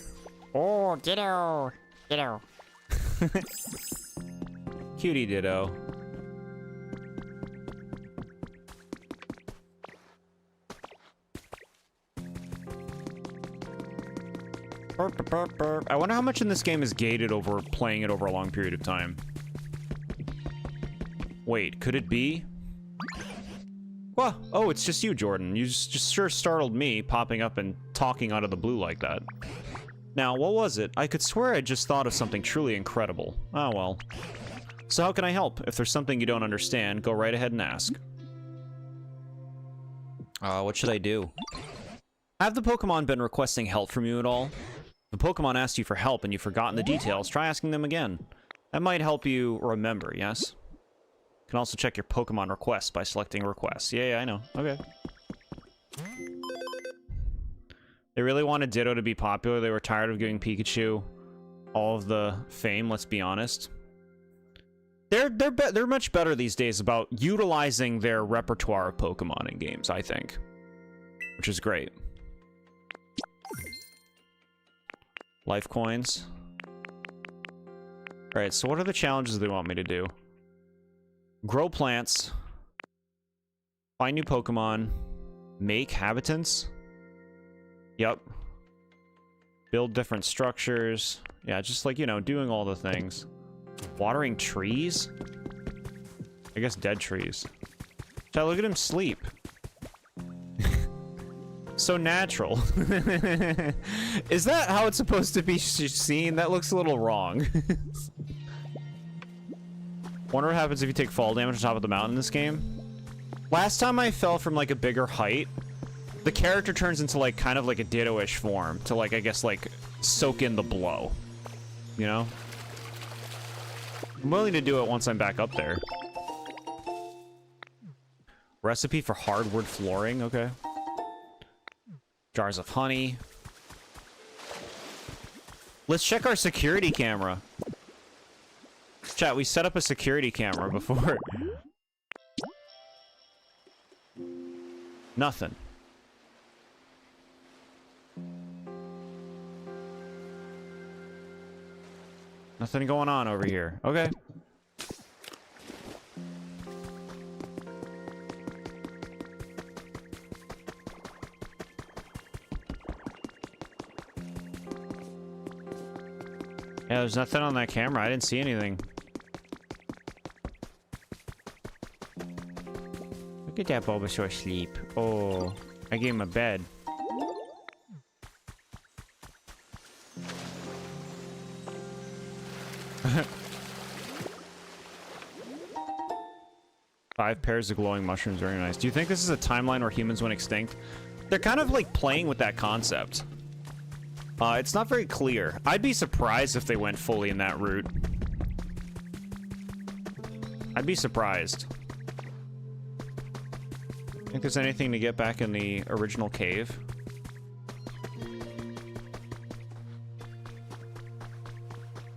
Oh, Ditto. Ditto. Cutie Ditto. Burp, burp, burp, burp. I wonder how much in this game is gated over playing it over a long period of time. Wait, could it be? Well, oh, it's just you, Jordan. You just sure startled me popping up and talking out of the blue like that. Now, what was it? I could swear I just thought of something truly incredible. Oh, well. So how can I help? If there's something you don't understand, go right ahead and ask. What should I do? Have the Pokemon been requesting help from you at all? If the Pokemon asked you for help and you've forgotten the details, try asking them again. That might help you remember, yes? Can also check your Pokemon requests by selecting requests. Yeah, I know. Okay. They really wanted Ditto to be popular. They were tired of giving Pikachu all of the fame, let's be honest. They're much better these days about utilizing their repertoire of Pokemon in games, I think. Which is great. Life coins. Alright, so what are the challenges they want me to do? Grow plants. Find new Pokemon. Make habitants. Yep. Build different structures. Yeah, just like, you know, doing all the things. Watering trees? I guess dead trees. Child, look at him sleep. So natural. Is that how it's supposed to be seen? That looks a little wrong. Wonder what happens if you take fall damage on top of the mountain in this game. Last time I fell from like a bigger height, the character turns into like kind of like a Ditto-ish form to like, I guess, like soak in the blow. You know? I'm willing to do it once I'm back up there. Recipe for hardwood flooring, okay. Jars of honey. Let's check our security camera. Chat, we set up a security camera before. Nothing. Nothing going on over here. Okay. Yeah, there's nothing on that camera. I didn't see anything. Look at that Bulbasaur asleep. Oh, I gave him a bed. Five pairs of glowing mushrooms, very nice. Do you think this is a timeline where humans went extinct? They're kind of like playing with that concept. It's not very clear. I'd be surprised if they went fully in that route. I'd be surprised. Think there's anything to get back in the original cave?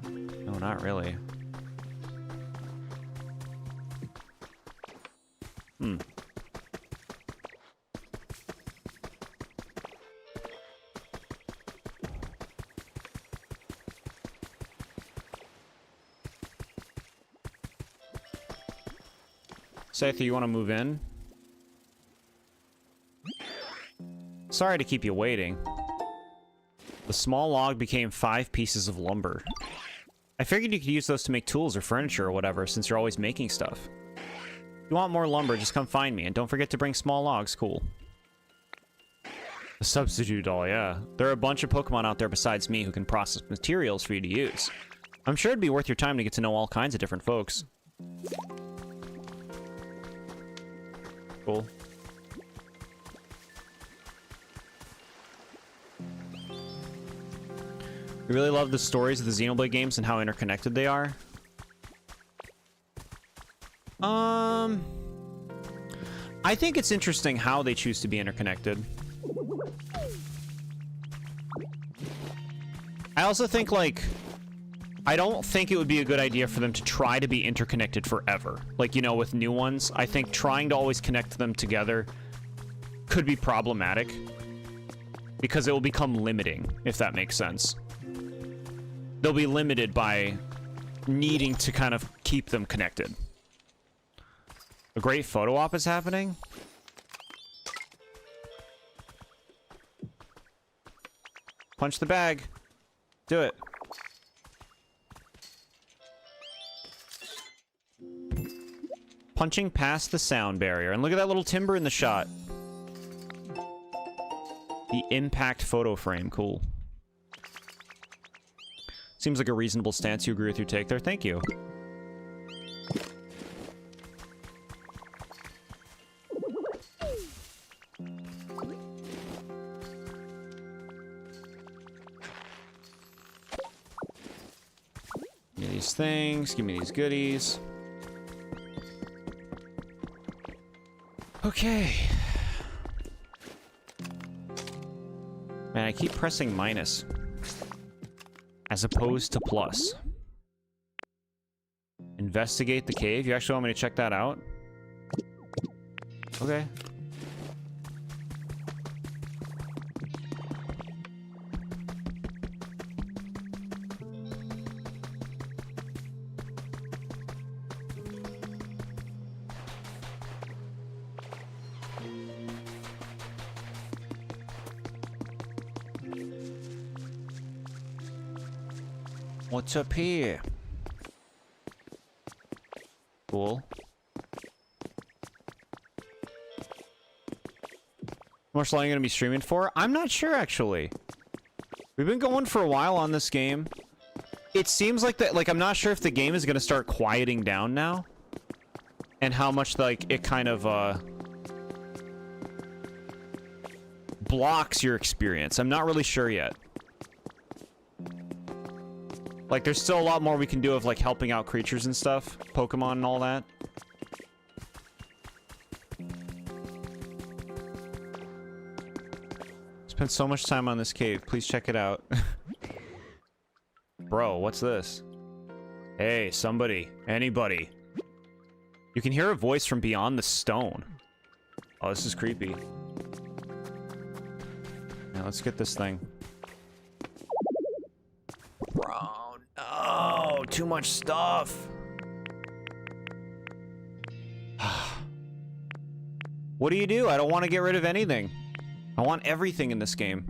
No, not really. Hmm. Scyther, you want to move in? Sorry to keep you waiting. The small log became 5 pieces of lumber. I figured you could use those to make tools or furniture or whatever, since you're always making stuff. If you want more lumber, just come find me, and don't forget to bring small logs, cool. A substitute doll, yeah. There are a bunch of Pokemon out there besides me who can process materials for you to use. I'm sure it'd be worth your time to get to know all kinds of different folks. Cool. We really love the stories of the Xenoblade games and how interconnected they are. I think it's interesting how they choose to be interconnected. I also think, like, I don't think it would be a good idea for them to try to be interconnected forever. Like, you know, with new ones, I think trying to always connect them together could be problematic. Because it will become limiting, if that makes sense. They'll be limited by needing to kind of keep them connected. A great photo op is happening? Punch the bag. Do it. Punching past the sound barrier. And look at that little timber in the shot. The impact photo frame. Cool. Seems like a reasonable stance. You agree with your take there? Thank you. Give me these things. Give me these goodies. Okay. Man, I keep pressing minus as opposed to plus. Investigate the cave. You actually want me to check that out? Okay. What's up here? Cool. How much longer are you gonna be streaming for? I'm not sure, actually. We've been going for a while on this game. It seems like that, like, I'm not sure if the game is gonna start quieting down now. And how much, like, it kind of, blocks your experience. I'm not really sure yet. Like, there's still a lot more we can do of, like, helping out creatures and stuff. Pokemon and all that. Spent so much time on this cave. Please check it out. Bro, what's this? Hey, somebody. Anybody. You can hear a voice from beyond the stone. Oh, this is creepy. Now, let's get this thing. Bro, no. Too much stuff. What do? I don't want to get rid of anything. I want everything in this game.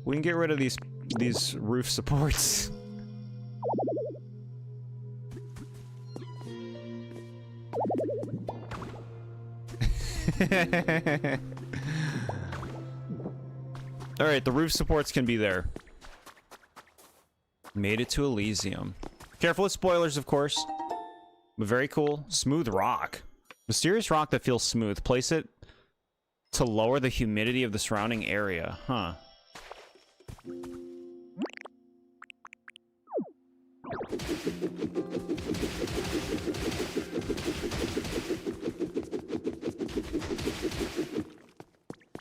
We can get rid of these roof supports. Alright, the roof supports can be there. Made it to Elysium. Careful with spoilers, of course. But very cool. Smooth rock. Mysterious rock that feels smooth. Place it to lower the humidity of the surrounding area. Huh.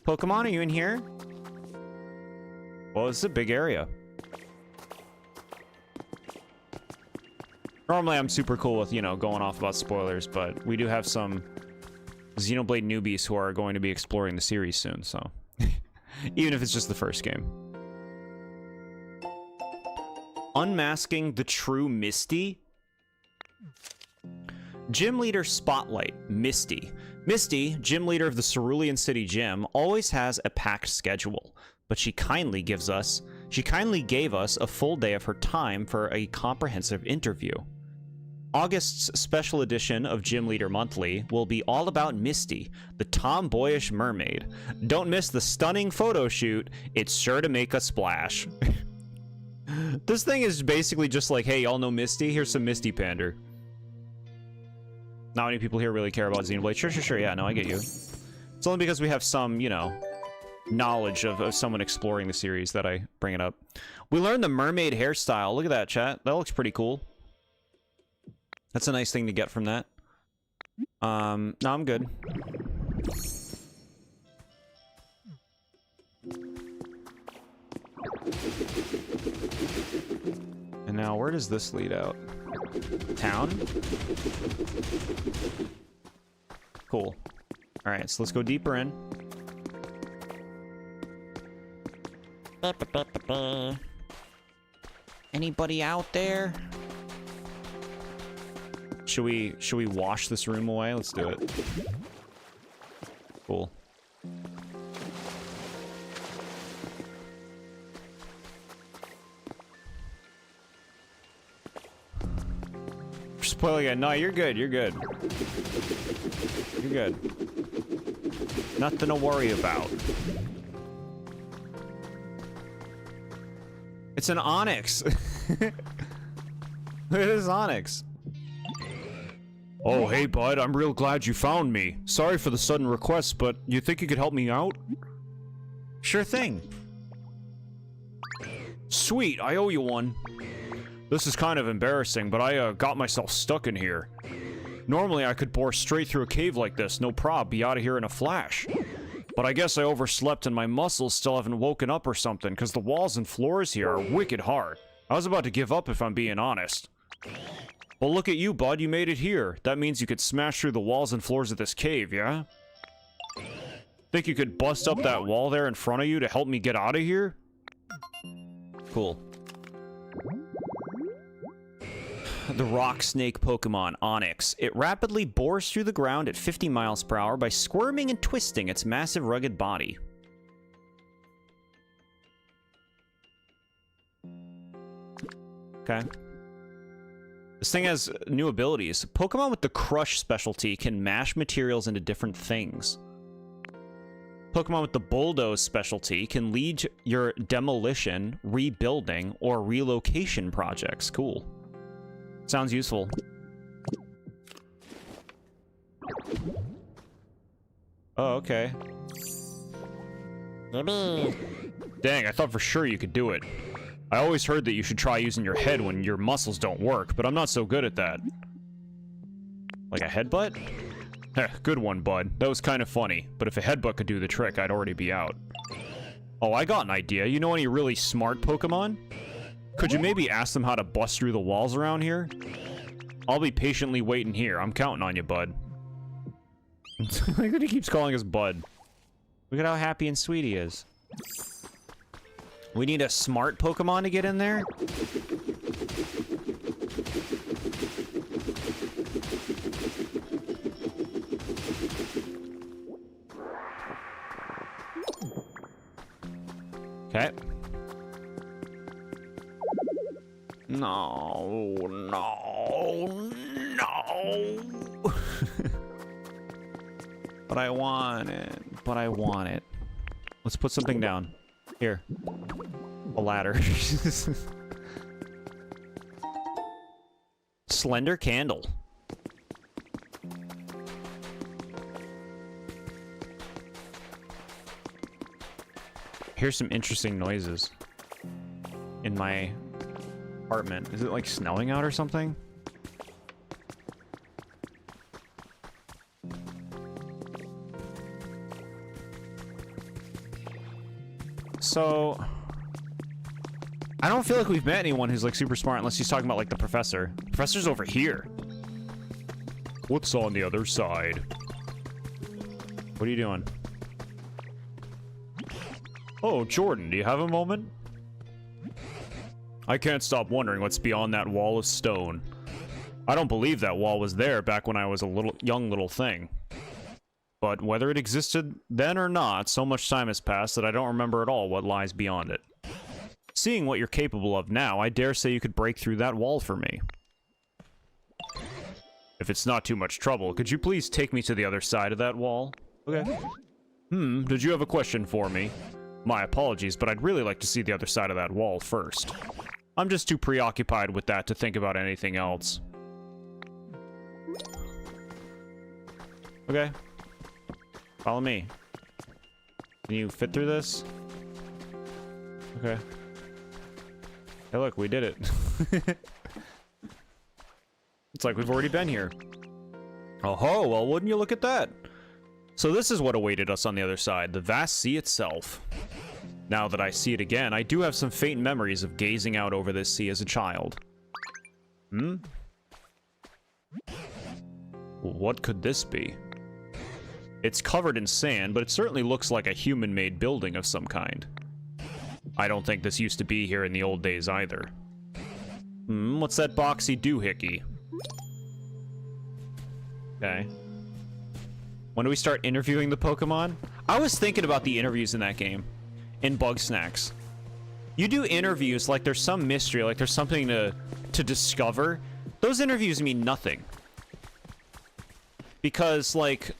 Pokemon, are you in here? Well, this is a big area. Normally, I'm super cool with, you know, going off about spoilers, but we do have some Xenoblade newbies who are going to be exploring the series soon, so... Even if it's just the first game. Unmasking the true Misty? Gym Leader Spotlight, Misty. Misty, gym leader of the Cerulean City Gym, always has a packed schedule, but she kindly gave us a full day of her time for a comprehensive interview. August's special edition of Gym Leader Monthly will be all about Misty, the tomboyish mermaid. Don't miss the stunning photo shoot. It's sure to make a splash. This thing is basically just like, hey, y'all know Misty? Here's some Misty pander. Not many people here really care about Xenoblade. Sure. Yeah, no, I get you. It's only because we have some, you know, knowledge of someone exploring the series that I bring it up. We learned the mermaid hairstyle. Look at that, chat. That looks pretty cool. That's a nice thing to get from that. No, I'm good. And now, where does this lead out? Town? Cool. Alright, so let's go deeper in. Anybody out there? Should we wash this room away? Let's do it. Cool. Spoiler again. No, you're good. You're good. You're good. Nothing to worry about. It's an onyx. It is onyx. Oh, hey, bud. I'm real glad you found me. Sorry for the sudden request, but you think you could help me out? Sure thing. Sweet, I owe you one. This is kind of embarrassing, but I got myself stuck in here. Normally I could bore straight through a cave like this, no prob, be out of here in a flash. But I guess I overslept and my muscles still haven't woken up or something, because the walls and floors here are wicked hard. I was about to give up if I'm being honest. Well, look at you, bud, you made it here. That means you could smash through the walls and floors of this cave, yeah? Think you could bust up that wall there in front of you to help me get out of here? Cool. The rock snake Pokemon, Onix. It rapidly bores through the ground at 50 miles per hour by squirming and twisting its massive rugged body. Okay. This thing has new abilities. Pokemon with the Crush specialty can mash materials into different things. Pokemon with the Bulldoze specialty can lead your demolition, rebuilding, or relocation projects. Cool. Sounds useful. Oh, okay. Yippee. Dang, I thought for sure you could do it. I always heard that you should try using your head when your muscles don't work, but I'm not so good at that. Like a headbutt? Heh, good one, bud. That was kind of funny, but if a headbutt could do the trick, I'd already be out. Oh, I got an idea. You know any really smart Pokemon? Could you maybe ask them how to bust through the walls around here? I'll be patiently waiting here. I'm counting on you, bud. I like that he keeps calling us bud. Look at how happy and sweet he is. We need a smart Pokemon to get in there? Okay. No, no, no. But I want it. But I want it. Let's put something down. Here. A ladder. Slender candle. Here's some interesting noises in my apartment. Is it like snowing out or something? So I don't feel like we've met anyone who's like super smart unless he's talking about like the professor. The professor's over here. What's on the other side? What are you doing? Oh, Jordan, do you have a moment? I can't stop wondering what's beyond that wall of stone. I don't believe that wall was there back when I was a young little thing. But whether it existed then or not, so much time has passed that I don't remember at all what lies beyond it. Seeing what you're capable of now, I dare say you could break through that wall for me. If it's not too much trouble, could you please take me to the other side of that wall? Okay. Did you have a question for me? My apologies, but I'd really like to see the other side of that wall first. I'm just too preoccupied with that to think about anything else. Okay. Follow me. Can you fit through this? Okay. Hey, look, we did it. It's like we've already been here. Oh, well, wouldn't you look at that? So this is what awaited us on the other side, the vast sea itself. Now that I see it again, I do have some faint memories of gazing out over this sea as a child. What could this be? It's covered in sand, but it certainly looks like a human-made building of some kind. I don't think this used to be here in the old days either. What's that boxy doohickey? Okay. When do we start interviewing the Pokemon? I was thinking about the interviews in that game. In Bug Snacks. You do interviews like there's some mystery, like there's something to discover. Those interviews mean nothing. Because, like,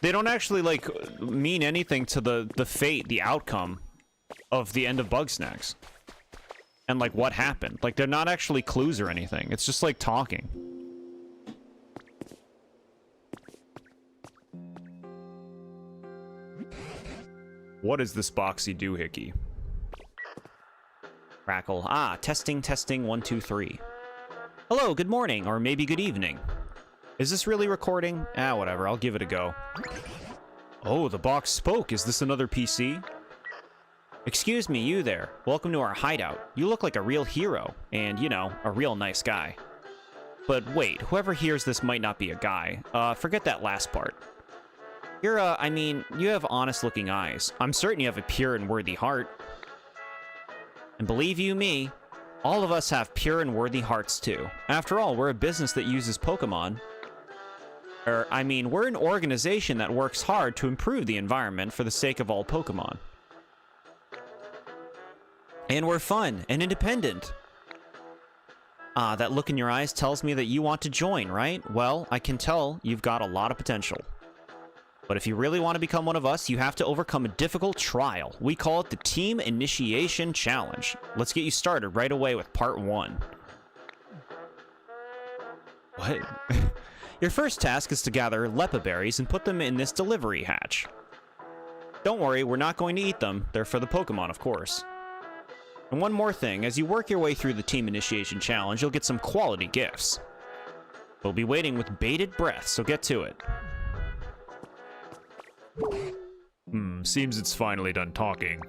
they don't actually, like, mean anything to the fate, the outcome of the end of Bug Snacks. And, like, what happened. Like, they're not actually clues or anything. It's just, like, talking. What is this boxy doohickey? Crackle. Ah, testing, testing, 1, 2, 3. Hello, good morning, or maybe good evening. Is this really recording? Ah, whatever. I'll give it a go. Oh, the box spoke. Is this another PC? Excuse me, you there. Welcome to our hideout. You look like a real hero, and, you know, a real nice guy. But wait, whoever hears this might not be a guy. Forget that last part. You're, I mean, you have honest-looking eyes. I'm certain you have a pure and worthy heart. And believe you me, all of us have pure and worthy hearts, too. After all, we're a business that uses Pokemon. I mean, we're an organization that works hard to improve the environment for the sake of all Pokemon. And we're fun and independent. Ah, that look in your eyes tells me that you want to join, right? Well, I can tell you've got a lot of potential. But if you really want to become one of us, you have to overcome a difficult trial. We call it the Team Initiation Challenge. Let's get you started right away with part 1. What? Your first task is to gather Lepa berries and put them in this delivery hatch. Don't worry, we're not going to eat them. They're for the Pokemon, of course. And one more thing, as you work your way through the Team Initiation Challenge, you'll get some quality gifts. We'll be waiting with bated breath, so get to it. Seems it's finally done talking.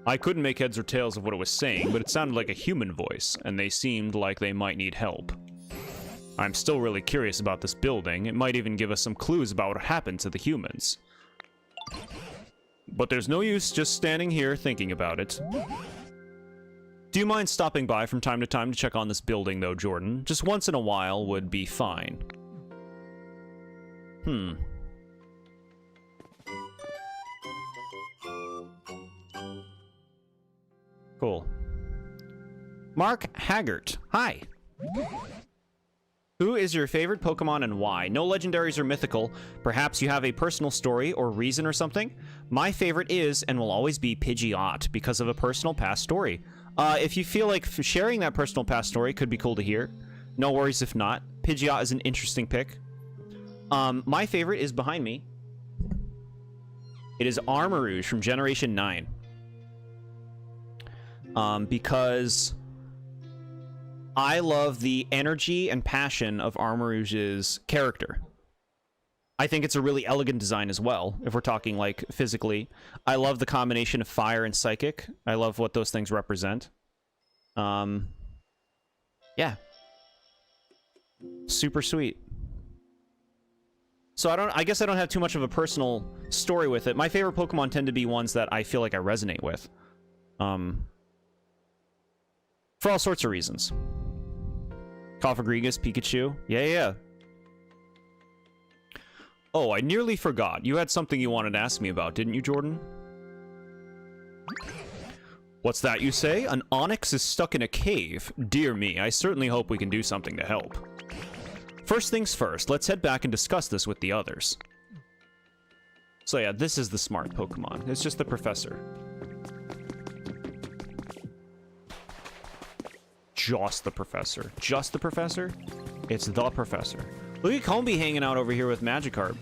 I couldn't make heads or tails of what it was saying, but it sounded like a human voice, and they seemed like they might need help. I'm still really curious about this building. It might even give us some clues about what happened to the humans. But there's no use just standing here thinking about it. Do you mind stopping by from time to time to check on this building, though, Jordan? Just once in a while would be fine. Cool. Mark Haggart. Hi. Who is your favorite Pokemon and why? No legendaries or mythical. Perhaps you have a personal story or reason or something? My favorite is and will always be Pidgeot because of a personal past story. If you feel like sharing that personal past story could be cool to hear, no worries if not. Pidgeot is an interesting pick. My favorite is behind me. It is Armarouge from Generation 9. Because I love the energy and passion of Armarouge's character. I think it's a really elegant design as well, if we're talking, like, physically. I love the combination of fire and psychic. I love what those things represent. Yeah. Super sweet. So I guess I don't have too much of a personal story with it. My favorite Pokemon tend to be ones that I feel like I resonate with. For all sorts of reasons. Cofagrigus, Pikachu. Yeah. Oh, I nearly forgot. You had something you wanted to ask me about, didn't you, Jordan? What's that you say? An Onix is stuck in a cave. Dear me, I certainly hope we can do something to help. First things first, let's head back and discuss this with the others. So yeah, this is the smart Pokemon. It's just the professor. Just the professor. Just the professor? It's the professor. Look at Combi hanging out over here with Magikarp.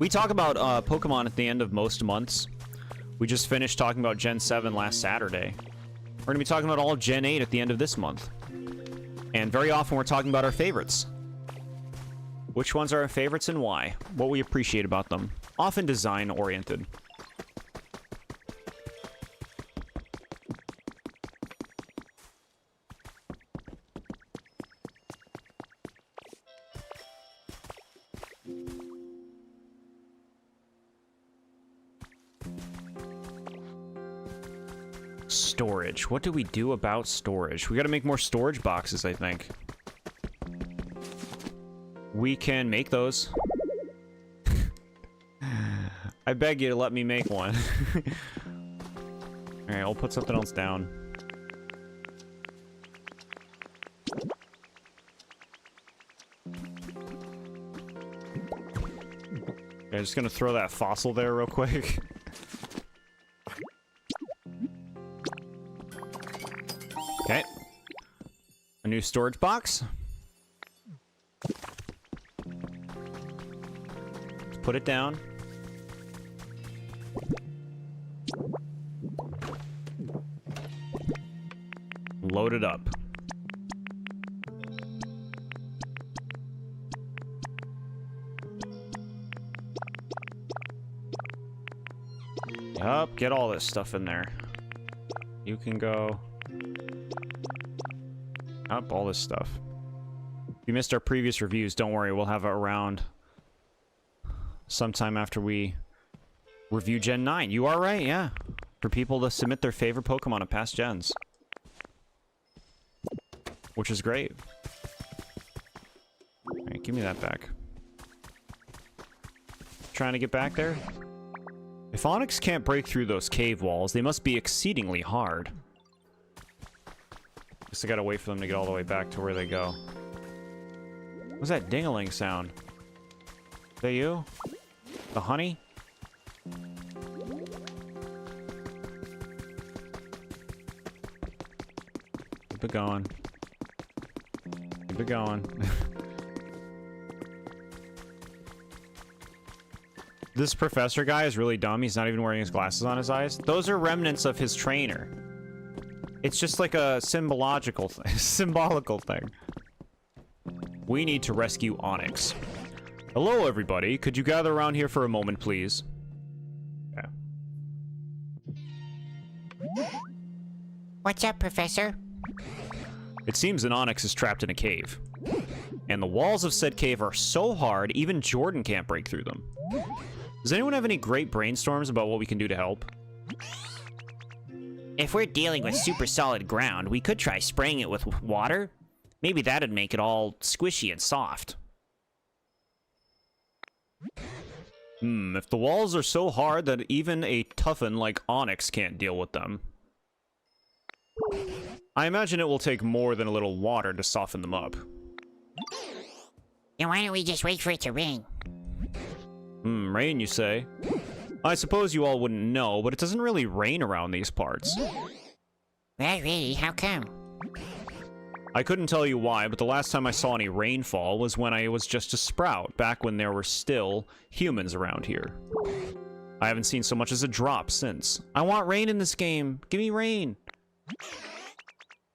We talk about Pokemon at the end of most months. We just finished talking about Gen 7 last Saturday. We're going to be talking about all of Gen 8 at the end of this month. And very often we're talking about our favorites. Which ones are our favorites and why? What we appreciate about them. Often design-oriented. Storage. What do we do about storage? We gotta make more storage boxes, I think. We can make those. I beg you to let me make one. Alright, I'll put something else down. Okay, I'm just gonna throw that fossil there real quick. Okay. A new storage box. Put it down. load it up. Yup, get all this stuff in there. You can go... Up, all this stuff. If you missed our previous reviews, don't worry, we'll have it around sometime after we review Gen 9. You are right, yeah. For people to submit their favorite Pokemon of past gens. Which is great. Alright, give me that back. Trying to get back there? If Onix can't break through those cave walls, they must be exceedingly hard. Guess I gotta wait for them to get all the way back to where they go. What's that ding-a-ling sound? Is that you? The honey? Keep it going. Keep it going. This professor guy is really dumb. He's not even wearing his glasses on his eyes. Those are remnants of his trainer. It's just like a symbolical thing. We need to rescue Onix. Hello, everybody. Could you gather around here for a moment, please? Yeah. What's up, Professor? It seems an Onix is trapped in a cave. And the walls of said cave are so hard, even Jordan can't break through them. Does anyone have any great brainstorms about what we can do to help? If we're dealing with super solid ground, we could try spraying it with water. Maybe that'd make it all squishy and soft. If the walls are so hard that even a toughen like Onix can't deal with them, I imagine it will take more than a little water to soften them up. Then why don't we just wait for it to rain? Rain, you say? I suppose you all wouldn't know, but it doesn't really rain around these parts. Not really, how come? I couldn't tell you why, but the last time I saw any rainfall was when I was just a sprout, back when there were still humans around here. I haven't seen so much as a drop since. I want rain in this game. Give me rain.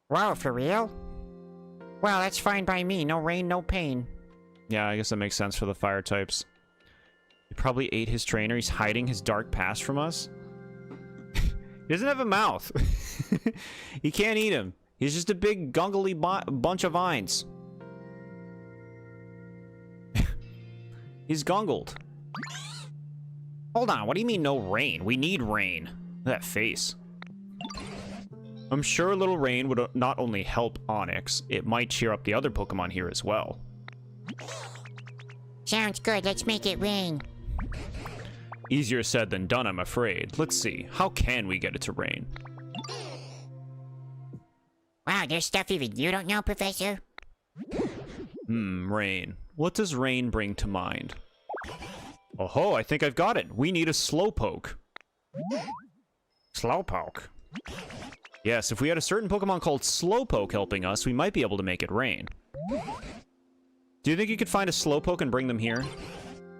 Wow, for real? Well, that's fine by me. No rain, no pain. Yeah, I guess that makes sense for the fire types. He probably ate his trainer. He's hiding his dark past from us. He doesn't have a mouth. You can't eat him. He's just a big gungly bunch of vines. He's gungled. Hold on, what do you mean no rain? We need rain. That face. I'm sure a little rain would not only help Onix, it might cheer up the other Pokemon here as well. Sounds good, let's make it rain. Easier said than done, I'm afraid. Let's see, how can we get it to rain? Wow, there's stuff even you don't know, Professor? Rain. What does rain bring to mind? Oh-ho, I think I've got it. We need a Slowpoke. Slowpoke. Yes, if we had a certain Pokemon called Slowpoke helping us, we might be able to make it rain. Do you think you could find a Slowpoke and bring them here?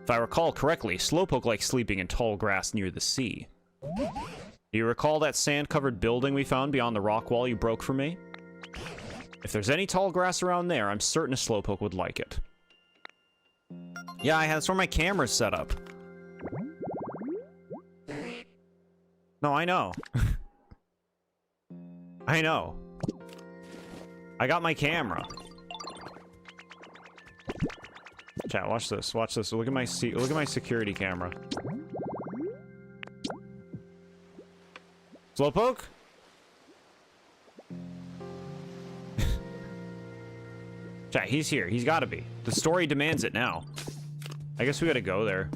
If I recall correctly, Slowpoke likes sleeping in tall grass near the sea. Do you recall that sand-covered building we found beyond the rock wall you broke for me? If there's any tall grass around there, I'm certain a Slowpoke would like it. Yeah, that's where my camera's set up. No, I know. I know. I got my camera. Chat, watch this. Watch this. Look at my security camera. Slowpoke? Chat, he's here. He's gotta be. The story demands it now. I guess we gotta go there.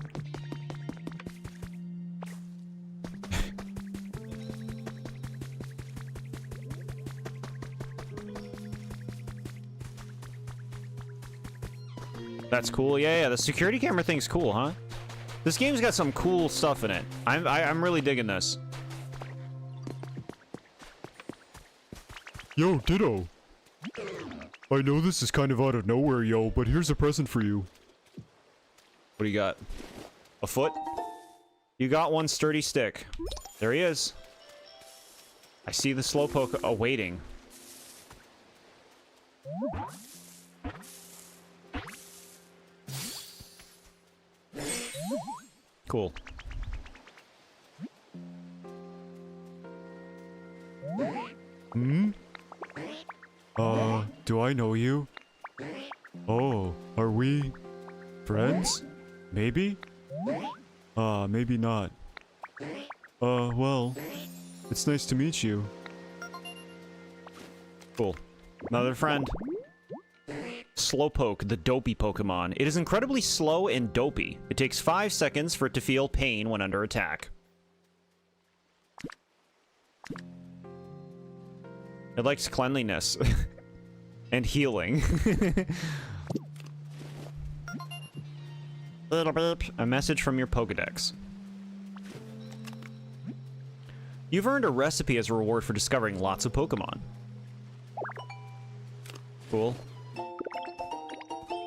That's cool. Yeah, the security camera thing's cool, huh? This game's got some cool stuff in it. I'm really digging this. Yo, Ditto. I know this is kind of out of nowhere, yo, but here's a present for you. What do you got? A foot? You got one sturdy stick. There he is. I see the Slowpoke awaiting. Cool. Hmm? Do I know you? Oh, are we friends? Maybe? Maybe not. Well, it's nice to meet you. Cool. Another friend. Slowpoke, the dopey Pokemon. It is incredibly slow and dopey. It takes 5 seconds for it to feel pain when under attack. It likes cleanliness. And healing. Little beep. A message from your Pokedex. You've earned a recipe as a reward for discovering lots of Pokemon. Cool.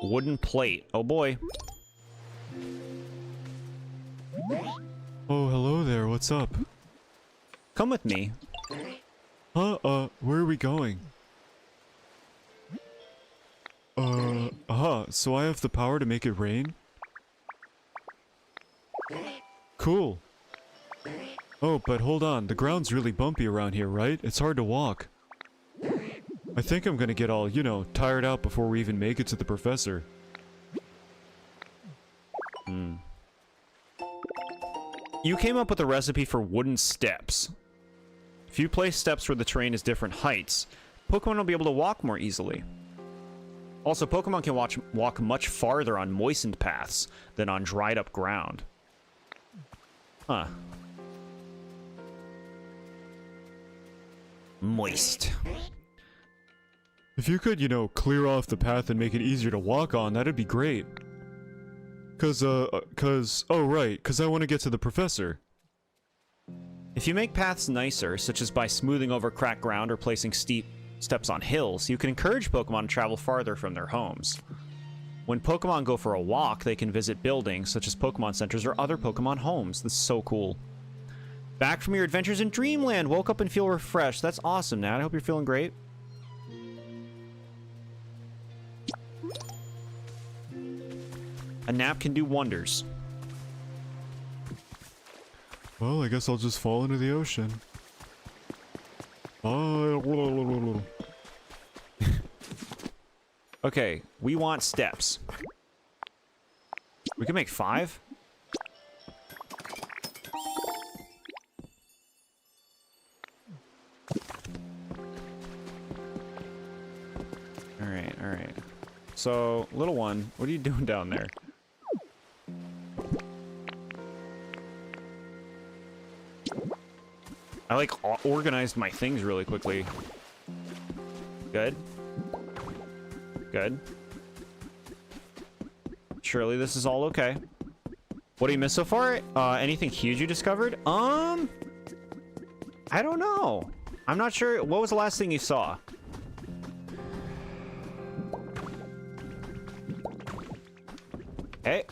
Wooden plate. Oh boy. Oh, hello there, what's up? Come with me. Where are we going? So I have the power to make it rain? Cool. Oh, but hold on, the ground's really bumpy around here, right? It's hard to walk. I think I'm gonna get all, you know, tired out before we even make it to the professor. You came up with a recipe for wooden steps. If you place steps where the terrain is different heights, Pokemon will be able to walk more easily. Also, Pokemon can walk much farther on moistened paths than on dried up ground. Huh. Moist. If you could, you know, clear off the path and make it easier to walk on, that'd be great. Oh right, 'cause I want to get to the professor. If you make paths nicer, such as by smoothing over cracked ground or placing steep steps on hills, you can encourage Pokemon to travel farther from their homes. When Pokemon go for a walk, they can visit buildings such as Pokemon centers or other Pokemon homes. This is so cool. Back from your adventures in Dreamland, woke up and feel refreshed. That's awesome, Nat. I hope you're feeling great. A nap can do wonders. Well, I guess I'll just fall into the ocean. Okay, we want steps. We can make 5? Alright, alright. So, little one, what are you doing down there? I like organized my things really quickly. Good. Good. Surely this is all okay. What do you miss so far? Anything huge you discovered? I don't know. I'm not sure. What was the last thing you saw? Hey.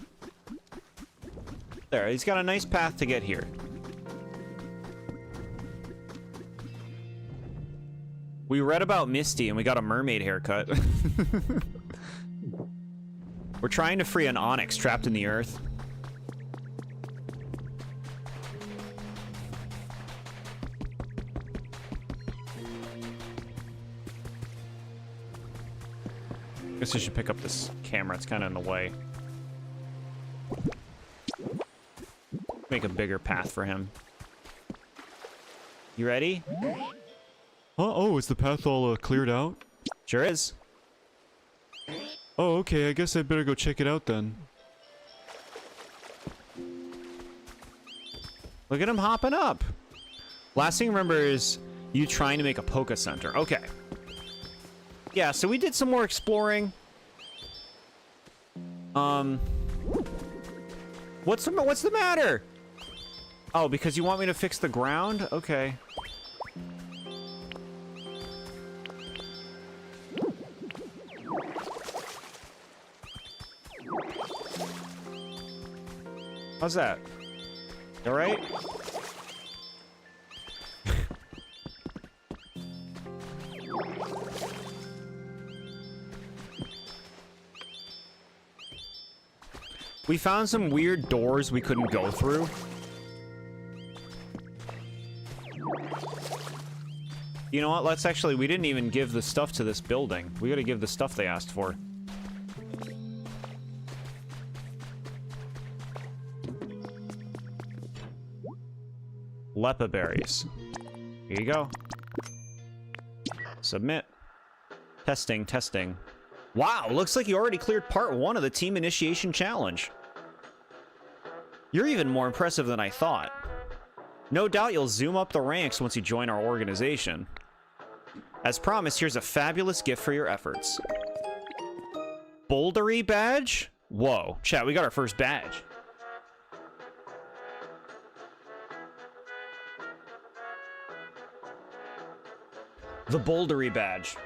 There, he's got a nice path to get here. We read about Misty and we got a mermaid haircut. We're trying to free an Onyx trapped in the earth. Guess I should pick up this camera. It's kind of in the way. Make a bigger path for him. You ready? Oh, is the path all cleared out? Sure is. Oh, okay, I guess I'd better go check it out then. Look at him hopping up. Last thing I remember is you trying to make a Poke Center. Okay. Yeah, so we did some more exploring. What's the matter? Oh, because you want me to fix the ground? Okay. How's that? All right? We found some weird doors we couldn't go through. You know what? Let's actually... We didn't even give the stuff to this building. We gotta give the stuff they asked for. Lepa berries. Here you go. Submit. Testing, testing. Wow, looks like you already cleared part 1 of the team initiation challenge. You're even more impressive than I thought. No doubt you'll zoom up the ranks once you join our organization. As promised, here's a fabulous gift for your efforts. Bouldery badge? Whoa, chat, we got our first badge. The Bouldery badge.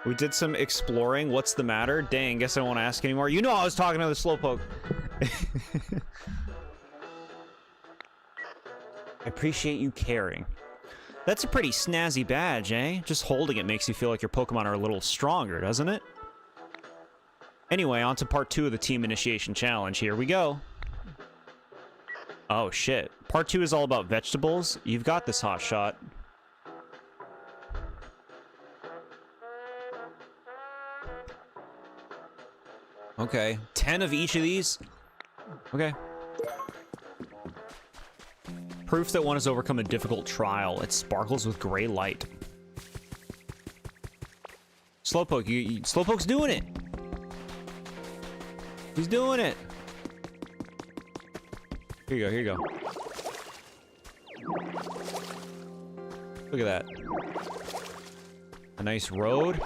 We did some exploring. What's the matter? Dang, guess I won't ask anymore. You know I was talking to the Slowpoke. I appreciate you caring. That's a pretty snazzy badge, eh? Just holding it makes you feel like your Pokemon are a little stronger, doesn't it? Anyway, on to part 2 of the team initiation challenge. Here we go. Oh, shit. Part 2 is all about vegetables. You've got this, hotshot. Okay. 10 of each of these? Okay. Proof that one has overcome a difficult trial. It sparkles with gray light. Slowpoke, Slowpoke's doing it! He's doing it! Here you go, here you go. Look at that. A nice road.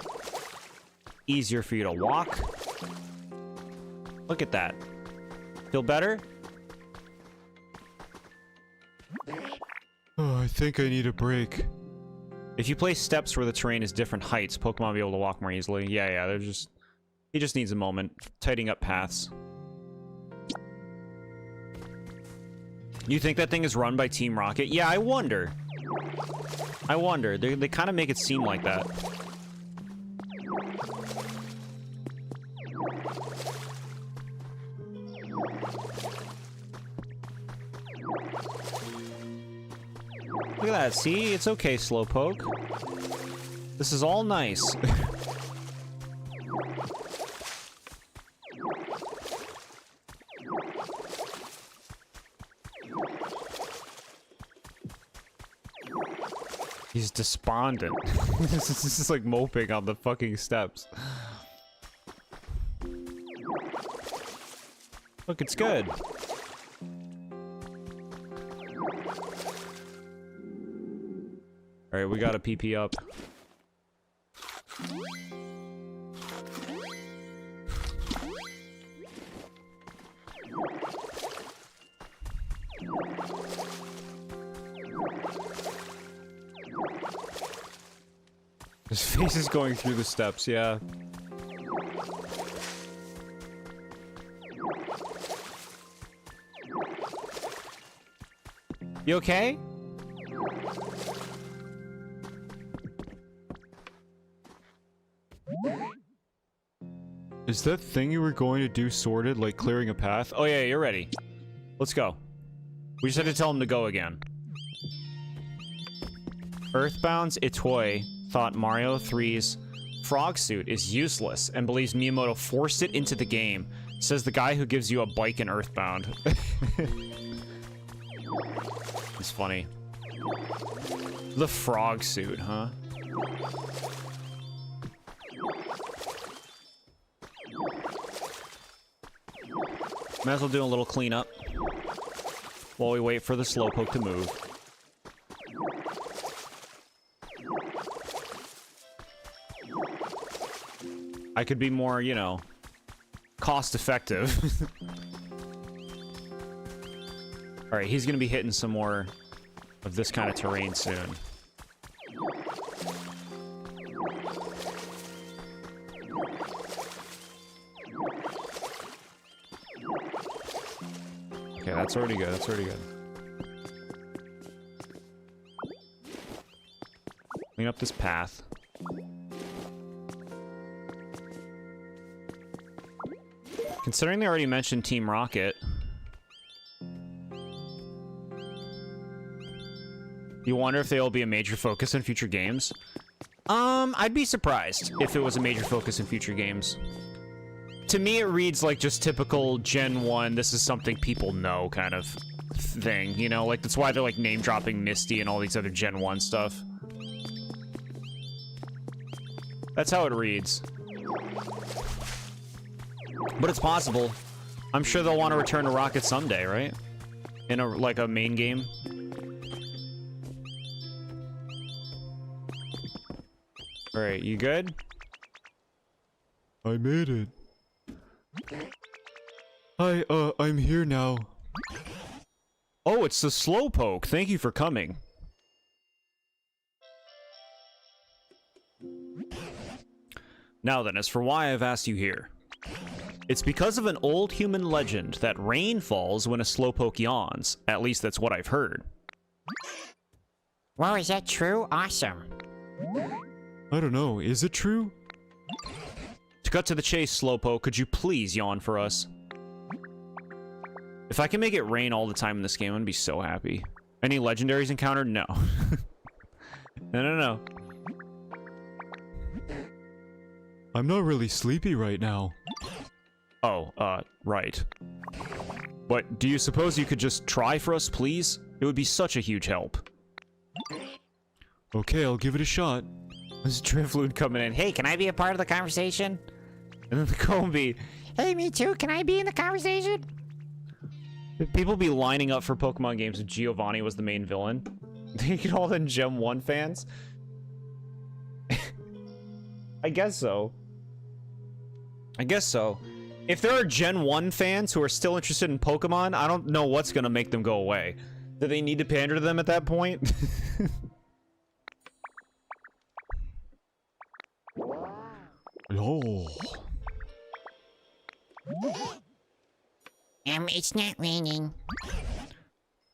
Easier for you to walk. Look at that. Feel better? Oh, I think I need a break. If you place steps where the terrain is different heights, Pokemon will be able to walk more easily. Yeah, they're just... He just needs a moment. Tidying up paths. You think that thing is run by Team Rocket? Yeah, I wonder. I wonder. They kind of make it seem like that. Look at that. See? It's okay, Slowpoke. This is all nice. He's despondent. This is like moping on the fucking steps. Look, it's good. Alright, we got a PP up. His face is going through the steps, yeah. You okay? Is that thing you were going to do sorted, like clearing a path? Oh yeah, you're ready. Let's go. We just had to tell him to go again. Earthbound's Itoi thought Mario 3's frog suit is useless and believes Miyamoto forced it into the game. Says the guy who gives you a bike in Earthbound. It's funny. The frog suit, huh? Might as well do a little cleanup while we wait for the Slowpoke to move. I could be more, you know, cost effective. Alright, he's gonna be hitting some more of this kind of terrain soon. Okay, that's already good, that's already good. Clean up this path. Considering they already mentioned Team Rocket. You wonder if they'll be a major focus in future games? I'd be surprised if it was a major focus in future games. To me, it reads like just typical Gen 1, this is something people know kind of thing, you know? Like, that's why they're, like, name-dropping Misty and all these other Gen 1 stuff. That's how it reads. But it's possible. I'm sure they'll want to return to Rocket someday, right? In a, like, a main game. Alright, you good? I made it. Hi, I'm here now. Oh, it's the Slowpoke. Thank you for coming. Now then, as for why I've asked you here. It's because of an old human legend that rain falls when a Slowpoke yawns. At least that's what I've heard. Whoa, is that true? Awesome. I don't know, is it true? To cut to the chase, Slowpoke, could you please yawn for us? If I can make it rain all the time in this game, I'm gonna be so happy. Any legendaries encountered? No. No. I'm not really sleepy right now. Oh, right. But do you suppose you could just try for us, please? It would be such a huge help. Okay, I'll give it a shot. This Drifloon coming in. Hey, can I be a part of the conversation? And then the Combi. Hey, me too. Can I be in the conversation? People be lining up for Pokemon games if Giovanni was the main villain. They get all the Gem 1 fans. I guess so. If there are Gen 1 fans who are still interested in Pokemon, I don't know what's gonna make them go away. Do they need to pander to them at that point? Oh. It's not raining.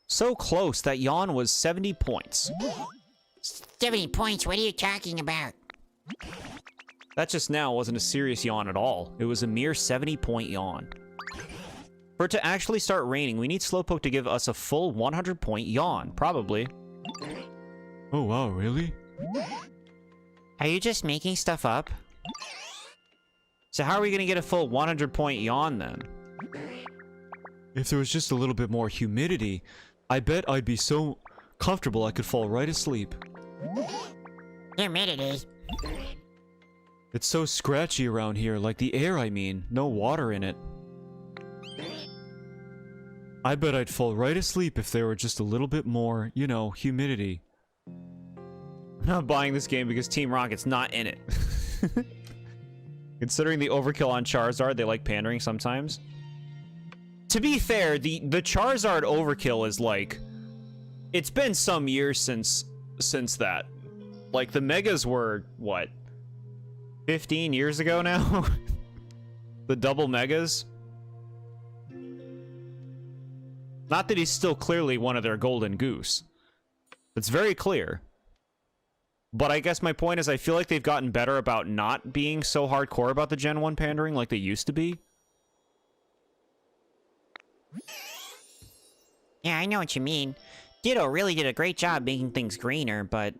So close that yawn was 70 points. 70 points, what are you talking about? That just now wasn't a serious yawn at all. It was a mere 70-point yawn. For it to actually start raining, we need Slowpoke to give us a full 100-point yawn, probably. Oh wow, really? Are you just making stuff up? So how are we gonna get a full 100-point yawn then? If there was just a little bit more humidity, I bet I'd be so comfortable I could fall right asleep. Humidity. It's so scratchy around here, like the air I mean, no water in it. I bet I'd fall right asleep if there were just a little bit more, you know, humidity. I'm not buying this game because Team Rocket's not in it. Considering the overkill on Charizard, they like pandering sometimes. To be fair, the Charizard overkill is like... It's been some years since that. Like, the Megas were, what? 15 years ago now? The double Megas? Not that he's still clearly one of their golden goose. It's very clear. But I guess my point is I feel like they've gotten better about not being so hardcore about the Gen 1 pandering like they used to be. Yeah, I know what you mean. Ditto really did a great job making things greener, but...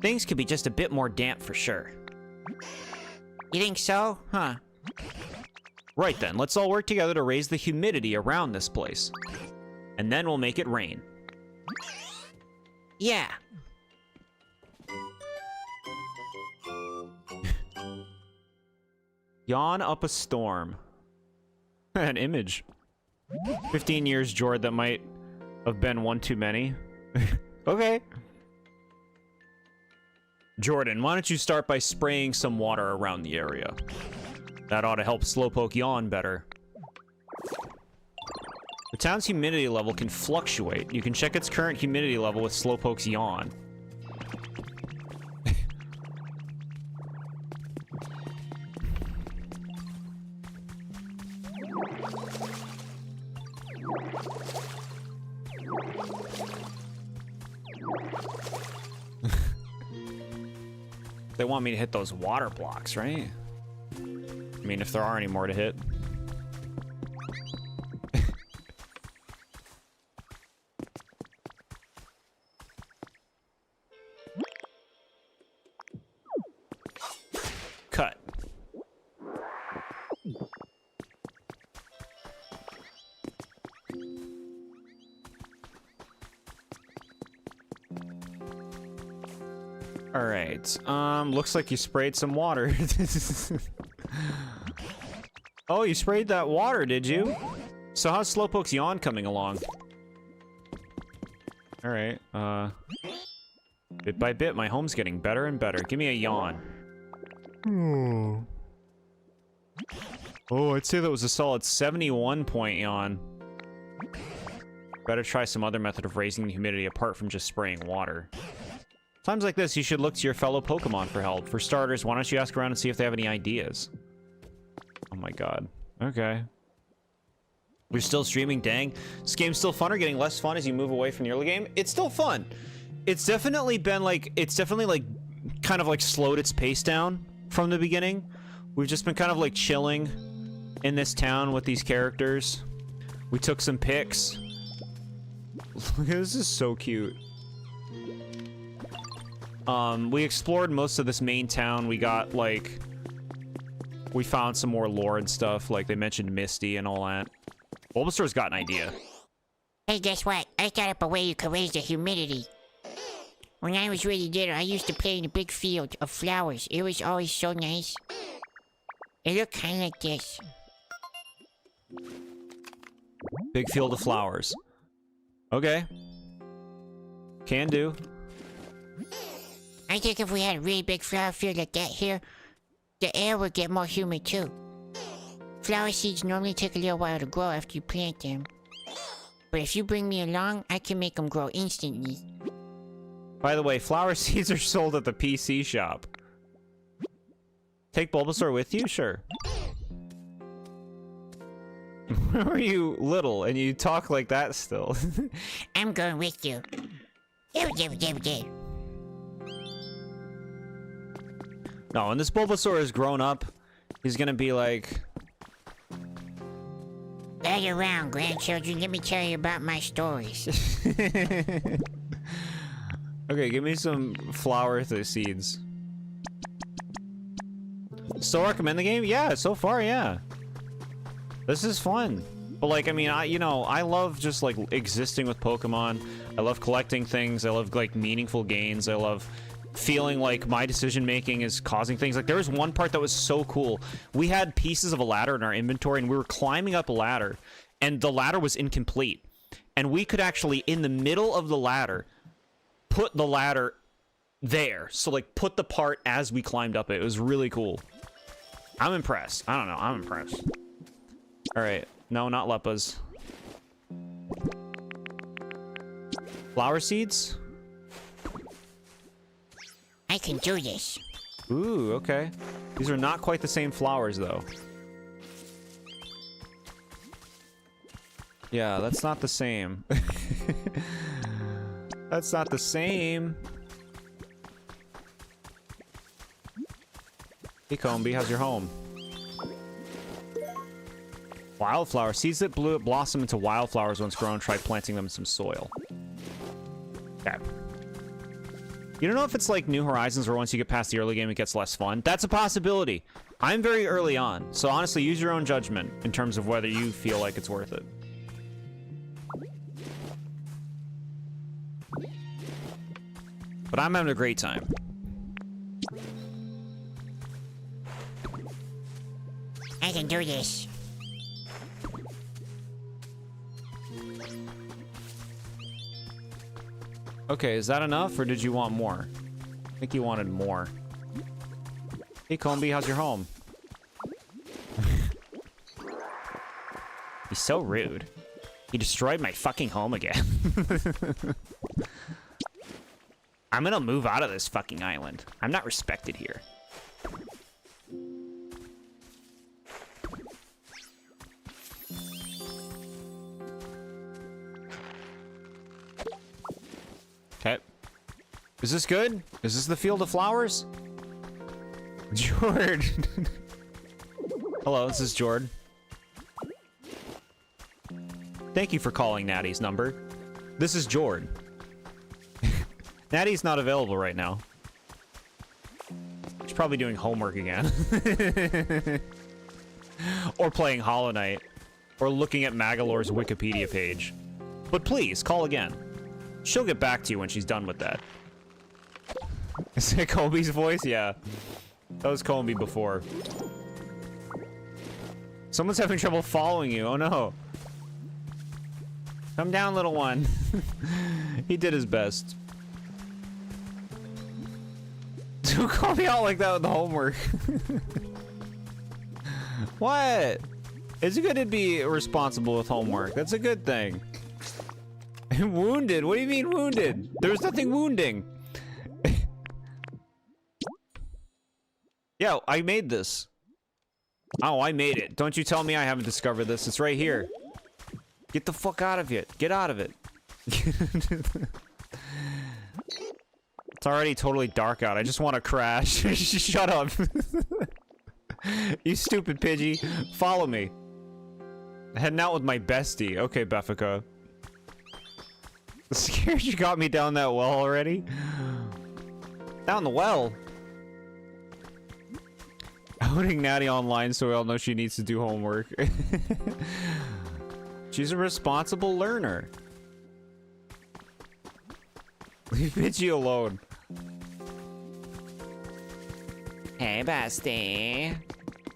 Things could be just a bit more damp for sure. You think so? Huh. Right then, let's all work together to raise the humidity around this place. And then we'll make it rain. Yeah. Yawn up a storm. An image. 15 years, Jord, that might have been one too many. Okay. Jordan, why don't you start by spraying some water around the area? That ought to help Slowpoke yawn better. The town's humidity level can fluctuate. You can check its current humidity level with Slowpoke's yawn. They want me to hit those water blocks, right? I mean, if there are any more to hit. Cut. All right. Looks like you sprayed some water. Oh, you sprayed that water, did you? So how's Slowpoke's yawn coming along? All right. Bit by bit, my home's getting better and better. Give me a yawn. Oh, I'd say that was a solid 71-point yawn. Better try some other method of raising the humidity apart from just spraying water. Times like this, you should look to your fellow Pokemon for help. For starters, why don't you ask around and see if they have any ideas? Oh my god. Okay. You're still streaming, dang. This game's still fun or getting less fun as you move away from the early game? It's still fun. It's definitely been like, kind of like slowed its pace down from the beginning. We've just been kind of like chilling in this town with these characters. We took some pics. This is so cute. We explored most of this main town. We got, like... We found some more lore and stuff. Like, they mentioned Misty and all that. Bulbasaur's got an idea. Hey, guess what? I thought up a way you could raise the humidity. When I was really little, I used to play in a big field of flowers. It was always so nice. It looked kind of like this. Big field of flowers. Okay. Can do. I think if we had a really big flower field like that here, the air would get more humid too. Flower seeds normally take a little while to grow after you plant them. But if you bring me along, I can make them grow instantly. By the way, flower seeds are sold at the PC shop. Take Bulbasaur with you? Sure. When were you little and you talk like that still? I'm going with you. No, when this Bulbasaur is grown up, he's gonna be like... Gather around, grandchildren. Let me tell you about my stories. Okay, give me some flower seeds. Still recommend the game? Yeah, so far, yeah. This is fun. But like, I mean, I love just like existing with Pokemon. I love collecting things. I love like meaningful gains. I love feeling like my decision making is causing things. Like there was one part that was so cool. We had pieces of a ladder in our inventory and we were climbing up a ladder and the ladder was incomplete. And we could actually, in the middle of the ladder, put the ladder there. So like put the part as we climbed up it. It was really cool. I'm impressed. I don't know. I'm impressed. All right. No, not Leppas. Flower seeds? I can do this. Ooh, okay. These are not quite the same flowers, though. Yeah, that's not the same. That's not the same. Hey, Combi, how's your home? Wildflower. Seeds that blossom into wildflowers once grown. Try planting them in some soil. Okay. You don't know if it's like New Horizons where once you get past the early game, it gets less fun? That's a possibility. I'm very early on, so honestly, use your own judgment in terms of whether you feel like it's worth it. But I'm having a great time. I can do this. Okay, is that enough, or did you want more? I think you wanted more. Hey, Combi, how's your home? He's so rude. He destroyed my fucking home again. I'm gonna move out of this fucking island. I'm not respected here. Okay. Is this good? Is this the field of flowers? Jord. Hello, this is Jord. Thank you for calling Natty's number. This is Jord. Natty's not available right now. She's probably doing homework again. Or playing Hollow Knight. Or looking at Magalore's Wikipedia page. But please, call again. She'll get back to you when she's done with that. Is that Kobe's voice? Yeah. That was Kobe before. Someone's having trouble following you. Oh no. Come down, little one. He did his best. Don't call me out like that with the homework. What? It's good to be responsible with homework. That's a good thing. Wounded? What do you mean wounded? There's nothing wounding. Yeah, I made this. Oh, I made it. Don't you tell me I haven't discovered this. It's right here. Get the fuck out of it. Get out of it. It's already totally dark out. I just want to crash. Shut up. You stupid Pidgey. Follow me. Heading out with my bestie. Okay, Beffica. Scared you got me down that well already? Down the well? Outing Natty online so we all know she needs to do homework. She's a responsible learner. Leave Pidgey alone. Hey, bestie.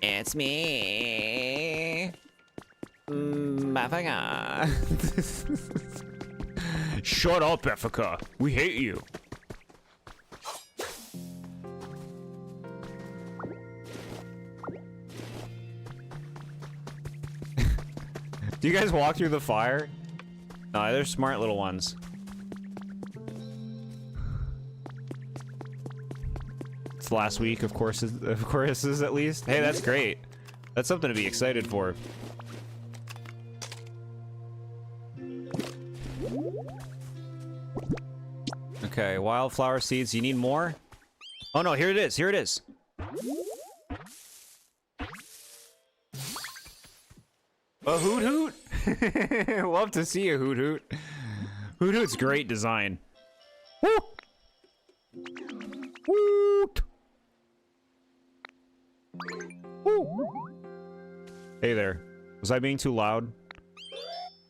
It's me. Beffica. Shut up, Beffica. We hate you. Do you guys walk through the fire? No, they're smart little ones. It's last week, of course, at least. Hey, that's great. That's something to be excited for. Okay, wildflower seeds. You need more? Oh no, here it is. Here it is. A hoot hoot. Love to see a hoot hoot. Hoot hoot's great design. Woo! Woot! Woo! Hey there. Was I being too loud?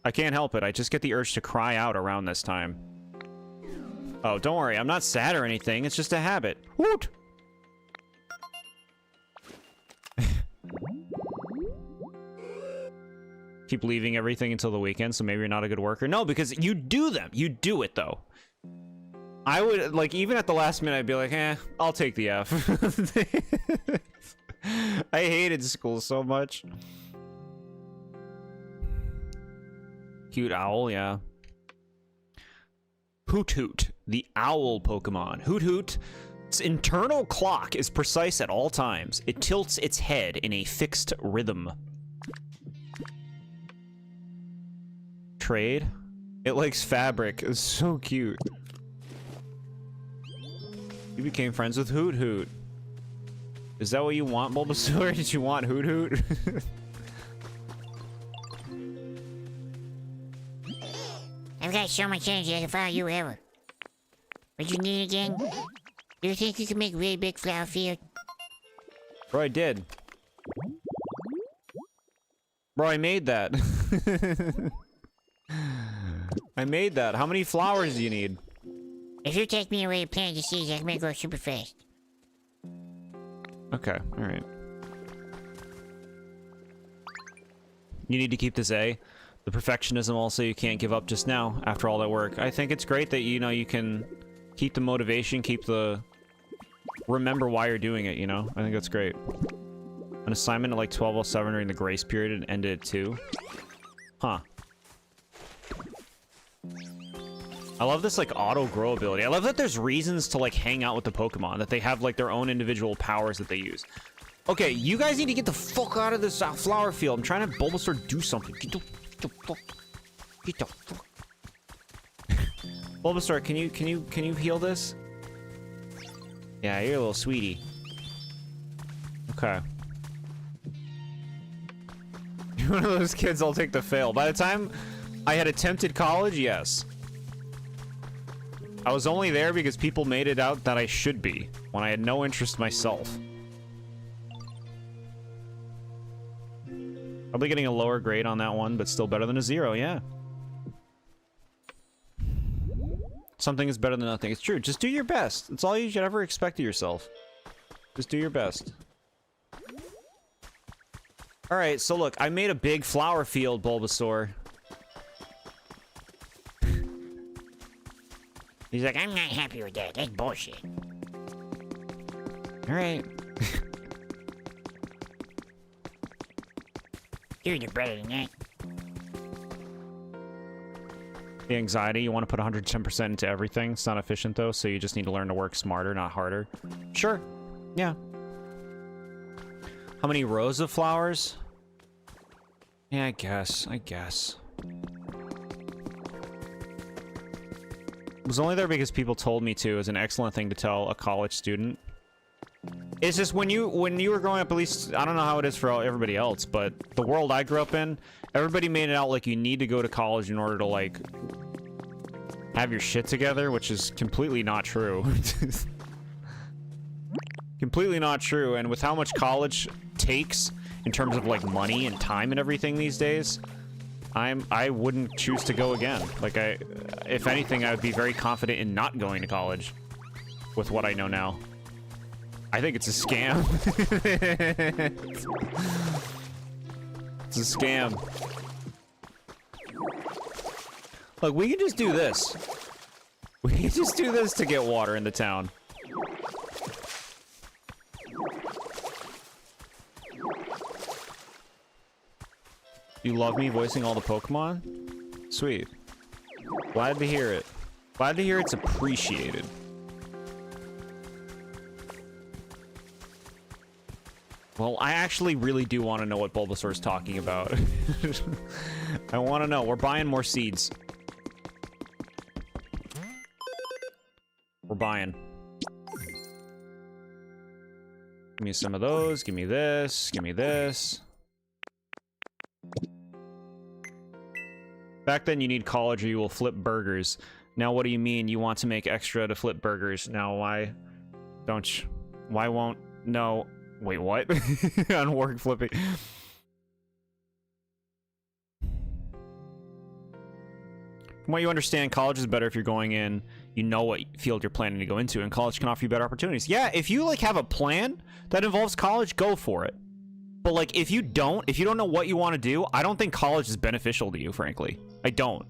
I can't help it. I just get the urge to cry out around this time. Oh, don't worry. I'm not sad or anything. It's just a habit. Woot! Keep leaving everything until the weekend, so maybe you're not a good worker. No, because you do them. You do it, though. I would, like, even at the last minute, I'd be like, eh, I'll take the F. I hated school so much. Cute owl, yeah. Hoot Hoot, the owl Pokemon. Hoot Hoot, its internal clock is precise at all times. It tilts its head in a fixed rhythm. Trade? It likes fabric. It's so cute. You became friends with Hoot Hoot. Is that what you want, Bulbasaur? Did you want Hoot Hoot? I've got so much energy I can follow you wherever. What you need again? Do you think you can make a really big flower field? Bro, I did. Bro, I made that. I made that. How many flowers do you need? If you take me away to plant the seeds, I can make it grow super fast. Okay, alright. You need to keep this A. The perfectionism also you can't give up just now, after all that work. I think it's great that, you know, you can keep the motivation, keep the... Remember why you're doing it, you know? I think that's great. An assignment at like 12:07 during the grace period and ended at 2. Huh. I love this, like, auto-grow ability. I love that there's reasons to, like, hang out with the Pokemon, that they have, like, their own individual powers that they use. Okay, you guys need to get the fuck out of this flower field. I'm trying to Bulbasaur do something. Get the fuck. Get the fuck. Bulbasaur, can you heal this? Yeah, you're a little sweetie. Okay. one of those kids I'll take the fail. By the time I had attempted college, yes. I was only there because people made it out that I should be, when I had no interest myself. Probably getting a lower grade on that one, but still better than a 0, yeah. Something is better than nothing. It's true. Just do your best. That's all you should ever expect of yourself. Just do your best. Alright, so look, I made a big flower field, Bulbasaur. He's like, I'm not happy with that. That's bullshit. Alright. Dude, you're better than that. The anxiety, you want to put 110% into everything. It's not efficient, though, so you just need to learn to work smarter, not harder. Sure. Yeah. How many rows of flowers? Yeah, I guess. I was only there because people told me to. Is an excellent thing to tell a college student. It's just when you were growing up, at least I don't know how it is for everybody else, but the world I grew up in, everybody made it out like you need to go to college in order to like have your shit together, which is completely not true. Completely not true. And with how much college takes in terms of like money and time and everything these days, I wouldn't choose to go again. Like if anything, I would be very confident in not going to college with what I know now. I think it's a scam. It's a scam. Look, we can just do this. We can just do this to get water in the town. You love me voicing all the Pokemon? Sweet. Glad to hear it. Glad to hear it's appreciated. Well, I actually really do want to know what Bulbasaur's talking about. I want to know. We're buying more seeds. We're buying. Give me some of those. Give me this. Give me this. Back then, you need college or you will flip burgers. Now, what do you mean you want to make extra to flip burgers? Now, why don't you? Why won't? No. Wait, what? On work flipping. From what you understand, college is better if you're going in, you know what field you're planning to go into, and college can offer you better opportunities. Yeah, if you, like, have a plan that involves college, go for it. But, like, if you don't know what you want to do, I don't think college is beneficial to you, frankly. I don't.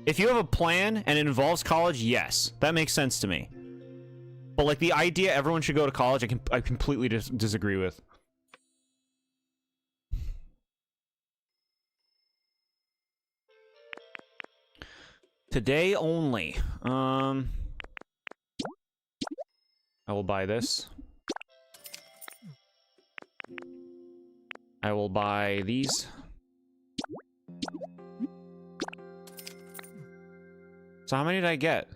If you have a plan and it involves college, yes. That makes sense to me. But, like, the idea everyone should go to college, I completely disagree with. Today only. I will buy this. I will buy these. So how many did I get?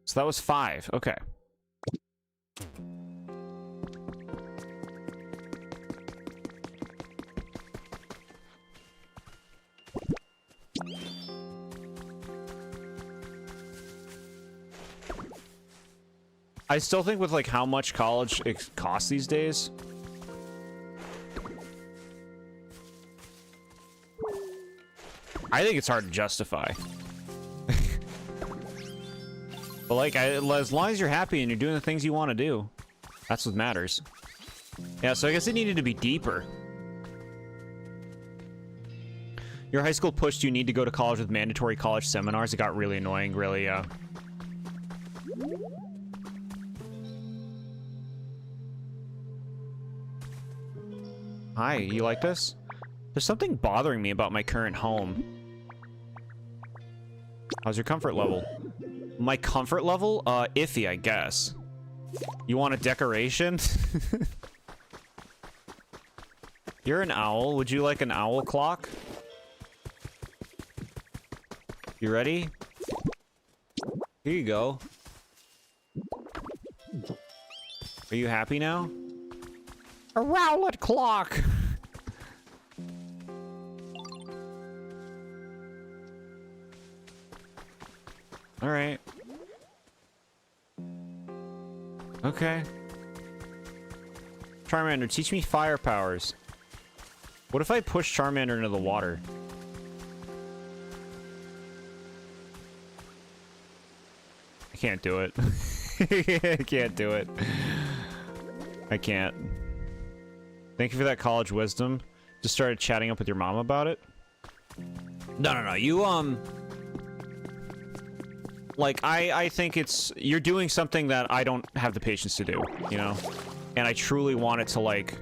So that was 5. Okay. I still think with like how much college costs these days, I think it's hard to justify. But like, as long as you're happy and you're doing the things you want to do, that's what matters. Yeah, so I guess it needed to be deeper. Your high school pushed you need to go to college with mandatory college seminars. It got really annoying, really, Hi, you like this? There's something bothering me about my current home. How's your comfort level? My comfort level? Iffy, I guess. You want a decoration? You're an owl. Would you like an owl clock? You ready? Here you go. Are you happy now? A Rowlet clock! Alright. Okay. Charmander, teach me fire powers. What if I push Charmander into the water? I can't do it. I can't do it. I can't. Thank you for that college wisdom. Just started chatting up with your mom about it? No. You, like, I think you're doing something that I don't have the patience to do, you know? And I truly want it to, like,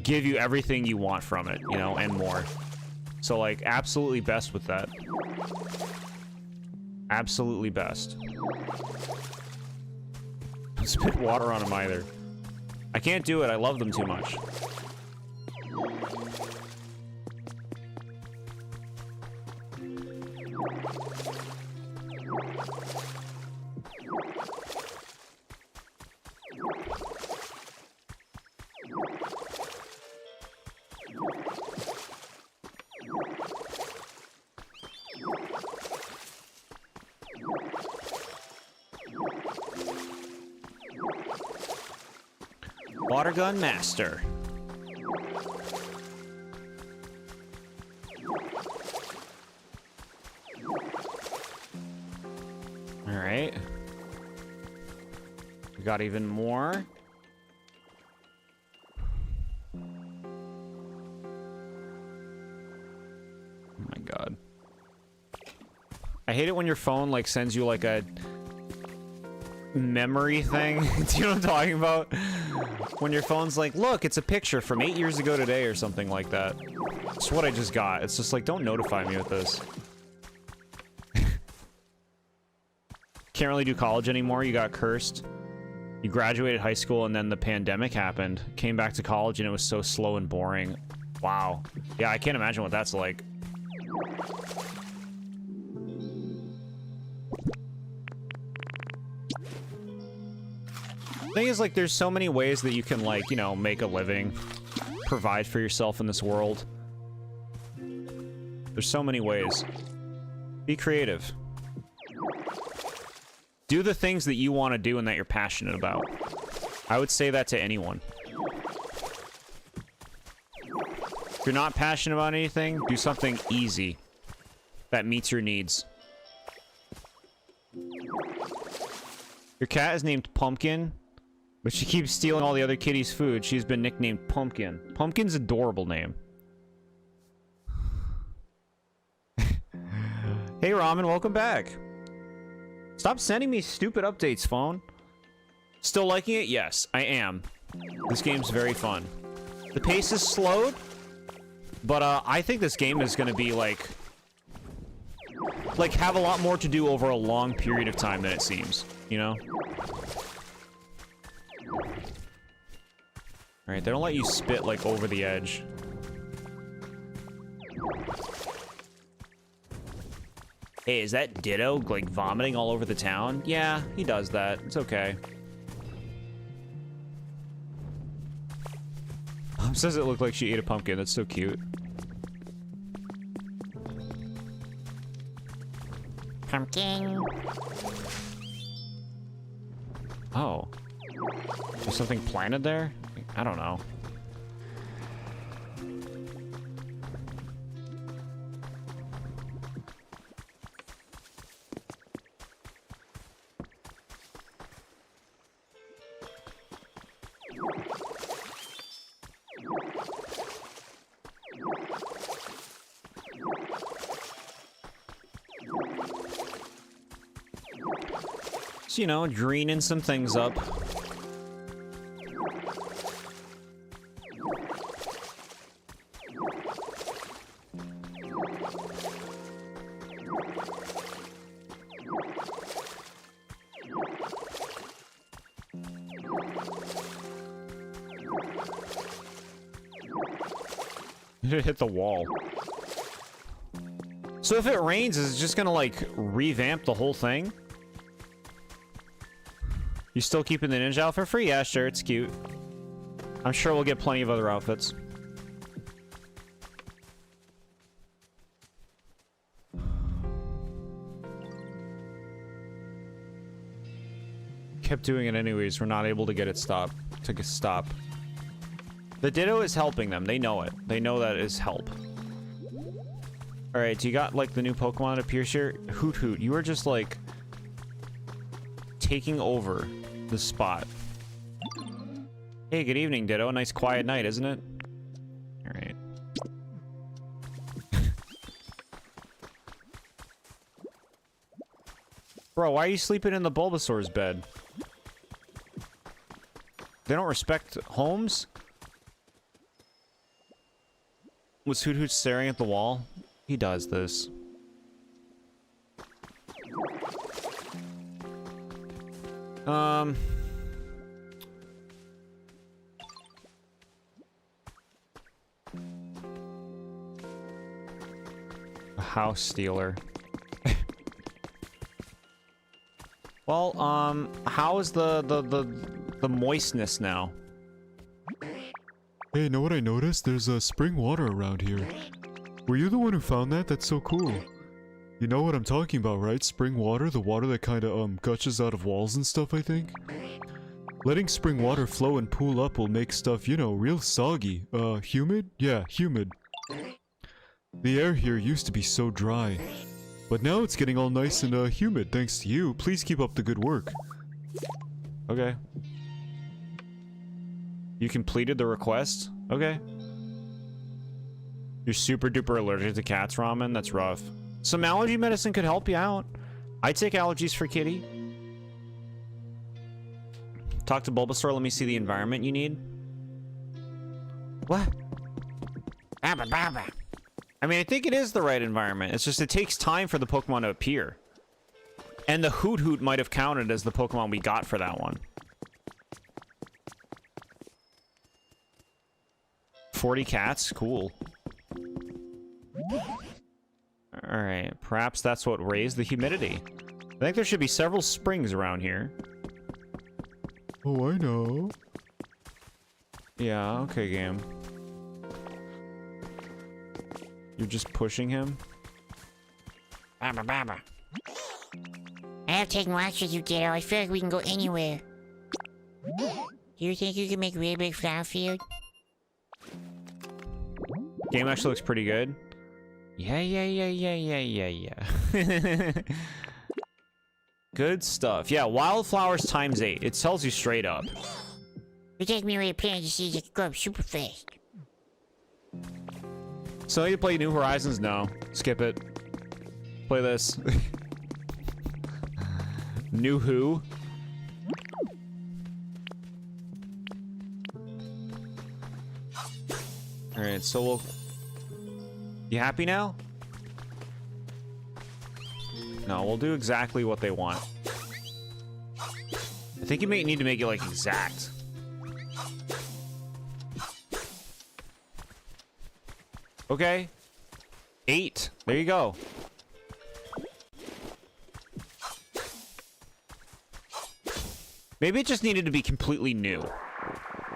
give you everything you want from it, you know, and more. So, like, absolutely best with that. Absolutely best. Don't spit water on him either. I can't do it. I love them too much. Water gun master. All right. We got even more. Oh my god. I hate it when your phone like sends you like a memory thing. Do you know what I'm talking about? When your phone's like, look, it's a picture from 8 years ago today or something like that. That's what I just got. It's just like, don't notify me with this. Can't really do college anymore. You got cursed. You graduated high school and then the pandemic happened. Came back to college and it was so slow and boring. Wow. Yeah, I can't imagine what that's like. Thing is, like, there's so many ways that you can, like, you know, make a living, provide for yourself in this world. There's so many ways. Be creative. Do the things that you want to do and that you're passionate about. I would say that to anyone. If you're not passionate about anything, do something easy that meets your needs. Your cat is named Pumpkin, but she keeps stealing all the other kitties' food. She's been nicknamed Pumpkin. Pumpkin's an adorable name. Hey, Ramen, welcome back. Stop sending me stupid updates, phone. Still liking it? Yes, I am. This game's very fun. The pace is slowed, but I think this game is going to be, like, have a lot more to do over a long period of time than it seems, you know? Alright, they don't let you spit, like, over the edge. Hey, is that Ditto, like, vomiting all over the town? Yeah, he does that. It's okay. Mom says it looked like she ate a pumpkin. That's so cute. Pumpkin. Oh. There's something planted there? I don't know. So, you know, greening some things up. It hit the wall. So if it rains, is it just gonna, like, revamp the whole thing? You still keeping the ninja out for free? Yeah, sure, it's cute. I'm sure we'll get plenty of other outfits. Kept doing it anyways. We're not able to get it stop. To stop. The Ditto is helping them. They know it. They know that is help. Alright, so you got like the new Pokemon that appears here. Hoot Hoot, you are just like taking over the spot. Hey, good evening, Ditto. A nice quiet night, isn't it? Alright. Bro, why are you sleeping in the Bulbasaur's bed? They don't respect homes? Was Hoot Hoot staring at the wall? He does this. A house stealer. Well, how is the moistness now? Hey, know what I noticed? There's spring water around here. Were you the one who found that? That's so cool. You know what I'm talking about, right? Spring water? The water that kinda, gushes out of walls and stuff, I think? Letting spring water flow and pool up will make stuff, you know, real soggy. Humid? Yeah, humid. The air here used to be so dry. But now it's getting all nice and, humid thanks to you. Please keep up the good work. Okay. You completed the request? Okay. You're super duper allergic to cats ramen? That's rough. Some allergy medicine could help you out. I take allergies for kitty. Talk to Bulbasaur, let me see the environment you need. What? Baba Baba. I mean, I think it is the right environment. It's just it takes time for the Pokemon to appear. And the Hoot Hoot might have counted as the Pokemon we got for that one. 40 cats? Cool. Alright, perhaps that's what raised the humidity. I think there should be several springs around here. Oh, I know. Yeah, okay, game. You're just pushing him? Baba Baba. I have taken walks with you, Ditto. I feel like we can go anywhere. Do you think you can make a really big flower field? Game actually looks pretty good. Yeah. Good stuff. Yeah, wildflowers times 8. It tells you straight up. You take me where your plants to see that can grow up super fast. So you play New Horizons? No. Skip it. Play this. New Who? Alright, so we'll... You happy now? No, we'll do exactly what they want. I think you may need to make it, like, exact. Okay. 8. There you go. Maybe it just needed to be completely new.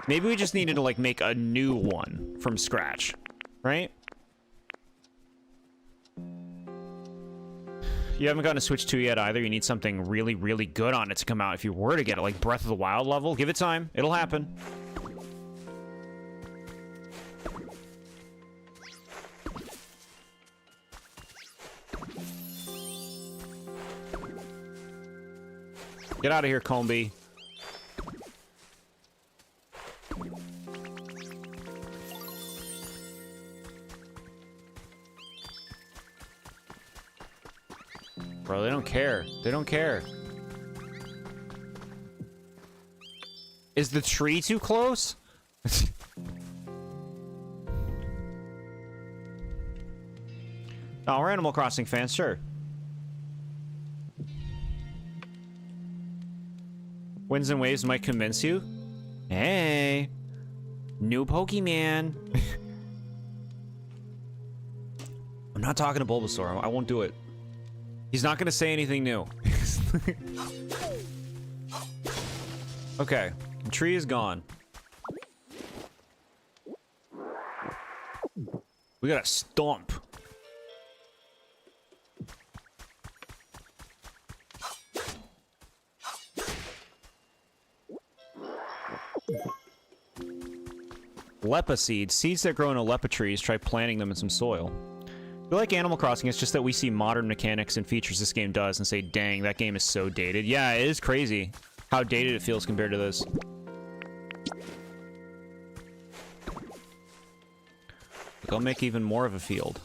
Maybe we just needed to, like, make a new one from scratch. Right? You haven't gotten a Switch 2 yet either. You need something really, really good on it to come out if you were to get it. Like Breath of the Wild level. Give it time. It'll happen. Get out of here, Combi. Bro, they don't care. They don't care. Is the tree too close? Oh, we're Animal Crossing fans, sure. Winds and waves might convince you. Hey. New Pokemon. I'm not talking to Bulbasaur. I won't do it. He's not going to say anything new. Okay. The tree is gone. We got a stump. Lepa seeds. Seeds that grow in Lepa trees. Try planting them in some soil. If you like Animal Crossing, it's just that we see modern mechanics and features this game does and say, dang, that game is so dated. Yeah, it is crazy how dated it feels compared to this. Look, I'll make even more of a field.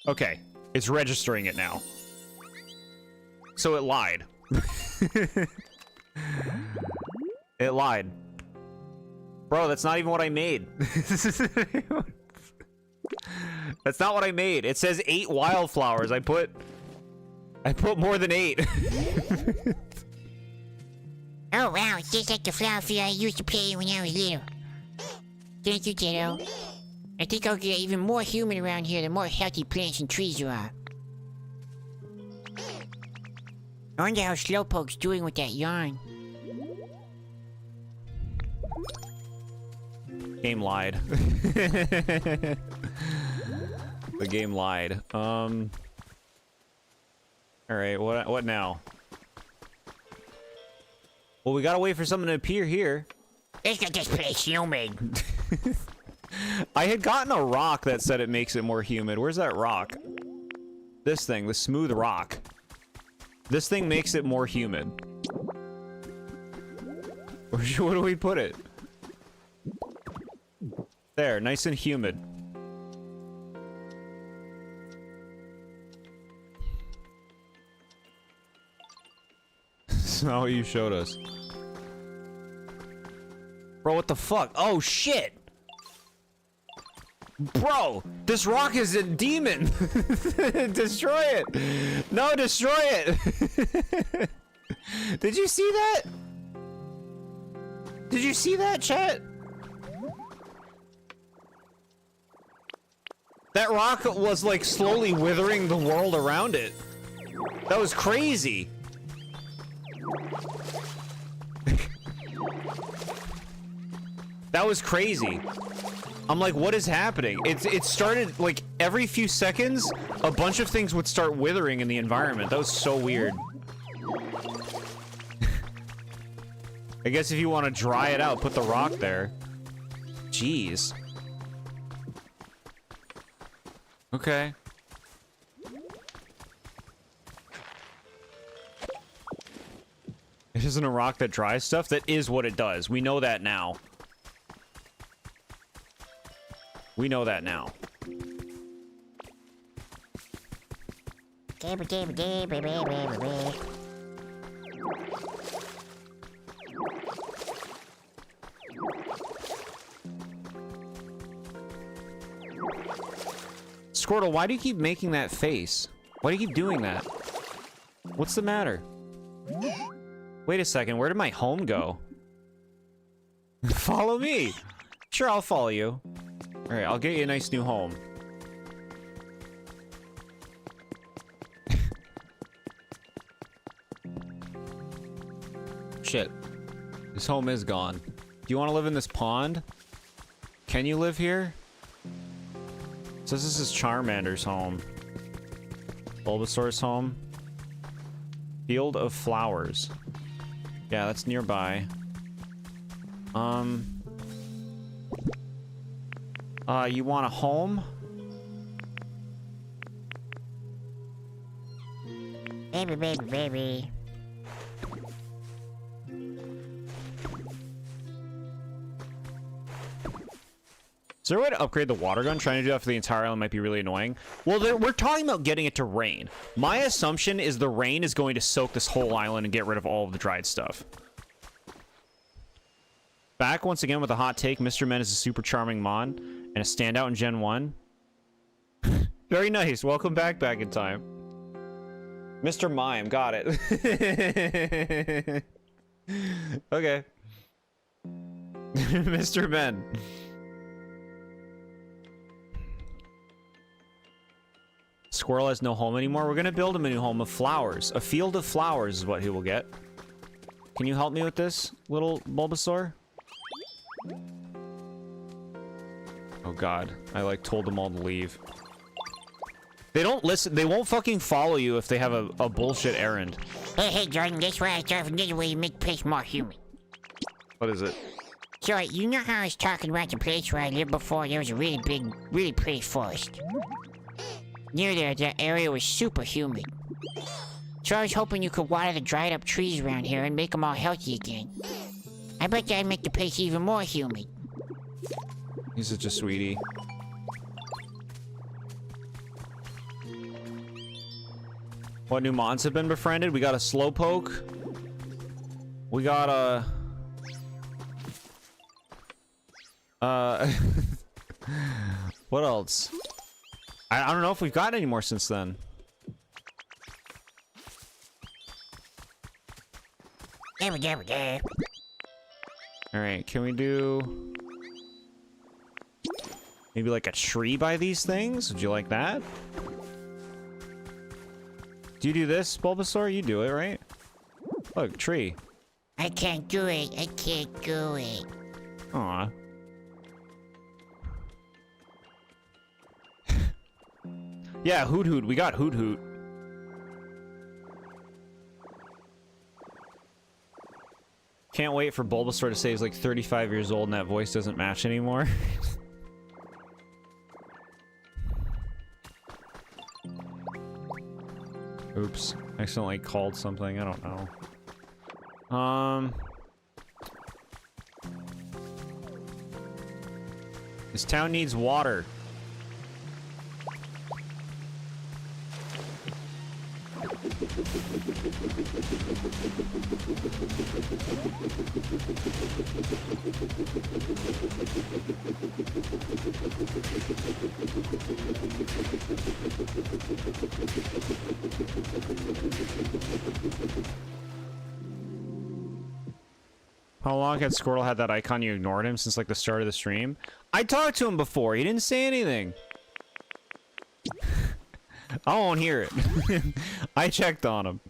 Okay, it's registering it now. So it lied. It lied. Bro, that's not even what I made. That's not what I made. It says 8 wildflowers. I put more than 8. Oh wow, it's just like the flower field I used to play when I was little. Thank you, Ditto. I think I'll get even more human around here the more healthy plants and trees there are. I wonder how Slowpoke's doing with that yarn. Game lied. The game lied. All right, what now? Well, we gotta wait for something to appear here. Let's get this place humid. I had gotten a rock that said it makes it more humid. Where's that rock? This thing, the smooth rock. This thing makes it more humid. Where do we put it? There, nice and humid. That's not what you showed us. Bro, what the fuck? Oh, shit! Bro, this rock is a demon! Destroy it! No, destroy it! Did you see that? Did you see that, chat? That rock was like slowly withering the world around it. That was crazy. That was crazy. I'm like, what is happening? It started like every few seconds, a bunch of things would start withering in the environment. That was so weird. I guess if you want to dry it out, put the rock there. Jeez. Okay. It isn't a rock that dries stuff. That is what it does. We know that now. We know that now. Squirtle, why do you keep making that face? Why do you keep doing that? What's the matter? Wait a second, where did my home go? Follow me! Sure, I'll follow you. Alright, I'll get you a nice new home. Shit. This home is gone. Do you want to live in this pond? Can you live here? It says this is Charmander's home. Bulbasaur's home. Field of Flowers. Yeah, that's nearby. You want a home? Baby. Is there a way to upgrade the water gun? Trying to do that for the entire island might be really annoying. Well, we're talking about getting it to rain. My assumption is the rain is going to soak this whole island and get rid of all of the dried stuff. Back once again with a hot take. Mr. Men is a super charming Mon and a standout in Gen 1. Very nice. Welcome back in time. Mr. Mime. Got it. Okay. Mr. Men. Squirrel has no home anymore. We're gonna build him a new home of flowers. A field of flowers is what he will get. Can you help me with this, little Bulbasaur? Oh god, I like told them all to leave. They don't listen, they won't fucking follow you if they have a bullshit errand. Hey, Jordan, guess what I thought of another way to make the place more human. What is it? So, you know how I was talking about the place where I lived before? There was a really big, really pretty forest. Near there, that area was super humid. So I was hoping you could water the dried up trees around here and make them all healthy again. I bet that'd make the place even more humid. He's such a sweetie. What new mons have been befriended? We got a Slowpoke. We got a... what else? I don't know if we've got any more since then. Alright, can we do... maybe like a tree by these things? Would you like that? Do you do this, Bulbasaur? You do it, right? Look, tree. I can't do it. I can't do it. Aw. Yeah, Hoot Hoot. We got Hoot Hoot. Can't wait for Bulbasaur to say he's like 35 years old and that voice doesn't match anymore. Oops. Accidentally called something. I don't know. This town needs water. How long had Squirtle had that icon? You ignored him since like the start of the stream? I talked to him before. He didn't say anything. I won't hear it. I checked on him.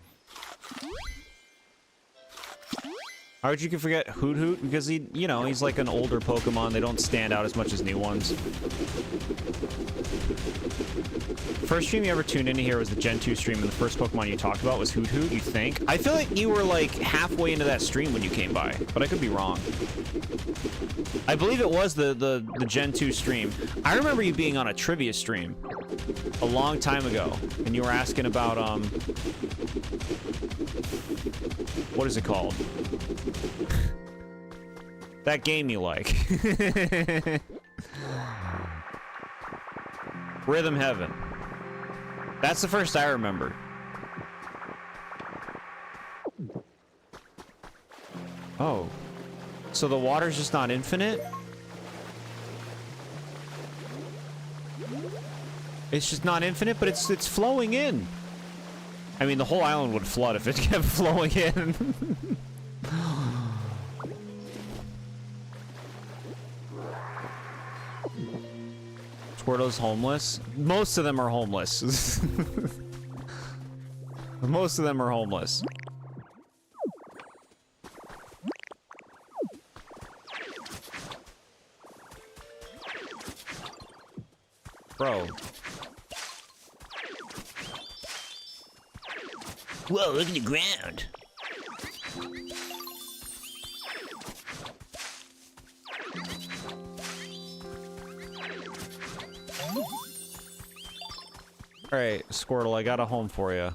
How would you forget Hoot Hoot? Because he, you know, he's like an older Pokemon. They don't stand out as much as new ones. First stream you ever tuned into here was the Gen 2 stream, and the first Pokemon you talked about was Hoot Hoot, you think? I feel like you were like halfway into that stream when you came by, but I could be wrong. I believe it was the Gen 2 stream. I remember you being on a trivia stream a long time ago, and you were asking about, what is it called? That game you like. Rhythm Heaven. That's the first I remember. Oh. So the water's just not infinite? It's just not infinite, but it's flowing in. I mean, the whole island would flood if it kept flowing in. Squirtle's homeless? Most of them are homeless. Most of them are homeless. Bro. Whoa, look at the ground. Alright, Squirtle, I got a home for you.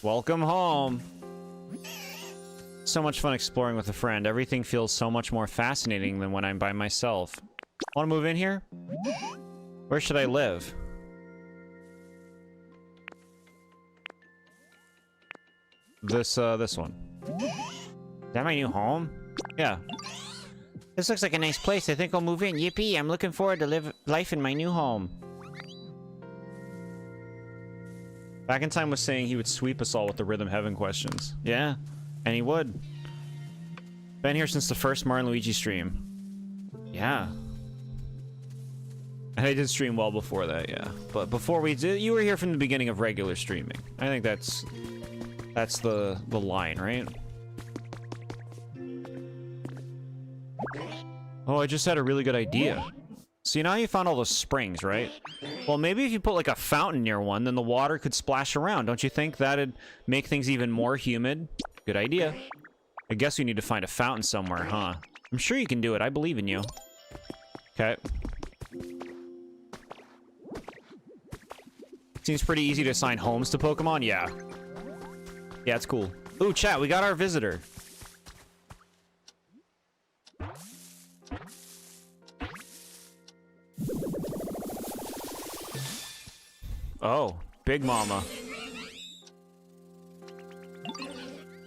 Welcome home. So much fun exploring with a friend. Everything feels so much more fascinating than when I'm by myself. Want to move in here? Where should I live? This one. Is that my new home? Yeah. This looks like a nice place. I think I'll move in. Yippee, I'm looking forward to live life in my new home. Back in Time was saying he would sweep us all with the Rhythm Heaven questions. Yeah, and he would. Been here since the first Mario and Luigi stream. Yeah. And I did stream well before that, yeah. But before we did, you were here from the beginning of regular streaming. I think that's the line, right? Oh, I just had a really good idea. See, now you found all those springs, right? Well, maybe if you put like a fountain near one, then the water could splash around. Don't you think that'd make things even more humid? Good idea. I guess we need to find a fountain somewhere, huh? I'm sure you can do it. I believe in you. Okay. Seems pretty easy to assign homes to Pokemon. Yeah. Yeah, it's cool. Ooh, chat, we got our visitor. Oh, Big Mama.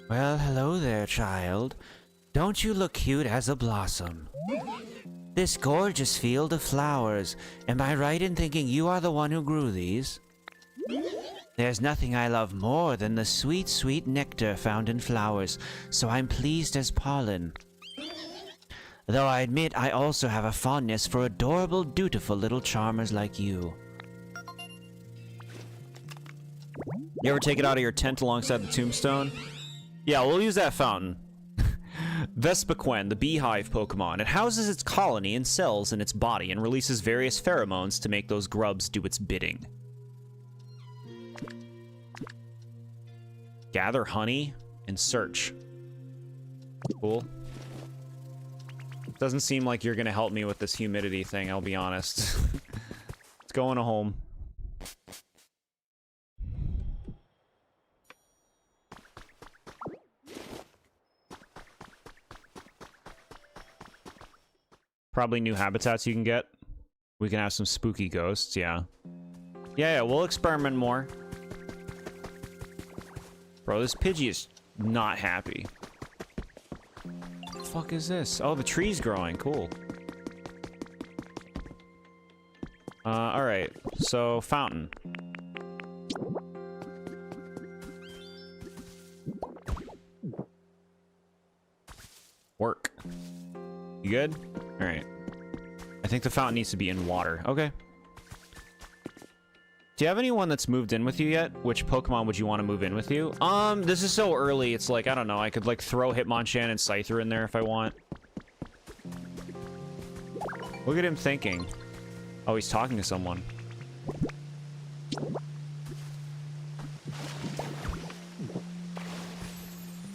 Well, hello there, child. Don't you look cute as a blossom? This gorgeous field of flowers, am I right in thinking you are the one who grew these? There's nothing I love more than the sweet, sweet nectar found in flowers, so I'm pleased as pollen. Though I admit I also have a fondness for adorable, dutiful little charmers like you. You ever take it out of your tent alongside the tombstone? Yeah, we'll use that fountain. Vespiquen, the beehive Pokemon. It houses its colony in cells in its body and releases various pheromones to make those grubs do its bidding. Gather honey and search. Cool. Doesn't seem like you're gonna help me with this humidity thing, I'll be honest. Let's go in a home. Probably new habitats you can get. We can have some spooky ghosts, yeah. Yeah, we'll experiment more. Bro, this Pidgey is not happy. What the fuck is this? Oh, the tree's growing. Cool. Alright. So, fountain. Work. You good? Alright. I think the fountain needs to be in water. Okay. Do you have anyone that's moved in with you yet? Which Pokemon would you want to move in with you? This is so early, it's like, I don't know, I could like throw Hitmonchan and Scyther in there if I want. Look at him thinking. Oh, he's talking to someone.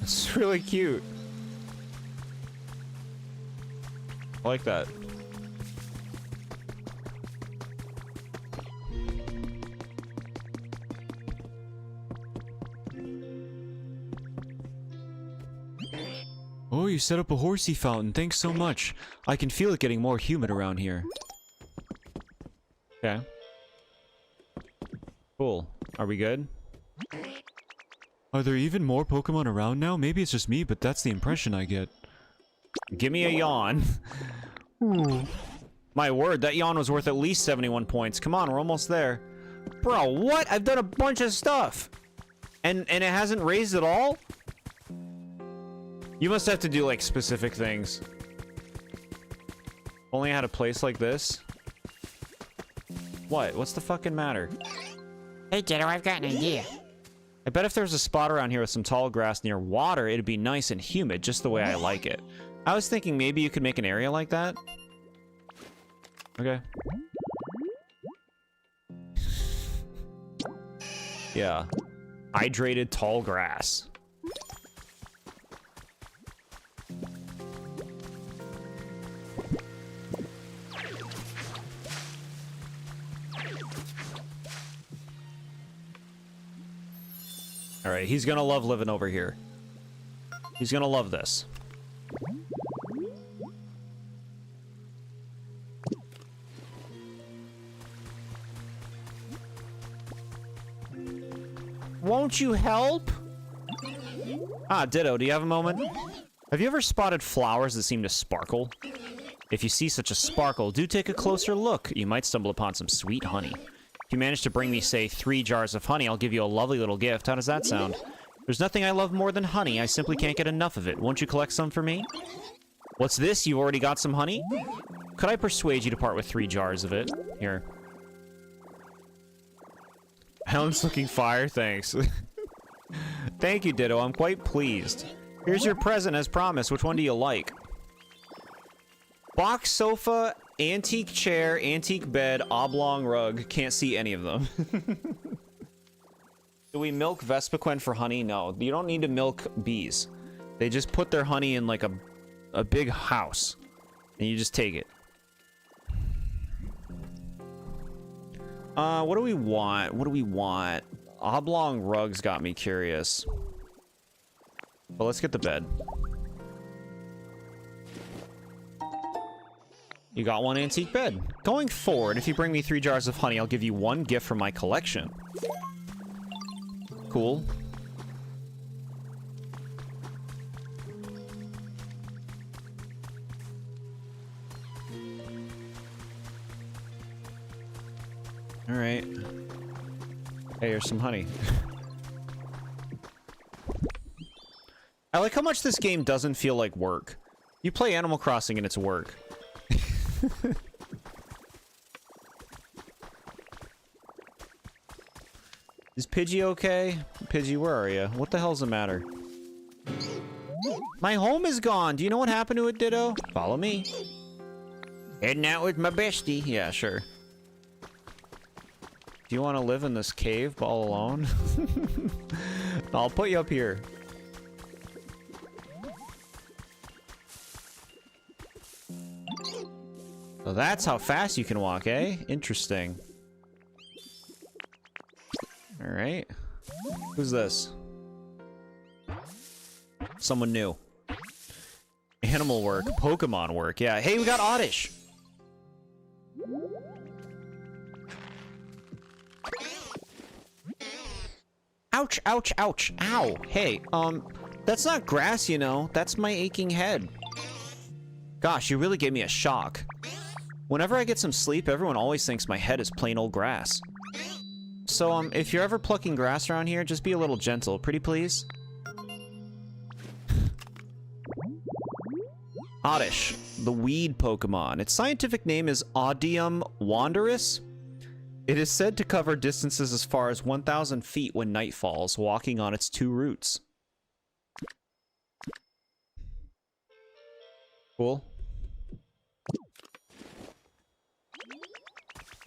It's really cute. I like that. Oh, you set up a horsey fountain. Thanks so much. I can feel it getting more humid around here. Okay. Cool. Are we good? Are there even more Pokemon around now? Maybe it's just me, but that's the impression I get. Give me a yawn. My word, that yawn was worth at least 71 points. Come on, we're almost there. Bro, what? I've done a bunch of stuff. And it hasn't raised at all? You must have to do, like, specific things. Only I had a place like this? What? What's the fucking matter? Hey, Ditto, I've got an idea. I bet if there was a spot around here with some tall grass near water, it'd be nice and humid, just the way I like it. I was thinking maybe you could make an area like that. Okay. Yeah. Hydrated tall grass. Alright, he's gonna love living over here. He's gonna love this. Won't you help? Ah, Ditto, do you have a moment? Have you ever spotted flowers that seem to sparkle? If you see such a sparkle, do take a closer look. You might stumble upon some sweet honey. If you manage to bring me, say, 3 jars of honey, I'll give you a lovely little gift. How does that sound? There's nothing I love more than honey. I simply can't get enough of it. Won't you collect some for me? What's this? You've already got some honey? Could I persuade you to part with 3 jars of it? Here. Helen's looking fire, thanks. Thank you, Ditto. I'm quite pleased. Here's your present as promised. Which one do you like? Box sofa, antique chair, antique bed, oblong rug. Can't see any of them. Do we milk Vespiquen for honey? No, you don't need to milk bees. They just put their honey in like a big house, and you just take it. What do we want? What do we want? Oblong rugs got me curious. But let's get the bed. You got 1 antique bed. Going forward, if you bring me 3 jars of honey, I'll give you 1 gift from my collection. Cool. All right. Hey, here's some honey. I like how much this game doesn't feel like work. You play Animal Crossing and it's work. Is Pidgey okay? Pidgey, where are you? What the hell's the matter? My home is gone. Do you know what happened to it, Ditto? Follow me. Heading out with my bestie. Yeah, sure. Do you want to live in this cave all alone? I'll put you up here. So that's how fast you can walk, eh? Interesting. All right. Who's this? Someone new. Animal work, Pokemon work. Yeah. Hey, we got Oddish. Ouch, ouch, ouch. Ow. Hey, that's not grass, you know. That's my aching head. Gosh, you really gave me a shock. Whenever I get some sleep, everyone always thinks my head is plain old grass. So, if you're ever plucking grass around here, just be a little gentle, pretty please. Oddish, the weed Pokemon. Its scientific name is Odium wanderus. It is said to cover distances as far as 1,000 feet when night falls, walking on its 2 roots. Cool.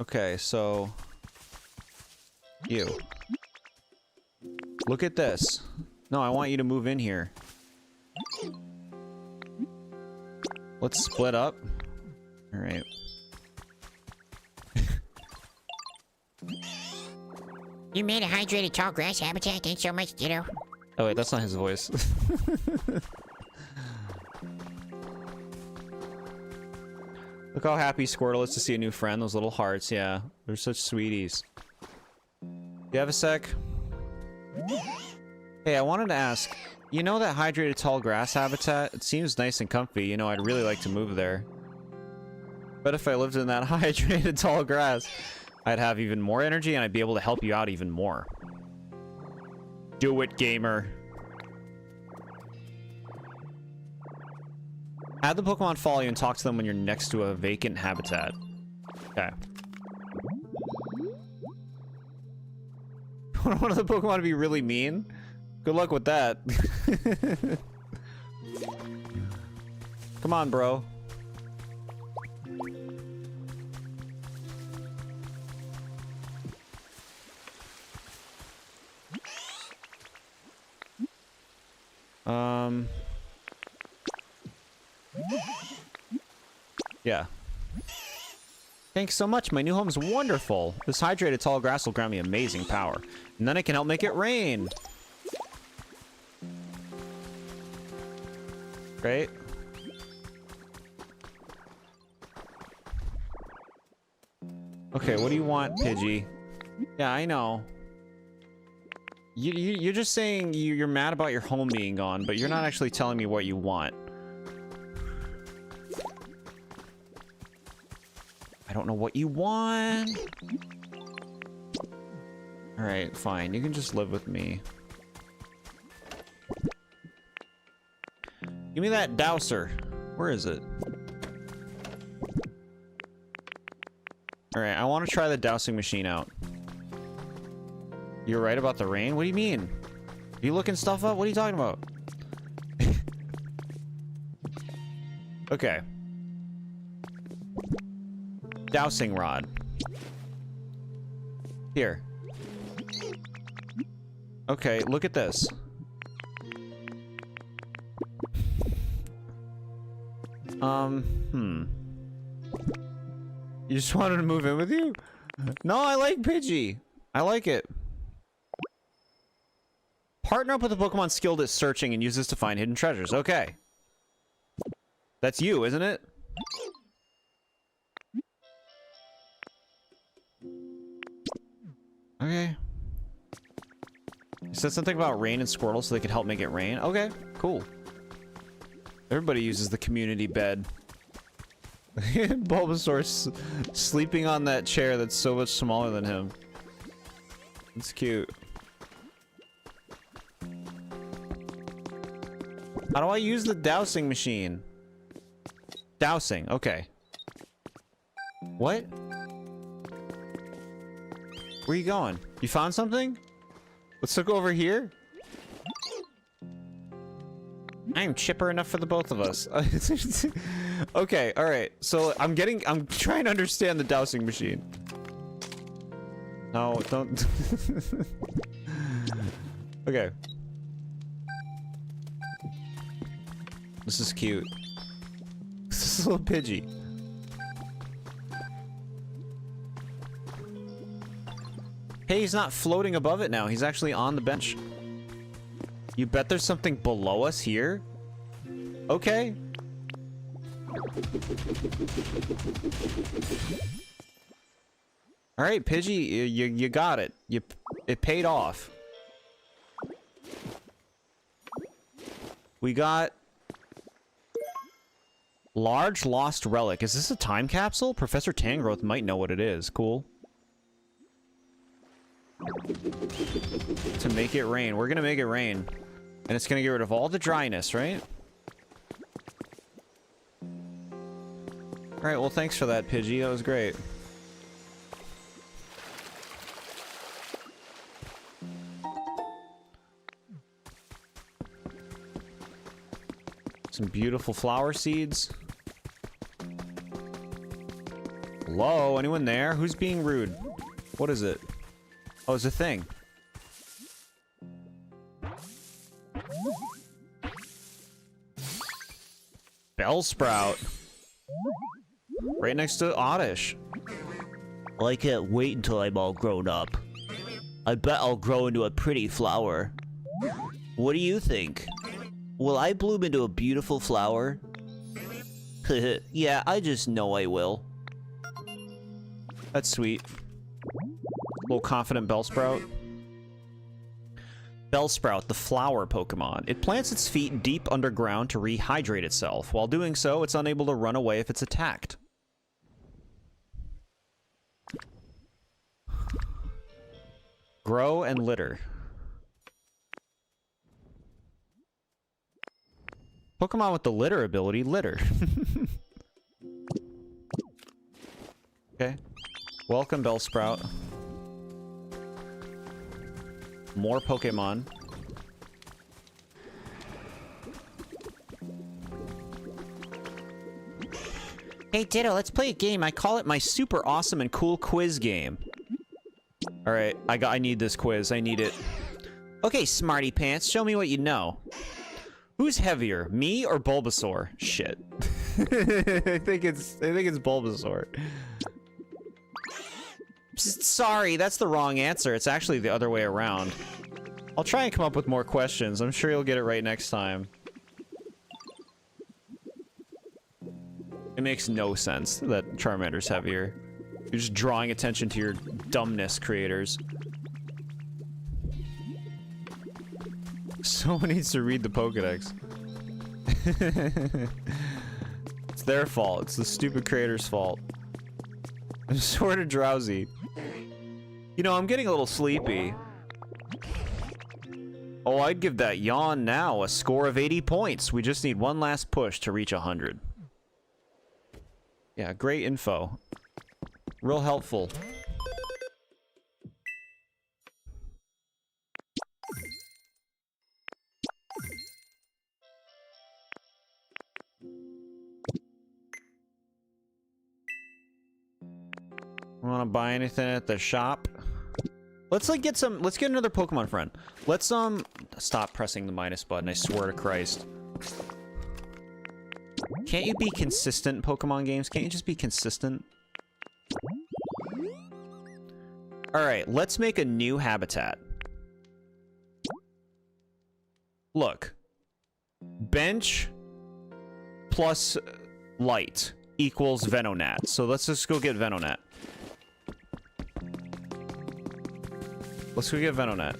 Okay, so... You. Look at this. No, I want you to move in here. Let's split up. Alright. You made a hydrated tall grass habitat. Thanks so much, Ditto. Oh wait, that's not his voice. Look how happy Squirtle is to see a new friend. Those little hearts, yeah. They're such sweeties. You have a sec? Hey, I wanted to ask, you know that hydrated tall grass habitat? It seems nice and comfy. You know, I'd really like to move there. But if I lived in that hydrated tall grass, I'd have even more energy and I'd be able to help you out even more. Do it, gamer. Have the Pokemon follow you and talk to them when you're next to a vacant habitat. Okay. One of the Pokemon to be really mean? Good luck with that. Come on, bro. Yeah. Thanks so much. My new home's wonderful. This hydrated tall grass will grant me amazing power. And then I can help make it rain. Great. Okay, what do you want, Pidgey? Yeah, I know. You're just saying you're mad about your home being gone, but you're not actually telling me what you want. I don't know what you want. Alright, fine. You can just live with me. Give me that dowser. Where is it? Alright, I want to try the dowsing machine out. You're right about the rain? What do you mean? Are you looking stuff up? What are you talking about? Okay. Dowsing rod. Here. Okay, look at this. You just wanted to move in with you? No, I like Pidgey. I like it. Partner up with a Pokemon skilled at searching and use this to find hidden treasures. Okay. That's you, isn't it? Okay. You said something about rain and Squirtle so they could help make it rain? Okay, cool. Everybody uses the community bed. Bulbasaur's sleeping on that chair that's so much smaller than him. It's cute. How do I use the dowsing machine? Dowsing, okay. What? Where are you going? You found something? Let's look over here. I'm chipper enough for the both of us. Okay, alright. So I'm trying to understand the dowsing machine. No, don't. Okay. This is cute. This is a little Pidgey. Hey, he's not floating above it now. He's actually on the bench. You bet there's something below us here? Okay. Alright, Pidgey, you got it. It paid off. We got... Large lost relic. Is this a time capsule? Professor Tangrowth might know what it is. Cool. To make it rain. We're gonna make it rain. And it's gonna get rid of all the dryness, right? Alright, well thanks for that, Pidgey. That was great. Some beautiful flower seeds. Hello? Anyone there? Who's being rude? What is it? Oh, it's a thing. Bellsprout. Right next to Oddish. I can't wait until I'm all grown up. I bet I'll grow into a pretty flower. What do you think? Will I bloom into a beautiful flower? Yeah, I just know I will. That's sweet. Little confident Bellsprout. Bellsprout, the flower Pokemon. It plants its feet deep underground to rehydrate itself. While doing so, it's unable to run away if it's attacked. Grow and litter. Pokemon with the litter ability, litter. Okay. Welcome, Bellsprout. More Pokemon. Hey, Ditto, let's play a game. I call it my super awesome and cool quiz game. Alright, I need this quiz. I need it. Okay, smarty pants, show me what you know. Who's heavier, me or Bulbasaur? Shit. I think it's Bulbasaur. Sorry, that's the wrong answer. It's actually the other way around. I'll try and come up with more questions. I'm sure you'll get it right next time. It makes no sense that Charmander's heavier. You're just drawing attention to your dumbness, creators. Someone needs to read the Pokedex. It's their fault. It's the stupid creator's fault. I'm sort of drowsy. You know, I'm getting a little sleepy. Oh, I'd give that yawn now a score of 80 points. We just need one last push to reach 100. Yeah, great info. Real helpful. Want to buy anything at the shop? Let's like get some. Let's get another Pokemon friend. Let's stop pressing the minus button. I swear to Christ. Can't you be consistent in Pokemon games? Can't you just be consistent? All right, let's make a new habitat. Look, bench plus light equals Venonat. So let's just go get Venonat. Let's go get Venonat.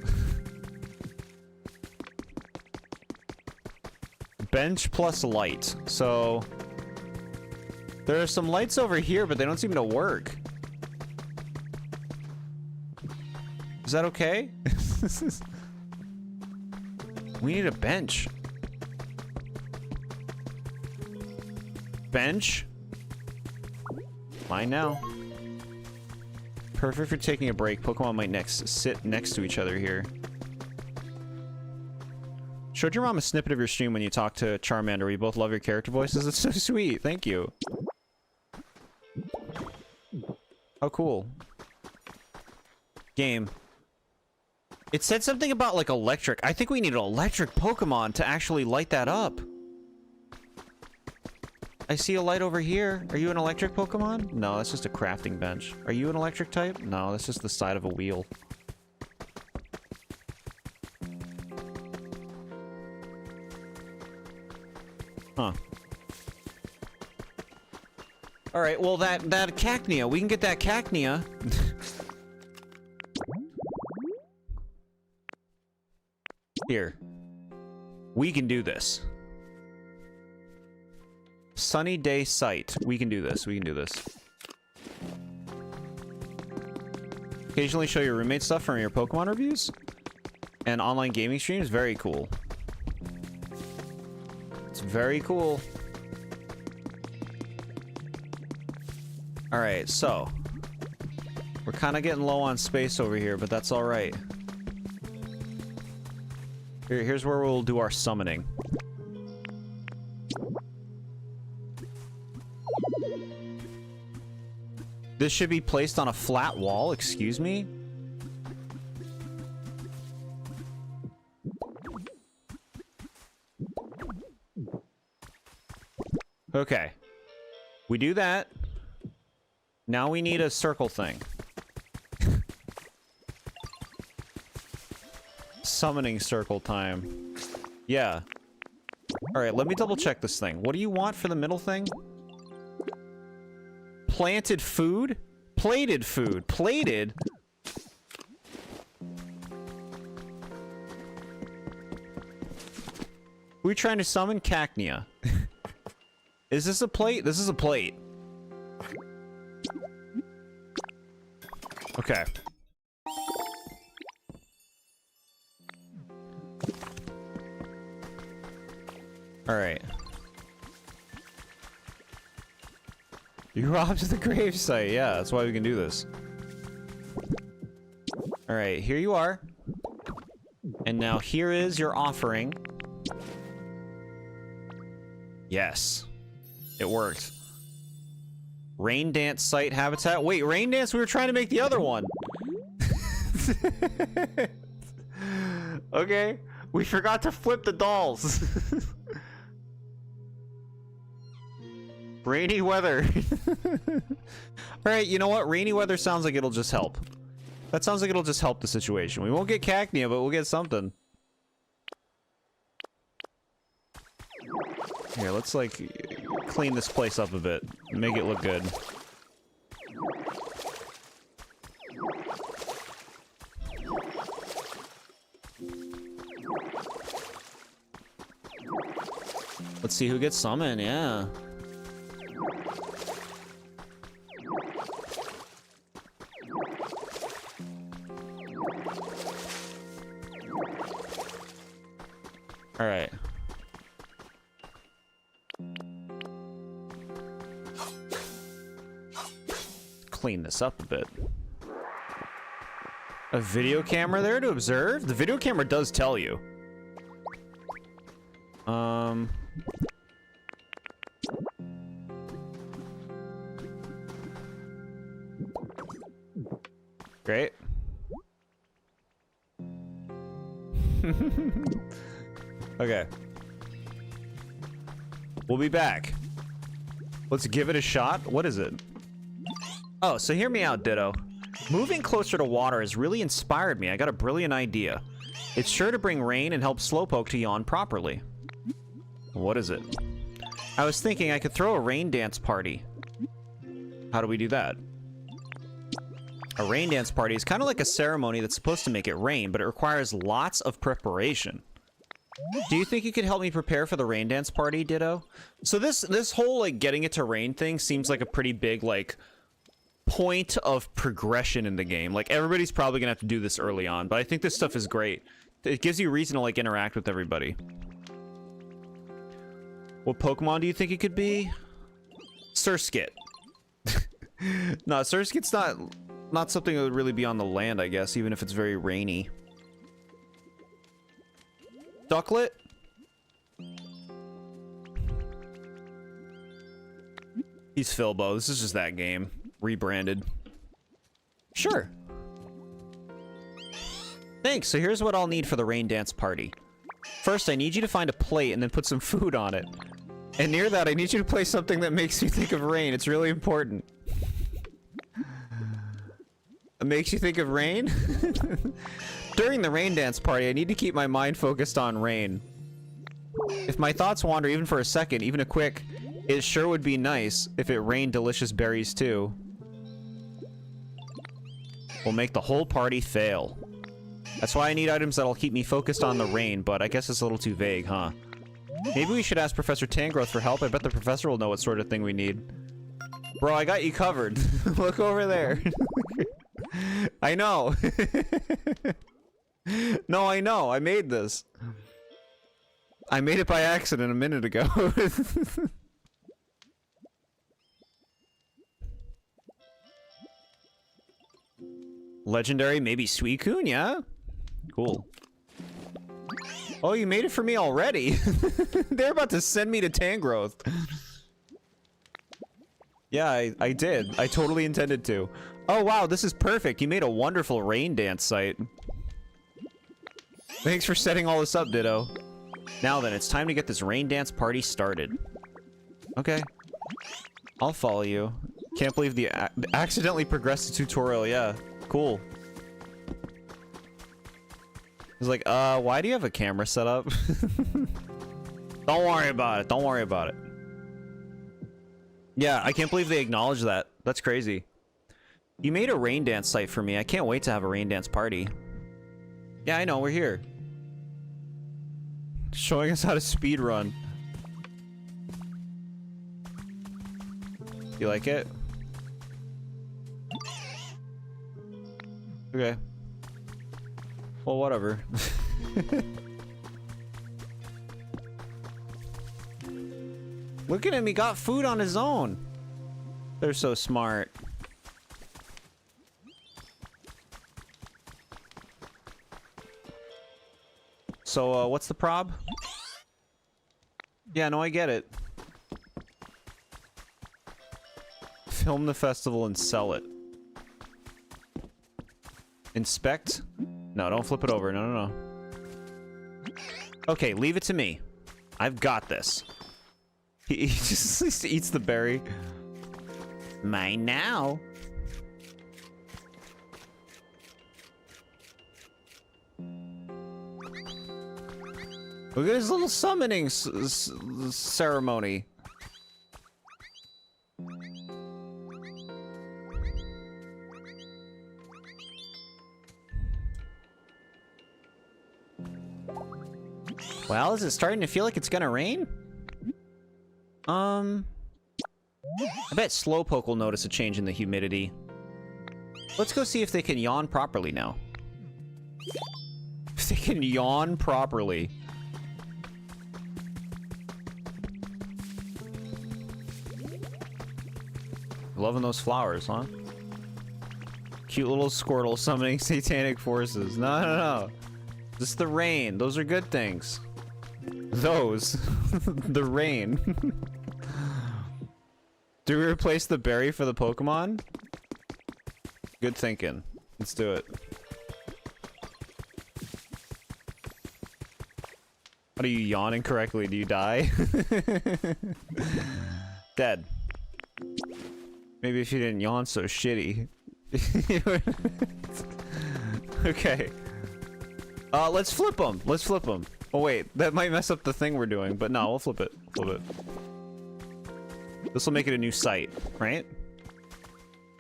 Bench plus light. So there are some lights over here, but they don't seem to work. Is that okay? We need a bench. Bench. Mine now. Perfect for taking a break. Pokemon might sit next to each other here. Showed your mom a snippet of your stream when you talked to Charmander. We both love your character voices. It's so sweet. Thank you. Oh, cool. Game. It said something about, like, electric. I think we need an electric Pokemon to actually light that up. I see a light over here. Are you an electric Pokemon? No, that's just a crafting bench. Are you an electric type? No, that's just the side of a wheel. Huh. Alright, well that Cacnea, we can get that Cacnea. Here. We can do this. Sunny day sight. We can do this. We can do this. Occasionally show your roommate stuff from your Pokemon reviews and online gaming streams. Very cool. It's very cool. Alright, so we're kind of getting low on space over here, but that's alright. Here's where we'll do our summoning. This should be placed on a flat wall, excuse me? Okay. We do that. Now we need a circle thing. Summoning circle time. Yeah. Alright, let me double check this thing. What do you want for the middle thing? Planted food? Plated food. Plated? Who are we trying to summon? Cacnea. Is this a plate? This is a plate. Okay. Alright. You robbed the gravesite. Yeah, that's why we can do this. Alright, here you are. And now here is your offering. Yes. It worked. Rain dance site habitat. Wait, rain dance? We were trying to make the other one. Okay. We forgot to flip the dolls. Rainy weather. Alright, you know what? Rainy weather sounds like it'll just help. That sounds like it'll just help the situation. We won't get Cacnea, but we'll get something. Here, let's like clean this place up a bit. Make it look good. Let's see who gets summoned, yeah. All right. Clean this up a bit. A video camera there to observe? The video camera does tell you. Great. Okay. We'll be back. Let's give it a shot. What is it? Oh, so hear me out, Ditto. Moving closer to water has really inspired me. I got a brilliant idea. It's sure to bring rain and help Slowpoke to yawn properly. What is it? I was thinking I could throw a rain dance party. How do we do that? A rain dance party is kind of like a ceremony that's supposed to make it rain, but it requires lots of preparation. Do you think you could help me prepare for the rain dance party, Ditto? So this whole, like, getting it to rain thing seems like a pretty big, like, point of progression in the game. Like, everybody's probably gonna have to do this early on, but I think this stuff is great. It gives you a reason to, like, interact with everybody. What Pokemon do you think it could be? Surskit. No, Surskit's not something that would really be on the land, I guess, even if it's very rainy. Ducklet? He's Filbo. This is just that game. Rebranded. Sure. Thanks. So here's what I'll need for the rain dance party. First, I need you to find a plate and then put some food on it. And near that, I need you to play something that makes you think of rain. It's really important. It makes you think of rain? During the rain dance party, I need to keep my mind focused on rain. If my thoughts wander even for a second, even a quick, it sure would be nice if it rained delicious berries too. We'll make the whole party fail. That's why I need items that'll keep me focused on the rain, but I guess it's a little too vague, huh? Maybe we should ask Professor Tangrowth for help. I bet the professor will know what sort of thing we need. Bro, I got you covered. Look over there. I know. No, I know. I made this. I made it by accident a minute ago. Legendary, maybe Suicune, yeah? Cool. Oh, you made it for me already? They're about to send me to Tangrowth. Yeah, I did. I totally intended to. Oh, wow, this is perfect. You made a wonderful rain dance site. Thanks for setting all this up, Ditto. Now then, it's time to get this rain dance party started. Okay. I'll follow you. Can't believe the accidentally progressed the tutorial, yeah. Cool. He's like, why do you have a camera set up? Don't worry about it. Don't worry about it. Yeah, I can't believe they acknowledged that. That's crazy. You made a rain dance site for me. I can't wait to have a rain dance party. Yeah, I know. We're here. Showing us how to speed run. You like it? Okay. Well, whatever. Look at him, he got food on his own. They're so smart. So, what's the prob? Yeah, no, I get it. Film the festival and sell it. Inspect? No, don't flip it over. No, no, no. Okay, leave it to me. I've got this. He just eats the berry. Mine now. Look at his little summoning ceremony. Well, is it starting to feel like it's gonna rain? I bet Slowpoke will notice a change in the humidity. Let's go see if they can yawn properly now. If they can yawn properly. Loving those flowers, huh? Cute little Squirtle summoning satanic forces. No, no, no. Just the rain. Those are good things. Those. The rain. Do we replace the berry for the Pokemon? Good thinking. Let's do it. How do you yawn incorrectly? Do you die? Dead. Maybe if you didn't yawn so shitty. Okay. Let's flip them. Let's flip them. Oh wait, that might mess up the thing we're doing, but no, we'll flip it. Flip it. This will make it a new site, right?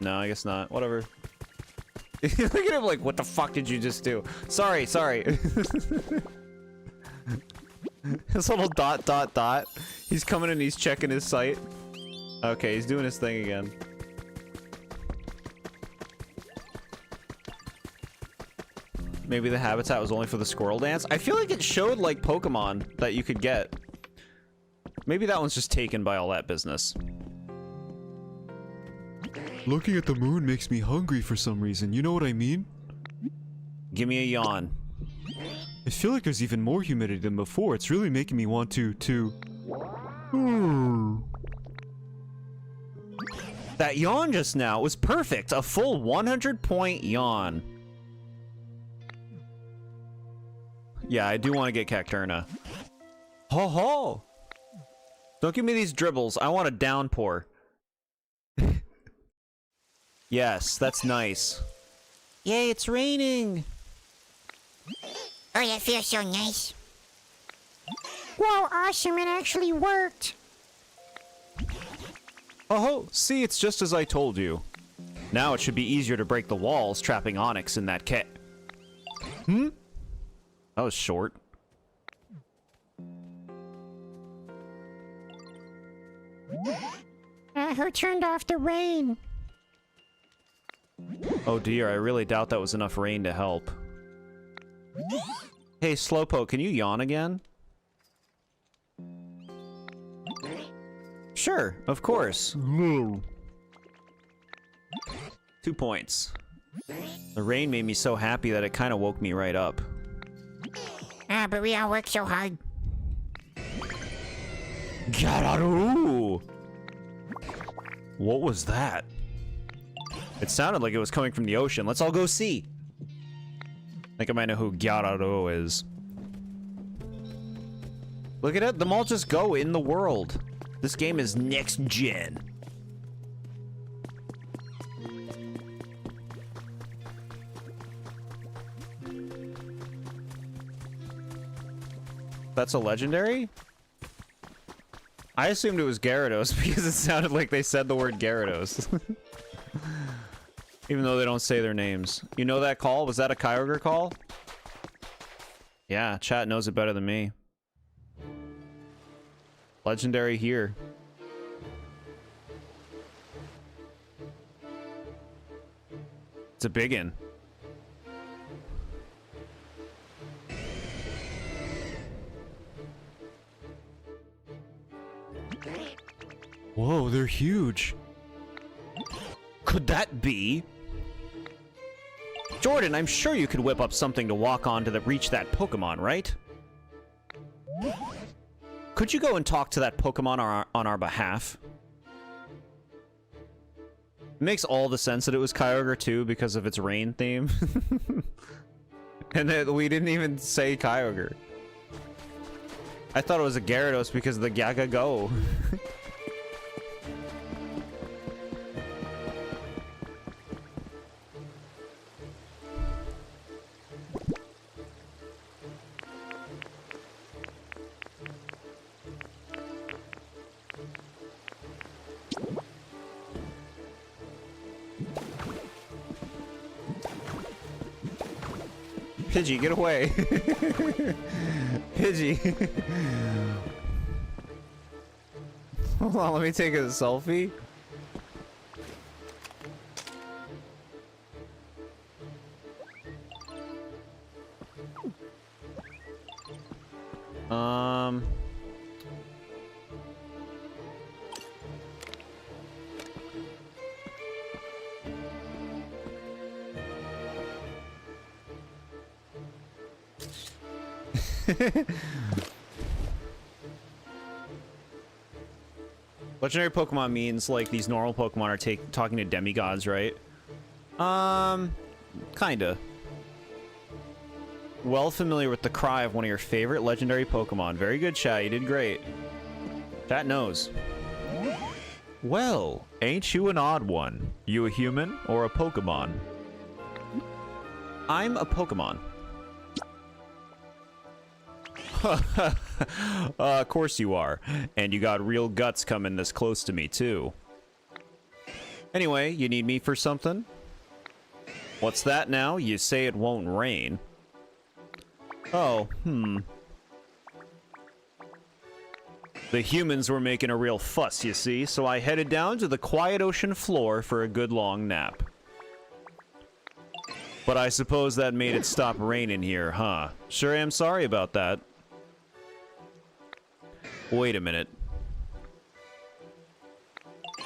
No, I guess not. Whatever. Look at him like, what the fuck did you just do? Sorry, sorry. This little dot, dot, dot. He's coming and he's checking his site. Okay, he's doing his thing again. Maybe the habitat was only for the squirrel dance. I feel like it showed like Pokemon that you could get. Maybe that one's just taken by all that business. Looking at the moon makes me hungry for some reason, you know what I mean? Give me a yawn. I feel like there's even more humidity than before. It's really making me want to... That yawn just now was perfect. A full 100-point yawn. Yeah, I do want to get Cacturna. Ho ho! Don't give me these dribbles. I want a downpour. Yes, that's nice. Yay, it's raining! Oh, that feels so nice. Wow, awesome, it actually worked. Oh ho! See, it's just as I told you. Now it should be easier to break the walls trapping Onyx in that kit. Hmm? That was short. Who turned off the rain? Oh dear, I really doubt that was enough rain to help. Hey, Slowpoke, can you yawn again? Sure, of course. 2 points. The rain made me so happy that it kind of woke me right up. But we all work so hard. Gararu! What was that? It sounded like it was coming from the ocean. Let's all go see. I think I might know who Gyarados is. Look at it. Them all just go in the world. This game is next gen. That's a legendary? I assumed it was Gyarados because it sounded like they said the word Gyarados. Even though they don't say their names. You know that call? Was that a Kyogre call? Yeah, chat knows it better than me. Legendary here. It's a biggin. Whoa, they're huge. Could that be? Jordan, I'm sure you could whip up something to walk on to reach that Pokemon, right? Could you go and talk to that Pokemon on our behalf? It makes all the sense that it was Kyogre too because of its rain theme. And that we didn't even say Kyogre. I thought it was a Gyarados because of the Gaga Go. Pidgey, get away. Pidgey. Hold on, let me take a selfie. Legendary Pokemon means like these normal Pokemon are talking to demigods, right? Kinda. Well familiar with the cry of one of your favorite legendary Pokemon. Very good, chat. You did great. Chat knows. Well, ain't you an odd one? You a human or a Pokemon? I'm a Pokemon. Of course you are. And you got real guts coming this close to me, too. Anyway, you need me for something? What's that now? You say it won't rain. Oh, The humans were making a real fuss, you see, so I headed down to the quiet ocean floor for a good long nap. But I suppose that made it stop raining here, huh? Sure am sorry about that. Wait a minute.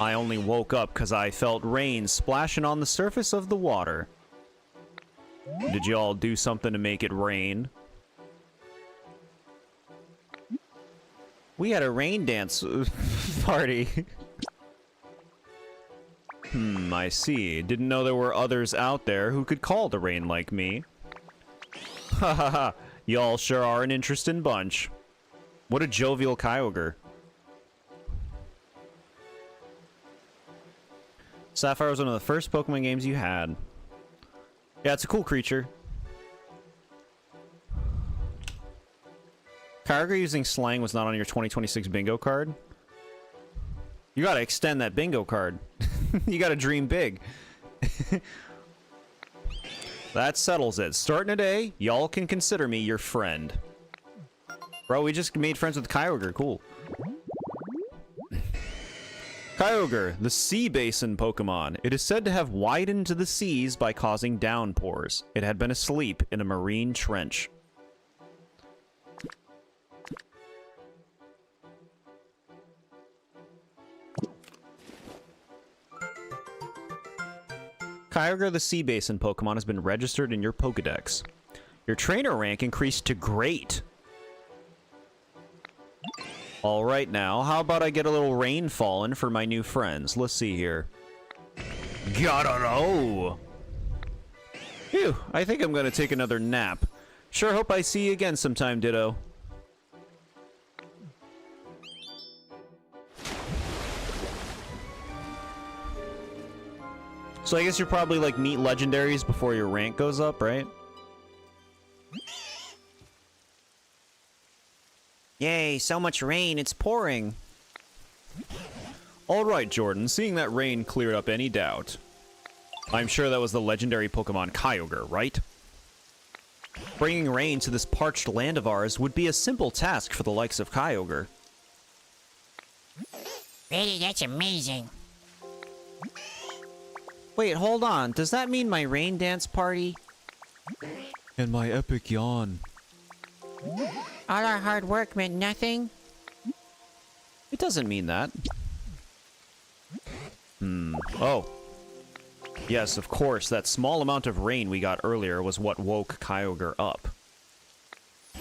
I only woke up because I felt rain splashing on the surface of the water. Did you all do something to make it rain? We had a rain dance party. I see. Didn't know there were others out there who could call the rain like me. Ha ha ha. Y'all sure are an interesting bunch. What a jovial Kyogre. Sapphire was one of the first Pokemon games you had. Yeah, it's a cool creature. Kyogre using slang was not on your 2026 bingo card. You gotta extend that bingo card. You gotta dream big. That settles it. Starting today, y'all can consider me your friend. Bro, we just made friends with Kyogre. Cool. Kyogre, the sea basin Pokemon. It is said to have widened to the seas by causing downpours. It had been asleep in a marine trench. Kyogre, the sea basin Pokemon, has been registered in your Pokedex. Your trainer rank increased to Great. Alright now, how about I get a little rain falling for my new friends? Let's see here. Gotta know! Phew, I think I'm gonna take another nap. Sure hope I see you again sometime, Ditto. So I guess you're probably like meet legendaries before your rank goes up, right? Yay, so much rain, it's pouring. Alright, Jordan, seeing that rain cleared up any doubt. I'm sure that was the legendary Pokemon Kyogre, right? Bringing rain to this parched land of ours would be a simple task for the likes of Kyogre. Really, that's amazing. Wait, hold on. Does that mean my rain dance party? And my epic yawn. All our hard work meant nothing? It doesn't mean that. Oh. Yes, of course, that small amount of rain we got earlier was what woke Kyogre up.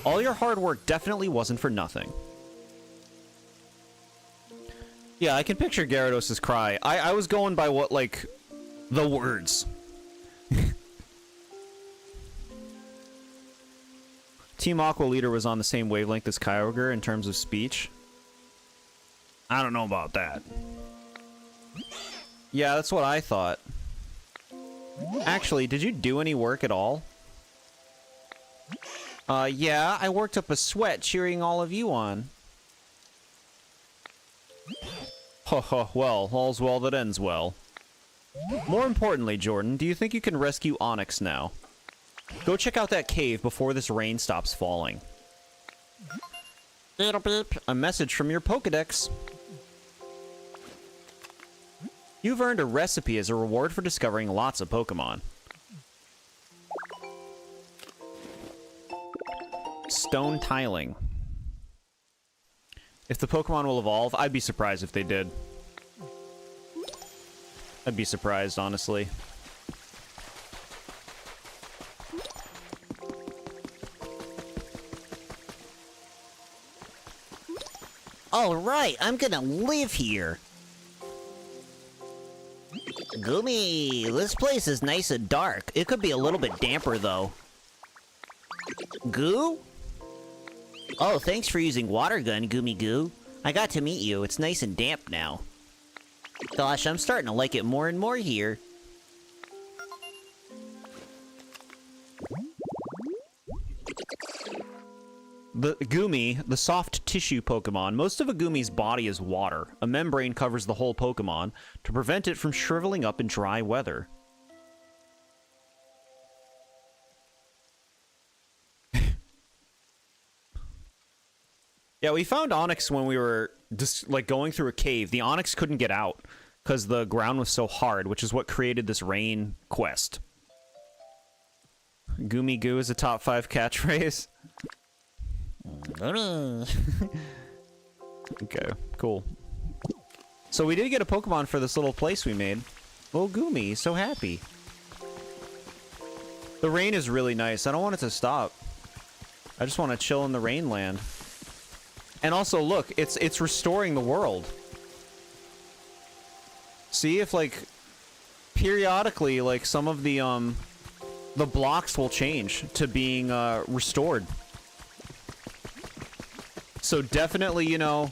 All your hard work definitely wasn't for nothing. Yeah, I can picture Gyarados' cry. I was going by what, like, the words. Team Aqua Leader was on the same wavelength as Kyogre in terms of speech. I don't know about that. Yeah, that's what I thought. Actually, did you do any work at all? Yeah, I worked up a sweat cheering all of you on. Well, all's well that ends well. More importantly, Jordan, do you think you can rescue Onyx now? Go check out that cave before this rain stops falling. Beep beep. A message from your Pokedex. You've earned a recipe as a reward for discovering lots of Pokemon. Stone tiling. If the Pokemon will evolve, I'd be surprised if they did. I'd be surprised, honestly. Oh, right, I'm gonna live here. Goomy, this place is nice and dark. It could be a little bit damper, though. Goo? Oh, thanks for using water gun, Goomy Goo. I got to meet you. It's nice and damp now. Gosh, I'm starting to like it more and more here. The Goomy, the soft tissue Pokemon. Most of a Goomy's body is water. A membrane covers the whole Pokemon to prevent it from shriveling up in dry weather. Yeah, we found Onyx when we were just like going through a cave. The Onyx couldn't get out because the ground was so hard, which is what created this rain quest. Goomy Goo is a top 5 catchphrase. Okay, cool. So we did get a Pokemon for this little place we made. Little Goomy, he's so happy. The rain is really nice. I don't want it to stop. I just want to chill in the rain land. And also, look, it's restoring the world. See if, like, periodically, like, some of the blocks will change to being restored. So definitely, you know,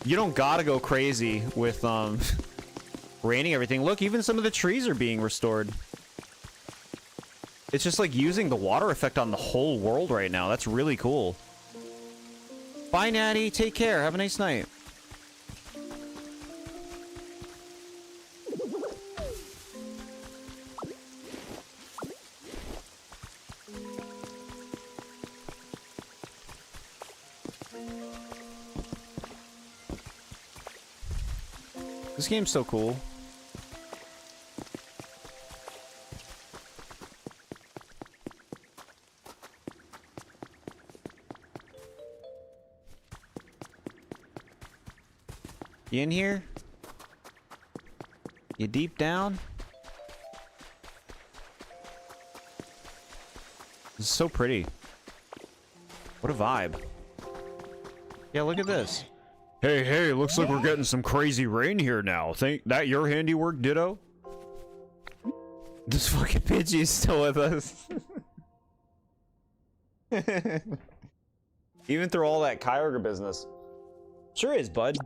you don't gotta go crazy with raining everything. Look, even some of the trees are being restored. It's just like using the water effect on the whole world right now. That's really cool. Bye, Natty. Take care. Have a nice night. This game's so cool. You in here? You deep down? This is so pretty. What a vibe. Yeah, look at this. Hey, hey, looks like we're getting some crazy rain here now. Think that your handiwork, Ditto? This fucking Pidgey is still with us. Even through all that Kyogre business. Sure is, bud.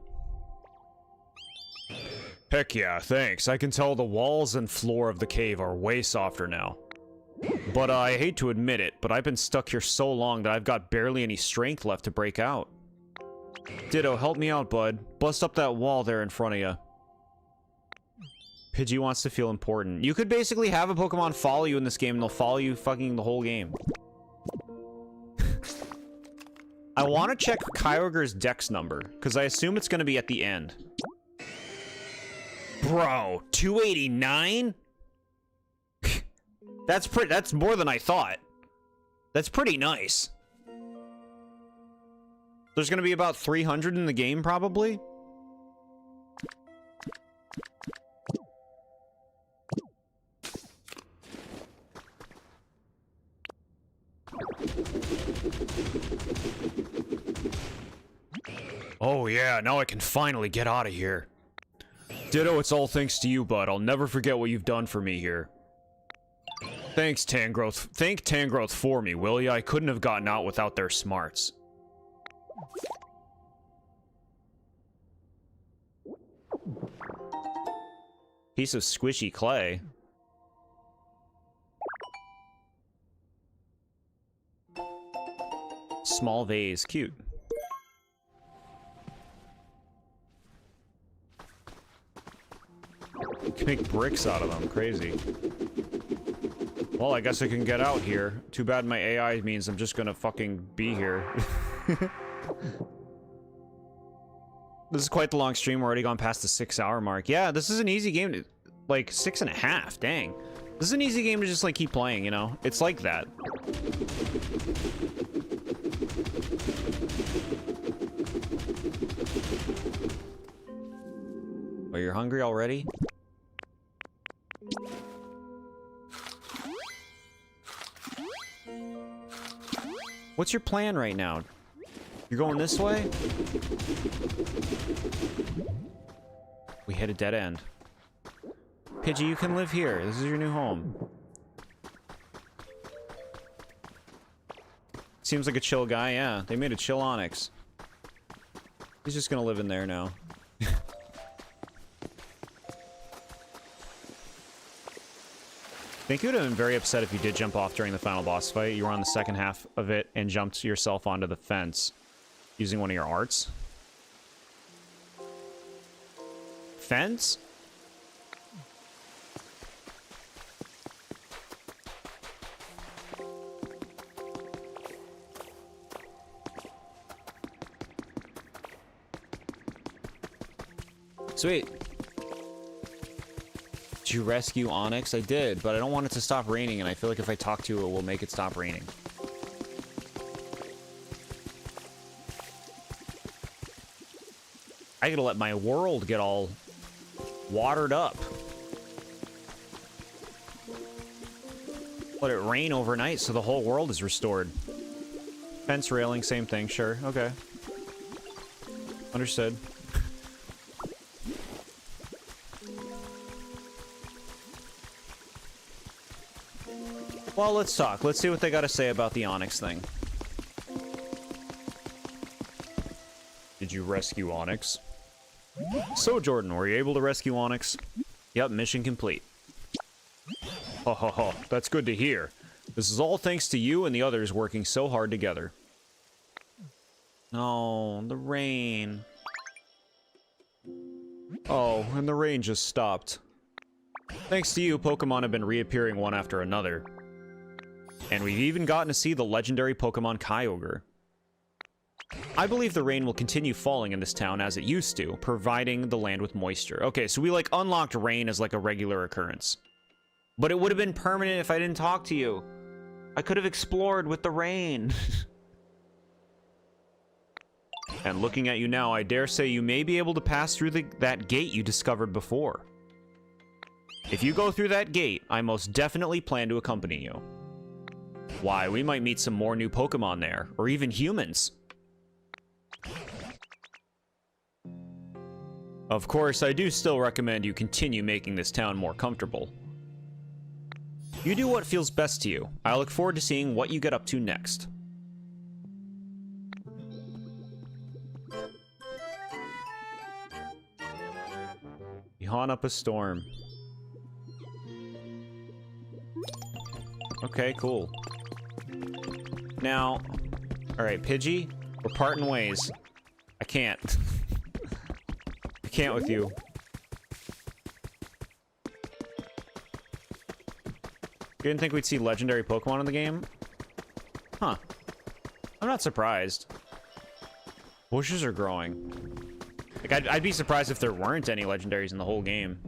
Heck yeah, thanks. I can tell the walls and floor of the cave are way softer now. But I hate to admit it, but I've been stuck here so long that I've got barely any strength left to break out. Ditto, help me out, bud. Bust up that wall there in front of you. Pidgey wants to feel important. You could basically have a Pokemon follow you in this game and they'll follow you fucking the whole game. I want to check Kyogre's dex number, because I assume it's going to be at the end. Bro, 289? That's more than I thought. That's pretty nice. There's gonna be about 300 in the game, probably? Oh yeah, now I can finally get out of here. Ditto, it's all thanks to you, bud. I'll never forget what you've done for me here. Thanks, Tangrowth. Thank Tangrowth for me, will ya? I couldn't have gotten out without their smarts. Piece of squishy clay. Small vase, cute. You can make bricks out of them, crazy. Well, I guess I can get out here. Too bad my AI means I'm just gonna fucking be here. This is quite the long stream. We're already gone past the 6-hour mark. Yeah, this is an easy game to, like, 6.5, dang. This is an easy game to just, like, keep playing, you know? It's like that. Oh, you're hungry already? What's your plan right now? You're going this way? We hit a dead end. Pidgey, you can live here. This is your new home. Seems like a chill guy, yeah. They made a chill Onyx. He's just gonna live in there now. I think you would have been very upset if you did jump off during the final boss fight. You were on the second half of it and jumped yourself onto the fence using one of your arts. Fence? Sweet. Did you rescue Onyx? I did, but I don't want it to stop raining, and I feel like if I talk to it, will make it stop raining. I gotta let my world get all watered up. Let it rain overnight so the whole world is restored. Fence railing, same thing, sure, okay. Understood. Well, let's talk. Let's see what they gotta say about the Onyx thing. Did you rescue Onyx? So, Jordan, were you able to rescue Onyx? Yep, mission complete. Ha ha ha, that's good to hear. This is all thanks to you and the others working so hard together. Oh, the rain. Oh, and the rain just stopped. Thanks to you, Pokemon have been reappearing one after another. And we've even gotten to see the legendary Pokemon Kyogre. I believe the rain will continue falling in this town as it used to, providing the land with moisture. Okay, so we, like, unlocked rain as, like, a regular occurrence. But it would have been permanent if I didn't talk to you. I could have explored with the rain. And looking at you now, I dare say you may be able to pass through that gate you discovered before. If you go through that gate, I most definitely plan to accompany you. Why, we might meet some more new Pokemon there, or even humans. Of course, I do still recommend you continue making this town more comfortable. You do what feels best to you. I look forward to seeing what you get up to next. Yawn up a storm. Okay, cool. Now, alright, Pidgey, we're parting ways. I can't. I can't with you. You didn't think we'd see legendary Pokemon in the game? Huh. I'm not surprised. Bushes are growing. Like, I'd be surprised if there weren't any legendaries in the whole game.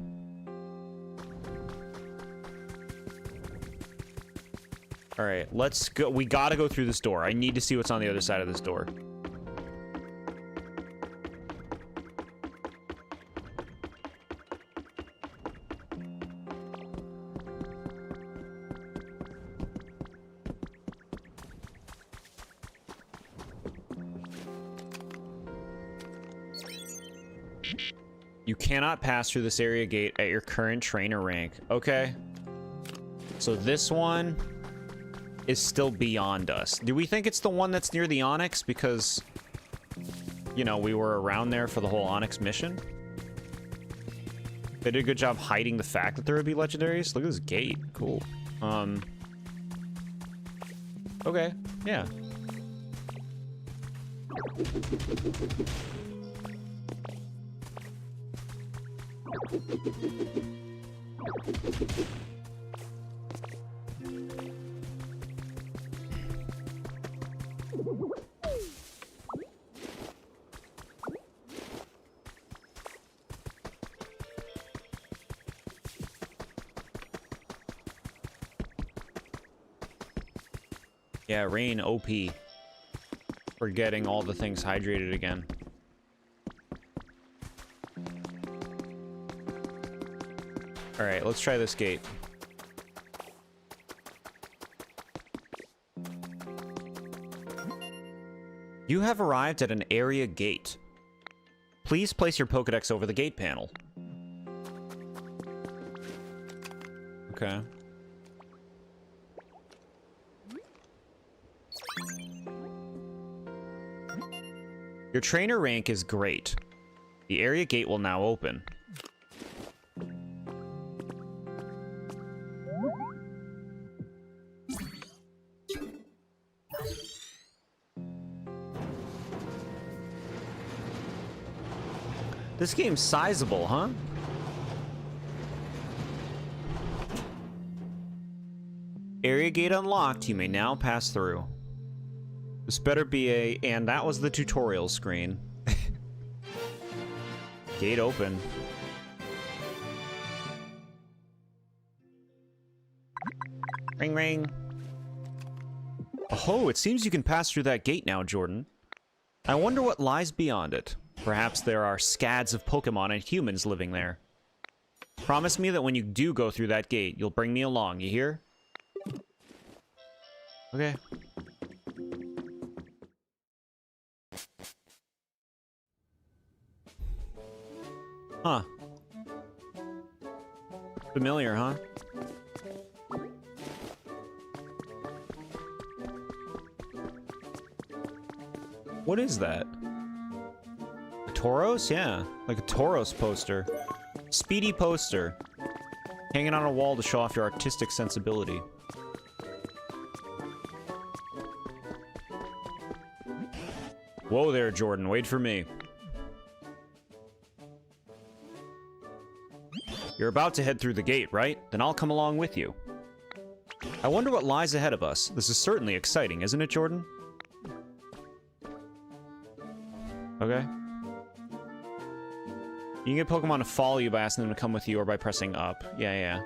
Alright, let's go. We gotta go through this door. I need to see what's on the other side of this door. You cannot pass through this area gate at your current trainer rank. Okay. So this one is still beyond us. Do we think it's the one that's near the Onyx? Because, you know, we were around there for the whole Onyx mission. They did a good job hiding the fact that there would be legendaries. Look at this gate. Cool. Okay. Yeah. Yeah, rain OP. We're getting all the things hydrated again. Alright, let's try this gate. You have arrived at an area gate. Please place your Pokedex over the gate panel. Okay. Your trainer rank is great. The area gate will now open. This game's sizable, huh? Area gate unlocked. You may now pass through. This better be a... And that was the tutorial screen. Gate open. Ring, ring. Oh, it seems you can pass through that gate now, Jordan. I wonder what lies beyond it. Perhaps there are scads of Pokemon and humans living there. Promise me that when you do go through that gate, you'll bring me along, you hear? Okay. Huh. Familiar, huh? What is that? A Tauros? Yeah, like a Tauros poster. Speedy poster. Hanging on a wall to show off your artistic sensibility. Whoa there, Jordan. Wait for me. You're about to head through the gate, right? Then I'll come along with you. I wonder what lies ahead of us. This is certainly exciting, isn't it, Jordan? Okay. You can get Pokemon to follow you by asking them to come with you or by pressing up. Yeah.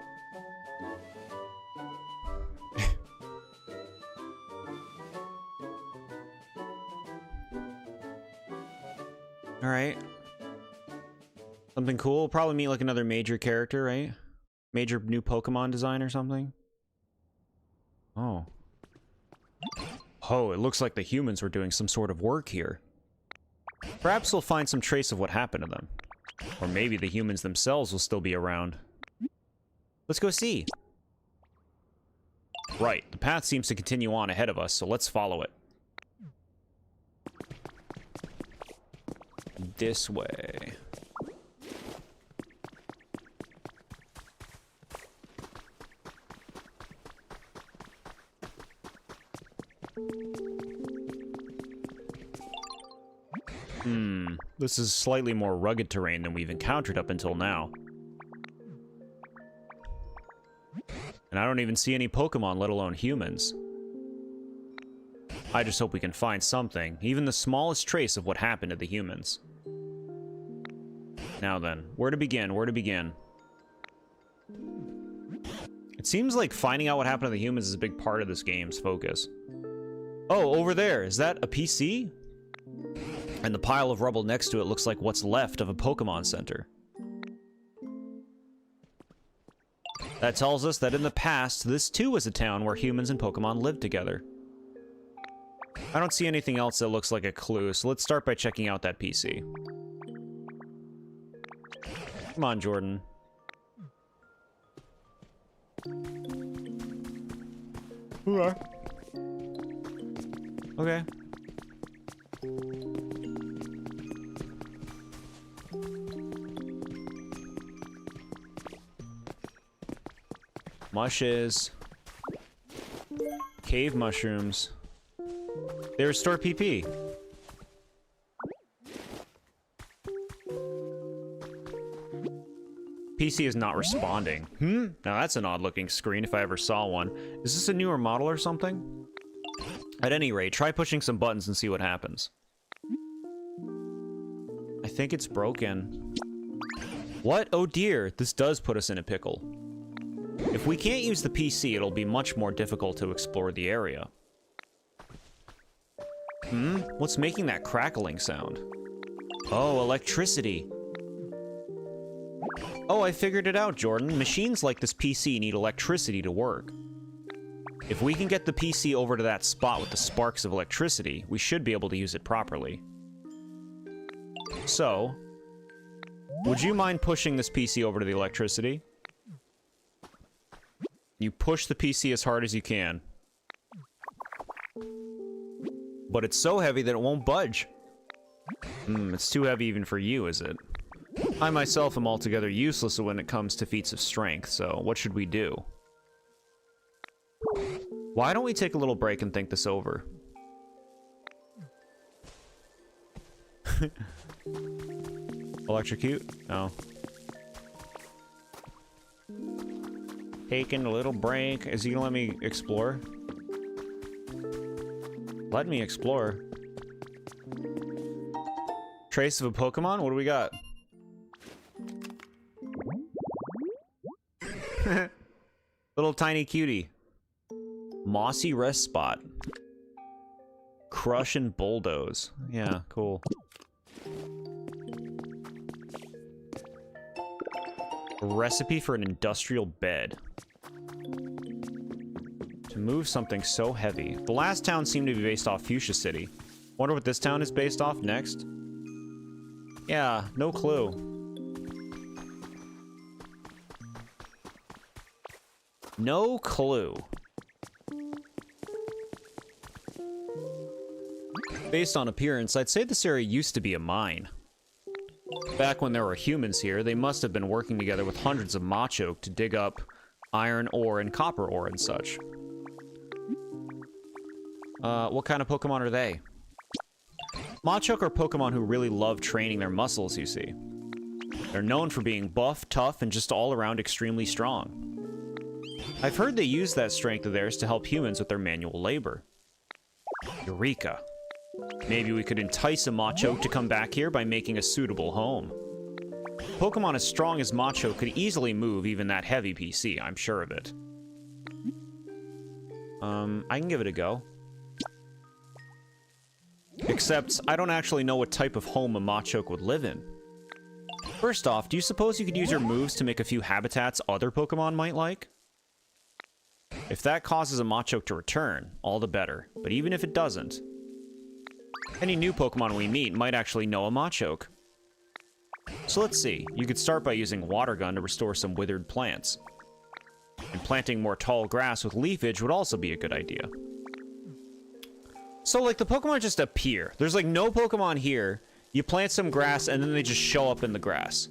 Alright. Something cool. We'll probably meet like another major character, right? Major new Pokemon design or something. Oh. Oh, it looks like the humans were doing some sort of work here. Perhaps we'll find some trace of what happened to them. Or maybe the humans themselves will still be around. Let's go see. Right, the path seems to continue on ahead of us, so let's follow it. This way. This is slightly more rugged terrain than we've encountered up until now. And I don't even see any Pokemon, let alone humans. I just hope we can find something, even the smallest trace of what happened to the humans. Now then, where to begin? Where to begin? It seems like finding out what happened to the humans is a big part of this game's focus. Oh, over there, is that a PC? And the pile of rubble next to it looks like what's left of a Pokemon Center. That tells us that in the past, this too was a town where humans and Pokemon lived together. I don't see anything else that looks like a clue, so let's start by checking out that PC. Come on, Jordan. Okay. Mushes. Cave mushrooms. They restore PP. PC is not responding. Now that's an odd looking screen if I ever saw one. Is this a newer model or something? At any rate, try pushing some buttons and see what happens. I think it's broken. What? Oh dear, this does put us in a pickle. If we can't use the PC, it'll be much more difficult to explore the area. What's making that crackling sound? Oh, electricity. Oh, I figured it out, Jordan. Machines like this PC need electricity to work. If we can get the PC over to that spot with the sparks of electricity, we should be able to use it properly. So, would you mind pushing this PC over to the electricity? You push the PC as hard as you can. But it's so heavy that it won't budge. It's too heavy even for you, is it? I myself am altogether useless when it comes to feats of strength, so what should we do? Why don't we take a little break and think this over? Electrocute? No. Taking a little break. Is he gonna let me explore? Let me explore. Trace of a Pokemon? What do we got? Little tiny cutie. Mossy rest spot. Crush and bulldoze. Yeah, cool. A recipe for an industrial bed. To move something so heavy. The last town seemed to be based off Fuchsia City. Wonder what this town is based off next? Yeah, no clue. No clue. Based on appearance, I'd say this area used to be a mine. Back when there were humans here, they must have been working together with hundreds of Machoke to dig up iron ore and copper ore and such. What kind of Pokemon are they? Machoke are Pokemon who really love training their muscles, you see. They're known for being buff, tough, and just all around extremely strong. I've heard they use that strength of theirs to help humans with their manual labor. Eureka. Maybe we could entice a Machoke to come back here by making a suitable home. Pokemon as strong as Machoke could easily move even that heavy PC, I'm sure of it. I can give it a go. Except, I don't actually know what type of home a Machoke would live in. First off, do you suppose you could use your moves to make a few habitats other Pokemon might like? If that causes a Machoke to return, all the better. But even if it doesn't, any new Pokemon we meet might actually know a Machoke. So let's see. You could start by using Water Gun to restore some withered plants. And planting more tall grass with leafage would also be a good idea. So, like, the Pokemon just appear. There's, like, no Pokemon here. You plant some grass, and then they just show up in the grass.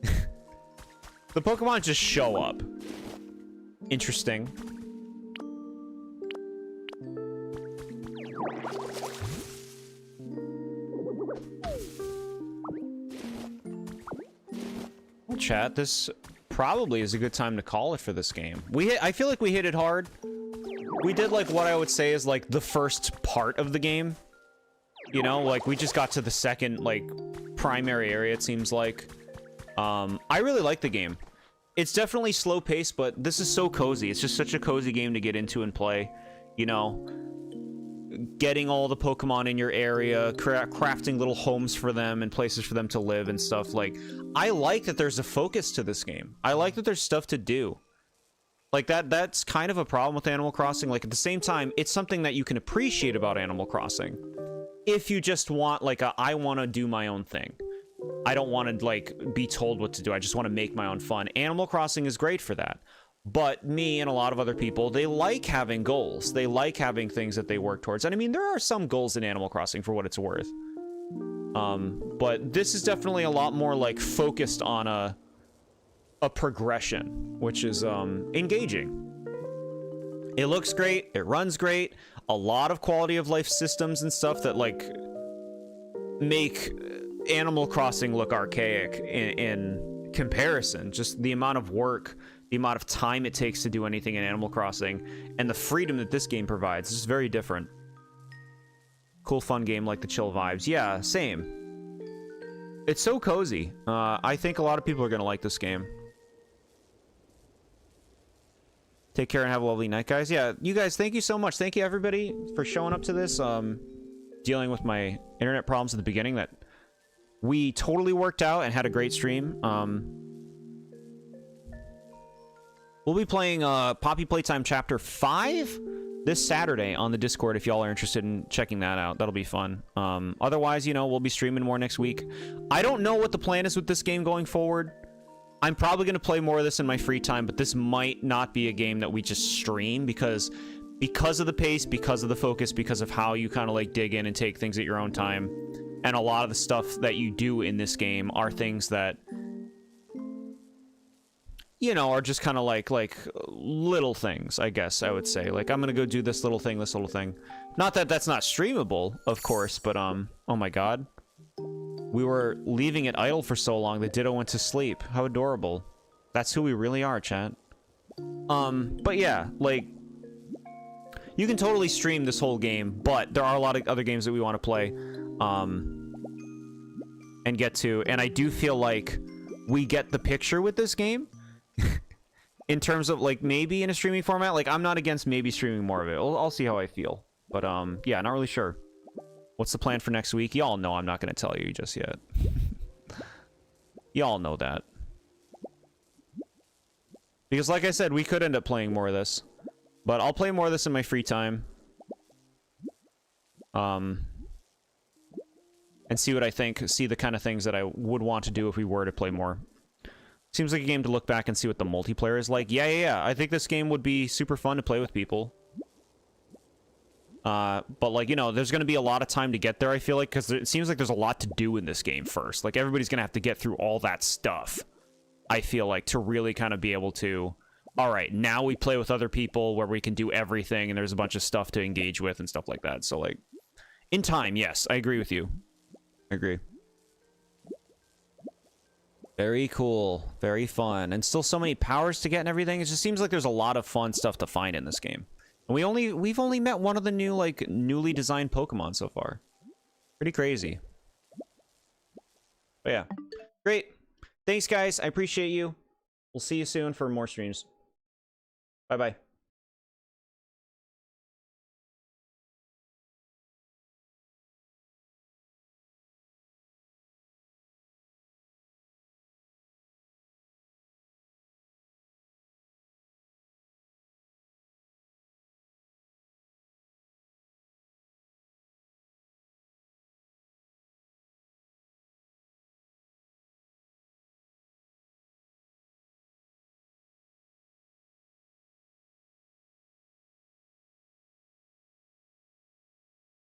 The Pokemon just show up. Interesting. Well, chat, this probably is a good time to call it for this game. I feel like we hit it hard. We did, like, what I would say is, like, the first part of the game. You know, like, we just got to the second, like, primary area, it seems like. I really like the game. It's definitely slow paced, but this is so cozy. It's just such a cozy game to get into and play. You know, getting all the Pokemon in your area, crafting little homes for them and places for them to live and stuff. Like, I like that there's a focus to this game. I like that there's stuff to do. Like, that's kind of a problem with Animal Crossing. Like, at the same time, it's something that you can appreciate about Animal Crossing. If you just want, like, I want to do my own thing. I don't want to, like, be told what to do. I just want to make my own fun. Animal Crossing is great for that. But me and a lot of other people, they like having goals. They like having things that they work towards. And I mean, there are some goals in Animal Crossing for what it's worth. But this is definitely a lot more, like, focused on a progression, which is engaging. It looks great. It runs great. A lot of quality of life systems and stuff that, like, make Animal Crossing look archaic in comparison. Just the amount of work, the amount of time it takes to do anything in Animal Crossing, and the freedom that this game provides is very different. Cool, fun game, like the chill vibes. Yeah, same. It's so cozy. I think a lot of people are going to like this game. Take care and have a lovely night, guys. Yeah, you guys, thank you so much. Thank you, everybody, for showing up to this. Dealing with my internet problems at the beginning that we totally worked out and had a great stream. We'll be playing Poppy Playtime Chapter 5 this Saturday on the Discord if y'all are interested in checking that out. That'll be fun. Otherwise, you know, we'll be streaming more next week. I don't know what the plan is with this game going forward. I'm probably going to play more of this in my free time, but this might not be a game that we just stream because of the pace, because of the focus, because of how you kind of like dig in and take things at your own time. And a lot of the stuff that you do in this game are things that, you know, are just kind of like little things, I guess I would say. Like, I'm gonna go do this little thing, this little thing. Not that that's not streamable, of course, but oh my god. We were leaving it idle for so long that Ditto went to sleep. How adorable. That's who we really are, chat. But yeah, like, you can totally stream this whole game, but there are a lot of other games that we want to play, and get to, and I do feel like we get the picture with this game. In terms of, like, maybe in a streaming format. Like, I'm not against maybe streaming more of it. I'll see how I feel. But, yeah, not really sure. What's the plan for next week? Y'all know I'm not going to tell you just yet. Y'all know that. Because, like I said, we could end up playing more of this. But I'll play more of this in my free time. And see what I think. See the kind of things that I would want to do if we were to play more. Seems like a game to look back and see what the multiplayer is like. Yeah. I think this game would be super fun to play with people. But, like, you know, there's going to be a lot of time to get there, I feel like, because it seems like there's a lot to do in this game first. Like, everybody's going to have to get through all that stuff, I feel like, to really kind of be able to, all right, now we play with other people where we can do everything, and there's a bunch of stuff to engage with and stuff like that. So, like, in time, yes, I agree with you. I agree. Very cool. Very fun. And still so many powers to get and everything. It just seems like there's a lot of fun stuff to find in this game. And we've only met one of the new, like, newly designed Pokemon so far. Pretty crazy. But yeah. Great. Thanks, guys. I appreciate you. We'll see you soon for more streams. Bye-bye.